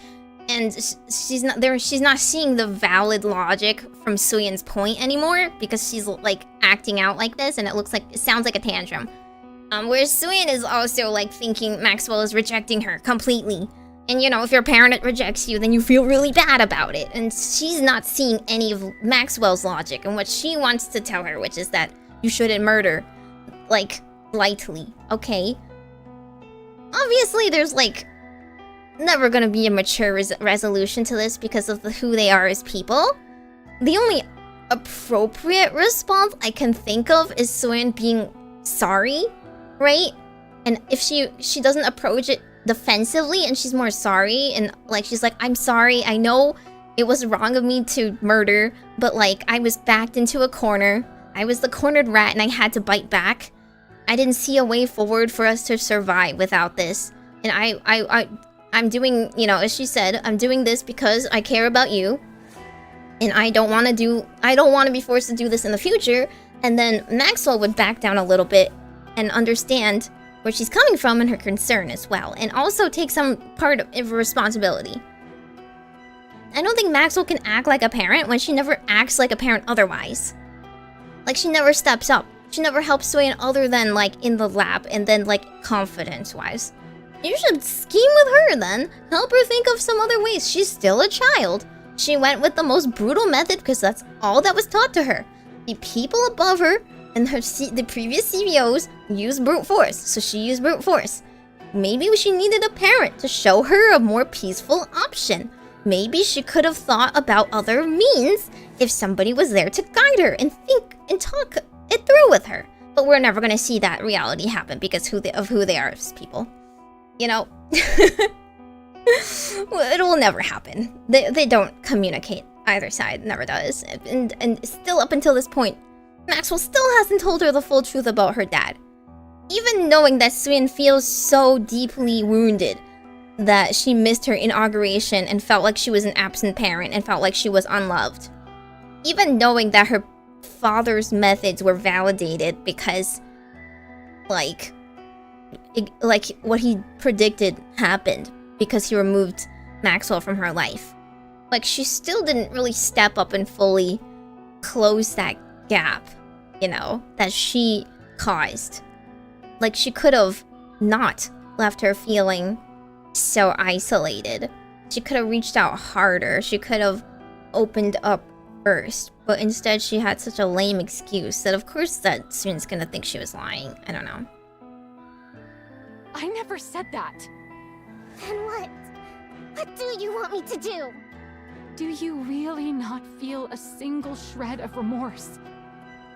A: And she's not seeing the valid logic from Suyen's point anymore because she's like acting out like this and it sounds like a tantrum. Whereas Syuen is also like thinking Maxwell is rejecting her completely. And you know, if your parent rejects you, then you feel really bad about it. And she's not seeing any of Maxwell's logic and what she wants to tell her, which is that you shouldn't murder, like, lightly, okay? Obviously, there's like never gonna be a mature resolution to this because of who they are as people. The only appropriate response I can think of is Syuen being sorry, right? And if she doesn't approach it defensively and she's more sorry and like she's like, I'm sorry, I know it was wrong of me to murder, but like I was backed into a corner. I was the cornered rat and I had to bite back. I didn't see a way forward for us to survive without this. And I'm doing, you know, as she said, I'm doing this because I care about you. And I don't want to be forced to do this in the future. And then Maxwell would back down a little bit and understand where she's coming from and her concern as well. And also take some part of responsibility. I don't think Maxwell can act like a parent when she never acts like a parent otherwise. Like, she never steps up. She never helps Syuen other than, like, in the lab and then, like, confidence-wise. You should scheme with her, then. Help her think of some other ways. She's still a child. She went with the most brutal method because that's all that was taught to her. The people above her and the previous CBOs used brute force, so she used brute force. Maybe she needed a parent to show her a more peaceful option. Maybe she could have thought about other means if somebody was there to guide her and think and talk it through with her. But we're never gonna see that reality happen because of who they are as people. You know? It will never happen. They don't communicate. Either side never does. And still up until this point, Maxwell still hasn't told her the full truth about her dad. Even knowing that Syuen feels so deeply wounded that she missed her inauguration and felt like she was an absent parent and felt like she was unloved. Even knowing that her father's methods were validated because, like what he predicted happened because he removed Maxwell from her life. Like, she still didn't really step up and fully close that gap, you know, that she caused. Like, she could have not left her feeling so isolated. She could have reached out harder. She could have opened up first. But instead, she had such a lame excuse that of course that Syuen's gonna think she was lying. I don't know.
B: I never said that.
C: Then what? What do you want me to do?
B: Do you really not feel a single shred of remorse?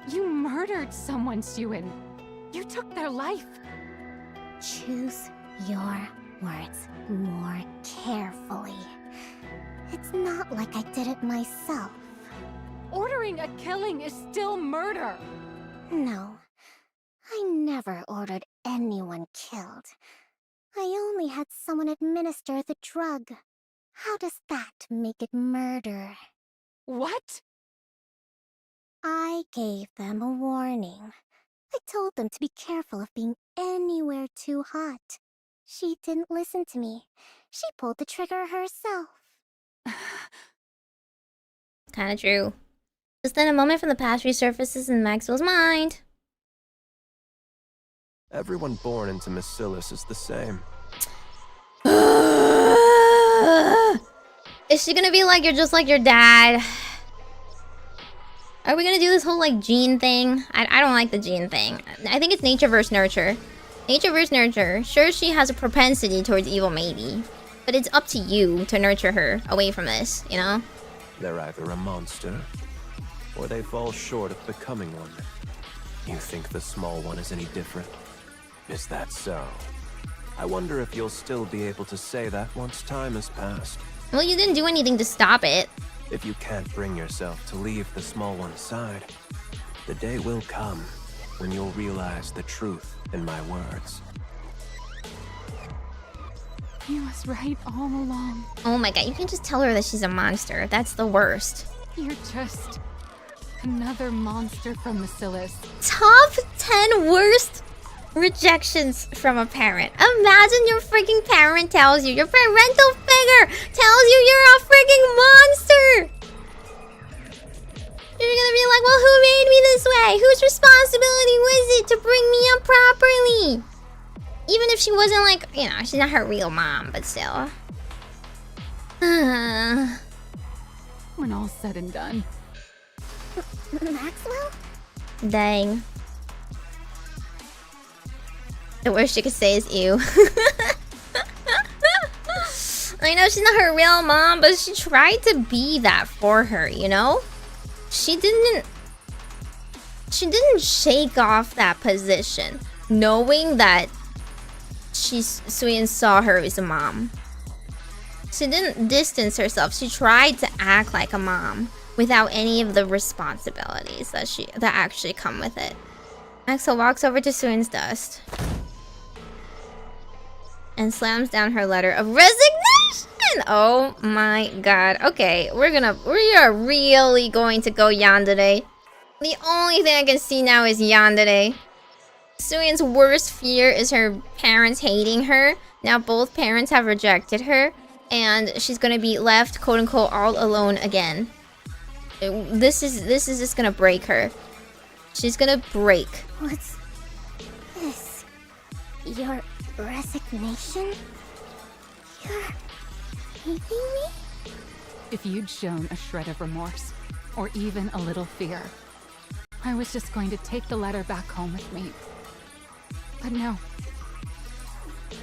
B: You murdered someone, Syuen. You took their life.
C: Choose your words more carefully. It's not like I did it myself.
B: Ordering a killing is still murder.
C: No. I never ordered anyone killed. I only had someone administer the drug. How does that make it murder?
B: What?
C: I gave them a warning. I told them to be careful of being anywhere too hot. She didn't listen to me. She pulled the trigger herself.
A: Kinda true. Just then a moment from the past resurfaces in Maxwell's mind.
I: Everyone born into Macillus is the same.
A: Is she gonna be like, you're just like your dad? Are we gonna do this whole like gene thing? I don't like the gene thing. I think it's nature versus nurture. Nature versus nurture. Sure, she has a propensity towards evil, maybe. But it's up to you to nurture her away from this, you know?
I: They're either a monster, or they fall short of becoming one. You think the small one is any different? Is that so? I wonder if you'll still be able to say that once time has passed.
A: Well, you didn't do anything to stop it.
I: If you can't bring yourself to leave the small one aside, the day will come when you'll realize the truth in my words.
B: He was right all along.
A: Oh my god, you can just tell her that she's a monster. That's the worst.
B: You're just another monster from Bacillus.
A: Top 10 worst rejections from a parent. Imagine your freaking parent tells you, your parental figure tells you you're a freaking monster. You're gonna be like, well, who made me this way? Whose responsibility was it to bring me up properly? Even if she wasn't like, you know, she's not her real mom, but still.
B: When all's said and done.
C: Maxwell?
A: Dang. The worst you could say is ew. I know she's not her real mom, but she tried to be that for her, you know? She didn't shake off that position, knowing that Syuen saw her as a mom. She didn't distance herself. She tried to act like a mom without any of the responsibilities that actually come with it. Maxwell walks over to Syuen's desk and slams down her letter of resignation. Oh my god. Okay, we are really going to go yandere. The only thing I can see now is yandere. Syuen's worst fear is her parents hating her. Now both parents have rejected her, and she's gonna be left, quote unquote, all alone again. This is just gonna break her. She's gonna break.
C: What's this? Your resignation? You're hating me?
B: If you'd shown a shred of remorse, or even a little fear, I was just going to take the letter back home with me. But no.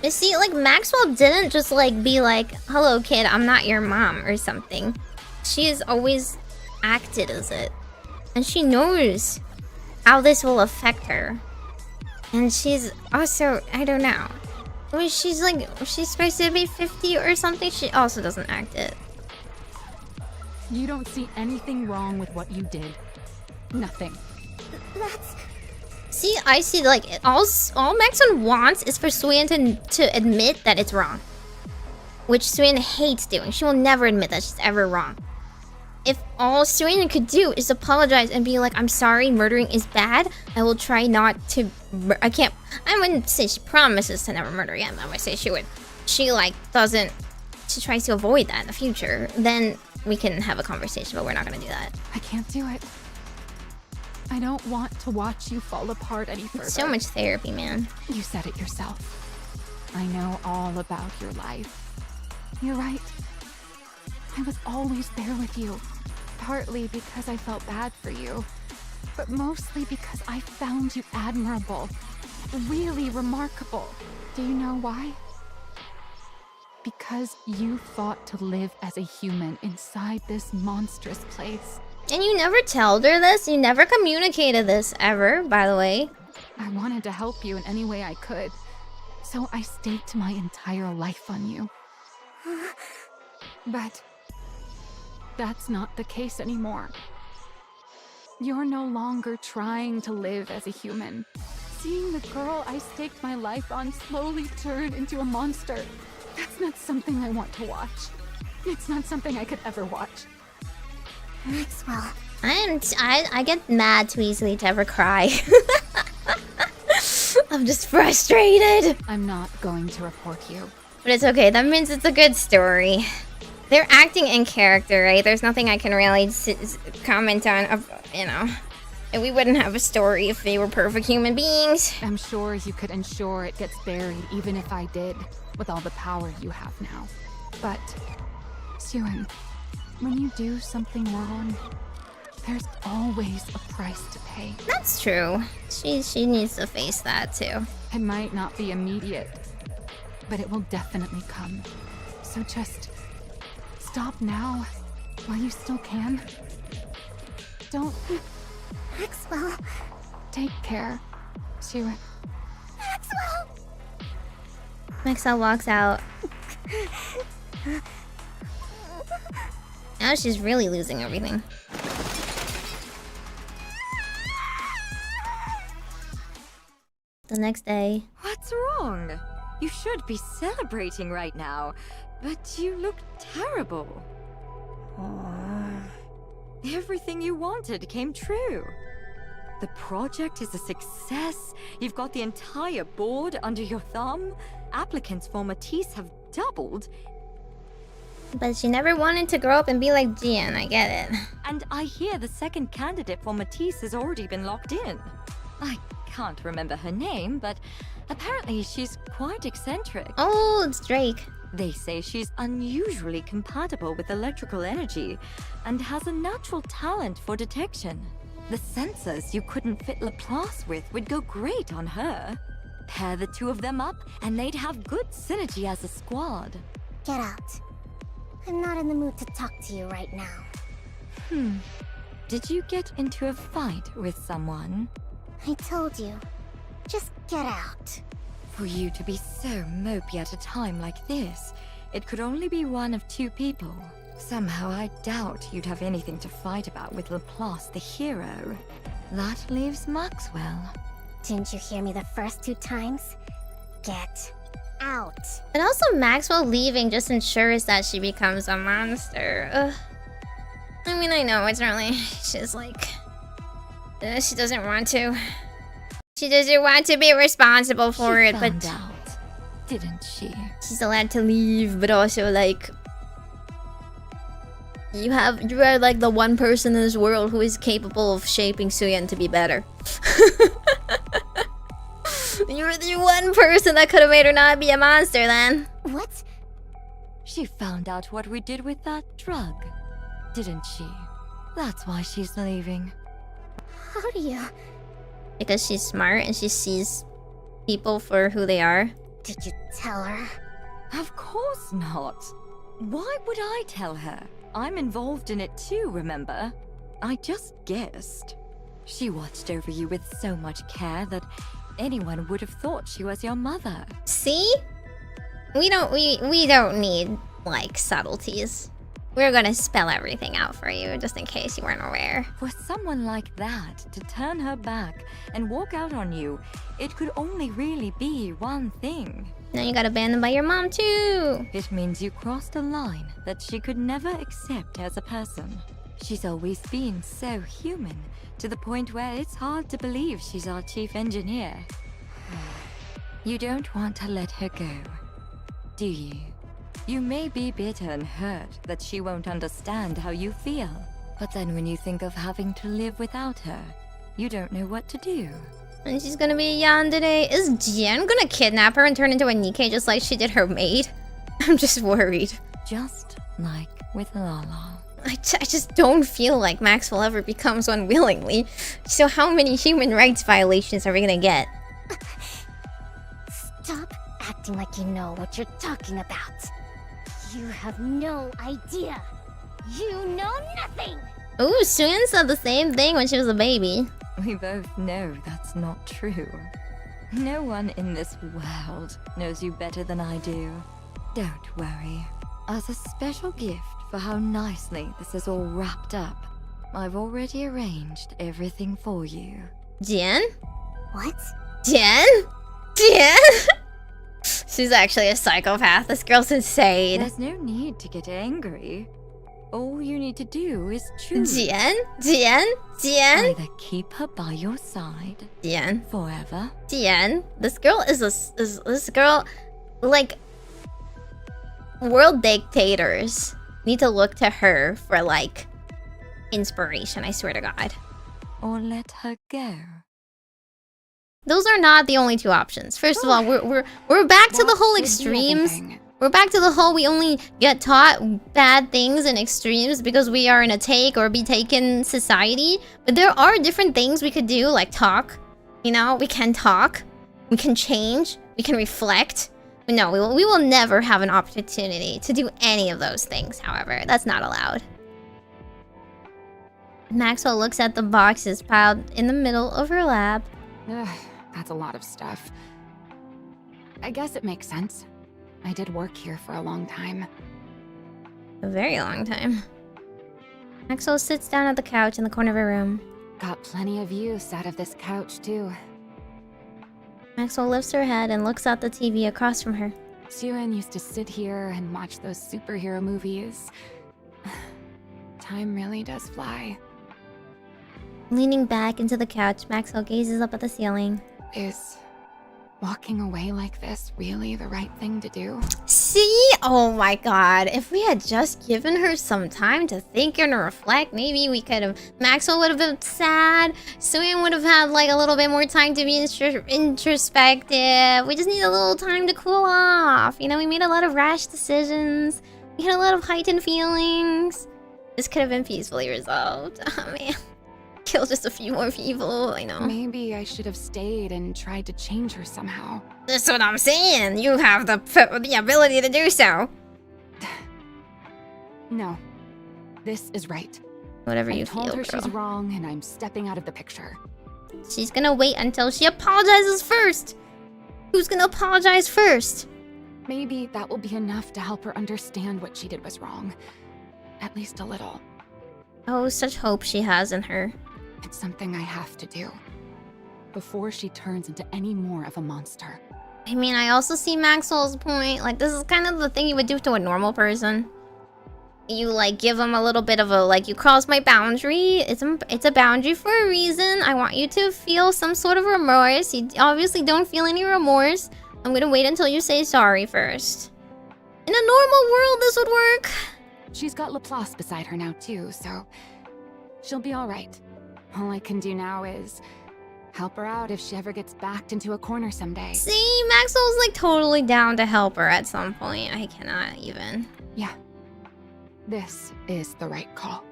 A: You see, like, Maxwell didn't just, like, be like, hello, kid, I'm not your mom, or something. She has always acted as it. And she knows how this will affect her. And she's also, I don't know. When she's, like, she's supposed to be 50 or something, she also doesn't act it.
B: You don't see anything wrong with what you did. Nothing.
C: That's...
A: See, I see, like, all Maxwell wants is for Syuen to admit that it's wrong. Which Syuen hates doing. She will never admit that she's ever wrong. If all Syuen could do is apologize and be like, I'm sorry, murdering is bad. I will try not to... I wouldn't say she promises to never murder again. I would say she would. She, like, doesn't... She tries to avoid that in the future. Then we can have a conversation, but we're not gonna do that.
B: I can't do it. I don't want to watch you fall apart any further.
A: So much therapy, man.
B: You said it yourself. I know all about your life. You're right. I was always there with you. Partly because I felt bad for you, but mostly because I found you admirable. Really remarkable. Do you know why? Because you fought to live as a human inside this monstrous place.
A: And you never told her this? You never communicated this ever, by the way.
B: I wanted to help you in any way I could, so I staked my entire life on you. But that's not the case anymore. You're no longer trying to live as a human. Seeing the girl I staked my life on slowly turn into a monster, that's not something I want to watch. It's not something I could ever watch.
C: Maxwell.
A: I get mad too easily to ever cry. I'm just frustrated.
B: I'm not going to report you.
A: But it's okay, that means it's a good story. They're acting in character, right? There's nothing I can really comment on, you know. And we wouldn't have a story if they were perfect human beings.
B: I'm sure you could ensure it gets buried even if I did, with all the power you have now. But, Syuen, when you do something wrong, there's always a price to pay.
A: That's true. She needs to face that too.
B: It might not be immediate, but it will definitely come. So just stop now, while you still can. Don't
C: Maxwell.
B: take care, Syuen.
C: Maxwell!
A: Maxwell walks out. Now she's really losing everything. The next day.
K: What's wrong? You should be celebrating right now, but you look terrible. Everything you wanted came true. The project is a success. You've got the entire board under your thumb. Applicants for Matisse have doubled.
A: But she never wanted to grow up and be like Jian, I get it.
K: And I hear the second candidate for Matisse has already been locked in. I can't remember her name, but apparently she's quite eccentric.
A: Oh, it's Drake.
K: They say she's unusually compatible with electrical energy and has a natural talent for detection. The sensors you couldn't fit Laplace with would go great on her. Pair the two of them up and they'd have good synergy as a squad.
C: Get out. I'm not in the mood to talk to you right now.
K: Did you get into a fight with someone?
C: I told you. Just get out.
K: For you to be so mopey at a time like this, it could only be one of two people. Somehow I doubt you'd have anything to fight about with Laplace the hero. That leaves Maxwell.
C: Didn't you hear me the first 2 times? Get out.
A: But also Maxwell leaving just ensures that she becomes a monster. Ugh. I mean, I know it's really... She's like... she doesn't want to. She doesn't want to be responsible for it, but...
K: She found out, didn't she?
A: She's allowed to leave, but also like... You are like the one person in this world who is capable of shaping Syuen to be better. You're the one person that could have made her not be a monster then.
C: What?
K: She found out what we did with that drug, didn't she? That's why she's leaving.
C: How do you...
A: Because she's smart and she sees people for who they are.
C: Did you tell her?
K: Of course not. Why would I tell her? I'm involved in it too, remember? I just guessed. She watched over you with so much care that anyone would have thought she was your mother.
A: See? We don't need, like, subtleties. We're gonna spell everything out for you, just in case you weren't aware.
K: For someone like that to turn her back and walk out on you, it could only really be one thing.
A: Now you got abandoned by your mom, too!
K: It means you crossed a line that she could never accept as a person. She's always been so human, to the point where it's hard to believe she's our chief engineer. You don't want to let her go, do you? You may be bitter and hurt that she won't understand how you feel. But then when you think of having to live without her, you don't know what to do.
A: And she's gonna be a yandere. Is Jian gonna kidnap her and turn into a Nikke just like she did her maid? I'm just worried.
K: Just like with Lala.
A: I just don't feel like Maxwell ever becomes one willingly. So how many human rights violations are we gonna get?
C: Stop acting like you know what you're talking about. You have no idea. You know nothing!
A: Ooh, Syuen said the same thing when she was a baby.
K: We both know that's not true. No one in this world knows you better than I do. Don't worry. As a special gift for how nicely this is all wrapped up, I've already arranged everything for you.
A: Jian?
C: What?
A: Jian? Jian? She's actually a psychopath. This girl's insane.
K: There's no need to get angry. All you need to do is choose.
A: Jian? Jian? Jian?
K: Either keep her by your side.
A: Jian?
K: Forever.
A: Jian? This girl is this girl, like, world dictators need to look to her for, like, inspiration, I swear to God.
K: Or let her go.
A: Those are not the only two options. First of all, we're back to the whole extremes. We're back to the whole we only get taught bad things in extremes because we are in a take or be taken society. But there are different things we could do, like talk. You know, we can talk. We can change. We can reflect. No, we will never have an opportunity to do any of those things, however. That's not allowed. Maxwell looks at the boxes piled in the middle of her lab.
B: Ugh, that's a lot of stuff. I guess it makes sense. I did work here for a long time.
A: A very long time. Maxwell sits down at the couch in the corner of her room.
B: Got plenty of use out of this couch, too.
A: Maxwell lifts her head and looks at the TV across from her.
B: Syuen used to sit here and watch those superhero movies. Time really does fly.
A: Leaning back into the couch, Maxwell gazes up at the ceiling.
B: Is walking away like this really the right thing to do?
A: See? Oh my god. If we had just given her some time to think and reflect, maybe we could have... Maxwell would have been sad. Syuen would have had like a little bit more time to be introspective. We just need a little time to cool off. You know, we made a lot of rash decisions. We had a lot of heightened feelings. This could have been peacefully resolved. Oh man. Kill just a few more people, I know.
B: Maybe I should have stayed and tried to change her somehow.
A: That's what I'm saying. You have the ability to do so.
B: No. This is right.
A: Whatever you feel,
B: I told her
A: girl.
B: she's wrong and I'm stepping out of the picture.
A: She's gonna wait until she apologizes first. Who's gonna apologize first?
B: Maybe that will be enough to help her understand what she did was wrong. At least a little.
A: Oh, such hope she has in her.
B: It's something I have to do. Before she turns into any more of a monster.
A: I mean, I also see Maxwell's point. Like, this is kind of the thing you would do to a normal person. You, like, give them a little bit of a, like, you cross my boundary. It's a boundary for a reason. I want you to feel some sort of remorse. You obviously don't feel any remorse. I'm gonna wait until you say sorry first. In a normal world, this would work.
B: She's got Laplace beside her now, too, so... she'll be alright. All I can do now is... help her out if she ever gets backed into a corner someday.
A: See, Maxwell's like totally down to help her at some point. I cannot even.
B: Yeah. This is the right call.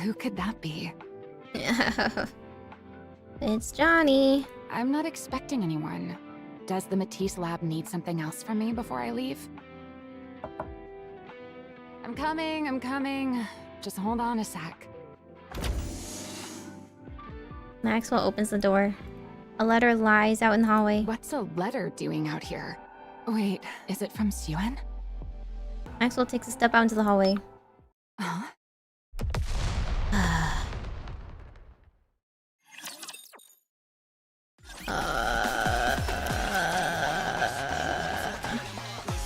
B: Who could that be?
A: It's Johnny.
B: I'm not expecting anyone. Does the Matisse lab need something else from me before I leave? I'm coming. Just hold on a sec.
A: Maxwell opens the door. A letter lies out in the hallway.
B: What's a letter doing out here? Wait, is it from Syuen?
A: Maxwell takes a step out into the hallway.
B: Huh?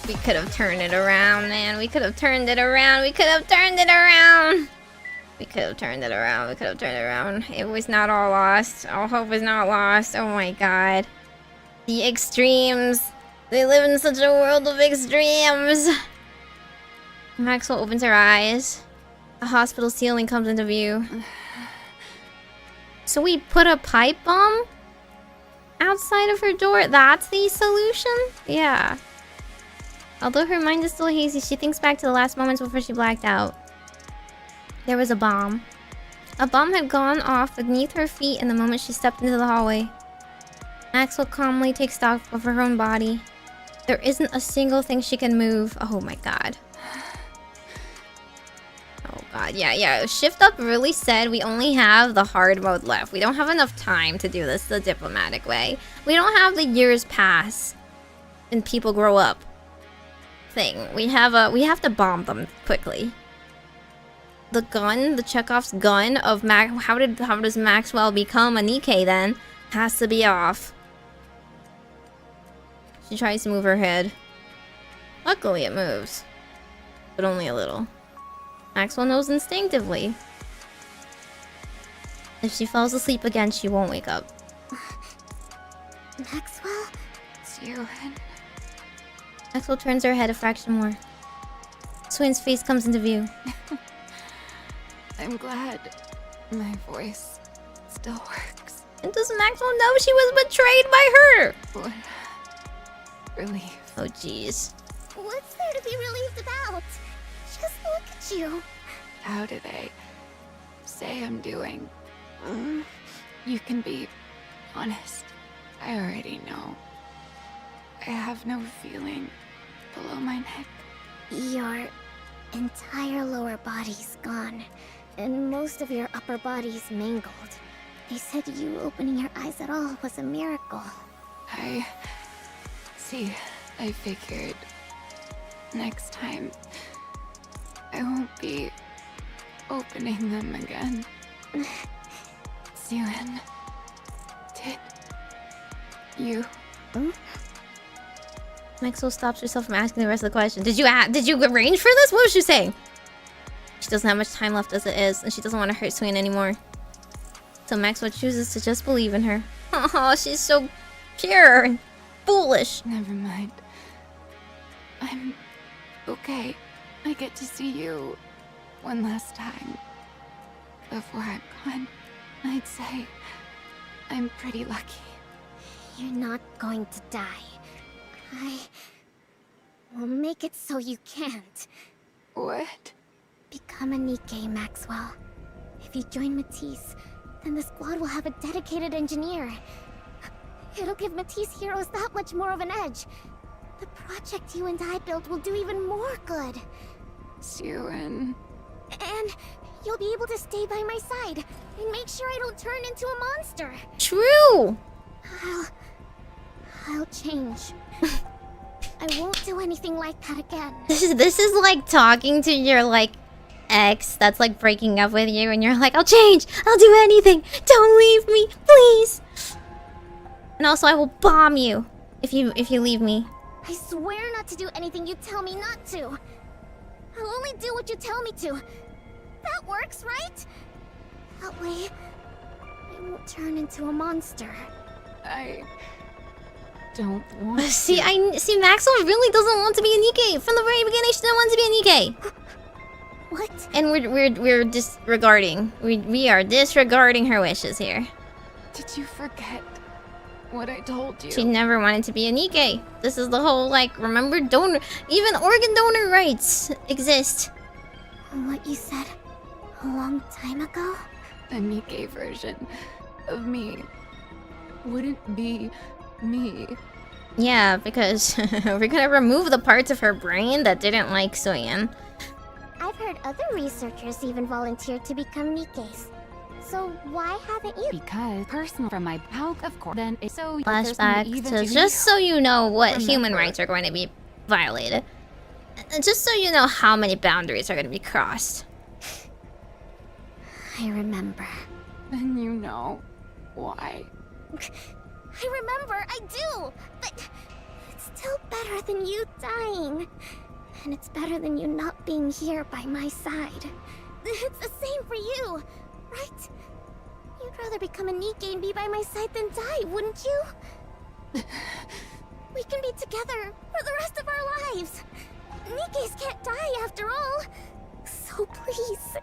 A: We could have turned it around, man. We could have turned it around. We could have turned it around. We could have turned it around. We could have turned it around. It was not all lost. All hope is not lost. Oh my god. The extremes. They live in such a world of extremes. Maxwell opens her eyes. A hospital ceiling comes into view. So we put a pipe bomb outside of her door? That's the solution? Yeah. Although her mind is still hazy, she thinks back to the last moments before she blacked out. There was a bomb. A bomb had gone off beneath her feet in the moment she stepped into the hallway. Maxwell calmly takes stock of her own body. There isn't a single thing she can move. Oh my god. Oh god, yeah. Shift Up really said we only have the hard mode left. We don't have enough time to do this the diplomatic way. We don't have the years pass and people grow up thing. We have to bomb them quickly. The gun, the Chekhov's gun of how does Maxwell become a Nikke then? Has to be off. She tries to move her head. Luckily it moves. But only a little. Maxwell knows instinctively. If she falls asleep again, she won't wake up.
F: Maxwell?
B: Syuen.
A: Maxwell turns her head a fraction more. Syuen's face comes into view.
B: I'm glad my voice still works.
A: And does Maxwell know she was betrayed by her?
B: What relief.
A: Oh jeez.
C: What's there to be relieved about? Just look at you.
B: How do they say I'm doing? You can be honest. I already know. I have no feeling below my neck.
C: Your entire lower body's gone, and most of your upper body's mangled. They said you opening your eyes at all was a miracle.
B: I figured next time I won't be opening them again. Syuen, did you?
A: Maxwell stops herself from asking the rest of the question. Did you arrange for this? What was she saying? She doesn't have much time left as it is, and she doesn't want to hurt Syuen anymore. So Maxwell chooses to just believe in her. Oh, she's so pure and foolish.
B: Never mind. I'm okay. I get to see you one last time before I'm gone. I'd say I'm pretty lucky.
C: You're not going to die. I will make it so you can't.
B: What?
C: Become a Nikke, Maxwell. If you join Matisse, then the squad will have a dedicated engineer. It'll give Matisse heroes that much more of an edge. The project you and I built will do even more good.
B: Syuen.
C: And you'll be able to stay by my side and make sure I don't turn into a monster.
A: True.
C: I'll change. I won't do anything like that again.
A: This is like talking to your like ex that's like breaking up with you, and you're like, I'll change. I'll do anything. Don't leave me, please. And also, I will bomb you if you leave me.
C: I swear not to do anything you tell me not to. I'll only do what you tell me to. That works, right? That way, I won't turn into a monster.
B: I don't want
A: See, Maxwell really doesn't want to be a Nikke. From the very beginning, she didn't want to be a Nikke.
C: What?
A: And we're disregarding. We are disregarding her wishes here.
B: Did you forget what I told you?
A: She never wanted to be a Nikke. This is the whole like, remember, donor, even organ donor rights exist.
C: What you said a long time ago?
B: The Nikke version of me wouldn't be me.
A: Yeah, because we're gonna remove the parts of her brain that didn't like Syuen.
C: I've heard other researchers even volunteered to become Nikkes. So why haven't you?
B: Because personal from my how of course then it's so
A: Flashback to just so you know what human rights are going to be violated. And just so you know how many boundaries are going to be crossed.
C: I remember.
B: Then you know why.
C: I remember, I do! But it's still better than you dying. And it's better than you not being here by my side. It's the same for you, right? You'd rather become a Nikke and be by my side than die, wouldn't you? We can be together for the rest of our lives. Nikkes can't die after all. So please,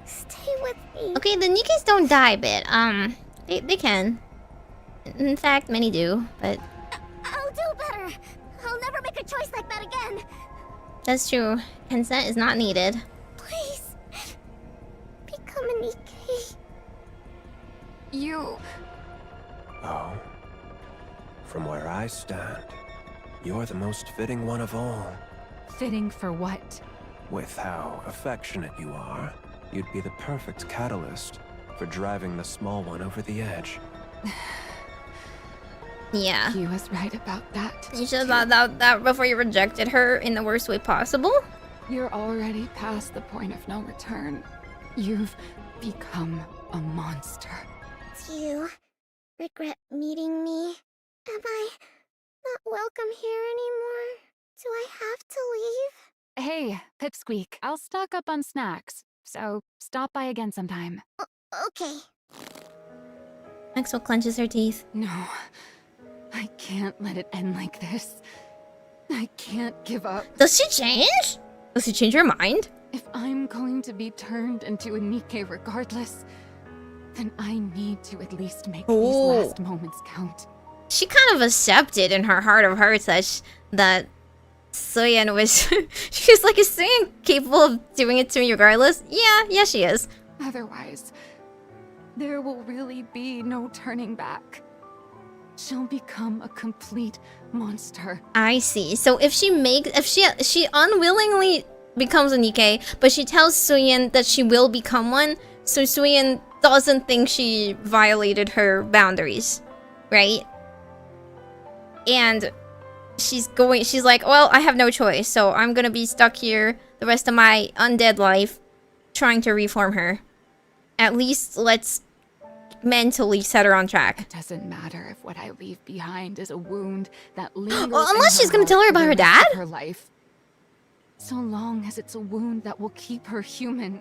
C: stay with me.
A: Okay, the Nikkes don't die bit. They can. In fact, many do, but
C: I'll do better. I'll never make a choice like that again.
A: that's true. Consent is not needed.
C: Please, become a Nikke.
B: You...
I: Oh. From where I stand, you're the most fitting one of all.
B: Fitting for what?
I: With how affectionate you are, you'd be the perfect catalyst for driving the small one over the edge.
A: Yeah.
B: He was right about that.
A: You should have thought that before you rejected her in the worst way possible.
B: You're already past the point of no return. You've become a monster.
C: Do you regret meeting me? Am I not welcome here anymore? Do I have to leave?
B: Hey, Pipsqueak, I'll stock up on snacks, so stop by again sometime.
C: Okay.
A: Maxwell clenches her teeth.
B: No, I can't let it end like this. I can't give up.
A: Does she change? Does she change her mind?
B: If I'm going to be turned into a Nikke regardless, then I need to at least make these last moments count.
A: She kind of accepted in her heart of hearts that Syuen was... she was like, is Syuen capable of doing it to me regardless? Yeah, she is.
B: Otherwise, there will really be no turning back. she'll become a complete monster.
A: I see. So if she unwillingly becomes a Nikke, but she tells Syuen that she will become one, so Syuen doesn't think she violated her boundaries, right? And she's like, well, I have no choice, so I'm gonna be stuck here the rest of my undead life trying to reform her. At least let's mentally set her on track.
B: It doesn't matter if what I leave behind is a wound that lingers.
A: Well, unless she's gonna tell her about her dad?
B: Her life. So long as it's a wound that will keep her human.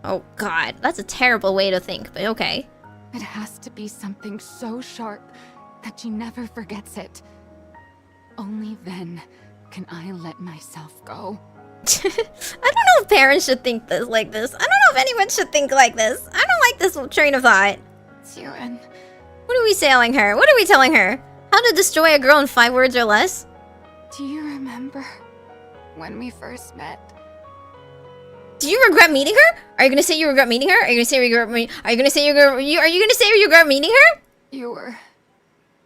A: Oh god, that's a terrible way to think, but okay.
B: It has to be something so sharp that she never forgets it. Only then can I let myself go.
A: I don't know if parents should think like this. I don't know if anyone should think like this. I don't like this train of thought.
B: Syuen.
A: What are we telling her? What are we telling her? How to destroy a girl in 5 words or less?
B: Do you remember when we first met?
A: Do you regret meeting her? Are you gonna say you regret meeting her? Are you gonna say you regret meeting her?
B: You were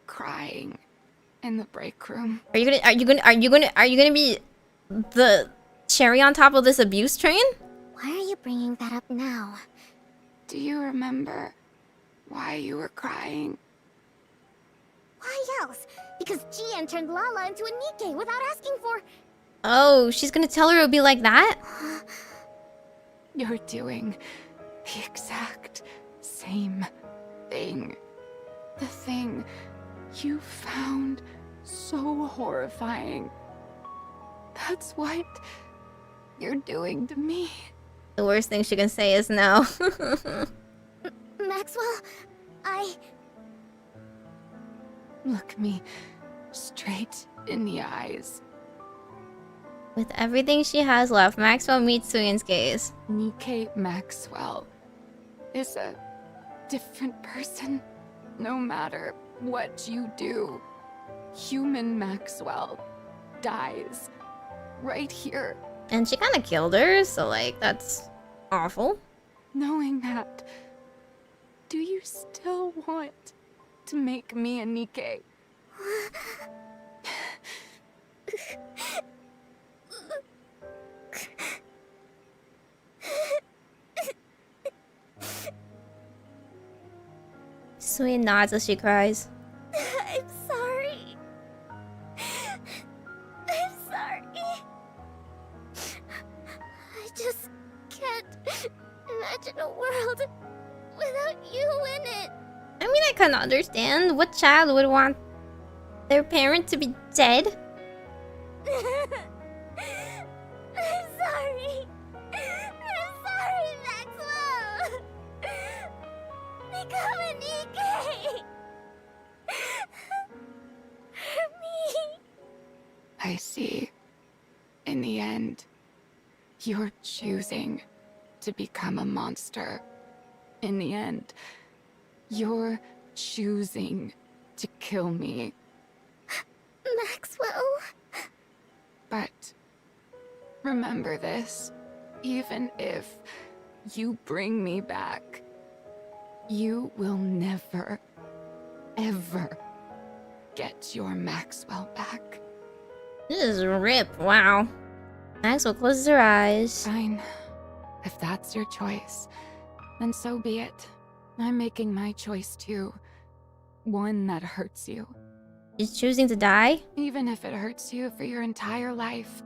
B: crying in the break room.
A: Are you gonna be the cherry on top of this abuse train?
C: Why are you bringing that up now?
B: Do you remember why you were crying?
C: Why else? Because Gian turned Lala into a Nikke without asking for...
A: Oh, she's gonna tell her it would be like that?
B: You're doing the exact same thing. The thing you found so horrifying. That's what you're doing to me.
A: The worst thing she can say is no.
C: Maxwell,
B: Look me straight in the eyes.
A: With everything she has left, Maxwell meets Syuen's gaze.
B: Nikke Maxwell is a different person, no matter what you do. Human Maxwell dies right here.
A: And she kind of killed her, so like, that's awful.
B: Knowing that, do you still want to make me a Nikke?
A: Syuen nods as she cries.
C: I'm sorry. I'm sorry. I just can't imagine a world without you in it.
A: I mean, I kind of understand. What child would want their parent to be dead?
C: I'm sorry. I'm sorry, Maxwell. Become a Nikke. Me.
B: I see. In the end, you're choosing to become a monster. In the end, you're choosing to kill me.
C: Maxwell.
B: But remember this, even if you bring me back, you will never, ever get your Maxwell back.
A: This is rip, wow. Maxwell closes her eyes.
B: Fine. If that's your choice, then so be it. I'm making my choice too. One that hurts you.
A: She's choosing to die?
B: Even if it hurts you for your entire life,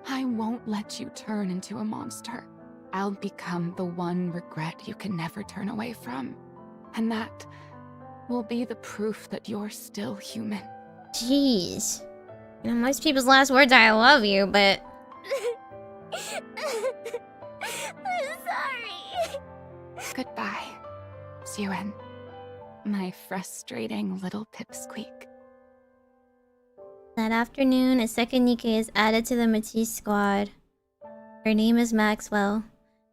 B: I won't let you turn into a monster. I'll become the one regret you can never turn away from. And that will be the proof that you're still human.
A: Jeez. You know, most people's last words are I love you, but...
C: I'm sorry.
B: Goodbye, Syuen. My frustrating little pipsqueak.
A: That afternoon, a second Nikke is added to the Matisse squad. Her name is Maxwell.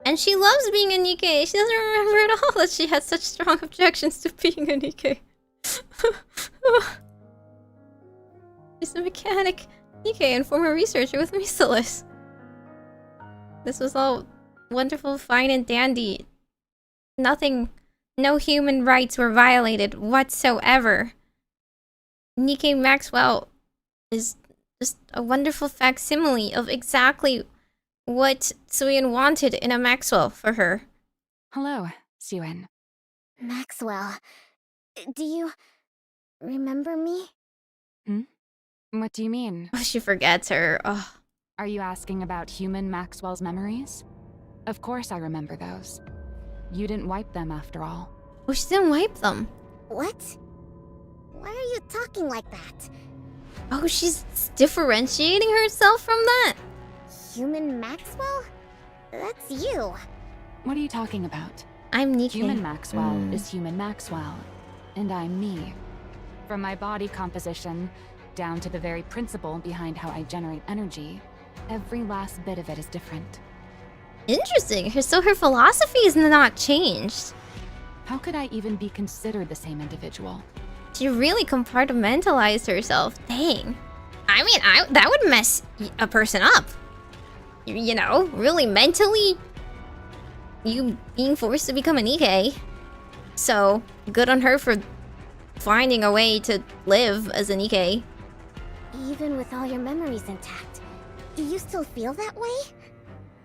A: And she loves being a Nikke. She doesn't remember at all that she had such strong objections to being a Nikke. She's a mechanic Nikke and former researcher with Misalis. This was all wonderful, fine, and dandy. Nothing, no human rights were violated whatsoever. Nikke Maxwell is just a wonderful facsimile of exactly what Syuen wanted in a Maxwell for her.
B: Hello, Syuen.
C: Maxwell, do you remember me?
B: What do you mean?
A: Oh, she forgets her. Oh.
B: Are you asking about human Maxwell's memories? Of course I remember those. You didn't wipe them after all.
A: Oh, she didn't wipe them.
C: What? Why are you talking like that?
A: Oh, she's differentiating herself from that?
C: Human Maxwell? That's you.
B: What are you talking about?
A: I'm Nikke.
B: Human Maxwell is human Maxwell, and I'm me. From my body composition, down to the very principle behind how I generate energy, every last bit of it is different.
A: Interesting. So her philosophy is not changed.
B: How could I even be considered the same individual?
A: She really compartmentalized herself. Dang. I mean, that would mess a person up. You know, really mentally, you being forced to become a Nikke. So, good on her for finding a way to live as a Nikke.
C: Even with all your memories intact, do you still feel that way?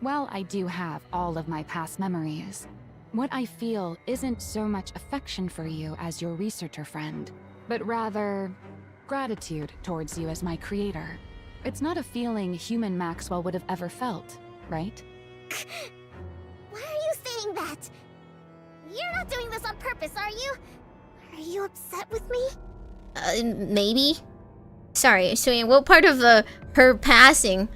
B: Well, I do have all of my past memories. What I feel isn't so much affection for you as your researcher friend, but rather gratitude towards you as my creator. It's not a feeling human Maxwell would have ever felt, right?
C: Why are you saying that? You're not doing this on purpose, are you? Are you upset with me?
A: Maybe? Sorry, Syuen, what part of her passing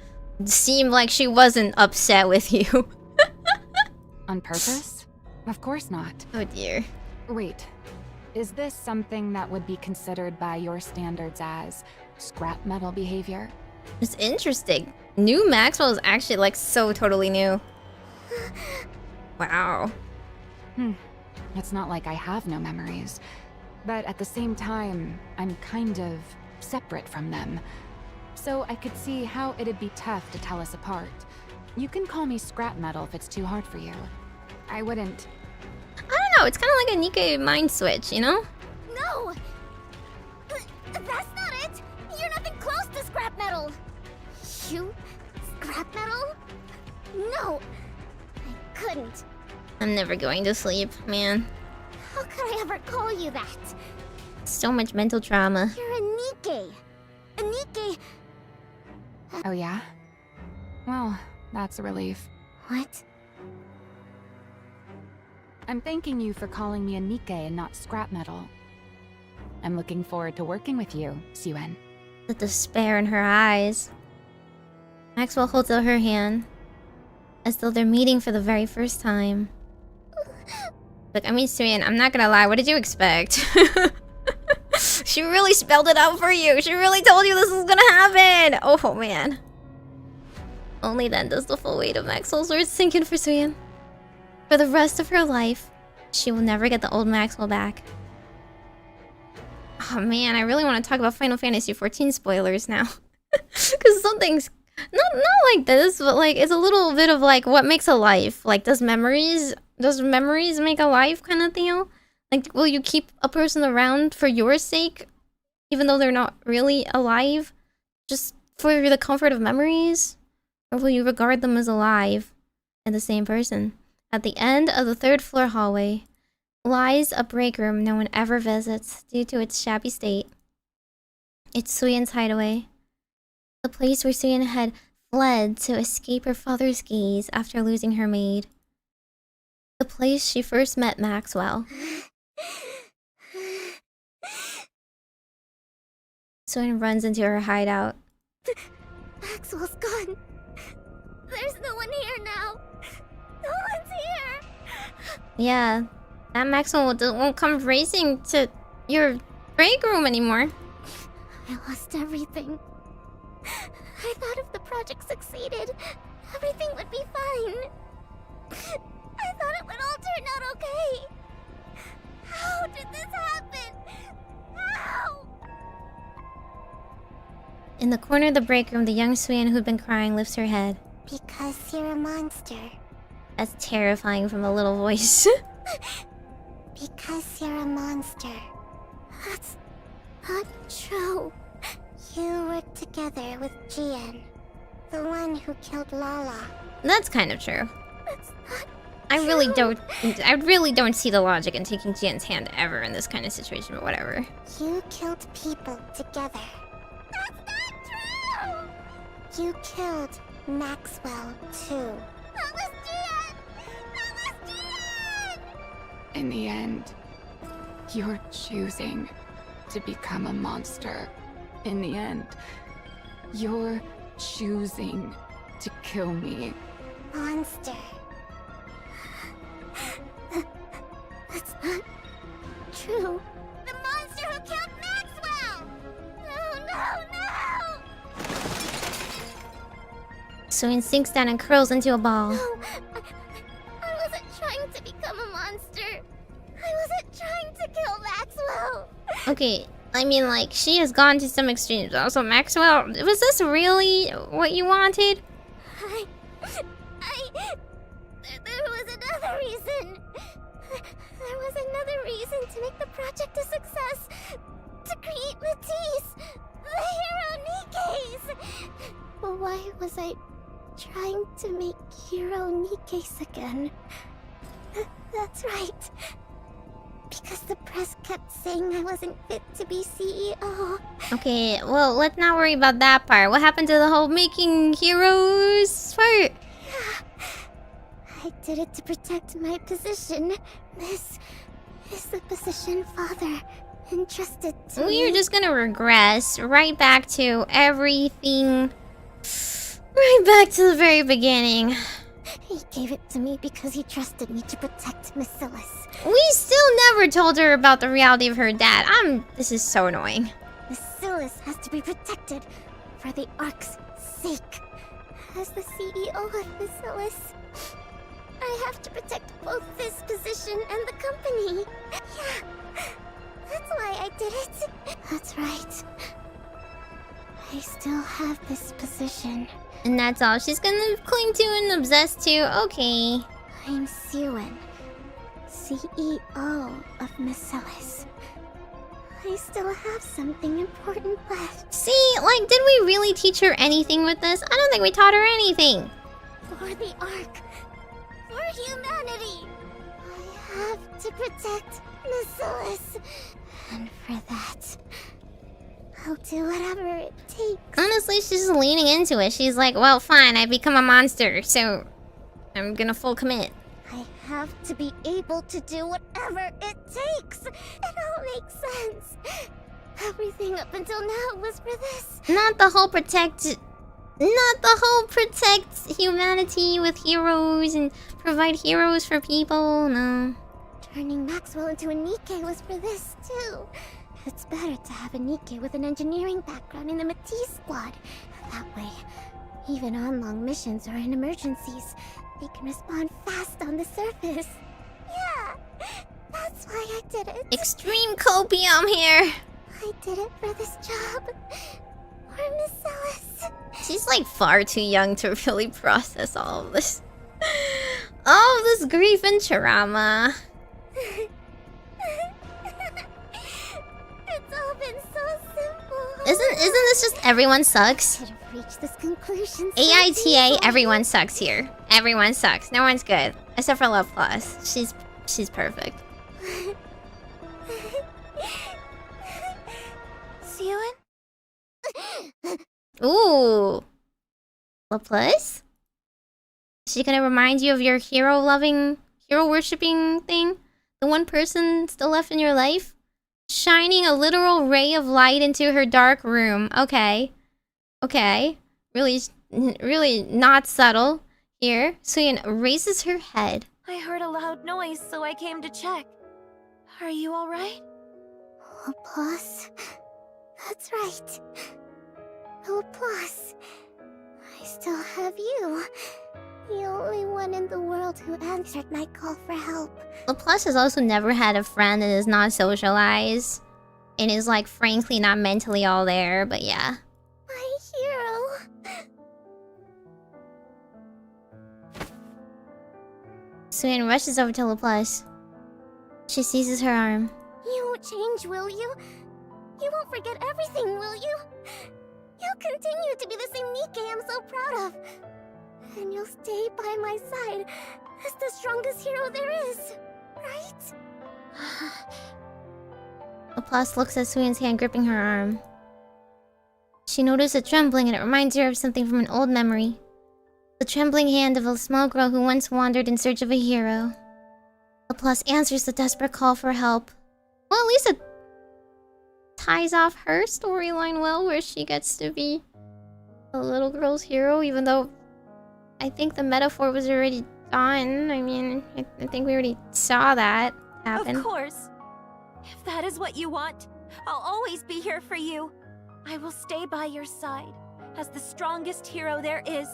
A: seemed like she wasn't upset with you?
B: On purpose? Of course not.
A: Oh dear.
B: Wait, is this something that would be considered by your standards as scrap metal behavior?
A: It's interesting. New Maxwell is actually like so totally new. Wow.
B: It's not like I have no memories, but at the same time, I'm kind of separate from them. So I could see how it'd be tough to tell us apart. You can call me scrap metal if it's too hard for you. I wouldn't.
A: I don't know, it's kind of like a Nikke mind switch, you know?
C: No! That's not it! You're nothing close to scrap metal! You? Scrap metal? No! I couldn't.
A: I'm never going to sleep, man.
C: How could I ever call you that?
A: So much mental trauma.
C: You're a Nikke! A Nikke!
B: Oh yeah? Well, that's a relief.
C: What?
B: I'm thanking you for calling me a Nikke and not scrap metal. I'm looking forward to working with you, Syuen.
A: The despair in her eyes. Maxwell holds out her hand, as though they're meeting for the very first time. Look, I mean, Syuen, I'm not gonna lie, what did you expect? She really spelled it out for you. She really told you this was gonna happen. Oh, man. Only then does the full weight of Maxwell's words sink in for Syuen. For the rest of her life, she will never get the old Maxwell back. Oh man, I really want to talk about Final Fantasy XIV spoilers now. Because something's not like this, but like it's a little bit of like what makes a life. Like does memories make a life kind of deal? Like will you keep a person around for your sake, even though they're not really alive, just for the comfort of memories? Or will you regard them as alive and the same person? At the end of the 3rd floor hallway lies a break room no one ever visits due to its shabby state. It's Syuen's hideaway. The place where Syuen had fled to escape her father's gaze after losing her maid. The place she first met Maxwell. Syuen runs into her hideout.
C: Maxwell's gone. There's no one here now. No one's here.
A: Yeah, that Maxwell won't come racing to your break room anymore.
C: I lost everything. I thought if the project succeeded, everything would be fine. I thought it would all turn out okay. How did this happen? How?
A: In the corner of the break room, the young Syuen who'd been crying lifts her head.
C: Because you're a monster.
A: That's terrifying from a little voice.
C: Because you're a monster. not true. You worked together with Jian, the one who killed Lala.
A: That's kind of true.
C: That's not
A: I
C: true.
A: really don't see the logic in taking Jian's hand ever in this kind of situation, but whatever.
C: You killed people together. That's not true! You killed Maxwell, too. That was Jian! That was Jian!
B: In the end, you're choosing to become a monster. In the end, you're choosing to kill me.
C: Monster. That's not true. The monster who killed Maxwell! No!
A: Syuen sinks down and curls into a ball.
C: No! I wasn't trying to become a monster. I wasn't trying to kill Maxwell.
A: Okay, I mean, like, she has gone to some extremes. Also, Maxwell, was this really what you wanted?
C: There was another reason. There was another reason to make the project a success. To create Matisse, the hero Nikke's. But why was I trying to make hero Nikke's again? That's right. Because the press kept saying I wasn't fit to be CEO.
A: Okay, well, let's not worry about that part. What happened to the whole making heroes part?
C: I did it to protect my position. This is the position Father entrusted to me.
A: We're just gonna regress right back to everything. Right back to the very beginning.
C: He gave it to me because he trusted me to protect Miscellus.
A: We still never told her about the reality of her dad. This is so annoying.
C: Miscellus has to be protected for the Ark's sake. As the CEO of Miscellus, I have to protect both this position and the company. Yeah, that's why I did it. That's right. I still have this position.
A: And that's all she's gonna cling to and obsess to. Okay.
C: I'm Syuen, CEO of Miscellus. I still have something important left.
A: See, like, did we really teach her anything with this? I don't think we taught her anything.
C: For the Ark. For humanity. I have to protect Miscellus. And for that, I'll do whatever it takes.
A: Honestly, she's just leaning into it. She's like, well, fine, I become a monster, so I'm gonna full commit.
C: I have to be able to do whatever it takes. It all makes sense. Everything up until now was for this.
A: Not the whole protect humanity with heroes and provide heroes for people, no.
C: Turning Maxwell into a Nikke was for this, too. It's better to have a Nikke with an engineering background in the Matisse squad. That way, even on long missions or in emergencies, they can respond fast on the surface. Yeah, that's why I did it.
A: Extreme copium here.
C: I did it for this job. For Miscellus.
A: She's like far too young to really process all of this. All of this grief and trauma.
C: It's all been so simple.
A: Isn't this just everyone sucks?
C: I could have reached this conclusion.
A: AITA, everyone sucks here. Everyone sucks. No one's good. Except for Love Plus. She's perfect.
C: Syuen?
A: Ooh. Love Plus? Is she gonna remind you of your hero worshipping thing? The one person still left in your life? Shining a literal ray of light into her dark room. Okay. Okay. Really not subtle here. Syuen raises her head.
F: I heard a loud noise, so I came to check. Are you alright?
C: Laplace? That's right. Laplace. I still have you. The only one in the world who answered my call for help.
A: Laplace has also never had a friend that is not socialized. And is like frankly not mentally all there, but yeah.
C: My hero.
A: Syuen rushes over to Laplace. She seizes her arm.
C: You won't change, will you? You won't forget everything, will you? You'll continue to be the same Nikke I'm so proud of. And you'll stay by my side as the strongest hero there is, right?
A: Laplace looks at Syuen's hand gripping her arm. She notices a trembling and it reminds her of something from an old memory. The trembling hand of a small girl who once wandered in search of a hero. Laplace answers the desperate call for help. Well, at least it ties off her storyline well, where she gets to be a little girl's hero, even though I think the metaphor was already done. I mean, I think we already saw that happen.
F: Of course. If that is what you want, I'll always be here for you. I will stay by your side as the strongest hero there is.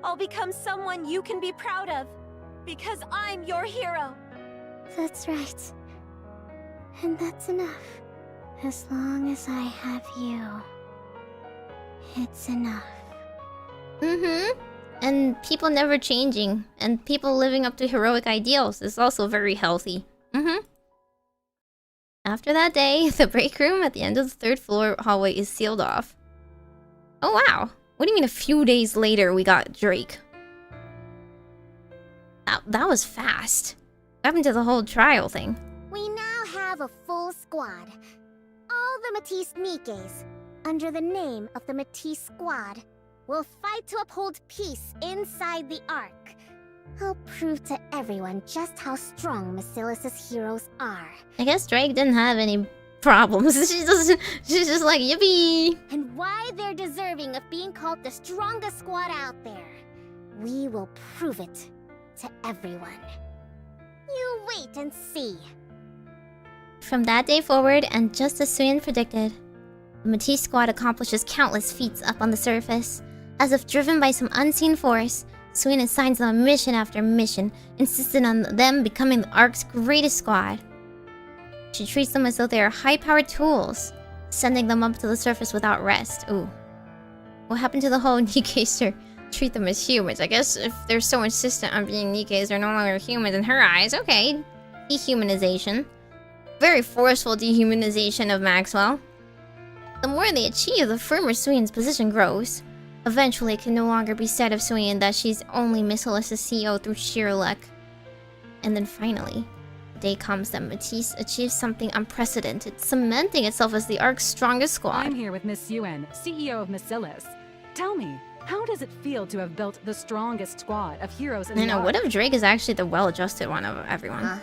F: I'll become someone you can be proud of, because I'm your hero.
C: That's right. And that's enough. As long as I have you, it's enough.
A: And people never changing, and people living up to heroic ideals is also very healthy. After that day, the break room at the end of the 3rd floor hallway is sealed off. Oh wow! What do you mean a few days later we got Drake? That was fast. What happened to the whole trial thing?
C: We now have a full squad. All the Matisse Nikkes, under the name of the Matisse Squad, will fight to uphold peace inside the Ark. I'll prove to everyone just how strong Basilis's heroes are.
A: I guess Drake didn't have any problems. She's just like, yippee!
C: And why they're deserving of being called the strongest squad out there. We will prove it to everyone. You wait and see.
A: From that day forward, and just as Syuen predicted, the Matisse squad accomplishes countless feats up on the surface. As if driven by some unseen force, Syuen assigns them mission after mission, insisting on them becoming the Ark's greatest squad. She treats them as though they are high-powered tools, sending them up to the surface without rest. Ooh. What happened to the whole Nikke treat them as humans? I guess if they're so insistent on being Nikkes, they're no longer humans in her eyes. Okay. Dehumanization. Very forceful dehumanization of Maxwell. The more they achieve, the firmer Syuen's position grows. Eventually, it can no longer be said of Syuen that she's only Miss Alyssa's CEO through sheer luck. And then finally, the day comes that Matisse achieves something unprecedented, cementing itself as the Ark's strongest squad.
B: I'm here with Miss Syuen, CEO of Basilis. Tell me, how does it feel to have built the strongest squad of heroes in the
A: I know,
B: Ark?
A: what if Drake is actually the well-adjusted one of everyone?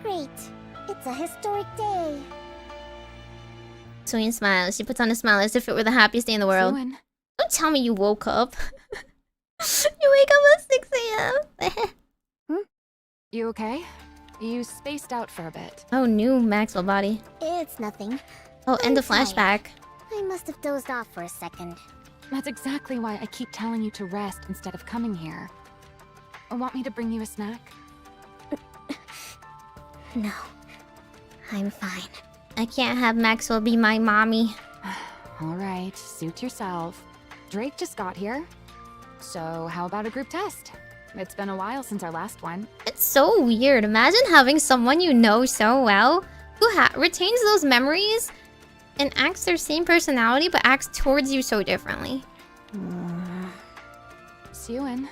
C: Great. It's a historic day.
A: Syuen smiles. She puts on a smile as if it were the happiest day in the world.
B: Syuen.
A: Don't tell me you woke up. You wake up at 6 a.m.
B: You okay? You spaced out for a bit.
A: Oh, new Maxwell body.
C: It's nothing.
A: Oh, and the
C: I'm tired.
A: flashback.
C: I must have dozed off for a second.
B: That's exactly why I keep telling you to rest instead of coming here. Want me to bring you a snack?
C: No. I'm fine.
A: I can't have Maxwell be my mommy.
B: Alright, suit yourself. Drake just got here. So how about a group test? It's been a while since our last one.
A: It's so weird. Imagine having someone you know so well who retains those memories and acts their same personality but acts towards you so differently.
B: Syuen.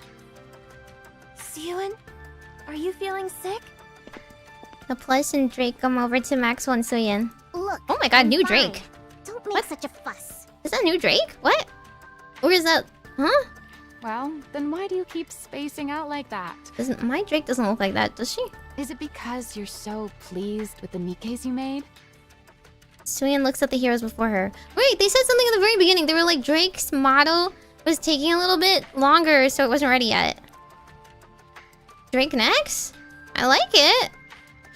F: Syuen, are you feeling sick?
A: Laplace and Drake come over to Maxwell and Syuen.
C: Look.
A: Oh my god,
C: I'm
A: new
C: fine.
A: Drake.
C: Don't make
A: What?
C: such a fuss.
A: Is that new Drake? What? Or is that... Huh?
B: Well, then why do you keep spacing out like that?
A: My Drake doesn't look like that, does she?
B: Is it because you're so pleased with the Nikkes you made?
A: Syuen looks at the heroes before her. Wait, they said something at the very beginning. They were like, Drake's model was taking a little bit longer, so it wasn't ready yet. Drake next? I like it.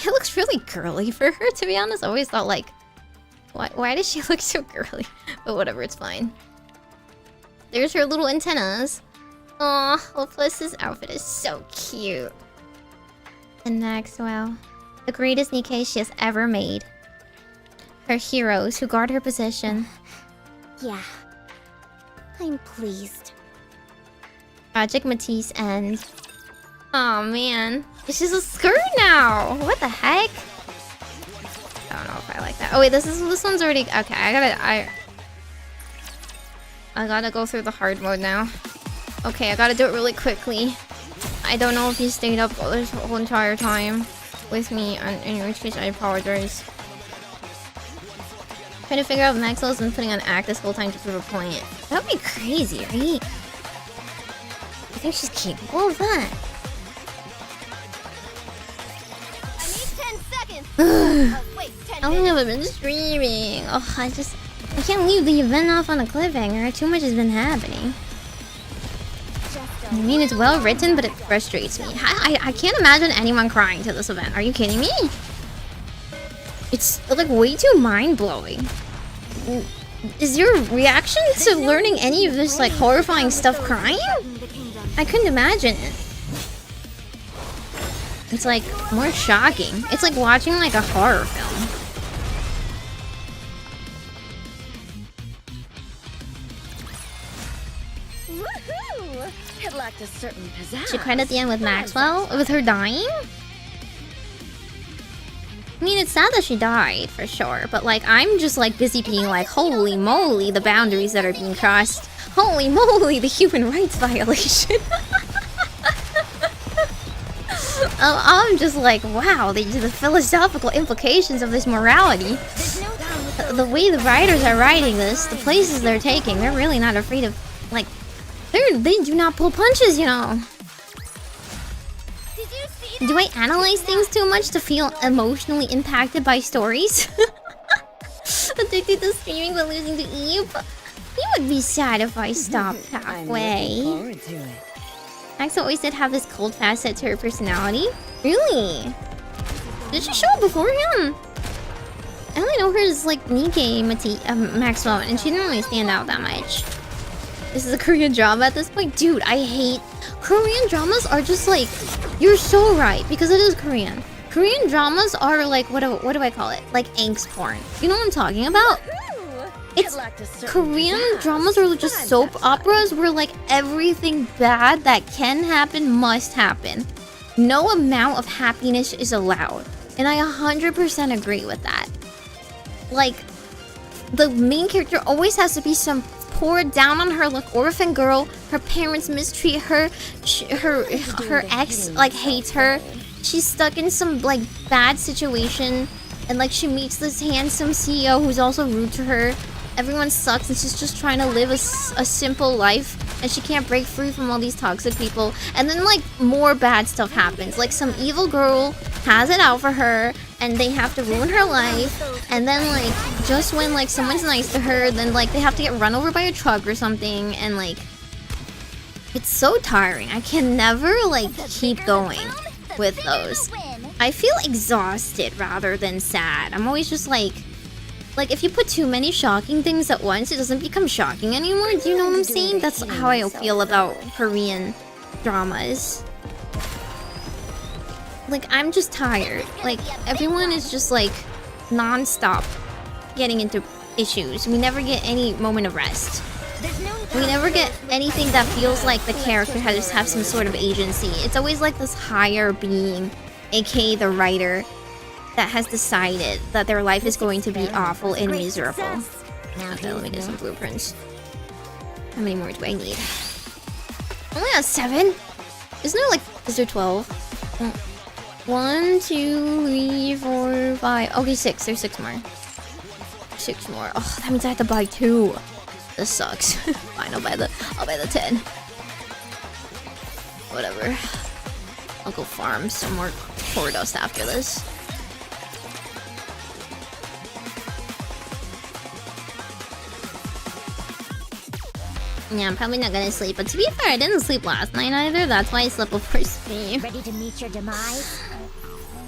A: It looks really girly for her, to be honest. I always thought, like, why does she look so girly? But whatever, it's fine. There's her little antennas. Aw, Laplace's outfit is so cute. And Maxwell, the greatest Nikke she has ever made. Her heroes who guard her position.
C: Yeah. I'm pleased.
A: Project Matisse ends. Aw, man. It's just a skirt now. What the heck? don't know if I like that. Oh wait, this one's already okay. I gotta go through the hard mode now. Okay, I gotta do it really quickly. I don't know if he stayed up this whole entire time with me, in which case I apologize. Trying to figure out if Maxwell's been putting on act this whole time to prove a point. That'd be crazy, right? I think she's capable of that.
C: I need 10 seconds. Wait, 10
A: How long
C: minutes.
A: have I been streaming? Oh, I can't leave the event off on a cliffhanger. Too much has been happening. I mean, it's well written, but it frustrates me. I can't imagine anyone crying to this event. Are you kidding me? It's like way too mind-blowing. Is your reaction to learning any of this like horrifying stuff crying? I couldn't imagine it. It's like more shocking. It's like watching like a horror film.
H: Woohoo! It lacked a certain pizzazz.
A: Should credit the end with Maxwell? With her dying? I mean, it's sad that she died, for sure. But, like, I'm just, like, busy being like, holy moly, the boundaries that are being crossed. Holy moly, the human rights violation. I'm just like, wow, the philosophical implications of this morality. The way the writers are writing this, the places they're taking, they're really not afraid of, like, they do not pull punches, you know. Do I analyze things too much to feel emotionally impacted by stories? Addicted to streaming but losing to Eve? You would be sad if I stopped halfway. Axel always did have this cold facet to her personality. Really? Did she show up before him? I only know her as like Nikke Maxwell, and she didn't really stand out that much. This is a Korean drama at this point? Dude, I hate... Korean dramas are just like... You're so right, because it is Korean. Korean dramas are like, what do I call it? Like angst porn. You know what I'm talking about? It's... Korean dramas are just soap operas where like everything bad that can happen must happen. No amount of happiness is allowed. And I 100% agree with that. Like, the main character always has to be some poor down on her like orphan girl. Her parents mistreat her. Her ex like hates her. She's stuck in some like bad situation, and like she meets this handsome CEO who's also rude to her. Everyone sucks, and she's just trying to live a simple life, and she can't break free from all these toxic people. And then like more bad stuff happens. Like some evil girl has it out for her, and they have to ruin her life. And then like just when like someone's nice to her, then like they have to get run over by a truck or something. And like it's so tiring. I can never like keep going with those. I feel exhausted rather than sad. I'm always just like if you put too many shocking things at once, it doesn't become shocking anymore. Do you know what I'm saying? That's how I feel about Korean dramas. Like, I'm just tired. Like, everyone is just like non-stop getting into issues. We never get any moment of rest. We never get anything that feels like the character has some sort of agency. It's always like this higher being, aka the writer, that has decided that their life is going to be awful and miserable. Okay, let me get some blueprints. How many more do I need? Only got 7? Isn't there like... Is there 12? 1, 2, 3, 4, 5... Okay, 6. There's 6 more. 6 more. Oh, that means I have to buy 2. This sucks. Fine, I'll buy the 10. Whatever. I'll go farm some more core dust after this. Yeah, I'm probably not gonna sleep, but to be fair, I didn't sleep last night either. That's why I slept before stream.
C: Ready to meet your demise?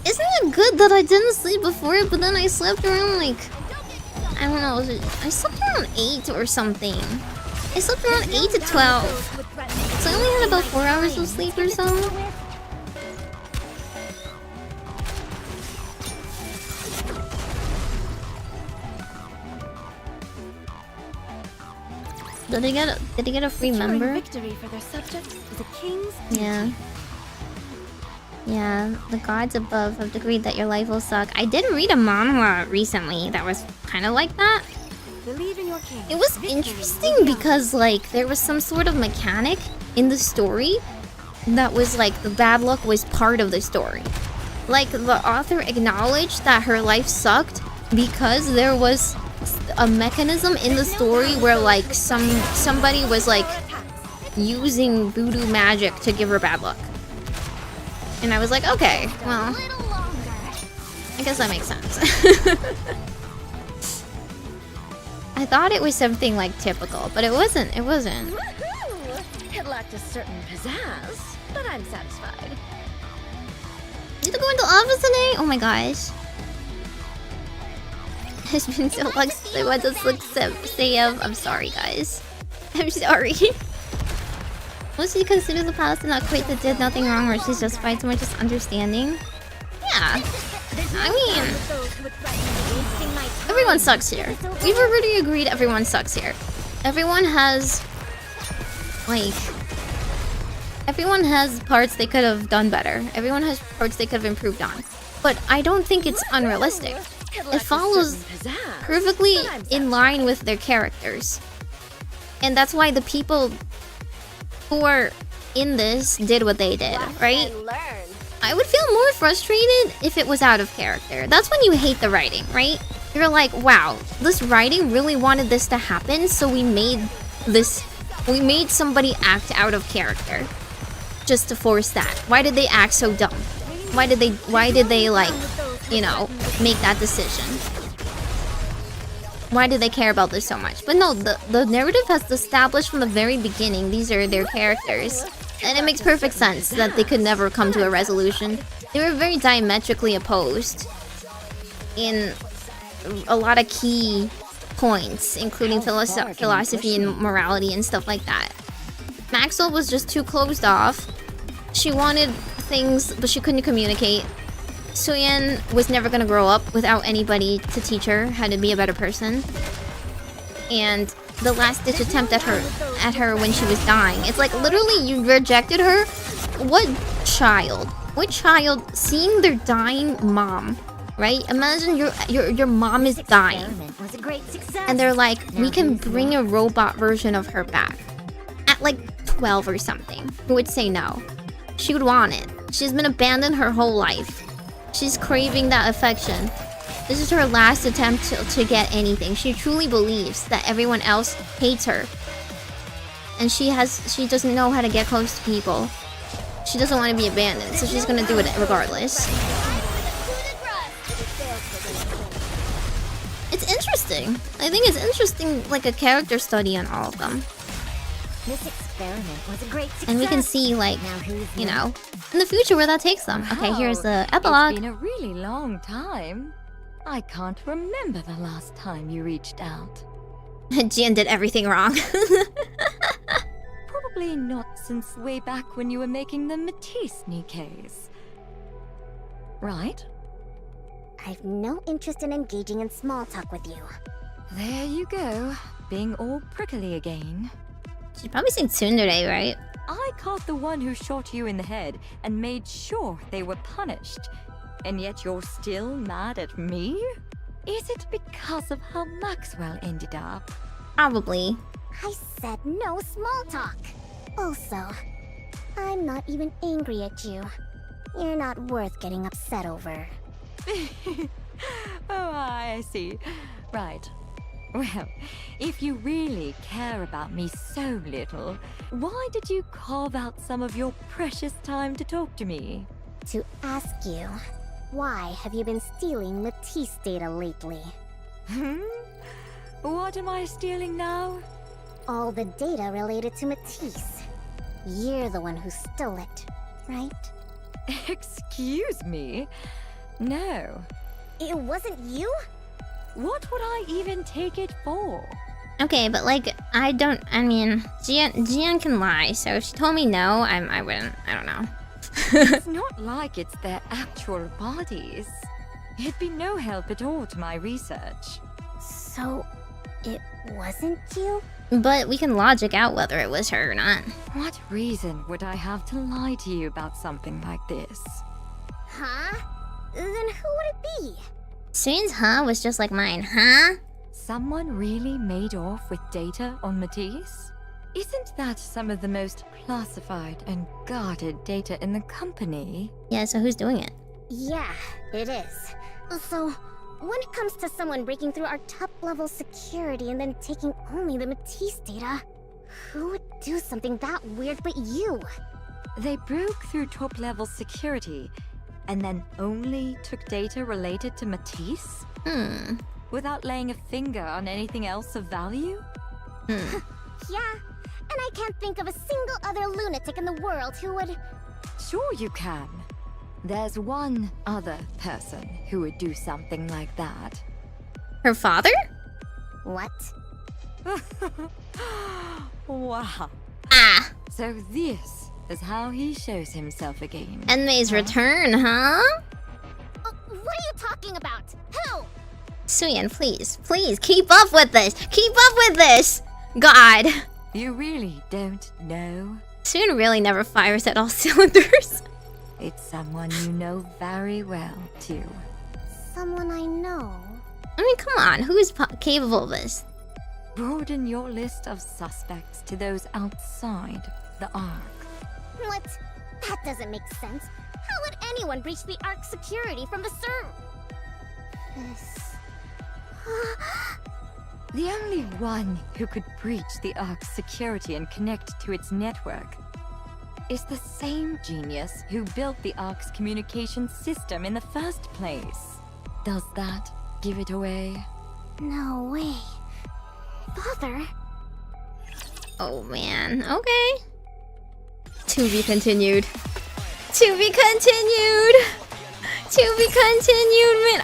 A: Isn't it good that I didn't sleep before it, but then I slept around like... I don't know, I slept around 8 or something. I slept around 8 to 12. So I only had about 4 hours of sleep or so. Did he get a free member?
F: Victory for their subjects is a king's
A: Yeah. Yeah, the gods above have decreed that your life will suck. I did read a manhwa recently that was kind of like that.
F: Believe in your king.
A: It was interesting because, like, there was some sort of mechanic in the story that was like the bad luck was part of the story. Like, the author acknowledged that her life sucked because there was a mechanism in the story where, like, somebody was like using voodoo magic to give her bad luck. And I was like, okay, well, I guess that makes sense. I thought it was something like typical, but it wasn't. It wasn't.
H: It lacked a certain pizzazz, but I'm satisfied.
A: You have to go into office today? Oh my gosh. It's been so long since I went to save. I'm sorry, guys. I'm sorry. Was she consider the past not quite that did nothing wrong, or she's justified so much as understanding? Yeah. I mean, everyone sucks here. We've already agreed everyone sucks here. Everyone has, like, everyone has parts they could have done better. Everyone has parts they could have improved on. But I don't think it's unrealistic. It follows perfectly in line with their characters. And that's why the people who are in this did what they did, right? I would feel more frustrated if it was out of character. That's when you hate the writing, right? You're like, wow, this writing really wanted this to happen, so we made somebody act out of character just to force that. Why did they act so dumb? Why did they like, you know, make that decision? Why do they care about this so much? But no, the narrative has established from the very beginning these are their characters. And it makes perfect sense that they could never come to a resolution. They were very diametrically opposed in a lot of key points, including philosophy and morality and stuff like that. Maxwell was just too closed off. She wanted things, but she couldn't communicate. Syuen was never gonna grow up without anybody to teach her how to be a better person. And the last ditch attempt at her when she was dying. It's like literally you rejected her. What child seeing their dying mom, right? Imagine your mom is dying. And they're like, we can bring a robot version of her back. At like 12 or something. Who would say no? She would want it. She's been abandoned her whole life. She's craving that affection. This is her last attempt to get anything. She truly believes that everyone else hates her. And she doesn't know how to get close to people. She doesn't want to be abandoned, so she's gonna do it regardless. It's interesting. I think it's interesting, like a character study on all of them.
C: This experiment was a great success.
A: And we can see, like, you know, in the future where that takes them. Okay, here's the epilogue.
K: It's been a really long time. I can't remember the last time you reached out.
A: Jian did everything wrong.
K: Probably not since way back when you were making the Matisse Nikkes. Right?
C: I've no interest in engaging in small talk with you.
K: There you go, being all prickly again.
A: She's probably seen Tsundere, right?
K: I caught the one who shot you in the head and made sure they were punished. And yet you're still mad at me? Is it because of how Maxwell ended up?
A: Probably.
C: I said no small talk. Also, I'm not even angry at you. You're not worth getting upset over.
K: Oh, I see. Right. Well, if you really care about me so little, why did you carve out some of your precious time to talk to me?
C: To ask you, why have you been stealing Matisse data lately?
K: What am I stealing now?
C: All the data related to Matisse. You're the one who stole it, right?
K: Excuse me? No.
C: It wasn't you?
K: What would I even take it for?
A: Okay, but like, I mean, Jian can lie, so if she told me no, I wouldn't, I don't know.
K: It's not like it's their actual bodies. It'd be no help at all to my research.
C: So, it wasn't you?
A: But we can logic out whether it was her or not.
K: What reason would I have to lie to you about something like this?
C: Huh? Then who would it be?
A: Syuen's huh was just like mine, huh?
K: Someone really made off with data on Matisse? Isn't that some of the most classified and guarded data in the company?
A: Yeah, so who's doing it?
C: Yeah, it is. So, when it comes to someone breaking through our top-level security and then taking only the Matisse data, who would do something that weird but you?
K: They broke through top-level security and then only took data related to Matisse? Without laying a finger on anything else of value?
C: Yeah, and I can't think of a single other lunatic in the world who would...
K: Sure you can. There's one other person who would do something like that.
A: Her father?
C: What?
K: Wow.
A: Ah!
K: So this is how he shows himself again.
A: Enmei's return, huh?
C: What are you talking about? Who?
A: Syuen, please, please, keep up with this! Keep up with this! God!
K: You really don't know?
A: Syuen really never fires at all cylinders.
K: It's someone you know very well, too.
C: Someone I know.
A: I mean, come on, who is capable of this?
K: Broaden your list of suspects to those outside the Ark.
C: What? That doesn't make sense. How would anyone breach the Ark security from the
K: The only one who could breach the Ark's security and connect to its network is the same genius who built the Ark's communication system in the first place. Does that give it away?
C: No way. Father?
A: Oh man, okay. To be continued. To be continued! To be continued, man.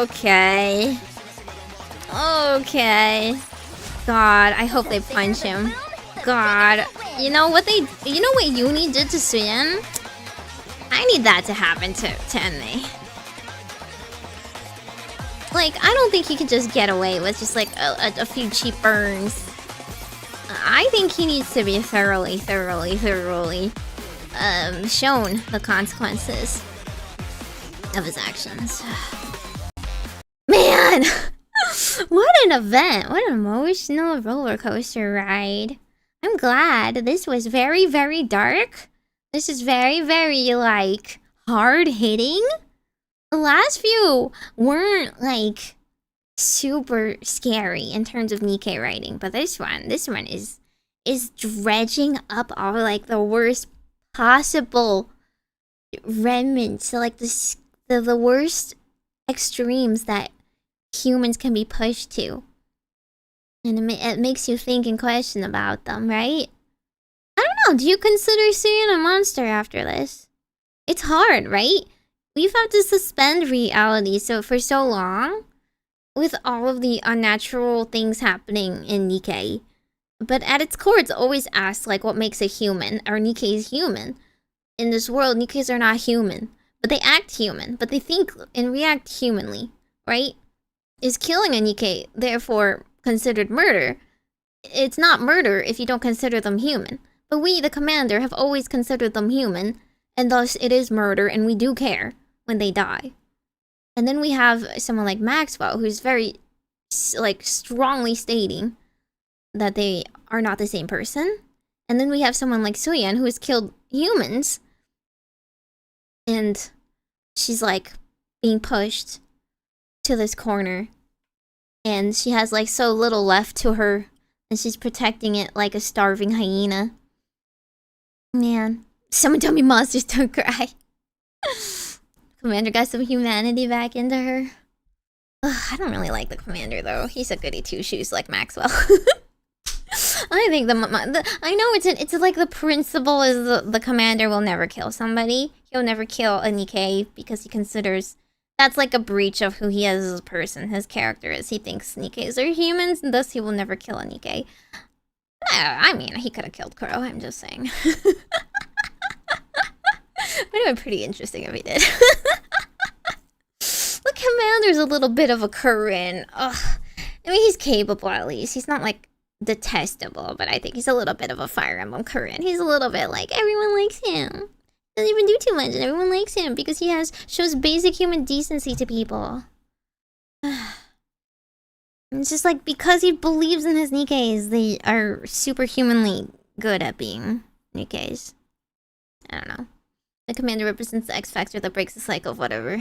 A: Okay. Okay. God, I hope they punch him. God. You know what Uni did to Syuen? I need that to happen to Enmei. Like, I don't think he can just get away with just like a few cheap burns. I think he needs to be thoroughly shown the consequences of his actions. Man! What an event! What an emotional roller coaster ride. I'm glad. This was very, very dark. This is very, very, like, hard-hitting. The last few weren't, like, super scary in terms of Nikke writing. But this one is dredging up all, like, the worst possible remnants. Like, the worst extremes that humans can be pushed to. And it makes you think and question about them, right? I don't know, do you consider Syuen a monster after this? It's hard, right? We've had to suspend reality for so long with all of the unnatural things happening in Nikke. But at its core, it's always asked, like, what makes a human? Are Nikkes human? In this world, Nikkes are not human. But they act human. But they think and react humanly, right? Is killing a Nikke therefore considered murder? It's not murder if you don't consider them human. But we, the commander, have always considered them human, and thus it is murder, and we do care when they die. And then we have someone like Maxwell, who's very, like, strongly stating that they are not the same person. And then we have someone like Syuen, who has killed humans, and she's, like, being pushed to this corner. And she has, like, so little left to her, and she's protecting it like a starving hyena. Man, someone tell me monsters don't cry. Commander got some humanity back into her. Ugh, I don't really like the commander, though. He's a goody two-shoes like Maxwell. I think I know it's like the principle is the commander will never kill somebody. He'll never kill a Nikke because he considers that's like a breach of who he is as a person. His character is he thinks Nikkes are humans, and thus he will never kill a Nikke. I mean, he could have killed Crow, I'm just saying. Would have been pretty interesting if he did. The commander's a little bit of a Corinne. Ugh. I mean, he's capable at least. He's not like detestable, but I think he's a little bit of a Fire Emblem Corinne. He's a little bit like everyone likes him. Doesn't even do too much, and everyone likes him because he shows basic human decency to people. It's just like because he believes in his Nikkes, they are superhumanly good at being Nikkes. I don't know. The commander represents the X factor that breaks the cycle of whatever.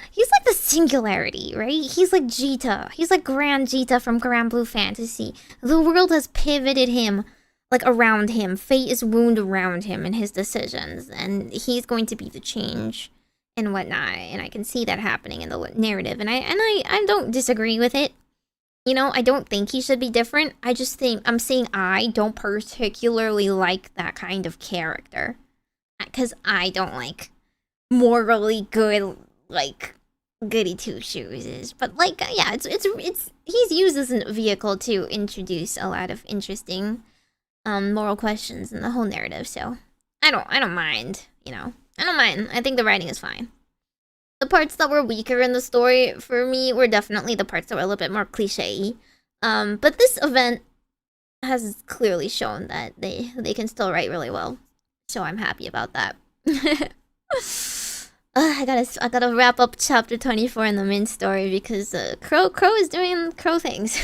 A: He's like the singularity, right? He's like Jita. He's like Grand Jita from Grand Blue Fantasy. The world has pivoted him, like around him. Fate is wound around him and his decisions, and he's going to be the change and whatnot. And I can see that happening in the narrative, and I don't disagree with it. You know, I don't think he should be different. I just think I'm saying I don't particularly like that kind of character, because I don't like morally good, like goody two shoes. But like, yeah, it's he's used as a vehicle to introduce a lot of interesting moral questions in the whole narrative. So I don't mind. You know, I don't mind. I think the writing is fine. The parts that were weaker in the story for me were definitely the parts that were a little bit more cliche-y. But this event has clearly shown that they can still write really well. So I'm happy about that. I gotta wrap up chapter 24 in the main story because Crow is doing crow things.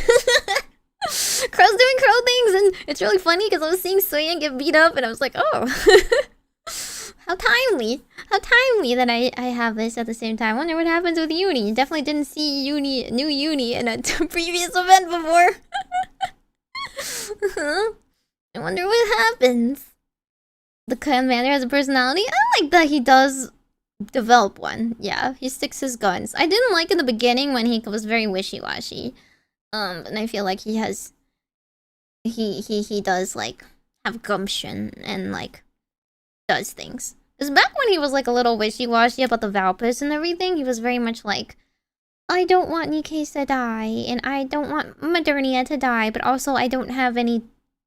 A: Crow's doing crow things, and it's really funny because I was seeing Syuen get beat up and I was like, oh. How timely that I have this at the same time. I wonder what happens with Uni. Definitely didn't see new Uni in a previous event before. I wonder what happens. The commander has a personality? I like that he does develop one. Yeah, he sticks his guns. I didn't like in the beginning when he was very wishy-washy. And I feel like he has... He does, like, have gumption and, like, does things. Because back when he was like a little wishy-washy about the Valpus and everything, he was very much like, I don't want Nikke to die, and I don't want Modernia to die, but also I don't have any,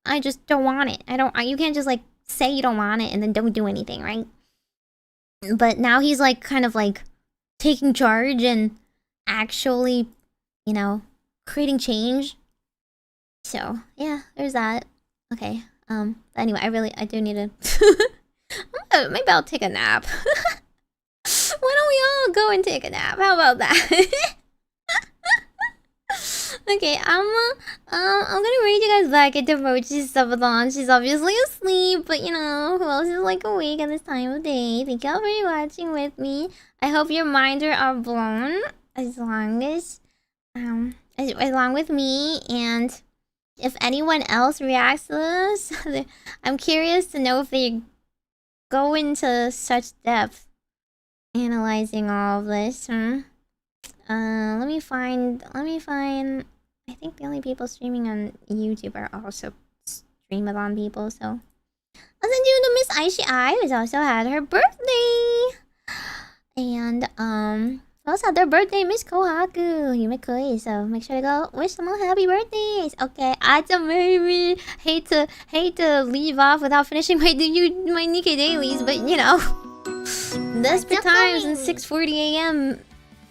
A: I just don't want it. You can't just like say you don't want it and then don't do anything, right? But now he's like kind of like taking charge and actually, you know, creating change. So yeah, there's that. Okay. Anyway, I do need to maybe I'll take a nap. Why don't we all go and take a nap? How about that? Okay, I'm gonna read you guys back into Mochi's subathon. She's obviously asleep, but you know, who else is like awake at this time of day? Thank y'all for watching with me. I hope your minds are blown as long with me, and if anyone else reacts to this, I'm curious to know if they go into such depth analyzing all of this. Let me find. I think the only people streaming on YouTube are also streamathon people. So I'll send you to Miss Aishi I, who's also had her birthday, and also had their birthday, Miss Kohaku. So make sure to go wish them all happy birthdays. Okay, Meimi. Hate to leave off without finishing my Nikke dailies, but you know, desperate times and 6:40 a.m.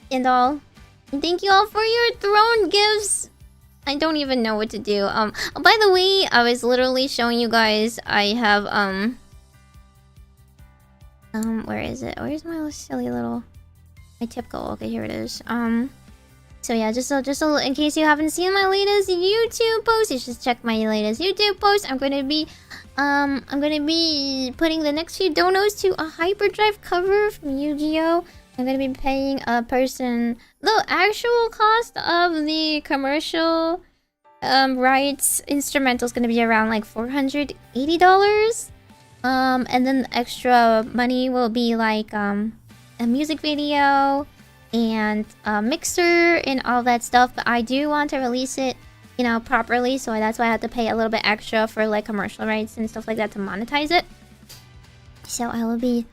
A: and all. And thank you all for your throne gifts. I don't even know what to do. By the way, I was literally showing you guys. I have where is it? Where's my silly little tip goal? Okay, here it is. So yeah, just so in case you haven't seen my latest YouTube post, you should check my latest YouTube post. I'm gonna be putting the next few donos to a hyperdrive cover from Yu-Gi-Oh! I'm gonna be paying a person the actual cost of the commercial rights instrumental is gonna be around like $480. And then the extra money will be like a music video and a mixer and all that stuff. But I do want to release it, you know, properly, so that's why I have to pay a little bit extra for like commercial rights and stuff like that to monetize it. So I will be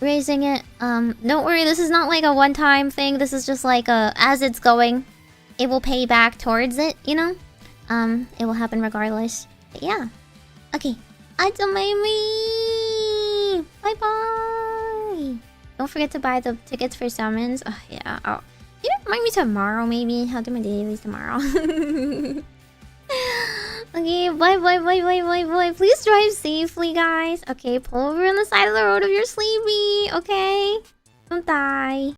A: raising it. Don't worry, this is not like a one-time thing. This is just like as it's going, it will pay back towards it, you know? It will happen regardless. But yeah. Okay. Meimi! Bye-bye! Don't forget to buy the tickets for summons. Oh, yeah. You know, remind me tomorrow, maybe. I'll do my dailies tomorrow. Okay, bye. Please drive safely, guys. Okay, pull over on the side of the road if you're sleepy. Okay, don't die.